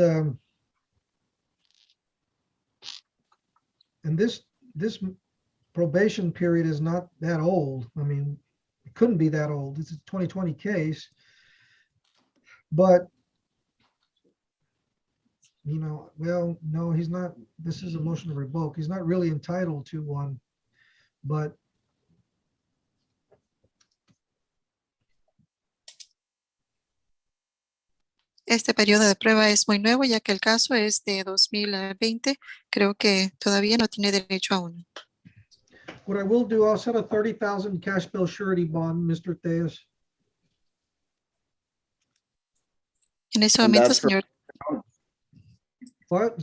this probation period is not that old. I mean, it couldn't be that old. It's a 2020 case. But, you know, well, no, he's not. This is a motion to revoke. He's not really entitled to one, but Este periodo de prueba es muy nuevo, ya que el caso es de 2020. Creo que todavía no tiene derecho a uno. what I will do, I'll set a 30,000 cash bill surety bond, Mr. Tejas. En ese And momento, that's for- señor, What?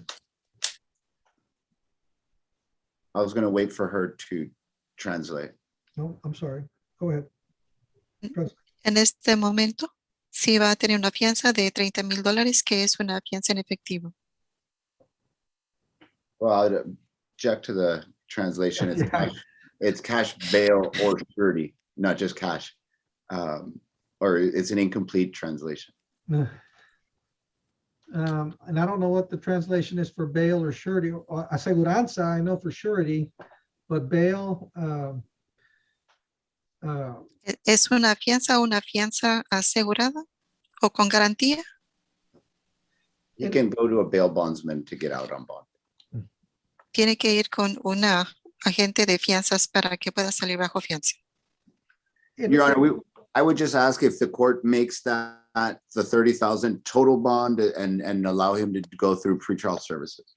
I was gonna wait for her to translate. No, I'm sorry. Go ahead. en este momento, sí va a tener una fianza de $30,000, que es una fianza en efectivo. Well, I'd object to the translation. It's Yeah. cash. It's cash bail or surety, not just cash. Or it's an incomplete translation. And I don't know what the translation is for bail or surety. Aseguranza, I know for surety, but bail, ¿Es una fianza asegurada o con garantía? You can go to a bail bondsman to get out on bond. Tiene que ir con una agente de fianzas para que pueda salir bajo fianza. Your Honor, I would just ask if the court makes that the 30,000 total bond and allow him to go through pretrial services.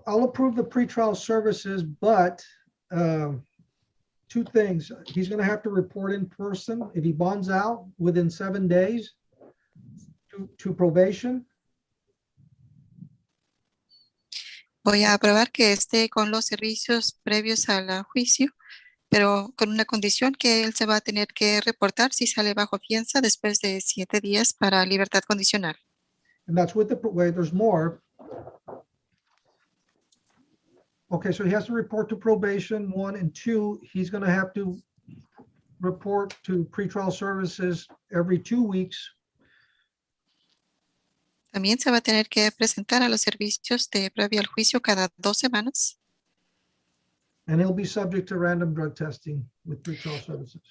I'll approve the pretrial services, but two things. He's going to have to report in person if he bonds out within 7 days to probation. Voy a aprobar que esté con los servicios previos al juicio, pero con una condición que él se va a tener que reportar si sale bajo fianza después de 7 días para libertad condicional. And that's with the, wait, there's more. Okay, so he has to report to probation, 1, and 2, he's going to have to report to pretrial services every 2 weeks. También se va a tener que presentar a los servicios de previo al juicio cada 2 semanas. And he'll be subject to random drug testing with pretrial services.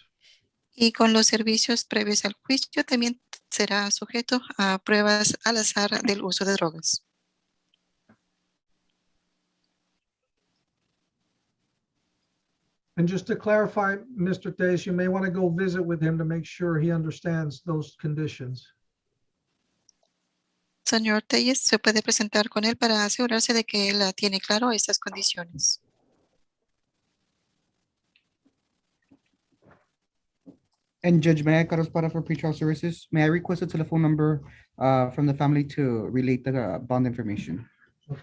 Y con los servicios previos al juicio también será sujeto a pruebas al azar del uso de drogas. And just to clarify, Mr. Tejas, you may want to go visit with him to make sure he understands those conditions. Señor Telles, se puede presentar con él para asegurarse de que él tiene claro estas condiciones. And Judge, may I correspond for pretrial services? May I request a telephone number from the family to relate the bond information?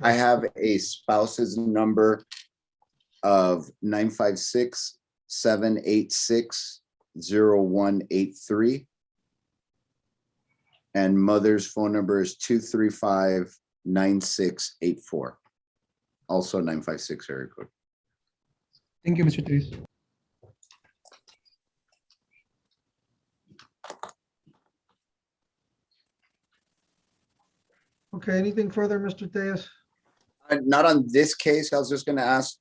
I have a spouse's number of 956-786-0183. And mother's phone number is 235-9684. Also 956 area code. Thank you, Mr. Tejas. Okay, anything further, Mr. Tejas? Not on this case. I was just gonna ask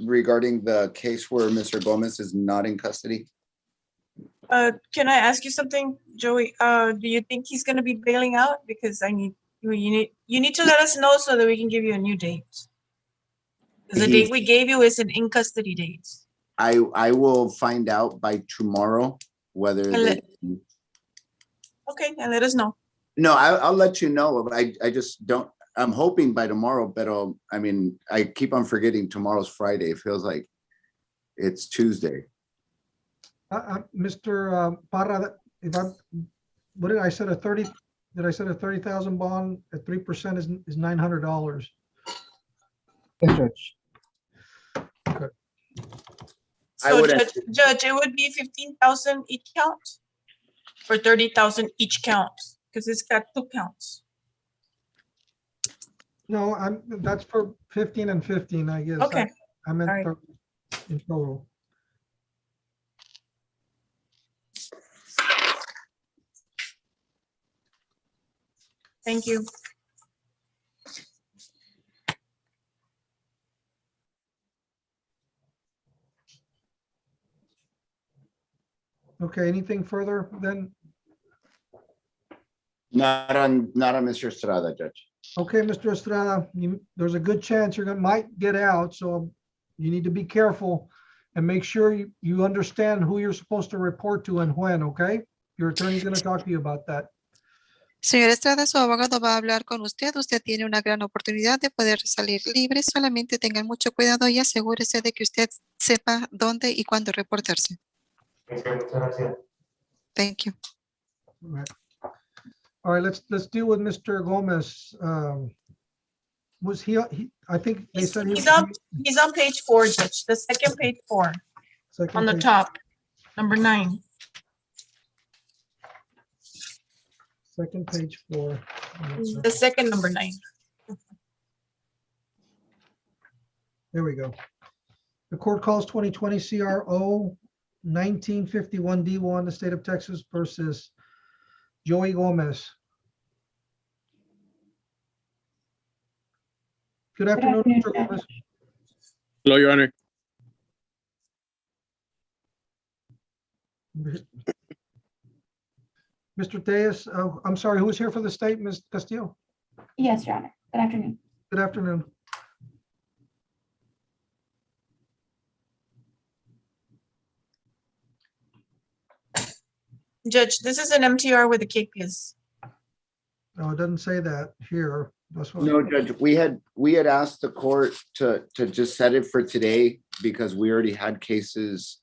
regarding the case where Mr. Gomez is not in custody. Can I ask you something, Joey? Do you think he's gonna be bailing out? Because you need to let us know so that we can give you a new date. Because the date we gave you is an in custody date. I will find out by tomorrow whether they, Okay, and let us know. No, I'll let you know. I just don't, I'm hoping by tomorrow, but I mean, I keep on forgetting tomorrow's Friday. It feels like it's Tuesday. Mr. Parra, if I, what did I set a 30, did I set a 30,000 bond at 3% is $900? Yes, Judge. Okay. So Judge, it would be 15,000 each count or 30,000 each count because it's got 2 counts. No, that's for 15 and 15, I guess. Okay. I meant All right. 30 in total. Thank you. Okay, anything further then? Not on Mr. Estrada, Judge. Okay, Mr. Estrada, there's a good chance you're gonna might get out, so you need to be careful and make sure you understand who you're supposed to report to and when, okay? Your attorney's gonna talk to you about that. Señor Estrada, su abogado va a hablar con usted. Usted tiene una gran oportunidad de poder salir libre. Solamente tengan mucho cuidado y asegúrese de que usted sepa dónde y cuándo reportarse. Muchas gracias. Thank you. All right, let's deal with Mr. Gomez. Was he, I think they said He's on page 4, Judge, the second page 4 second on the page. top, number 9. Second page 4. The second number 9. There we go. The court calls 2020 CRO 1951 D1, the state of Texas versus Joey Gomez. Good afternoon, Mr. Gomez. Hello, Your Honor. Mr. Diaz, I'm sorry, who's here for the state, Ms. Castillo? Yes, Your Honor. Good afternoon. Good afternoon. Judge, this is an MTR with the KPS. No, it doesn't say that here. That's what. No, Judge, we had asked the court to just set it for today because we already had cases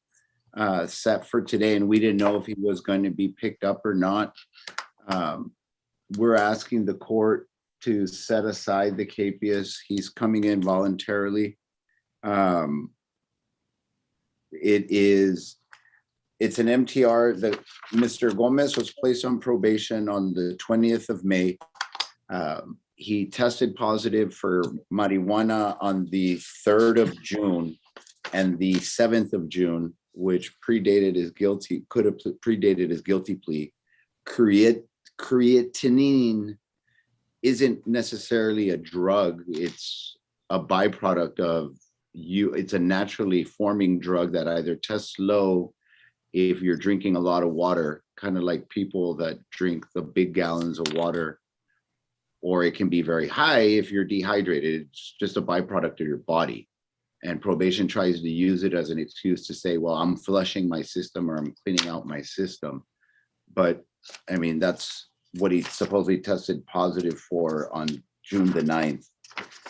set for today and we didn't know if he was going to be picked up or not. We're asking the court to set aside the KPS. He's coming in voluntarily. It's an MTR that Mr. Gomez was placed on probation on the 20th of May. He tested positive for marijuana on the 3rd of June and the 7th of June, which predated his guilty, could have predated his guilty plea. Creatinine isn't necessarily a drug. It's a byproduct of it's a naturally forming drug that either tests low if you're drinking a lot of water, kind of like people that drink the big gallons of water, or it can be very high if you're dehydrated. It's just a byproduct of your body. And probation tries to use it as an excuse to say, well, I'm flushing my system or I'm cleaning out my system. But I mean, that's what he supposedly tested positive for on June the 9th.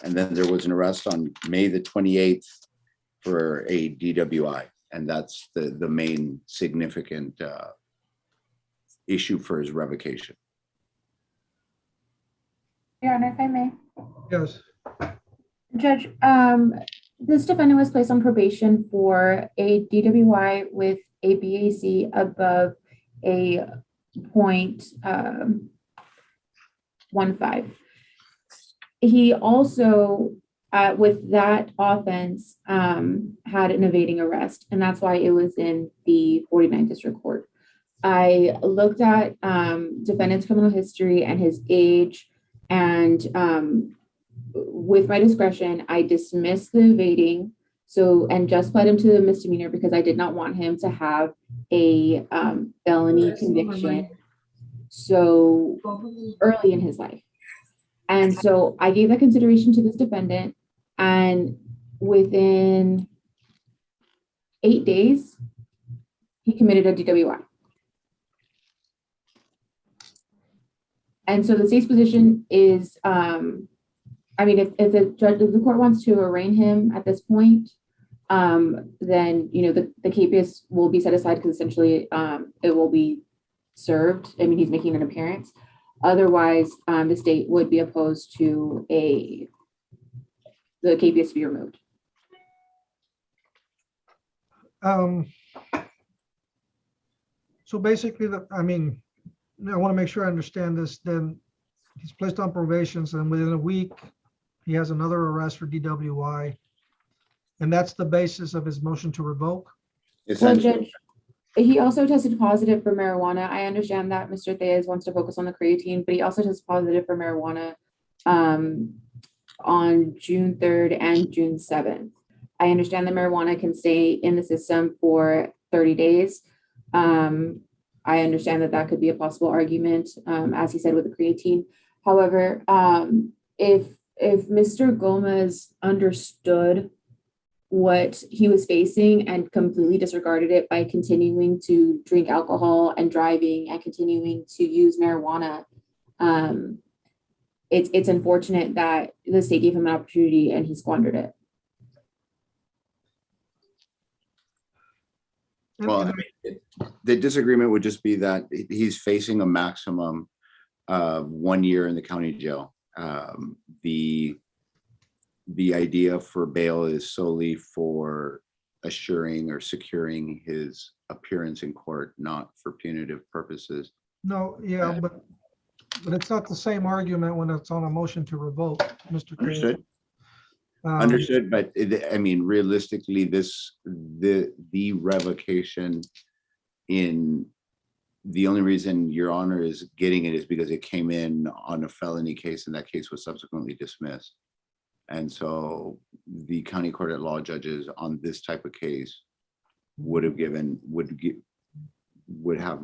And then there was an arrest on May the 28th for a DWI. And that's the main significant issue for his revocation. Your Honor, if I may. Yes. Judge, this defendant was placed on probation for a DWI with a BAC above a 0.15. He also, with that offense, had an evading arrest, and that's why it was in the 49th District Court. I looked at defendant's criminal history and his age, and with my discretion, I dismissed the evading, and just pled him to the misdemeanor because I did not want him to have a felony conviction so early in his life. And so I gave that consideration to this defendant, and within 8 days, he committed a DWI. And so the state's position is, I mean, if the court wants to arraign him at this point, then, you know, the capias will be set aside because essentially it will be served. I mean, he's making an appearance. Otherwise, the state would be opposed to the capias to be removed. So basically, I mean, I want to make sure I understand this. Then he's placed on probation, and within a week, he has another arrest for DWI. And that's the basis of his motion to revoke? Well, Judge, he also tested positive for marijuana. I understand that Mr. Thayes wants to focus on the creatine, but he also tested positive for marijuana on June 3rd and June 7th. I understand that marijuana can stay in the system for 30 days. I understand that could be a possible argument, as he said, with the creatine. However, if Mr. Gomez understood what he was facing and completely disregarded it by continuing to drink alcohol and driving and continuing to use marijuana, it's unfortunate that the state gave him an opportunity and he squandered it. Well, I mean, the disagreement would just be that he's facing a maximum of 1 year in the county jail. The idea for bail is solely for assuring or securing his appearance in court, not for punitive purposes. No, yeah, but it's not the same argument when it's on a motion to revoke, Mr. Understood. Understood, but I mean, realistically, the revocation the only reason Your Honor is getting it is because it came in on a felony case and that case was subsequently dismissed. And so the county court at law judges on this type of case would have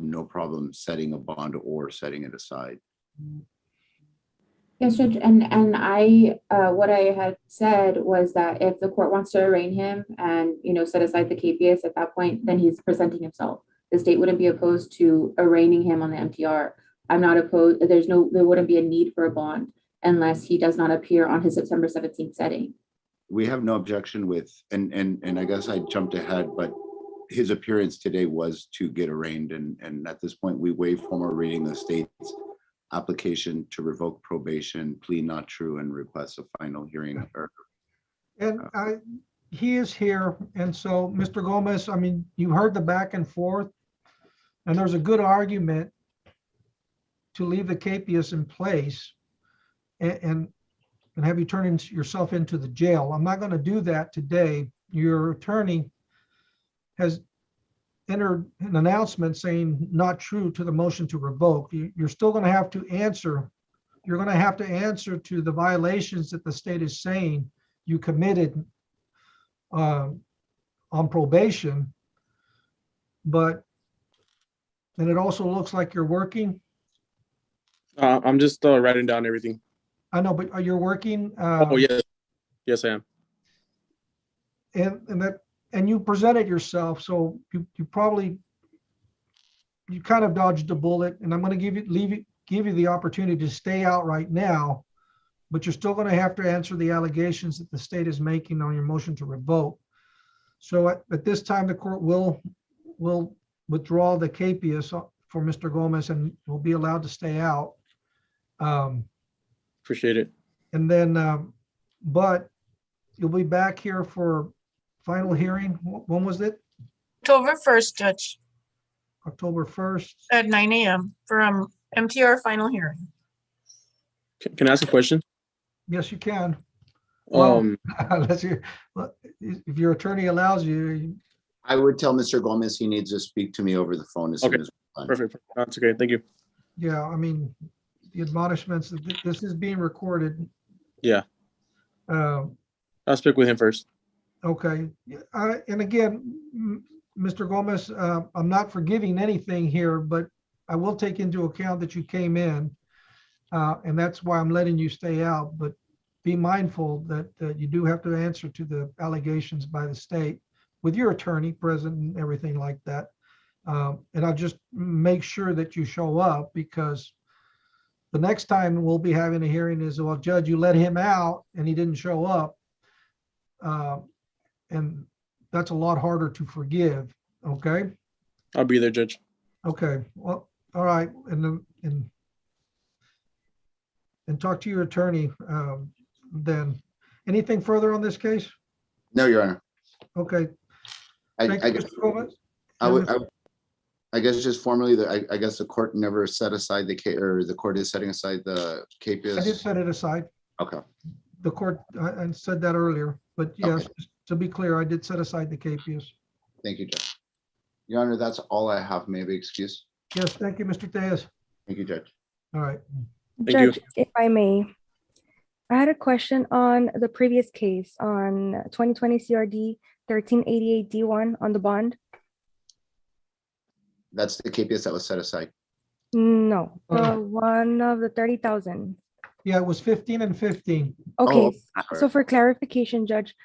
no problem setting a bond or setting it aside. Yes, Judge, and I what I had said was that if the court wants to arraign him and, you know, set aside the capias at that point, then he's presenting himself. The state wouldn't be opposed to arraigning him on the MTR. I'm not opposed. There wouldn't be a need for a bond unless he does not appear on his September 17th setting. We have no objection with, and I guess I jumped ahead, but his appearance today was to get arraigned. And at this point, we waive formal reading the state's application to revoke probation, plea not true, and request a final hearing. And he is here. And so, Mr. Gomez, I mean, you heard the back and forth, and there's a good argument to leave the capias in place and have you turn yourself into the jail. I'm not going to do that today. Your attorney has entered an announcement saying not true to the motion to revoke. You're still going to have to answer. You're going to have to answer to the violations that the state is saying you committed on probation. But, and it also looks like you're working. I'm just writing down everything. I know, but are you working? Oh, yes. Yes, I am. And you presented yourself, so you kind of dodged a bullet, and I'm going to give you the opportunity to stay out right now, but you're still going to have to answer the allegations that the state is making on your motion to revoke. So at this time, the court will withdraw the capias for Mr. Gomez and will be allowed to stay out. Appreciate it. And then, but you'll be back here for final hearing. When was it? October 1st, Judge, October 1st. at 9 a.m. for MTR final hearing. Can I ask a question? Yes, you can. Well, if your attorney allows you. I would tell Mr. Gomez he needs to speak to me over the phone as soon as we're done. Perfect. That's okay. Thank you. Yeah, I mean, the admonishments, this is being recorded. Yeah. I'll speak with him first. Okay. And again, Mr. Gomez, I'm not forgiving anything here, but I will take into account that you came in, and that's why I'm letting you stay out. But be mindful that you do have to answer to the allegations by the state with your attorney present and everything like that. And I'll just make sure that you show up because The next time we'll be having a hearing is, well, Judge, you let him out and he didn't show up. And that's a lot harder to forgive, okay? I'll be there, Judge. Okay, well, all right, and talk to your attorney then. Anything further on this case? No, Your Honor. Okay. I Thank you, guess- Mr. Gomez. I guess just formally, I guess the court never set aside the case, or the court is setting aside the I did capias. set it aside. Okay, The court, I said that earlier, but yes, just to be clear, I did set aside the capias. thank you, Judge. Your Honor, that's all I have. May I be excused? Yes, thank you, Mr. Diaz. Thank you, Judge. All right. Thank you. Judge, if I may, I had a question on the previous case on 2020 CRD 1388 D1 on the bond. That's the capias that was set aside. No, Oh. the one of the 30,000. Yeah, it was 15 and 15. Okay, sorry. so for clarification, Judge,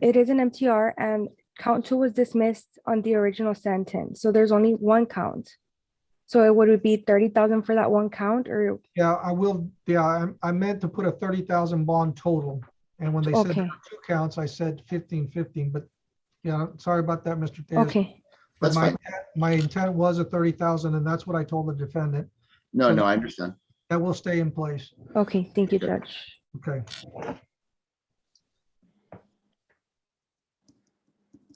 it is an MTR and count 2 was dismissed on the original sentence. So there's only one count. So it would be 30,000 for that one count, or Yeah, I meant to put a 30,000 bond total. And when they said there Okay. were 2 counts, I said 15, but yeah, sorry about that, Mr. Diaz. okay, But That's fine. my intent was a 30,000 and that's what I told the defendant. No, So no, I understand. That will stay in place. okay, thank you, Judge. Okay.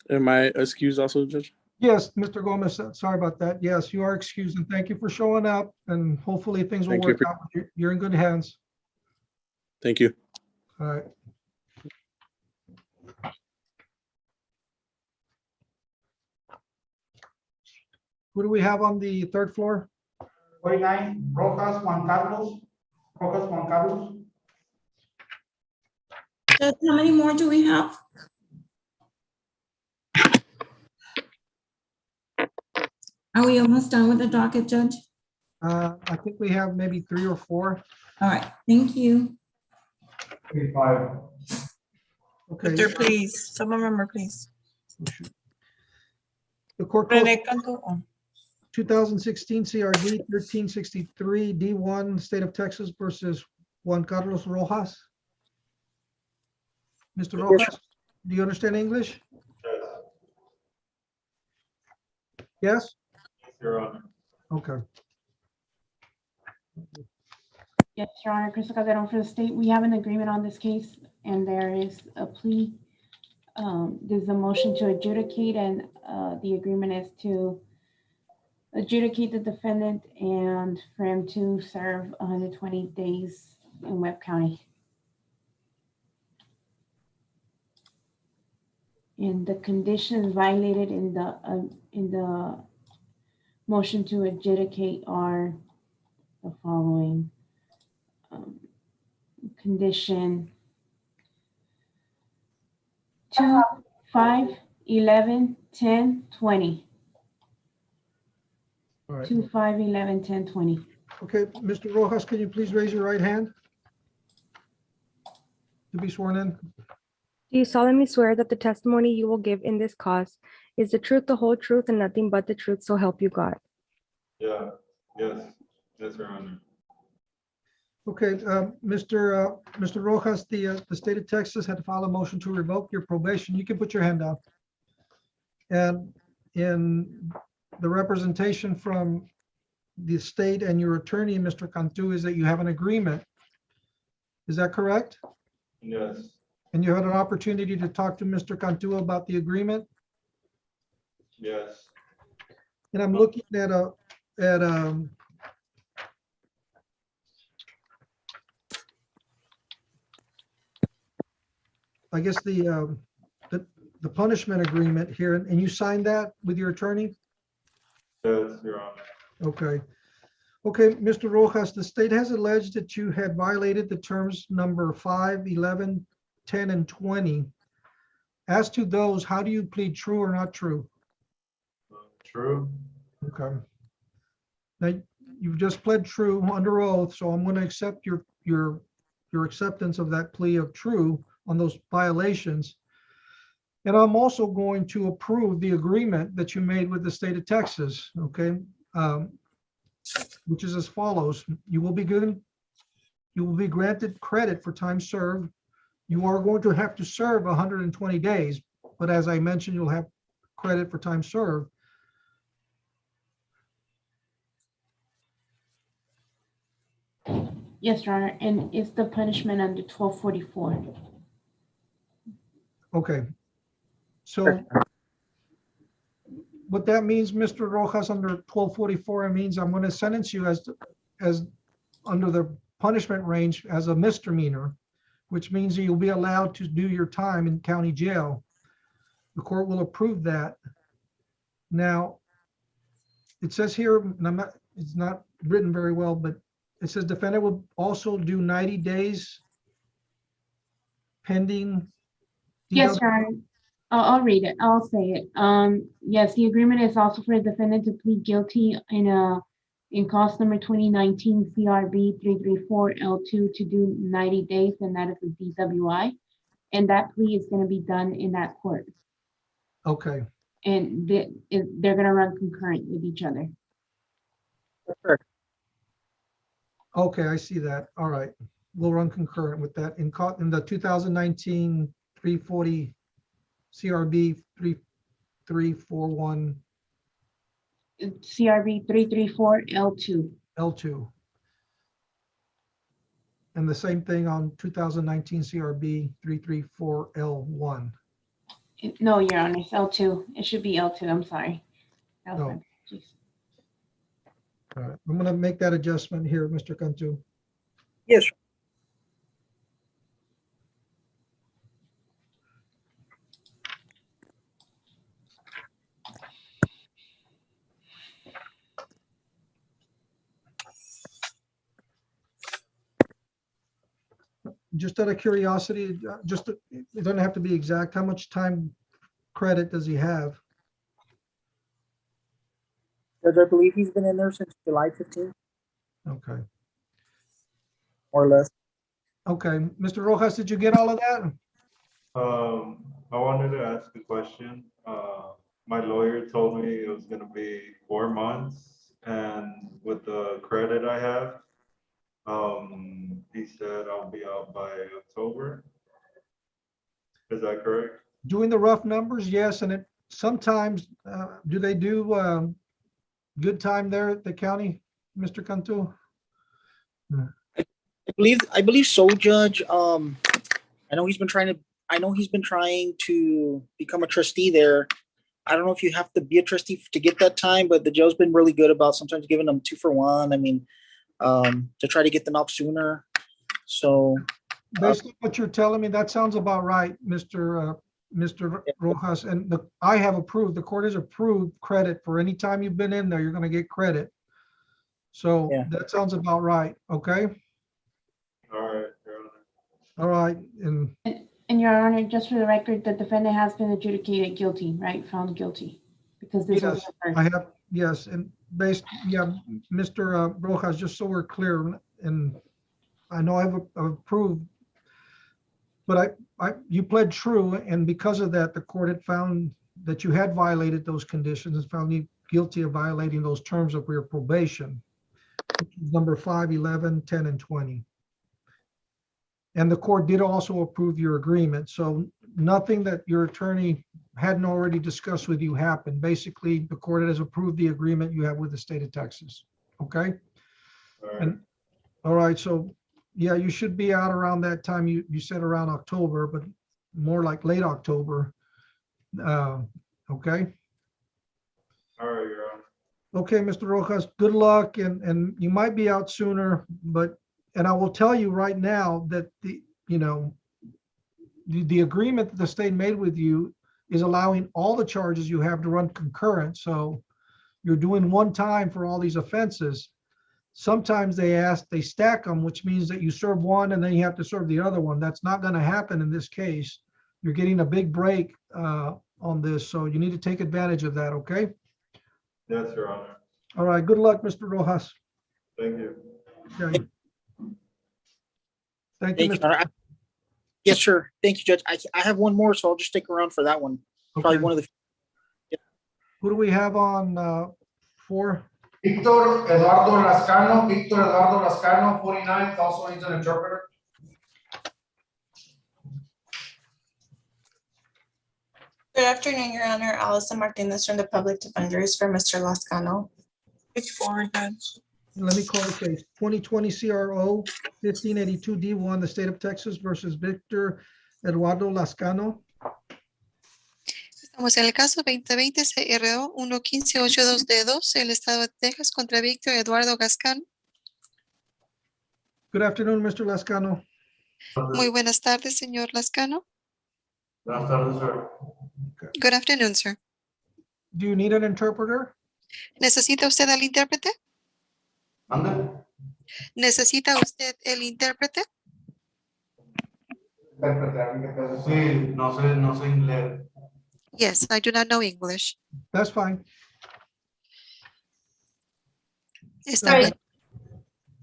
Am I excused also, Judge? Yes, Mr. Gomez, sorry about that. Yes, you are excused and thank you for showing up and hopefully things will Thank you work out. You're in good hands. Thank you. All right. Who do we have on the third floor? 49, Rojas Juan Carlos. Rojas Juan Carlos. Judge, how many more do we have? Are we almost done with the docket, Judge? I think we have maybe 3 or 4. All right, thank you. 35. Okay. Victor, please, someone remember, please. The court called Rene Canto. Oh. 2016 CRD 1363 D1 State of Texas versus Juan Carlos Rojas. Mr. Rojas, do you understand English? Yes? Your Honor. Okay. Yes, Your Honor, Crystal Calderon for the state. We have an agreement on this case and there is a plea. There's a motion to adjudicate and the agreement is to adjudicate the defendant and for him to serve 120 days in Webb County. And the conditions violated in the motion to adjudicate are the following. Condition 2, 5, 11, 10, 20. All right. 2, 5, 11, 10, 20. Okay, Mr. Rojas, can you please raise your right hand to be sworn in? Do you solemnly swear that the testimony you will give in this cause is the truth, the whole truth, and nothing but the truth, so help you God? Yeah, yes, Your Honor. Okay, Mr. Rojas, the state of Texas had to file a motion to revoke your probation. You can put your hand down. And in the representation from the state and your attorney, Mr. Cantu, is that you have an agreement. Is that correct? Yes, And you had an opportunity to talk to Mr. Cantu about the agreement? yes. And I'm looking at I guess the punishment agreement here, and you signed that with your attorney? Yes, Your Honor. Okay. Okay, Mr. Rojas, the state has alleged that you had violated the terms number 5, 11, 10, and 20. As to those, how do you plead true or not true? True. Okay. Now, you've just pled true under oath, so I'm going to accept your acceptance of that plea of true on those violations. And I'm also going to approve the agreement that you made with the state of Texas, okay? which is as follows. You will be granted credit for time served. You are going to have to serve 120 days, but as I mentioned, you'll have credit for time served. Yes, Your Honor, and it's the punishment under 1244. Okay. So what that means, Mr. Rojas, under 1244, it means I'm going to sentence you as under the punishment range as a misdemeanor, which means that you'll be allowed to do your time in county jail. The court will approve that. Now, it says here, and it's not written very well, but it says defendant will also do 90 days pending. Yes, Your Honor. I'll read it. I'll say it. Yes, the agreement is also for the defendant to plead guilty in cost number 2019 CRB 334 L2 to do 90 days, and that is a DWI. And that plea is going to be done in that court. Okay. And they're going to run concurrent with each other. Okay, I see that. All right. We'll run concurrent with that in the 2019 340 CRB 3341 CRB 334 L2. L2. And the same thing on 2019 CRB 334 L1. No, Your Honor, it's L2. It should be L2. I'm sorry. No. All right. I'm going to make that adjustment here, Mr. Cantu. Yes. Just out of curiosity, it doesn't have to be exact. How much time credit does he have? Judge, I believe he's been in there since July 15th, Okay. more or less. Okay. Mr. Rojas, did you get all of that? I wanted to ask a question. My lawyer told me it was gonna be 4 months, and with the credit I have, he said I'll be out by October. Is that correct? Doing the rough numbers, yes, and it sometimes do they do good time there at the county, Mr. Cantu? I believe so, Judge. I know he's been trying to become a trustee there. I don't know if you have to be a trustee to get that time, but the jail's been really good about sometimes giving them 2 for 1. I mean, to try to get them out sooner. So Based on what you're telling me, that sounds about right, Mr. Rojas. And I have approved, the court has approved credit for any time you've been in there, you're going to get credit. So that sounds about right. Okay. All right, Your Honor. All right. And Your Honor, just for the record, the defendant has been adjudicated guilty, right? Found guilty. Because this was Yes, the first. I have, yes, and Mr. Rojas, just so we're clear, and I know I've approved, but you pled true, and because of that, the court had found that you had violated those conditions and found you guilty of violating those terms of your probation, which is number 5, 11, 10, and 20. And the court did also approve your agreement. So nothing that your attorney hadn't already discussed with you happened. Basically, the court has approved the agreement you have with the state of Texas. Okay? And all right, so yeah, you should be out around that time. You said around October, but more like late October. Okay? All right, Your Honor. Okay, Mr. Rojas, good luck, and you might be out sooner, and I will tell you right now that the agreement that the state made with you is allowing all the charges you have to run concurrent. So you're doing one time for all these offenses. Sometimes they stack them, which means that you serve one and then you have to serve the other one. That's not going to happen in this case. You're getting a big break on this, so you need to take advantage of that, okay? Yes, Your Honor. All right, good luck, Mr. Rojas. Thank you. Okay. Thank you, Mr. Honor. Yes, sir. Thank you, Judge. I have one more, so I'll just stick around for that one. Probably Okay. one of the. Who do we have on 4? Víctor Eduardo Lascano, 49, also needs an interpreter. Good afternoon, Your Honor. Allison Martinez from the Public Defenders for Mr. Lascano. Page 4, Judge. Let me call the case. 2020 CRO 1582 D1, the state of Texas versus Victor Eduardo Lascano. Estamos en el caso 2020 CRO 11582D2, el estado de Texas contra Víctor Eduardo Gascán. Good afternoon, Mr. Lascano. Muy buenas tardes, señor Lascano. Buenas tardes, sir. Good afternoon, sir. Do you need an interpreter? ¿Necesita usted al intérprete? ¿Ande? ¿Necesita usted el intérprete? Sí, no sé inglés. Yes, I do not know English. That's fine. Está bien.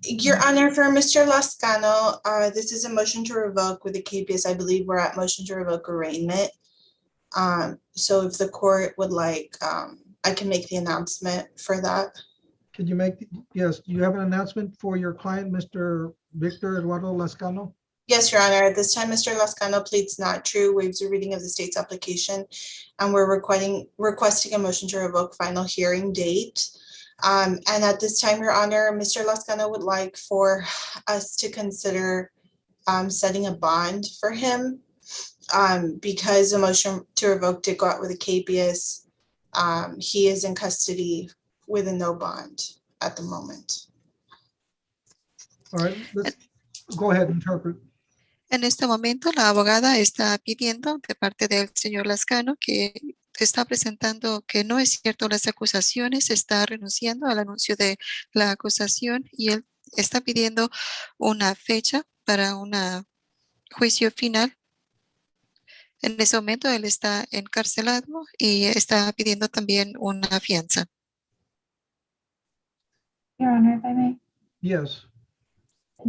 Your Honor, for Mr. Lascano, this is a motion to revoke with the KPS. I believe we're at motion to revoke arraignment. So if the court would like, I can make the announcement for that. Could you make, yes, do you have an announcement for your client, Mr. Victor Eduardo Lascano? Yes, Your Honor. At this time, Mr. Lascano pleads not true, waives the reading of the state's application, and we're requesting a motion to revoke final hearing date. And at this time, Your Honor, Mr. Lascano would like for us to consider setting a bond for him because the motion to revoke did go out with a KPS. He is in custody with a no bond at the moment. All right, let's go ahead and interpret. En este momento, la abogada está pidiendo de parte del señor Lascano que está presentando que no es cierto las acusaciones, está renunciando al anuncio de la acusación y él está pidiendo una fecha para un juicio final. En ese momento, él está encarcelado y está pidiendo también una fianza. Your Honor, if I may. Yes.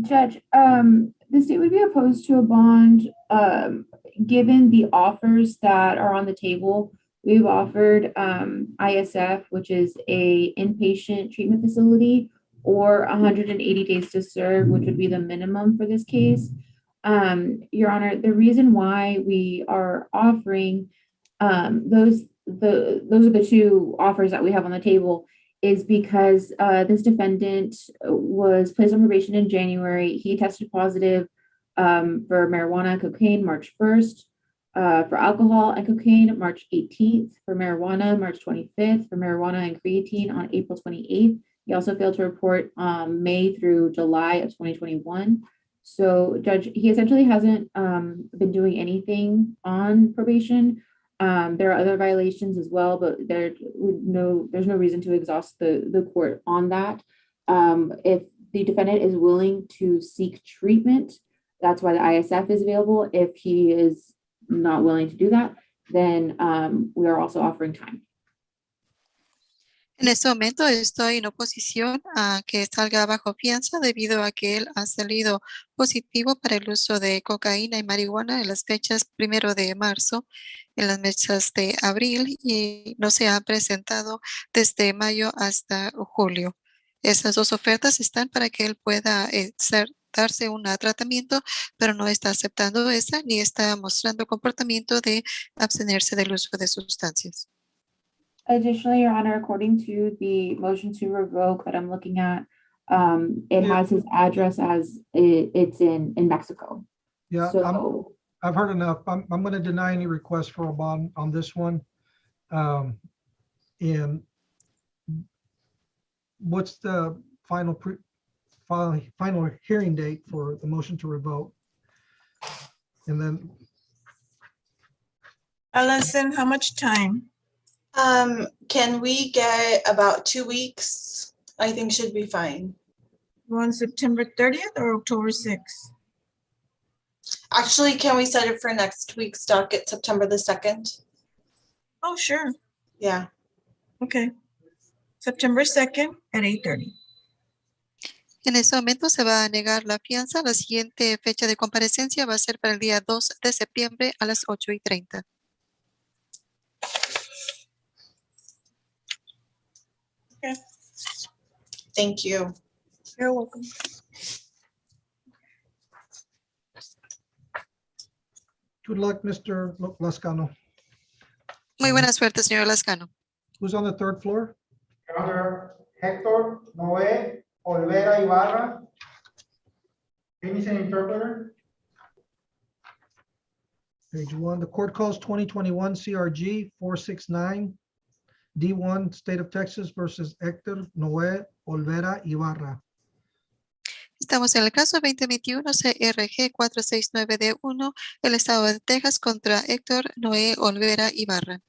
Judge, the state would be opposed to a bond, given the offers that are on the table. We've offered ISF, which is a inpatient treatment facility, or 180 days to serve, which would be the minimum for this case. Your Honor, the reason why we are offering those are the two offers that we have on the table is because this defendant was placed on probation in January. He tested positive for marijuana and cocaine March 1st, for alcohol and cocaine March 18th, for marijuana March 25th, for marijuana and creatine on April 28th. He also failed to report May through July of 2021. So, Judge, he essentially hasn't been doing anything on probation. There are other violations as well, but there's no reason to exhaust the court on that. If the defendant is willing to seek treatment, that's why the ISF is available. If he is not willing to do that, then we are also offering time. En este momento estoy en oposición a que salga bajo fianza debido a que él ha salido positivo para el uso de cocaína y marihuana en las fechas 1 de marzo, en las fechas de abril y no se ha presentado desde mayo hasta julio. Esas dos ofertas están para que él pueda darse un tratamiento, pero no está aceptando esa ni está mostrando comportamiento de abstenerse del uso de sustancias. Additionally, Your Honor, according to the motion to revoke that I'm looking at, it has his address as it's in Mexico. Yeah, So I've heard enough. I'm going to deny any request for a bond on this one. And what's the final hearing date for the motion to revoke? And then Allison, how much time? Can we get about 2 weeks? I think should be fine. On September 30th or October 6th? Actually, can we set it for next week's docket, September the 2nd? Oh, sure. Yeah. Okay. September 2nd at 8:30. En ese momento se va a negar la fianza. La siguiente fecha de comparecencia va a ser para el día 2 de septiembre a las 8:30. Okay. Thank you. You're welcome. Good luck, Mr. Lascano. Muy buena suerte, señor Lascano. Who's on the third floor? Your Honor, Hector Noé Olvera Ibarra. He needs an interpreter. Page 1. The court calls 2021 CRG 469 D1 State of Texas versus Hector Noé Olvera Ibarra. Estamos en el caso 2021 CRG 469D1, el estado de Texas contra Héctor Noé Olvera Ibarra.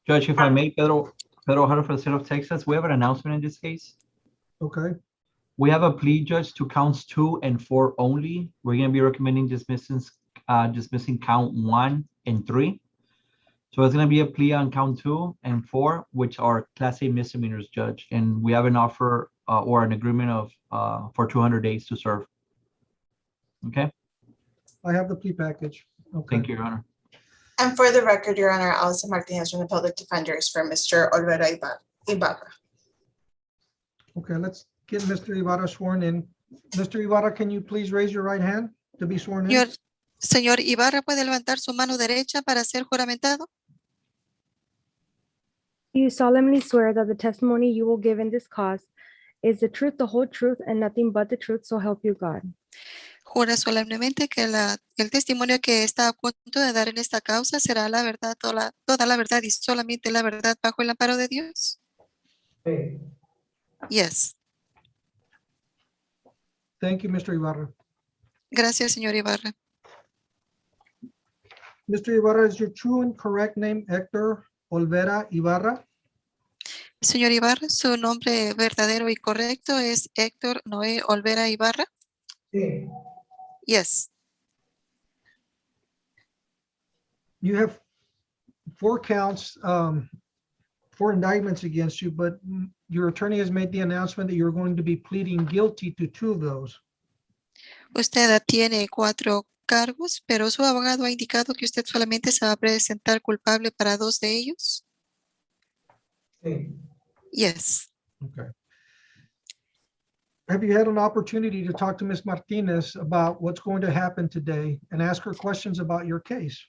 Judge, if I may, Pedro Jaro for the state of Texas, we have an announcement in this case. Okay. We have a plea, Judge, to counts 2 and 4 only. We're going to be recommending dismissing count 1 and 3. So it's going to be a plea on count 2 and 4, which are Class A misdemeanors, Judge. And we have an offer or an agreement of for 200 days to serve. Okay. I have the plea package. Okay. Thank you, Your Honor. And for the record, Your Honor, Allison Martinez from the Public Defenders for Mr. Olvera Ibarra. Okay, let's get Mr. Ibarra sworn in. Mr. Ibarra, can you please raise your right hand to be sworn in? Señor Ibarra, ¿puede levantar su mano derecha para ser juramentado? You solemnly swear that the testimony you will give in this cause is the truth, the whole truth, and nothing but the truth, so help you God. Jura solemnemente que el testimonio que está a punto de dar en esta causa será la verdad, toda la verdad y solamente la verdad bajo el amparo de Dios. Sí. Yes. Thank you, Mr. Ibarra. Gracias, señor Ibarra. Mr. Ibarra, is your true and correct name Hector Olvera Ibarra? Señor Ibarra, su nombre verdadero y correcto es Héctor Noé Olvera Ibarra. Sí. Yes. You have 4 counts, 4 indictments against you, but your attorney has made the announcement that you're going to be pleading guilty to 2 of those. Usted tiene 4 cargos, pero su abogado ha indicado que usted solamente se va a presentar culpable para 2 de ellos. Sí. Yes. Okay. Have you had an opportunity to talk to Ms. Martinez about what's going to happen today and ask her questions about your case?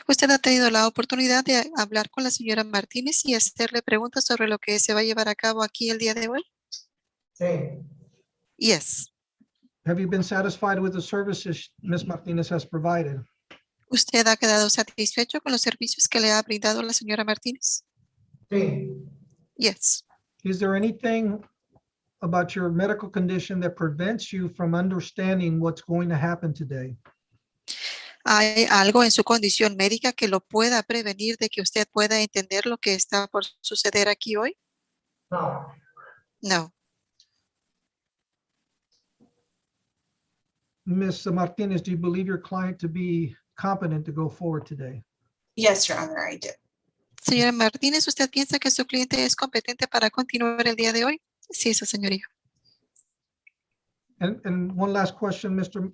¿Usted ha tenido la oportunidad de hablar con la señora Martínez y hacerle preguntas sobre lo que se va a llevar a cabo aquí el día de hoy? Sí. Yes. Have you been satisfied with the services Ms. Martinez has provided? ¿Usted ha quedado satisfecho con los servicios que le ha brindado la señora Martínez? Sí. Yes. Is there anything about your medical condition that prevents you from understanding what's going to happen today? ¿Hay algo en su condición médica que lo pueda prevenir de que usted pueda entender lo que está por suceder aquí hoy? No. No. Ms. Martinez, do you believe your client to be competent to go forward today? Yes, Your Honor, I do. Señora Martínez, ¿usted piensa que su cliente es competente para continuar el día de hoy? Sí, su señoría. And one last question, Mr.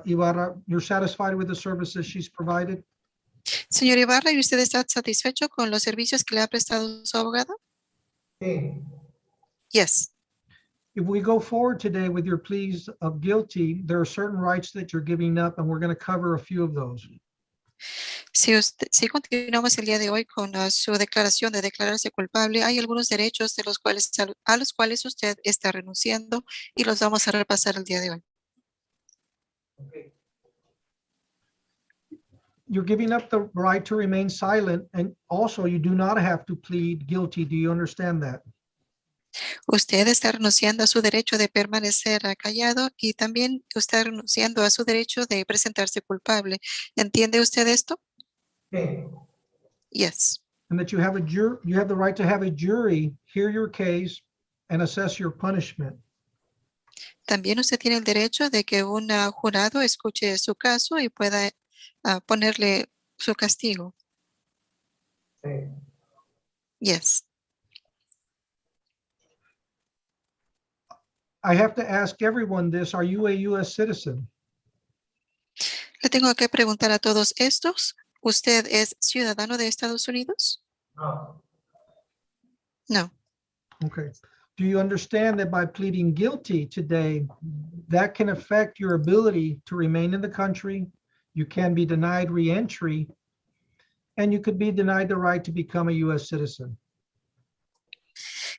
Ibarra, you're satisfied with the services she's provided? Señor Ibarra, ¿y usted está satisfecho con los servicios que le ha prestado su abogado? Sí. Yes. If we go forward today with your pleas of guilty, there are certain rights that you're giving up, and we're going to cover a few of those. Si continuamos el día de hoy con su declaración de declararse culpable, hay algunos derechos de los cuales, a los cuales usted está renunciando y los vamos a repasar el día de hoy. Okay. You're giving up the right to remain silent, and also you do not have to plead guilty. Do you understand that? Usted está renunciando a su derecho de permanecer callado y también está renunciando a su derecho de presentarse culpable. ¿Entiende usted esto? Sí. Yes. And that you have the right to have a jury hear your case and assess your punishment. También usted tiene el derecho de que un jurado escuche su caso y pueda ponerle su castigo. Sí. Yes. I have to ask everyone this. Are you a U.S. citizen? Le tengo que preguntar a todos estos. ¿Usted es ciudadano de Estados Unidos? No. No. Okay. do you understand that by pleading guilty today, that can affect your ability to remain in the country? You can be denied re-entry, and you could be denied the right to become a U.S. citizen.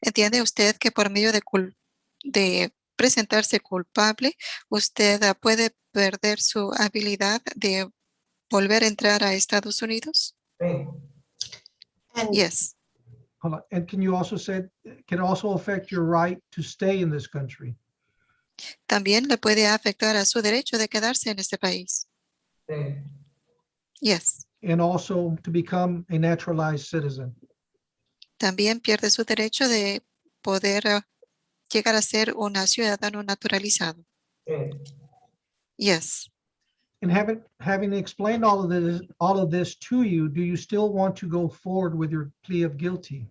¿Entiende usted que por medio de presentarse culpable, usted puede perder su habilidad de volver a entrar a Estados Unidos? And Yes. Hold on. And can you also say, can also affect your right to stay in this country? También le puede afectar a su derecho de quedarse en este país. Yes. And also to become a naturalized citizen. También pierde su derecho de poder llegar a ser un ciudadano naturalizado. Yes. And having explained all of this to you, do you still want to go forward with your plea of guilty?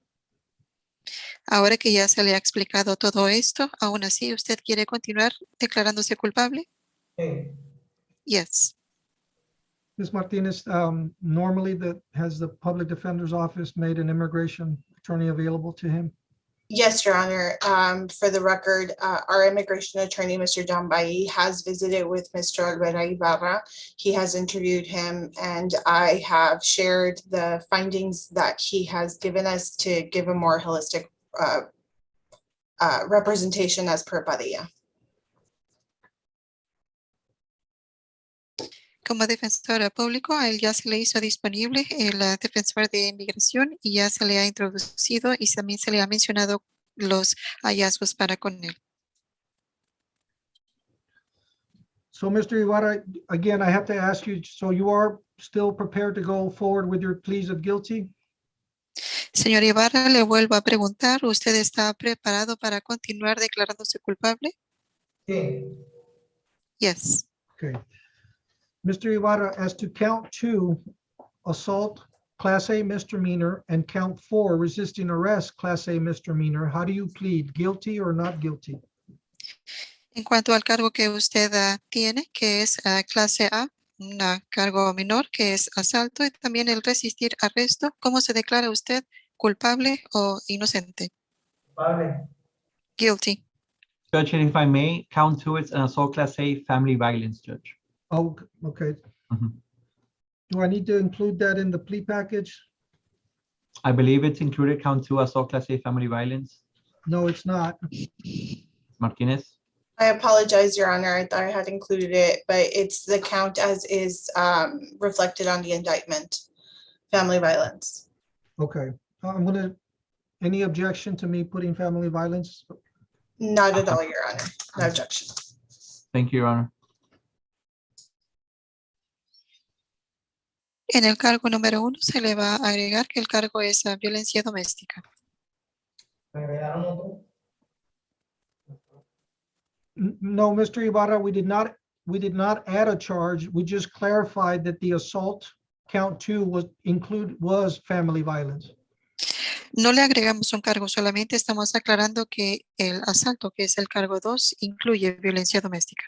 Ahora que ya se le ha explicado todo esto, aún así usted quiere continuar declarándose culpable? Yes. Ms. Martinez, normally has the public defender's office made an immigration attorney available to him? yes, Your Honor, for the record, our immigration attorney, Mr. John Bailly, has visited with Mr. Alvera Ibarra. He has interviewed him, and I have shared the findings that he has given us to give a more holistic representation as per Padilla. Como defensor público, a él ya se le hizo disponible el defensor de inmigración y ya se le ha introducido y también se le ha mencionado los hallazgos para con él. So, Mr. Ibarra, again, I have to ask you, so you are still prepared to go forward with your pleas of guilty? Señor Ibarra, le vuelvo a preguntar, ¿usted está preparado para continuar declarándose culpable? Sí. Yes. Okay. Mr. Ibarra, as to count 2, assault, Class A misdemeanor, and count 4, resisting arrest, Class A misdemeanor, how do you plead, guilty or not guilty? En cuanto al cargo que usted tiene, que es clase A, un cargo menor, que es asalto, y también el resistir arresto, ¿cómo se declara usted culpable o inocente? Culpable. Guilty. Judge, and if I may, count 2 is an assault class A family violence, Judge. Oh, okay. Mhm. Do I need to include that in the plea package? I believe it's included count 2 assault class A family violence. No, it's not. Martinez? I apologize, Your Honor. I thought I had included it, but it's the count as is reflected on the indictment, family violence. Okay, any objection to me putting family violence? Not at all, Your Honor. No objection. Thank you, Your Honor. En el cargo número 1 se le va a agregar que el cargo es violencia doméstica. No, Mr. Ibarra, we did not add a charge. We just clarified that the assault count 2 was family violence. No le agregamos un cargo, solamente estamos aclarando que el asalto, que es el cargo 2, incluye violencia doméstica.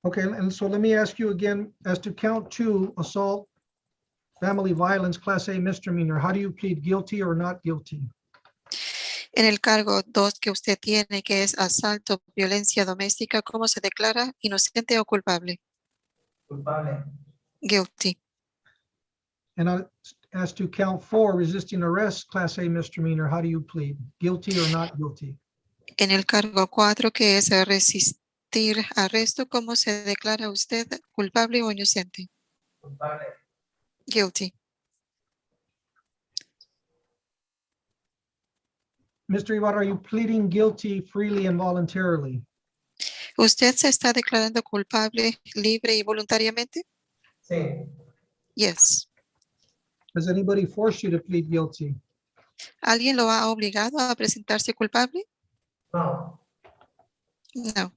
Okay, and so let me ask you again, as to count 2, assault, family violence, Class A misdemeanor, how do you plead, guilty or not guilty? En el cargo 2 que usted tiene, que es asalto, violencia doméstica, ¿cómo se declara? ¿Inocente o culpable? Culpable. Guilty. And as to count 4, resisting arrest, Class A misdemeanor, how do you plead, guilty or not guilty? En el cargo 4, que es resistir arresto, ¿cómo se declara usted culpable o inocente? Culpable. Guilty. Mr. Ibarra, are you pleading guilty freely and voluntarily? ¿Usted se está declarando culpable libre y voluntariamente? Sí. Yes. Has anybody forced you to plead guilty? ¿Alguien lo ha obligado a presentarse culpable? No. No.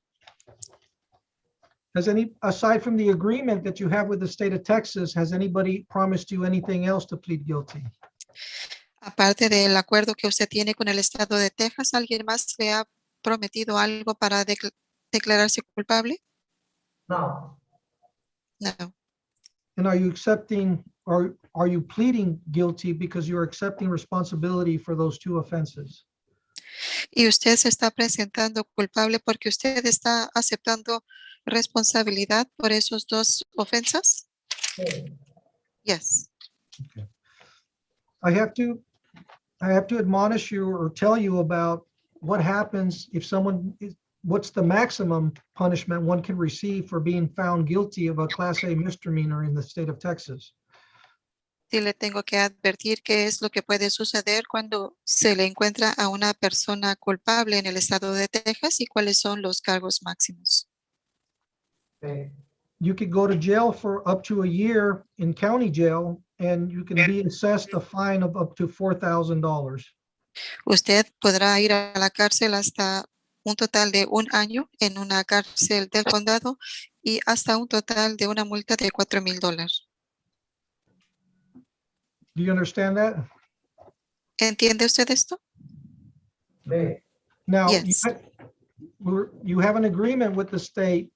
Has aside from the agreement that you have with the state of Texas, has anybody promised you anything else to plead guilty? Aparte del acuerdo que usted tiene con el estado de Texas, ¿alguien más le ha prometido algo para declararse culpable? No. No. And are you accepting, or are you pleading guilty because you're accepting responsibility for those two offenses? ¿Y usted se está presentando culpable porque usted está aceptando responsabilidad por esos dos ofensas? Yes. I have to admonish you or tell you about what happens if someone is, what's the maximum punishment one can receive for being found guilty of a Class A misdemeanor in the state of Texas. Sí, le tengo que advertir qué es lo que puede suceder cuando se le encuentra a una persona culpable en el estado de Texas y cuáles son los cargos máximos. You could go to jail for up to a year in county jail, and you can be assessed a fine of up to $4,000. Usted podrá ir a la cárcel hasta un total de 1 año en una cárcel del condado y hasta un total de una multa de $4,000. Do you understand that? ¿Entiende usted esto? Now, Yes. you have an agreement with the state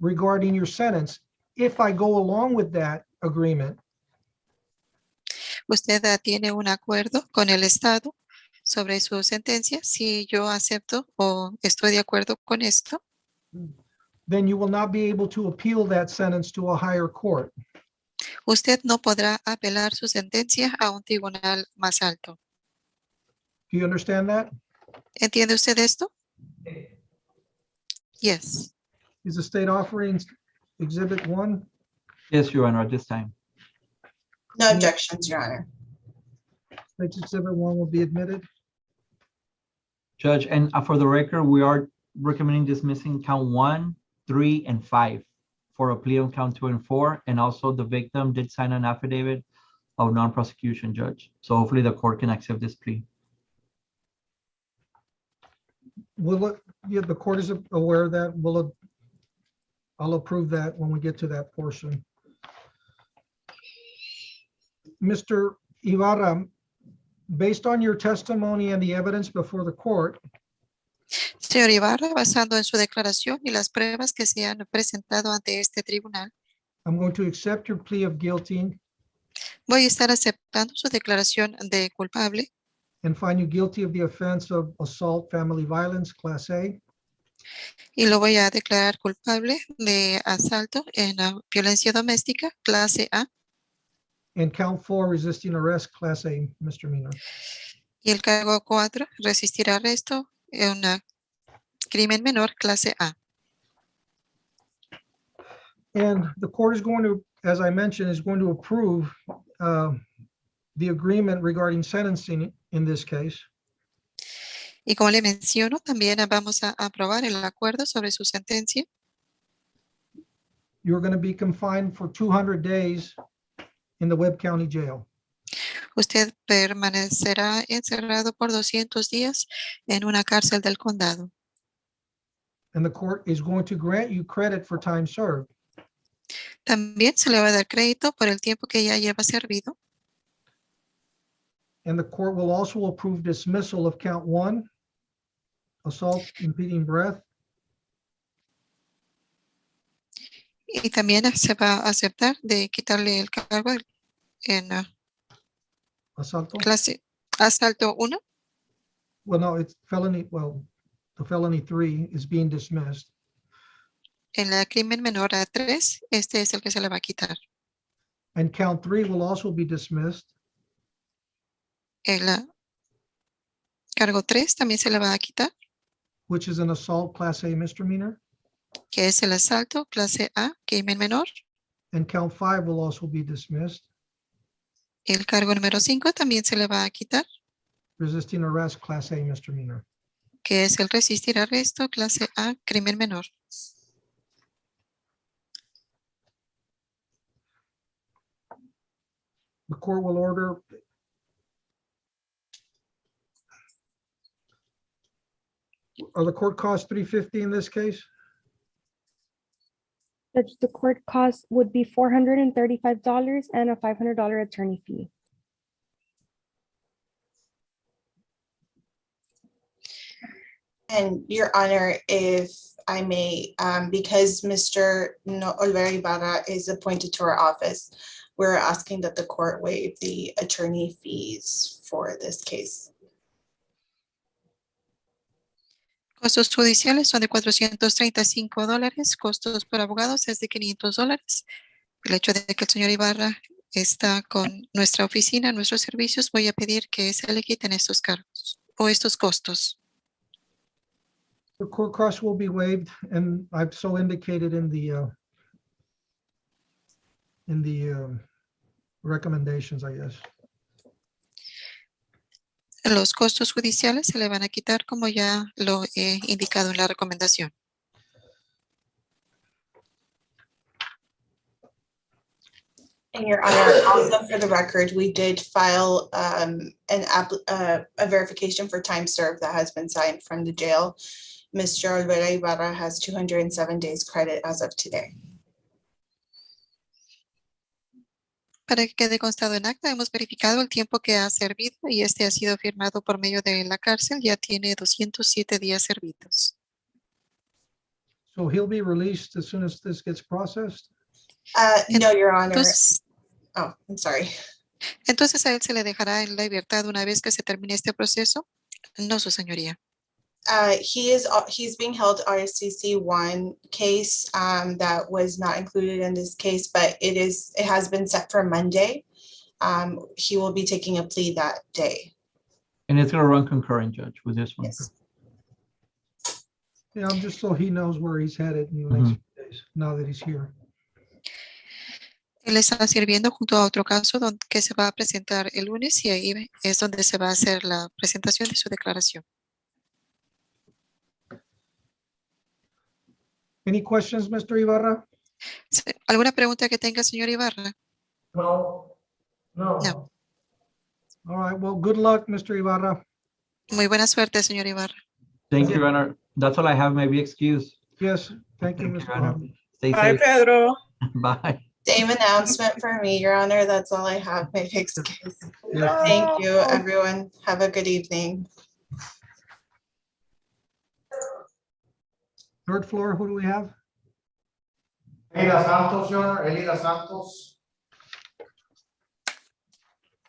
regarding your sentence. If I go along with that agreement, Usted tiene un acuerdo con el estado sobre su sentencia. Si yo acepto o estoy de acuerdo con esto, then you will not be able to appeal that sentence to a higher court. usted no podrá apelar su sentencia a un tribunal más alto. Do you understand that? ¿Entiende usted esto? Yes. Is the state offering Exhibit 1? Yes, Your Honor, at this time. No objections, Your Honor. State's Exhibit 1 will be admitted. Judge, and for the record, we are recommending dismissing count 1, 3, and 5 for a plea on count 2 and 4. And also the victim did sign an affidavit of non-prosecution, Judge. So hopefully the court can accept this plea. Yeah, the court is aware of that. I'll approve that when we get to that portion. Mr. Ibarra, based on your testimony and the evidence before the court, Señor Ibarra, basado en su declaración y las pruebas que se han presentado ante este tribunal, I'm going to accept your plea of guilty voy a estar aceptando su declaración de culpable and find you guilty of the offense of assault, family violence, Class A, y lo voy a declarar culpable de asalto en violencia doméstica, clase A, and count 4, resisting arrest, Class A misdemeanor. y el cargo 4, resistir arresto en un crimen menor, clase A. And the court is going to, as I mentioned, is going to approve the agreement regarding sentencing in this case. Y como le menciono, también vamos a aprobar el acuerdo sobre su sentencia. You're going to be confined for 200 days in the Webb County Jail. Usted permanecerá encerrado por 200 días en una cárcel del condado. And the court is going to grant you credit for time served. También se le va a dar crédito por el tiempo que ya lleva servido. And the court will also approve dismissal of count 1, assault, impeding breath, Y también se va a aceptar de quitarle el cargo en asalto. clase asalto 1. Well, no, it's felony. Well, the felony 3 is being dismissed. En la crimen menor a 3, este es el que se le va a quitar. And count 3 will also be dismissed. El cargo 3 también se le va a quitar, Which is an assault Class A misdemeanor. que es el asalto clase A, crimen menor. And count 5 will also be dismissed. El cargo número 5 también se le va a quitar, Resisting arrest Class A misdemeanor. que es el resistir arresto clase A, crimen menor. The court will order are the court costs $350 in this case? Judge, the court cost would be $435 and a $500 attorney fee. And Your Honor, if I may, because Mr. Olvera Ibarra is appointed to our office, we're asking that the court waive the attorney fees for this case. Costos judiciales son de $435. Costos por abogados es de $500. El hecho de que el señor Ibarra está con nuestra oficina, nuestros servicios, voy a pedir que se le quiten estos cargos o estos costos. The court costs will be waived, and I've so indicated in the recommendations, I guess. Los costos judiciales se le van a quitar como ya lo he indicado en la recomendación. And Your Honor, also for the record, we did file a verification for time served that has been signed from the jail. Mr. Olvera Ibarra has 207 days credit as of today. Para que quede constado en acta, hemos verificado el tiempo que ha servido y este ha sido firmado por medio de la cárcel. Ya tiene 207 días servidos. So he'll be released as soon as this gets processed? No, Your Honor. Entonces, Oh, I'm sorry. entonces a él se le dejará en libertad una vez que se termine este proceso. No, su señoría. He's being held RCC 1 case that was not included in this case, but it has been set for Monday. He will be taking a plea that day. And it's gonna run concurrent, Judge, with this one. Yes. Yeah, just so he knows where he's headed in the next few days, now that he's here. Él está sirviendo junto a otro caso que se va a presentar el lunes y ahí es donde se va a hacer la presentación de su declaración. Any questions, Mr. Ibarra? ¿Alguna pregunta que tenga, señor Ibarra? No. No. All right, well, good luck, Mr. Ibarra. Muy buena suerte, señor Ibarra. Thank you, Your Honor. That's all I have. May we excuse? Yes, thank you, Thank you, Mr. Your Honor. Bobby. Stay Bye, safe. Pedro. Bye. Same announcement for me, Your Honor. That's all I have. My excuse. Yes. Thank you, everyone. Have a good evening. Third floor, who do we have? Elida Santos, Your Honor, Elida Santos.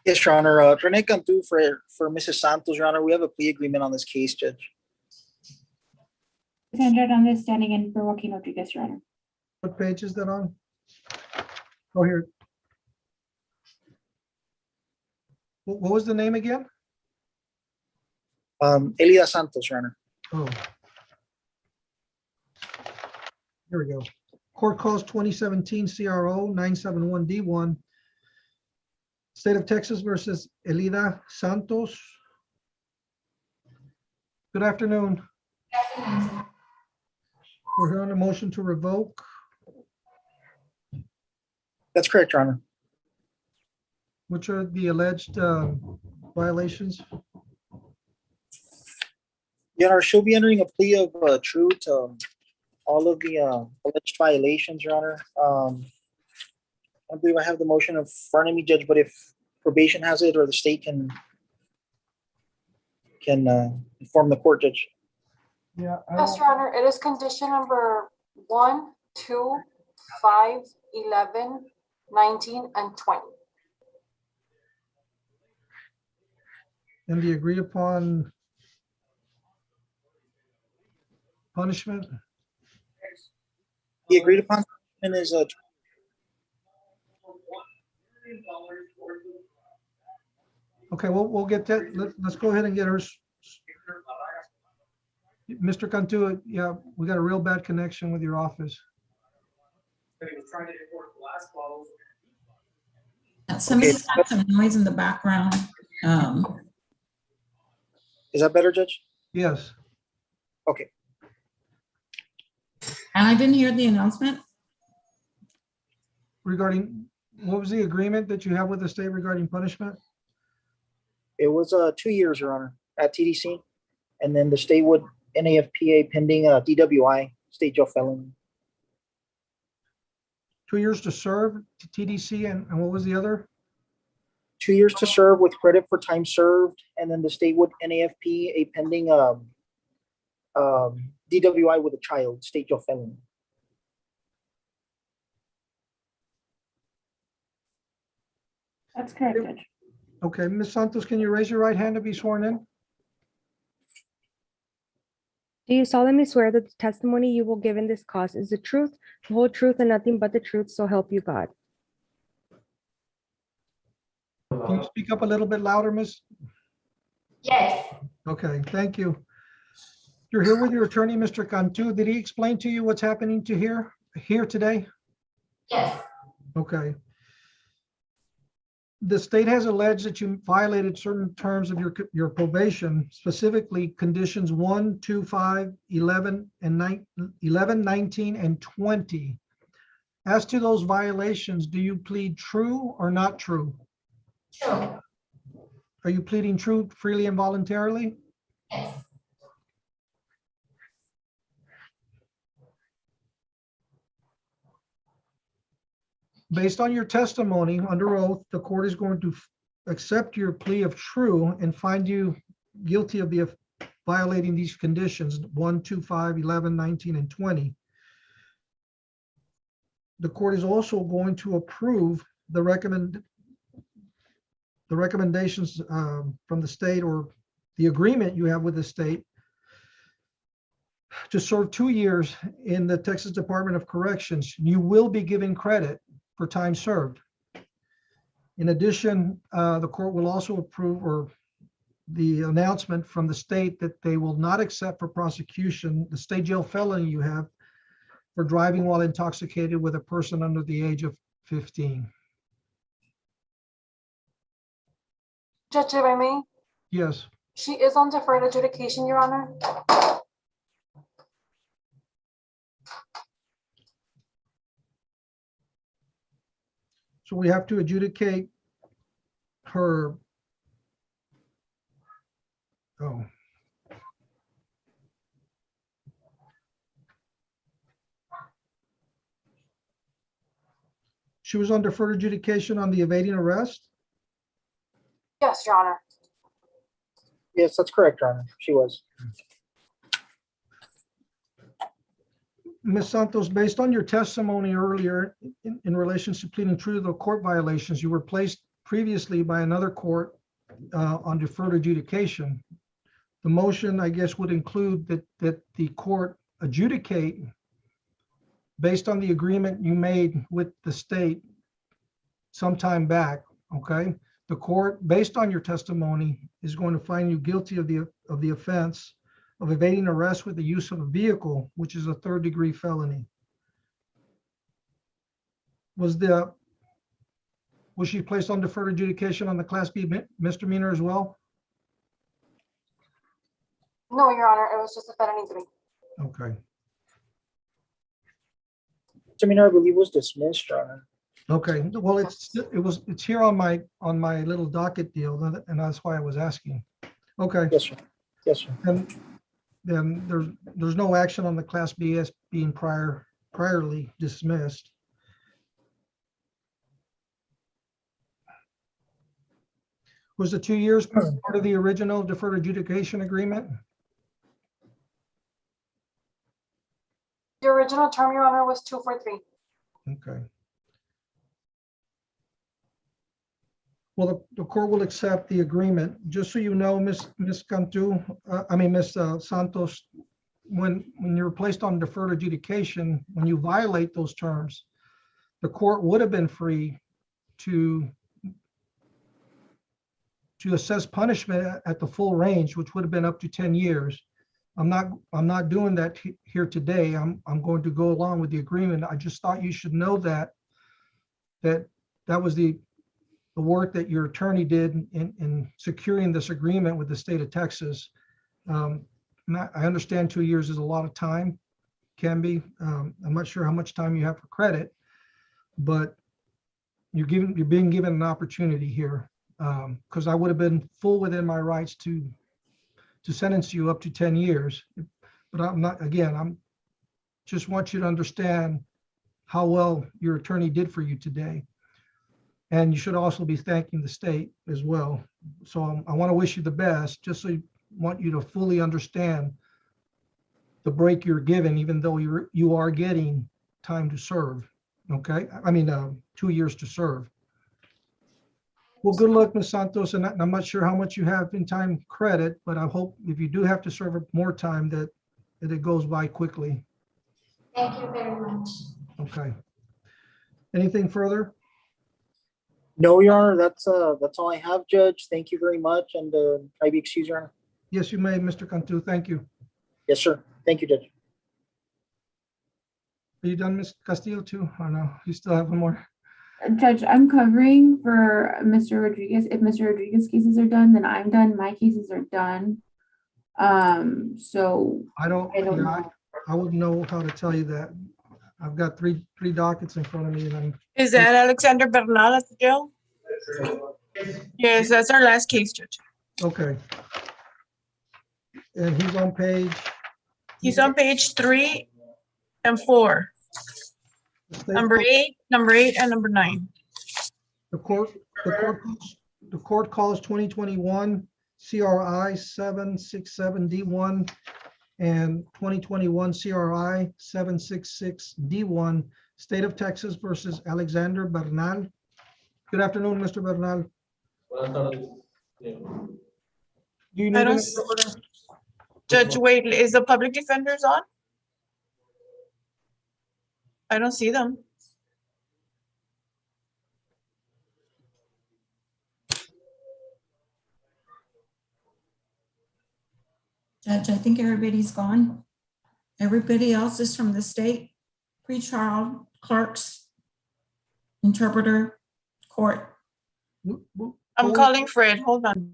Yes, Your Honor. Rene Cantu for Mrs. Santos, Your Honor. We have a plea agreement on this case, Judge. Sandra on this standing in for Joaquin Rodriguez, Your Honor. What page is that on? Oh, here. What was the name again? Elida Santos, Your Honor. Oh. Here we go. Court calls 2017 CRO 971D1. State of Texas versus Elida Santos. Good afternoon. We're here on a motion to revoke. That's correct, Your Honor. Which are the alleged violations? Your Honor, she'll be entering a plea of truth to all of the alleged violations, Your Honor. I believe I have the motion in front of me, Judge, but if probation has it or the state can inform the court, Judge. Yeah. Yes, Your Honor, it is condition number 1, 2, 5, 11, 19, and 20. And the agreed upon punishment? The agreed upon punishment is Okay, we'll get that. Let's go ahead and get her. Mr. Cantu, yeah, we got a real bad connection with your office. Somebody has some noise in the background. Is that better, Judge? Yes. Okay. And I didn't hear the announcement. Regarding, what was the agreement that you have with the state regarding punishment? It was 2 years, Your Honor, at TDC. And then the state would NAFPA pending DWI, state jail felony. 2 years to serve to TDC, and what was the other? 2 years to serve with credit for time served, and then the state would NAFP a pending DWI with a child, state jail felony. That's correct, Judge. Okay, Ms. Santos, can you raise your right hand to be sworn in? Do you solemnly swear that the testimony you will give in this cause is the truth, the whole truth, and nothing but the truth, so help you God? Can you speak up a little bit louder, Miss? Yes. Okay, thank you. You're here with your attorney, Mr. Cantu. Did he explain to you what's happening to here today? Yes. Okay. The state has alleged that you violated certain terms of your probation, specifically conditions 1, 2, 5, 11, and 11, 19, and 20. As to those violations, do you plead true or not true? True. Are you pleading true, freely, and voluntarily? Yes. Based on your testimony under oath, the court is going to accept your plea of true and find you guilty of violating these conditions, 1, 2, 5, 11, 19, and 20. The court is also going to approve the recommendations from the state, or the agreement you have with the state to serve 2 years in the Texas Department of Corrections. You will be given credit for time served. In addition, the court will also approve, or the announcement from the state, that they will not accept for prosecution the state jail felony you have for driving while intoxicated with a person under the age of 15. Judge, if I may, Yes. she is on deferred adjudication, Your Honor. So we have to adjudicate her. Oh. She was on deferred adjudication on the evading arrest? Yes, Your Honor. Yes, that's correct, Your Honor. She was. Ms. Santos, based on your testimony earlier in relation to pleading true to the court violations, you were placed previously by another court on deferred adjudication. The motion, I guess, would include that the court adjudicate based on the agreement you made with the state some time back, okay? The court, based on your testimony, is going to find you guilty of the offense of evading arrest with the use of a vehicle, which is a third-degree felony. Was she placed on deferred adjudication on the Class B misdemeanor as well? No, Your Honor, it was just a felony 3. Okay. Misdemeanor, I believe, was dismissed, Your Honor. Okay. Well, it's here on my little docket deal, and that's why I was asking. Okay. Yes, sir. Yes, sir. And then there's no action on the Class B as being priorly dismissed. Was the 2 years part of the original deferred adjudication agreement? The original term, Your Honor, was 243. Okay. Well, the court will accept the agreement. Just so you know, Ms. Cantu, Ms. Santos, when you're placed on deferred adjudication, when you violate those terms, the court would have been free to assess punishment at the full range, which would have been up to 10 years. I'm not doing that here today. I'm going to go along with the agreement. I just thought you should know that was the work that your attorney did in securing this agreement with the state of Texas. I understand 2 years is a lot of time, can be. I'm not sure how much time you have for credit, but you're being given an opportunity here, because I would have been full within my rights to sentence you up to 10 years. But I'm not, again, I'm just want you to understand how well your attorney did for you today. And you should also be thanking the state as well. So I want to wish you the best, just so I want you to fully understand the break you're given, even though you are getting time to serve. Okay, I mean, 2 years to serve. Well, good luck, Ms. Santos, and I'm not sure how much you have in time credit, but I hope if you do have to serve more time that it goes by quickly. Thank you very much. Okay. Anything further? No, Your Honor, that's all I have, Judge. Thank you very much, and can I be excused, Your Honor? Yes, you may, Mr. Cantu. Thank you. Yes, sir. Thank you, Judge. Are you done, Ms. Castillo, too? Or no, you still have one more? Judge, I'm covering for Mr. Rodriguez. If Mr. Rodriguez cases are done, then I'm done. My cases are done. So I don't know. I wouldn't know how to tell you that. I've got three dockets in front of me, and Is that Alexander Bernal at the jail? Yes, that's our last case, Judge. okay. And he's on page. He's on page 3 and 4. Number 8, and number 9. The court calls 2021 CRI 767D1 and 2021 CRI 766D1, State of Texas versus Alexander Bernal. Good afternoon, Mr. Bernal. Do you need an interpreter? Judge, wait, is the public defenders on? I don't see them. Judge, I think everybody's gone. Everybody else is from the state, pretrial, clerks, interpreter, court. I'm calling Fred. Hold on.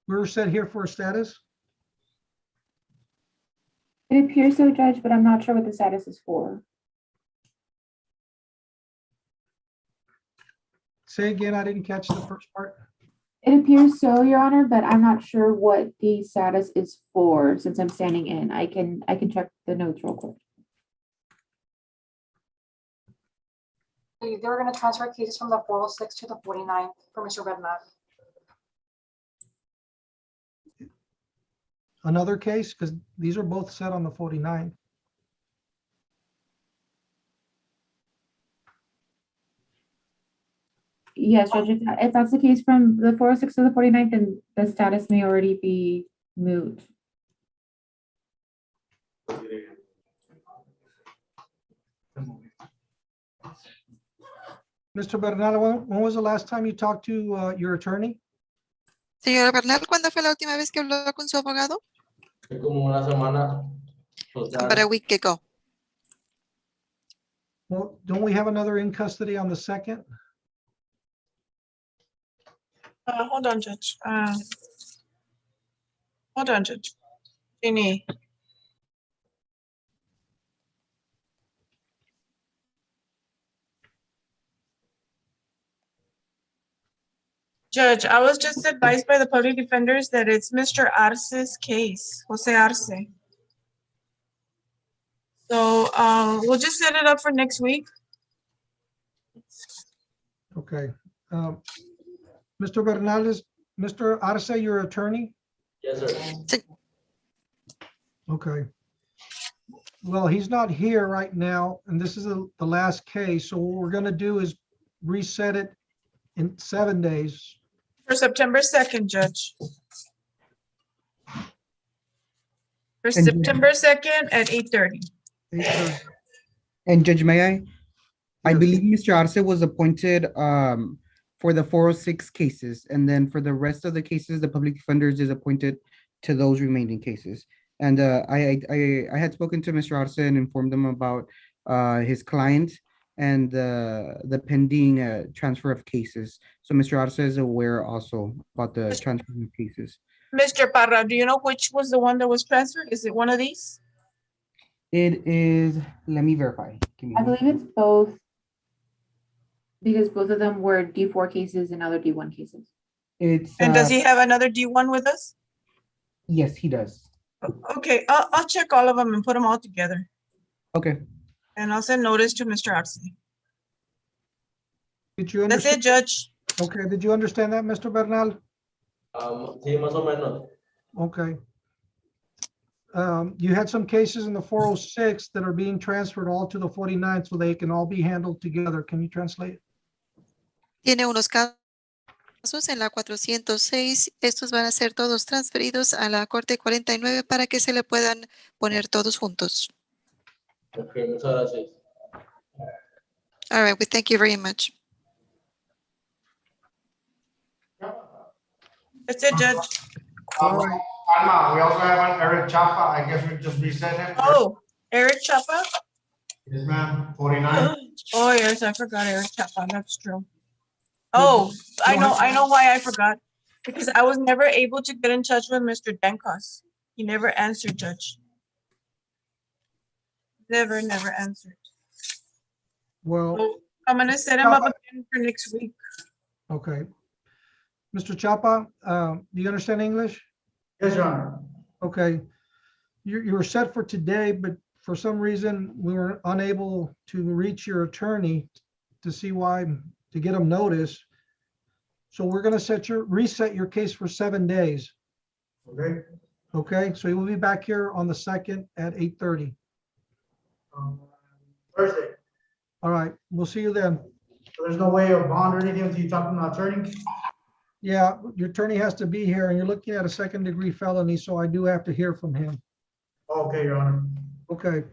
We're set here for a status. it appears so, Judge, but I'm not sure what the status is for. Say again, I didn't catch the first part. It appears so, Your Honor, but I'm not sure what the status is for since I'm standing in. I can check the notes real quick. They were going to transfer cases from the 406 to the 49 for Mr. Bernal. Another case, because these are both set on the 49. Yes, Judge, if that's the case from the 406 to the 49th, then the status may already be moot. Mr. Bernal, when was the last time you talked to your attorney? Señor Bernal, ¿cuándo fue la última vez que habló con su abogado? Como una semana. About a week ago. Well, don't we have another in custody on the 2nd? Hold on, Judge. Hold on, Judge. Jenny. Judge, I was just advised by the public defenders that it's Mr. Arce's case, Jose Arce. So we'll just set it up for next week. Okay. Mr. Bernal, Mr. Arce, your attorney? Yes, sir. Okay. Well, he's not here right now, and this is the last case. So what we're going to do is reset it in 7 days. For September 2nd, Judge. For September 2nd at 8:30. 8:30. And Judge, may I? I Yes. believe Mr. Arce was appointed for the 406 cases, and then for the rest of the cases, the public defenders is appointed to those remaining cases. And I had spoken to Mr. Arce and informed him about his client and the pending transfer of cases. So Mr. Arce is aware also about the transfer of cases. Mr. Parra, do you know which was the one that was transferred? Is it one of these? It is, let me verify. Give me I one. believe it's both because both of them were D4 cases and other D1 cases. It's And does he have another D1 with us? yes, he does. Okay, I'll check all of them and put them all together. Okay. And I'll send notice to Mr. Arce. Did you That's understand? it, Judge. Okay, did you understand that, Mr. Bernal? Sí, más o menos. Okay. You had some cases in the 406 that are being transferred all to the 49 so they can all be handled together. Can you translate? Tiene unos casos en la 406. Estos van a ser todos transferidos a la Corte 49 para que se le puedan poner todos juntos. Okay, muchas gracias. All right, we thank you very much. That's it, Judge. Alma, we also have an Eric Chapa. I guess we just reset him. Oh, Eric Chapa? Yes, ma'am. 49. Oh, yes, I forgot Eric Chapa. That's true. Oh, I know why I forgot. Because I was never able to get in touch with Mr. Denkos. He never answered, Judge. Never answered. Well, So I'm gonna set him up again for next week. okay. Mr. Chapa, do you understand English? Yes, Your Honor. Okay. You were set for today, but for some reason, we were unable to reach your attorney to see why, to get him notice. So we're gonna reset your case for 7 days. Okay. Okay, so he will be back here on the 2nd at 8:30. Thursday. All right, we'll see you then. So there's no way of bond or anything until you talk to my attorney? Yeah, your attorney has to be here and you're looking at a 2nd-degree felony, so I do have to hear from him. Okay, Your Honor. Okay,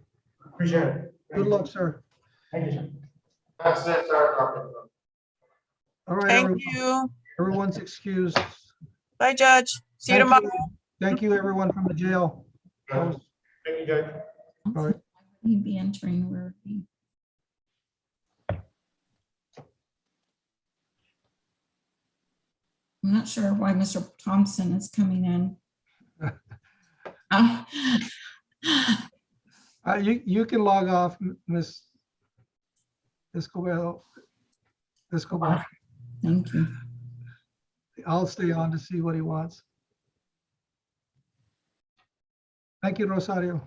Appreciate it. good luck, sir. Thank you, sir. That's it, sir. All right, Thank everyone. you. Everyone's excused. Bye, Judge. See you Thank tomorrow. Thank you, everyone from the jail. Thank you, Judge. All right. He'd be entering where he. I'm not sure why Mr. Thompson is coming in. You can log off, Ms. Escobar. Thank you. I'll stay on to see what he wants. Thank you, Rosario.